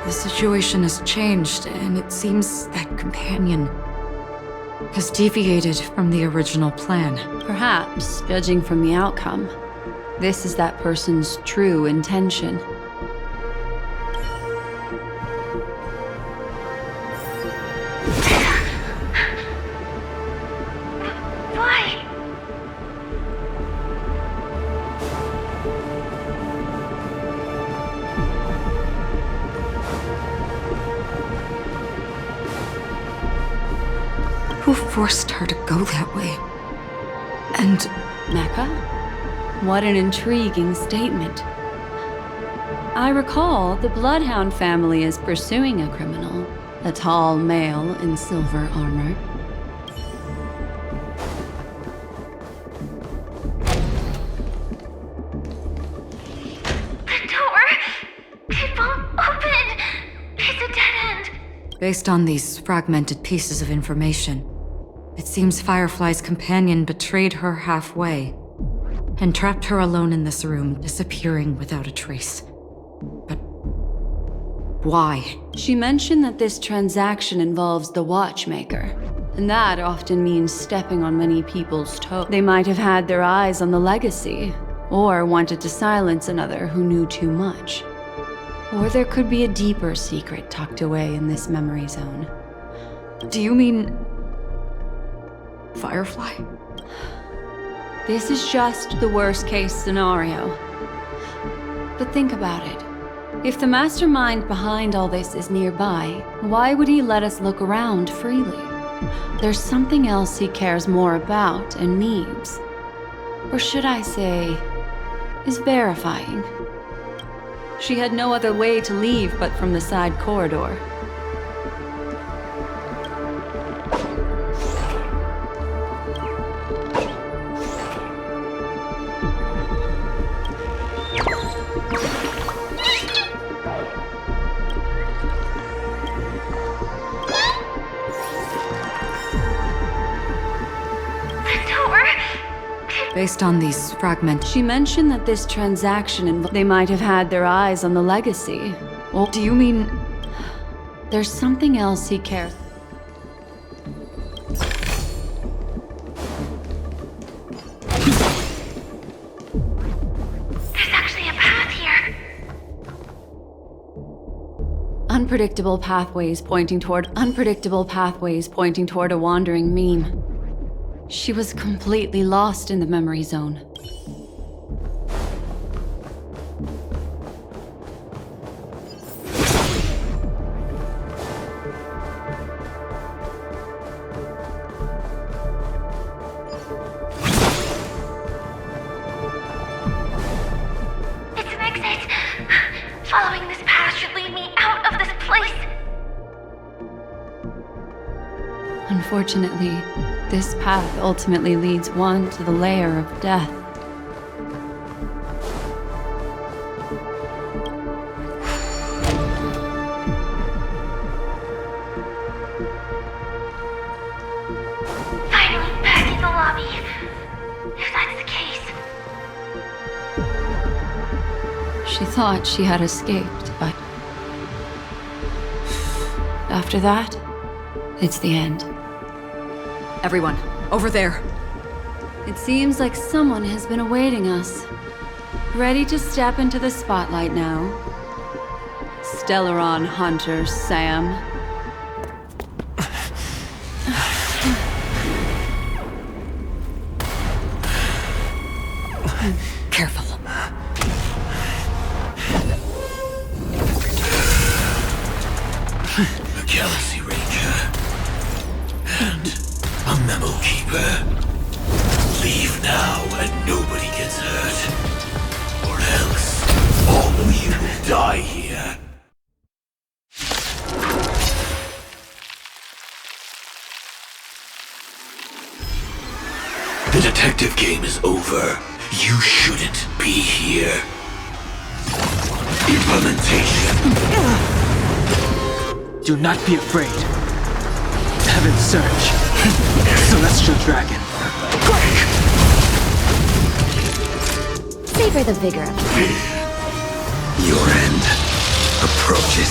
The situation has changed, and it seems that companion has deviated from the original plan. Perhaps, judging from the outcome, this is that person's true intention. Who forced her to go that way? And Mecca? What an intriguing statement. I recall the Bloodhound family is pursuing a criminal, a tall male in silver armor. The door! It won't open! It's a dead end! based on these fragmented pieces of information, It seems Firefly's companion betrayed her halfway and trapped her alone in this room, disappearing without a trace. But why? She mentioned that this transaction involves the Watchmaker, and that often means stepping on many people's toes. They might have had their eyes on the legacy, or wanted to silence another who knew too much. Or there could be a deeper secret tucked away in this memory zone. Do you mean Firefly? This is just the worst-case scenario. But think about it. If the mastermind behind all this is nearby, why would he let us look around freely? There's something else he cares more about and needs. Or should I say, is verifying. She had no other way to leave but from the side corridor. Based on these fragments, she mentioned that this transaction they might have had their eyes on the legacy. Well, do you mean there's something else he cares? There's actually a path here. Unpredictable pathways pointing toward a wandering meme. She was completely lost in the memory zone. It's an exit. Following this path should lead me out of this place. Unfortunately, this path ultimately leads one to the lair of death. Finally back in the lobby. If that's the case. She thought she had escaped, but after that, it's the end. Everyone, over there. It seems like someone has been awaiting us. Ready to step into the spotlight now. Stellaron Hunter Sam. Careful. A Galaxy Ranger. And a memo keeper. Leave now and nobody gets hurt. Or else, all of you will die here. The detective game is over. You shouldn't be here. Implementation. Do not be afraid. Heaven's Surge. Celestial Dragon. Savor the vigor of it. Your end approaches.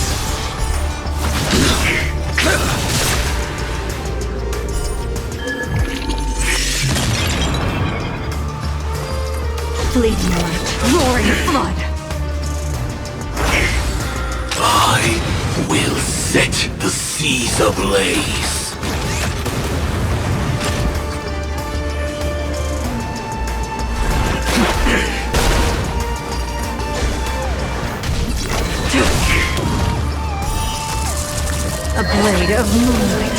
Fleeting light, roaring flood. I will set the seas ablaze. A blade of moonlight.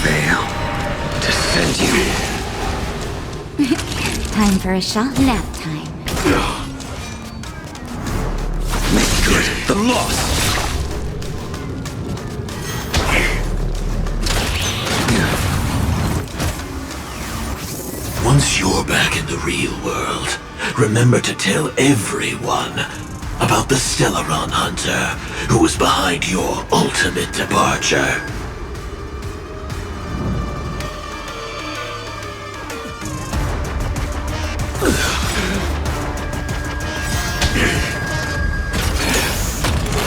Fail to send you. Time for a short nap time. Make good the loss. Once you're back in the real world, remember to tell everyone about the Stellaron Hunter who was behind your ultimate departure.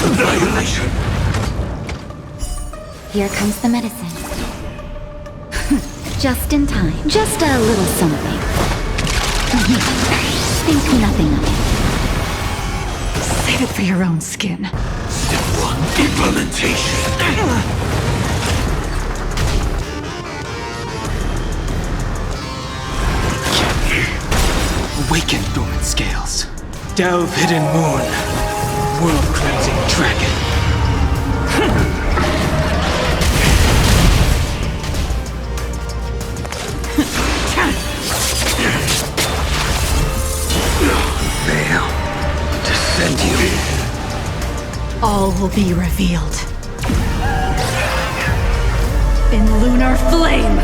Annihilation. Here comes the medicine. Just in time. Just a little something. Think nothing of it. Save it for your own skin. Step 1, implementation. Awaken dormant scales. Delve hidden moon. World-cleansing dragon. Veil, descend you. All will be revealed. In lunar flame!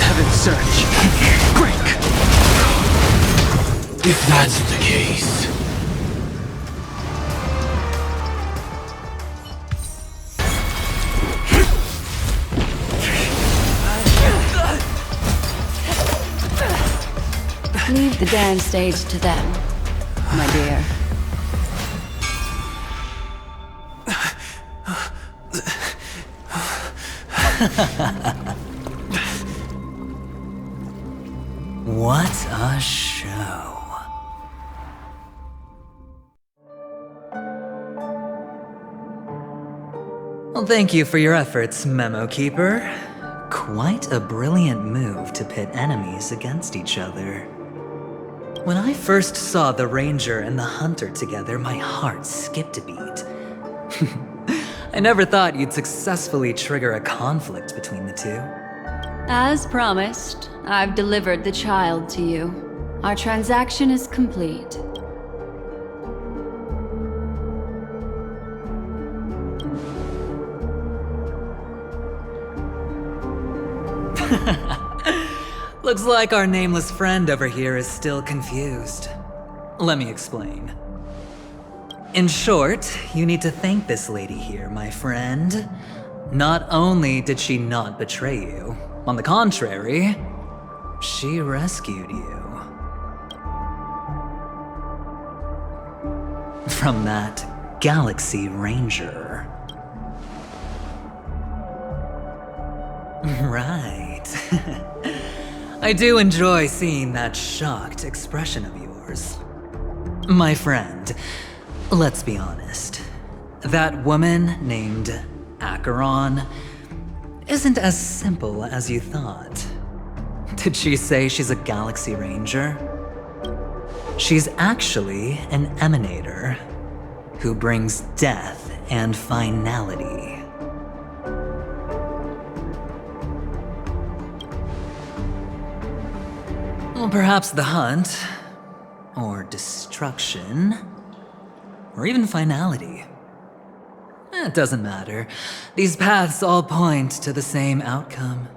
Heaven search. Break. If that's the case. Leave the dance stage to them, my dear. What a show. Well, thank you for your efforts, Memo Keeper. Quite a brilliant move to pit enemies against each other. When I first saw the Ranger and the Hunter together, my heart skipped a beat. I never thought you'd successfully trigger a conflict between the two. As promised, I've delivered the child to you. Our transaction is complete. Looks like our nameless friend over here is still confused. Let me explain. In short, you need to thank this lady here, my friend. Not only did she not betray you, on the contrary, she rescued you. From that Galaxy Ranger. Right. I do enjoy seeing that shocked expression of yours. My friend, let's be honest. That woman named Acheron isn't as simple as you thought. Did she say she's a Galaxy Ranger? She's actually an emanator who brings death and finality. Well, perhaps the hunt, or destruction, or even finality. It doesn't matter. These paths all point to the same outcome.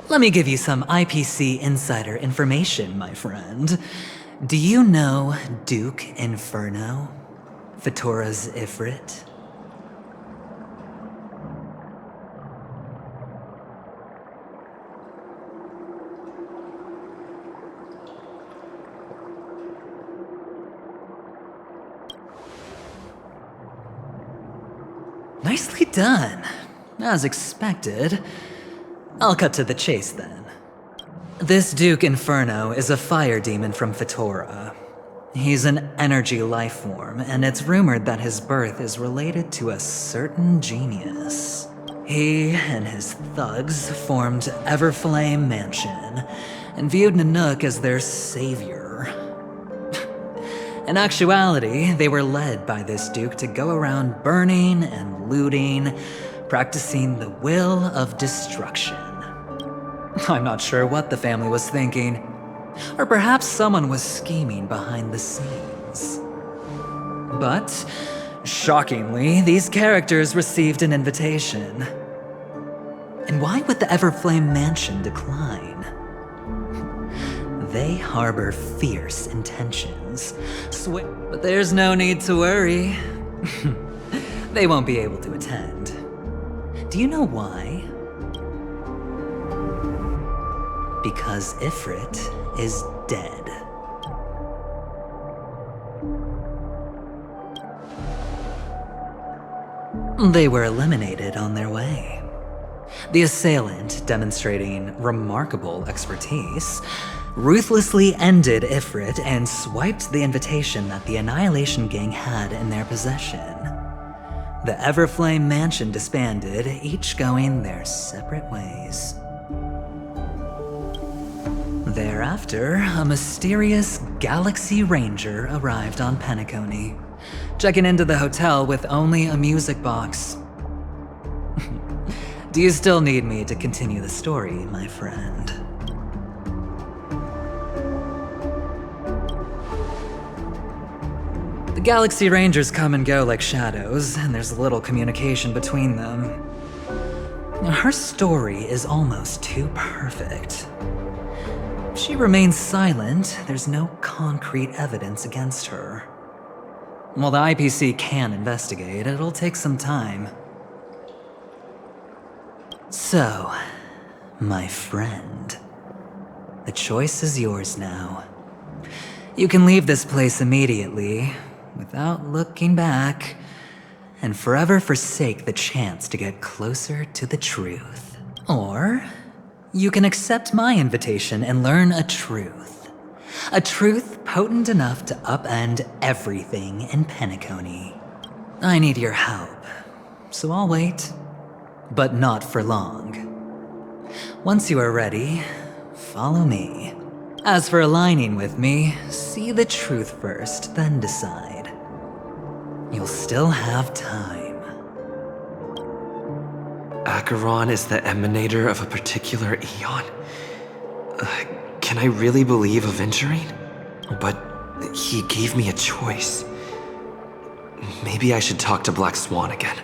Let me give you some IPC insider information, my friend. Do you know Duke Inferno? Fatora's Ifrit? Nicely done. As expected. I'll cut to the chase then. This Duke Inferno is a fire demon from Fatora. He's an energy life form, and it's rumored that his birth is related to a certain genius. He and his thugs formed Everflame Mansion, and viewed Nanook as their savior. In actuality, they were led by this Duke to go around burning and looting, practicing the will of destruction. I'm not sure what the family was thinking, or perhaps someone was scheming behind the scenes. But, shockingly, these characters received an invitation. And why would the Everflame Mansion decline? They harbor fierce intentions. But there's no need to worry. They won't be able to attend. Do you know why? Because Ifrit is dead. They were eliminated on their way. The assailant, demonstrating remarkable expertise, ruthlessly ended Ifrit and swiped the invitation that the Annihilation Gang had in their possession. The Everflame Mansion disbanded, each going their separate ways. Thereafter, a mysterious Galaxy Ranger arrived on Peniconii, checking into the hotel with only a music box. Do you still need me to continue the story, my friend? The Galaxy Rangers come and go like shadows, and there's little communication between them. Her story is almost too perfect. She remains silent. There's no concrete evidence against her. While the IPC can investigate, it'll take some time. So, my friend, the choice is yours now. You can leave this place immediately, without looking back, and forever forsake the chance to get closer to the truth. Or you can accept my invitation and learn a truth. A truth potent enough to upend everything in Peniconii. I need your help, so I'll wait. But not for long. Once you are ready, follow me. As for aligning with me, see the truth first, then decide. You'll still have time. Acheron is the emanator of a particular eon? Can I really believe Aventurine? But he gave me a choice. Maybe I should talk to Black Swan again.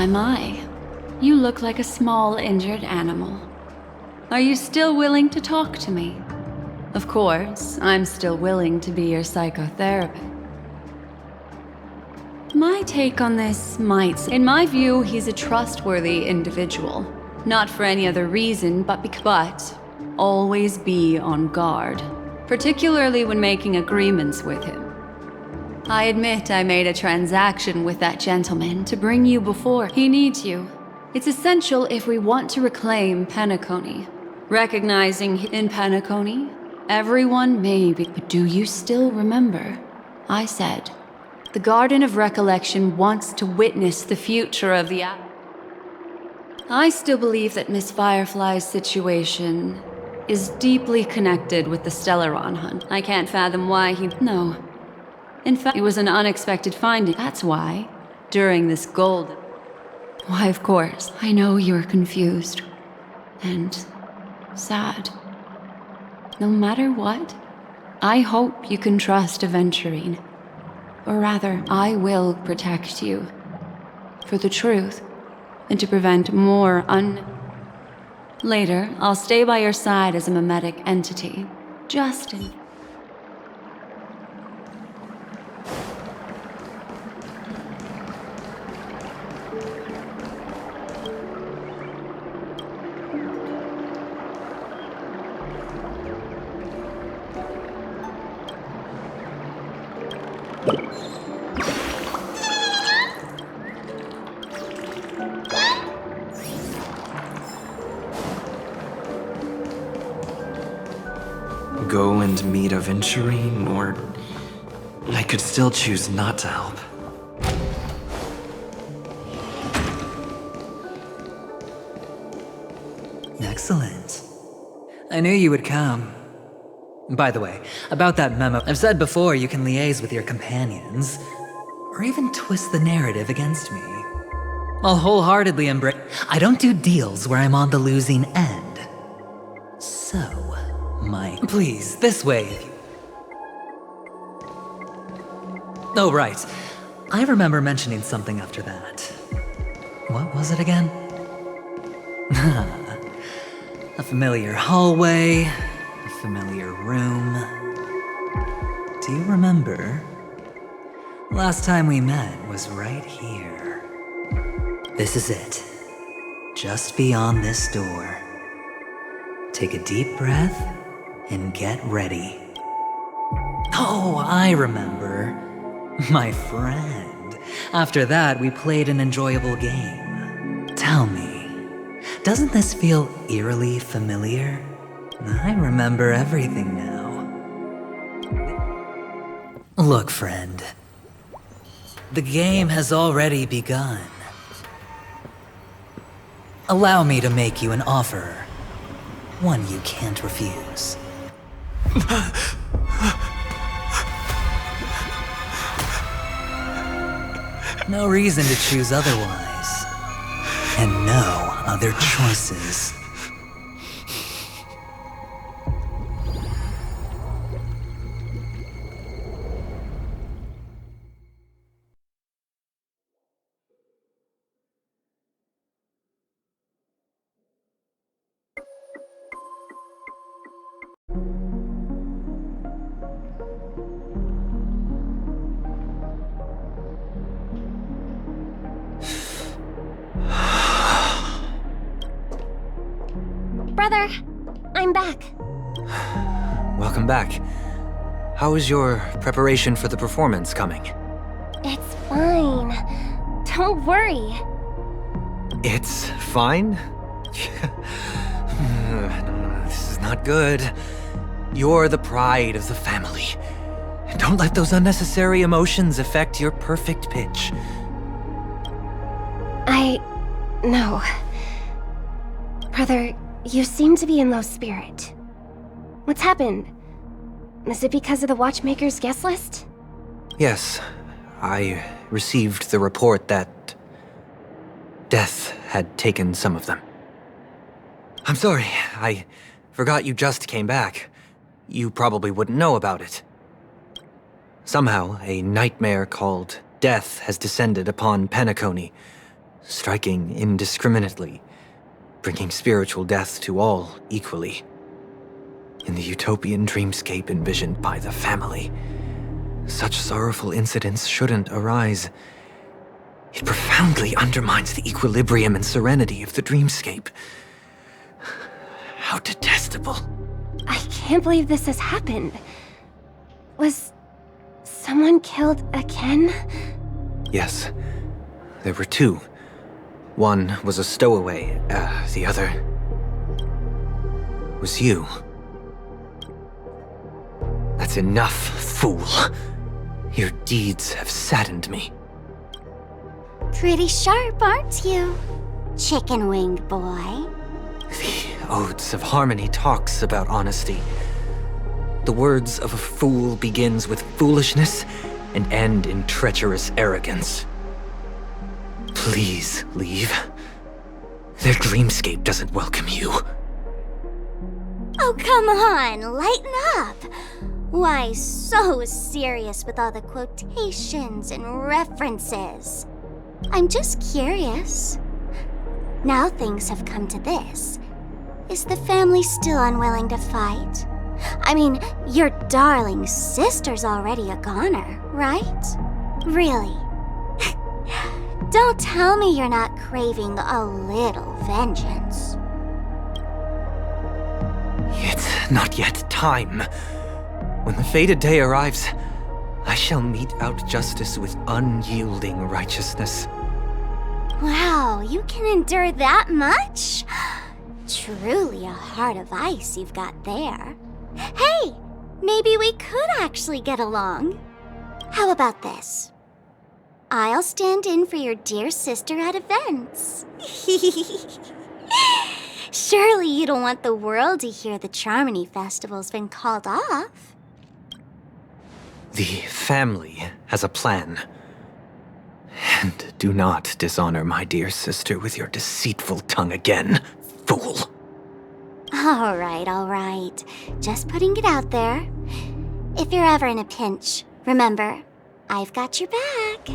My. You look like a small injured animal. Are you still willing to talk to me? Of course, I'm still willing to be your psychotherapist. My take on this might... In my view, he's a trustworthy individual. Not for any other reason, but always be on guard. Particularly when making agreements with him. I admit I made a transaction with that gentleman to bring you before. He needs you. It's essential if we want to reclaim Peniconii. Recognizing in Peniconii, everyone may be... But do you still remember? I said, the Garden of Recollection wants to witness the future of the... I still believe that Miss Firefly's situation is deeply connected with the Stellaron hunt. I can't fathom why he... No. In fact, it was an unexpected finding. That's why, during this gold... Why, of course, I know you're confused. And sad. No matter what, I hope you can trust Aventurine. Or rather, I will protect you. For the truth, and to prevent more Later, I'll stay by your side as a mimetic entity. Just in... Go and meet Aventurine, or I could still choose not to help. Excellent. I knew you would come. By the way, about that memo, I've said before you can liaise with your companions, or even twist the narrative against me. I'll wholeheartedly embrace. I don't do deals where I'm on the losing end. So, Mike, please, this way. Oh, right. I remember mentioning something after that. What was it again? A familiar hallway, a familiar room. Do you remember? Last time we met was right here. This is it. Just beyond this door. Take a deep breath and get ready. Oh, I remember. My friend. After that, we played an enjoyable game. Tell me, doesn't this feel eerily familiar? I remember everything now. Look, friend. The game has already begun. Allow me to make you an offer. One you can't refuse. No reason to choose otherwise. And no other choices. Brother, I'm back. Welcome back. How is your preparation for the performance coming? It's fine. Don't worry. It's fine? This is not good. You're the pride of the family. Don't let those unnecessary emotions affect your perfect pitch. No. Brother, you seem to be in low spirit. What's happened? Is it because of the Watchmaker's guest list? Yes, I received the report that death had taken some of them. I'm sorry, I forgot you just came back. You probably wouldn't know about it. Somehow, a nightmare called death has descended upon Peniconii, striking indiscriminately, bringing spiritual death to all equally. In the utopian dreamscape envisioned by the family, such sorrowful incidents shouldn't arise. It profoundly undermines the equilibrium and serenity of the dreamscape. How detestable. I can't believe this has happened. Was someone killed again? Yes, there were two. One was a stowaway, the other was you. That's enough, fool. Your deeds have saddened me. Pretty sharp, aren't you, chicken-winged boy? The Odes of Harmony talks about honesty. The words of a fool begins with foolishness and end in treacherous arrogance. Please leave. Their dreamscape doesn't welcome you. Oh, come on, lighten up. Why so serious with all the quotations and references? I'm just curious. Now things have come to this. Is the family still unwilling to fight? I mean, your darling sister's already a goner, right? Really? Don't tell me you're not craving a little vengeance. It's not yet time. When the fated day arrives, I shall mete out justice with unyielding righteousness. Wow, you can endure that much? Truly a heart of ice you've got there. Hey, maybe we could actually get along. How about this? I'll stand in for your dear sister at events. Surely you don't want the world to hear the Charmony Festival's been called off. The family has a plan. And do not dishonor my dear sister with your deceitful tongue again, fool. All right. Just putting it out there. If you're ever in a pinch, remember, I've got your back.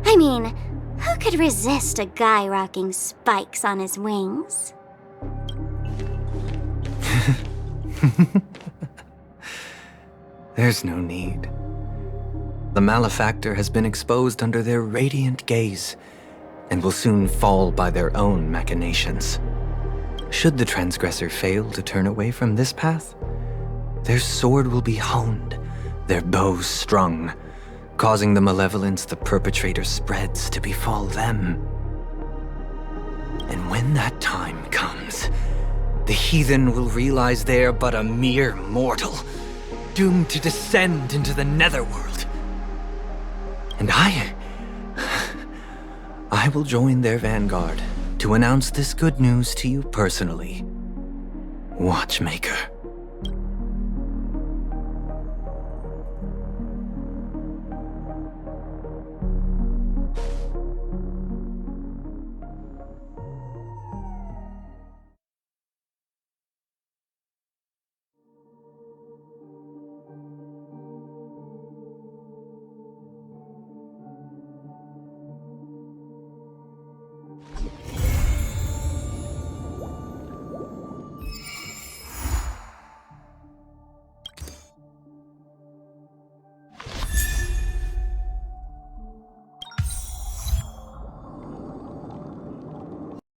I mean, who could resist a guy rocking spikes on his wings? There's no need. The malefactor has been exposed under their radiant gaze, and will soon fall by their own machinations. Should the transgressor fail to turn away from this path, their sword will be honed, their bow strung, causing the malevolence the perpetrator spreads to befall them. And when that time comes, the heathen will realize they're but a mere mortal, doomed to descend into the netherworld. And I will join their vanguard to announce this good news to you personally, Watchmaker.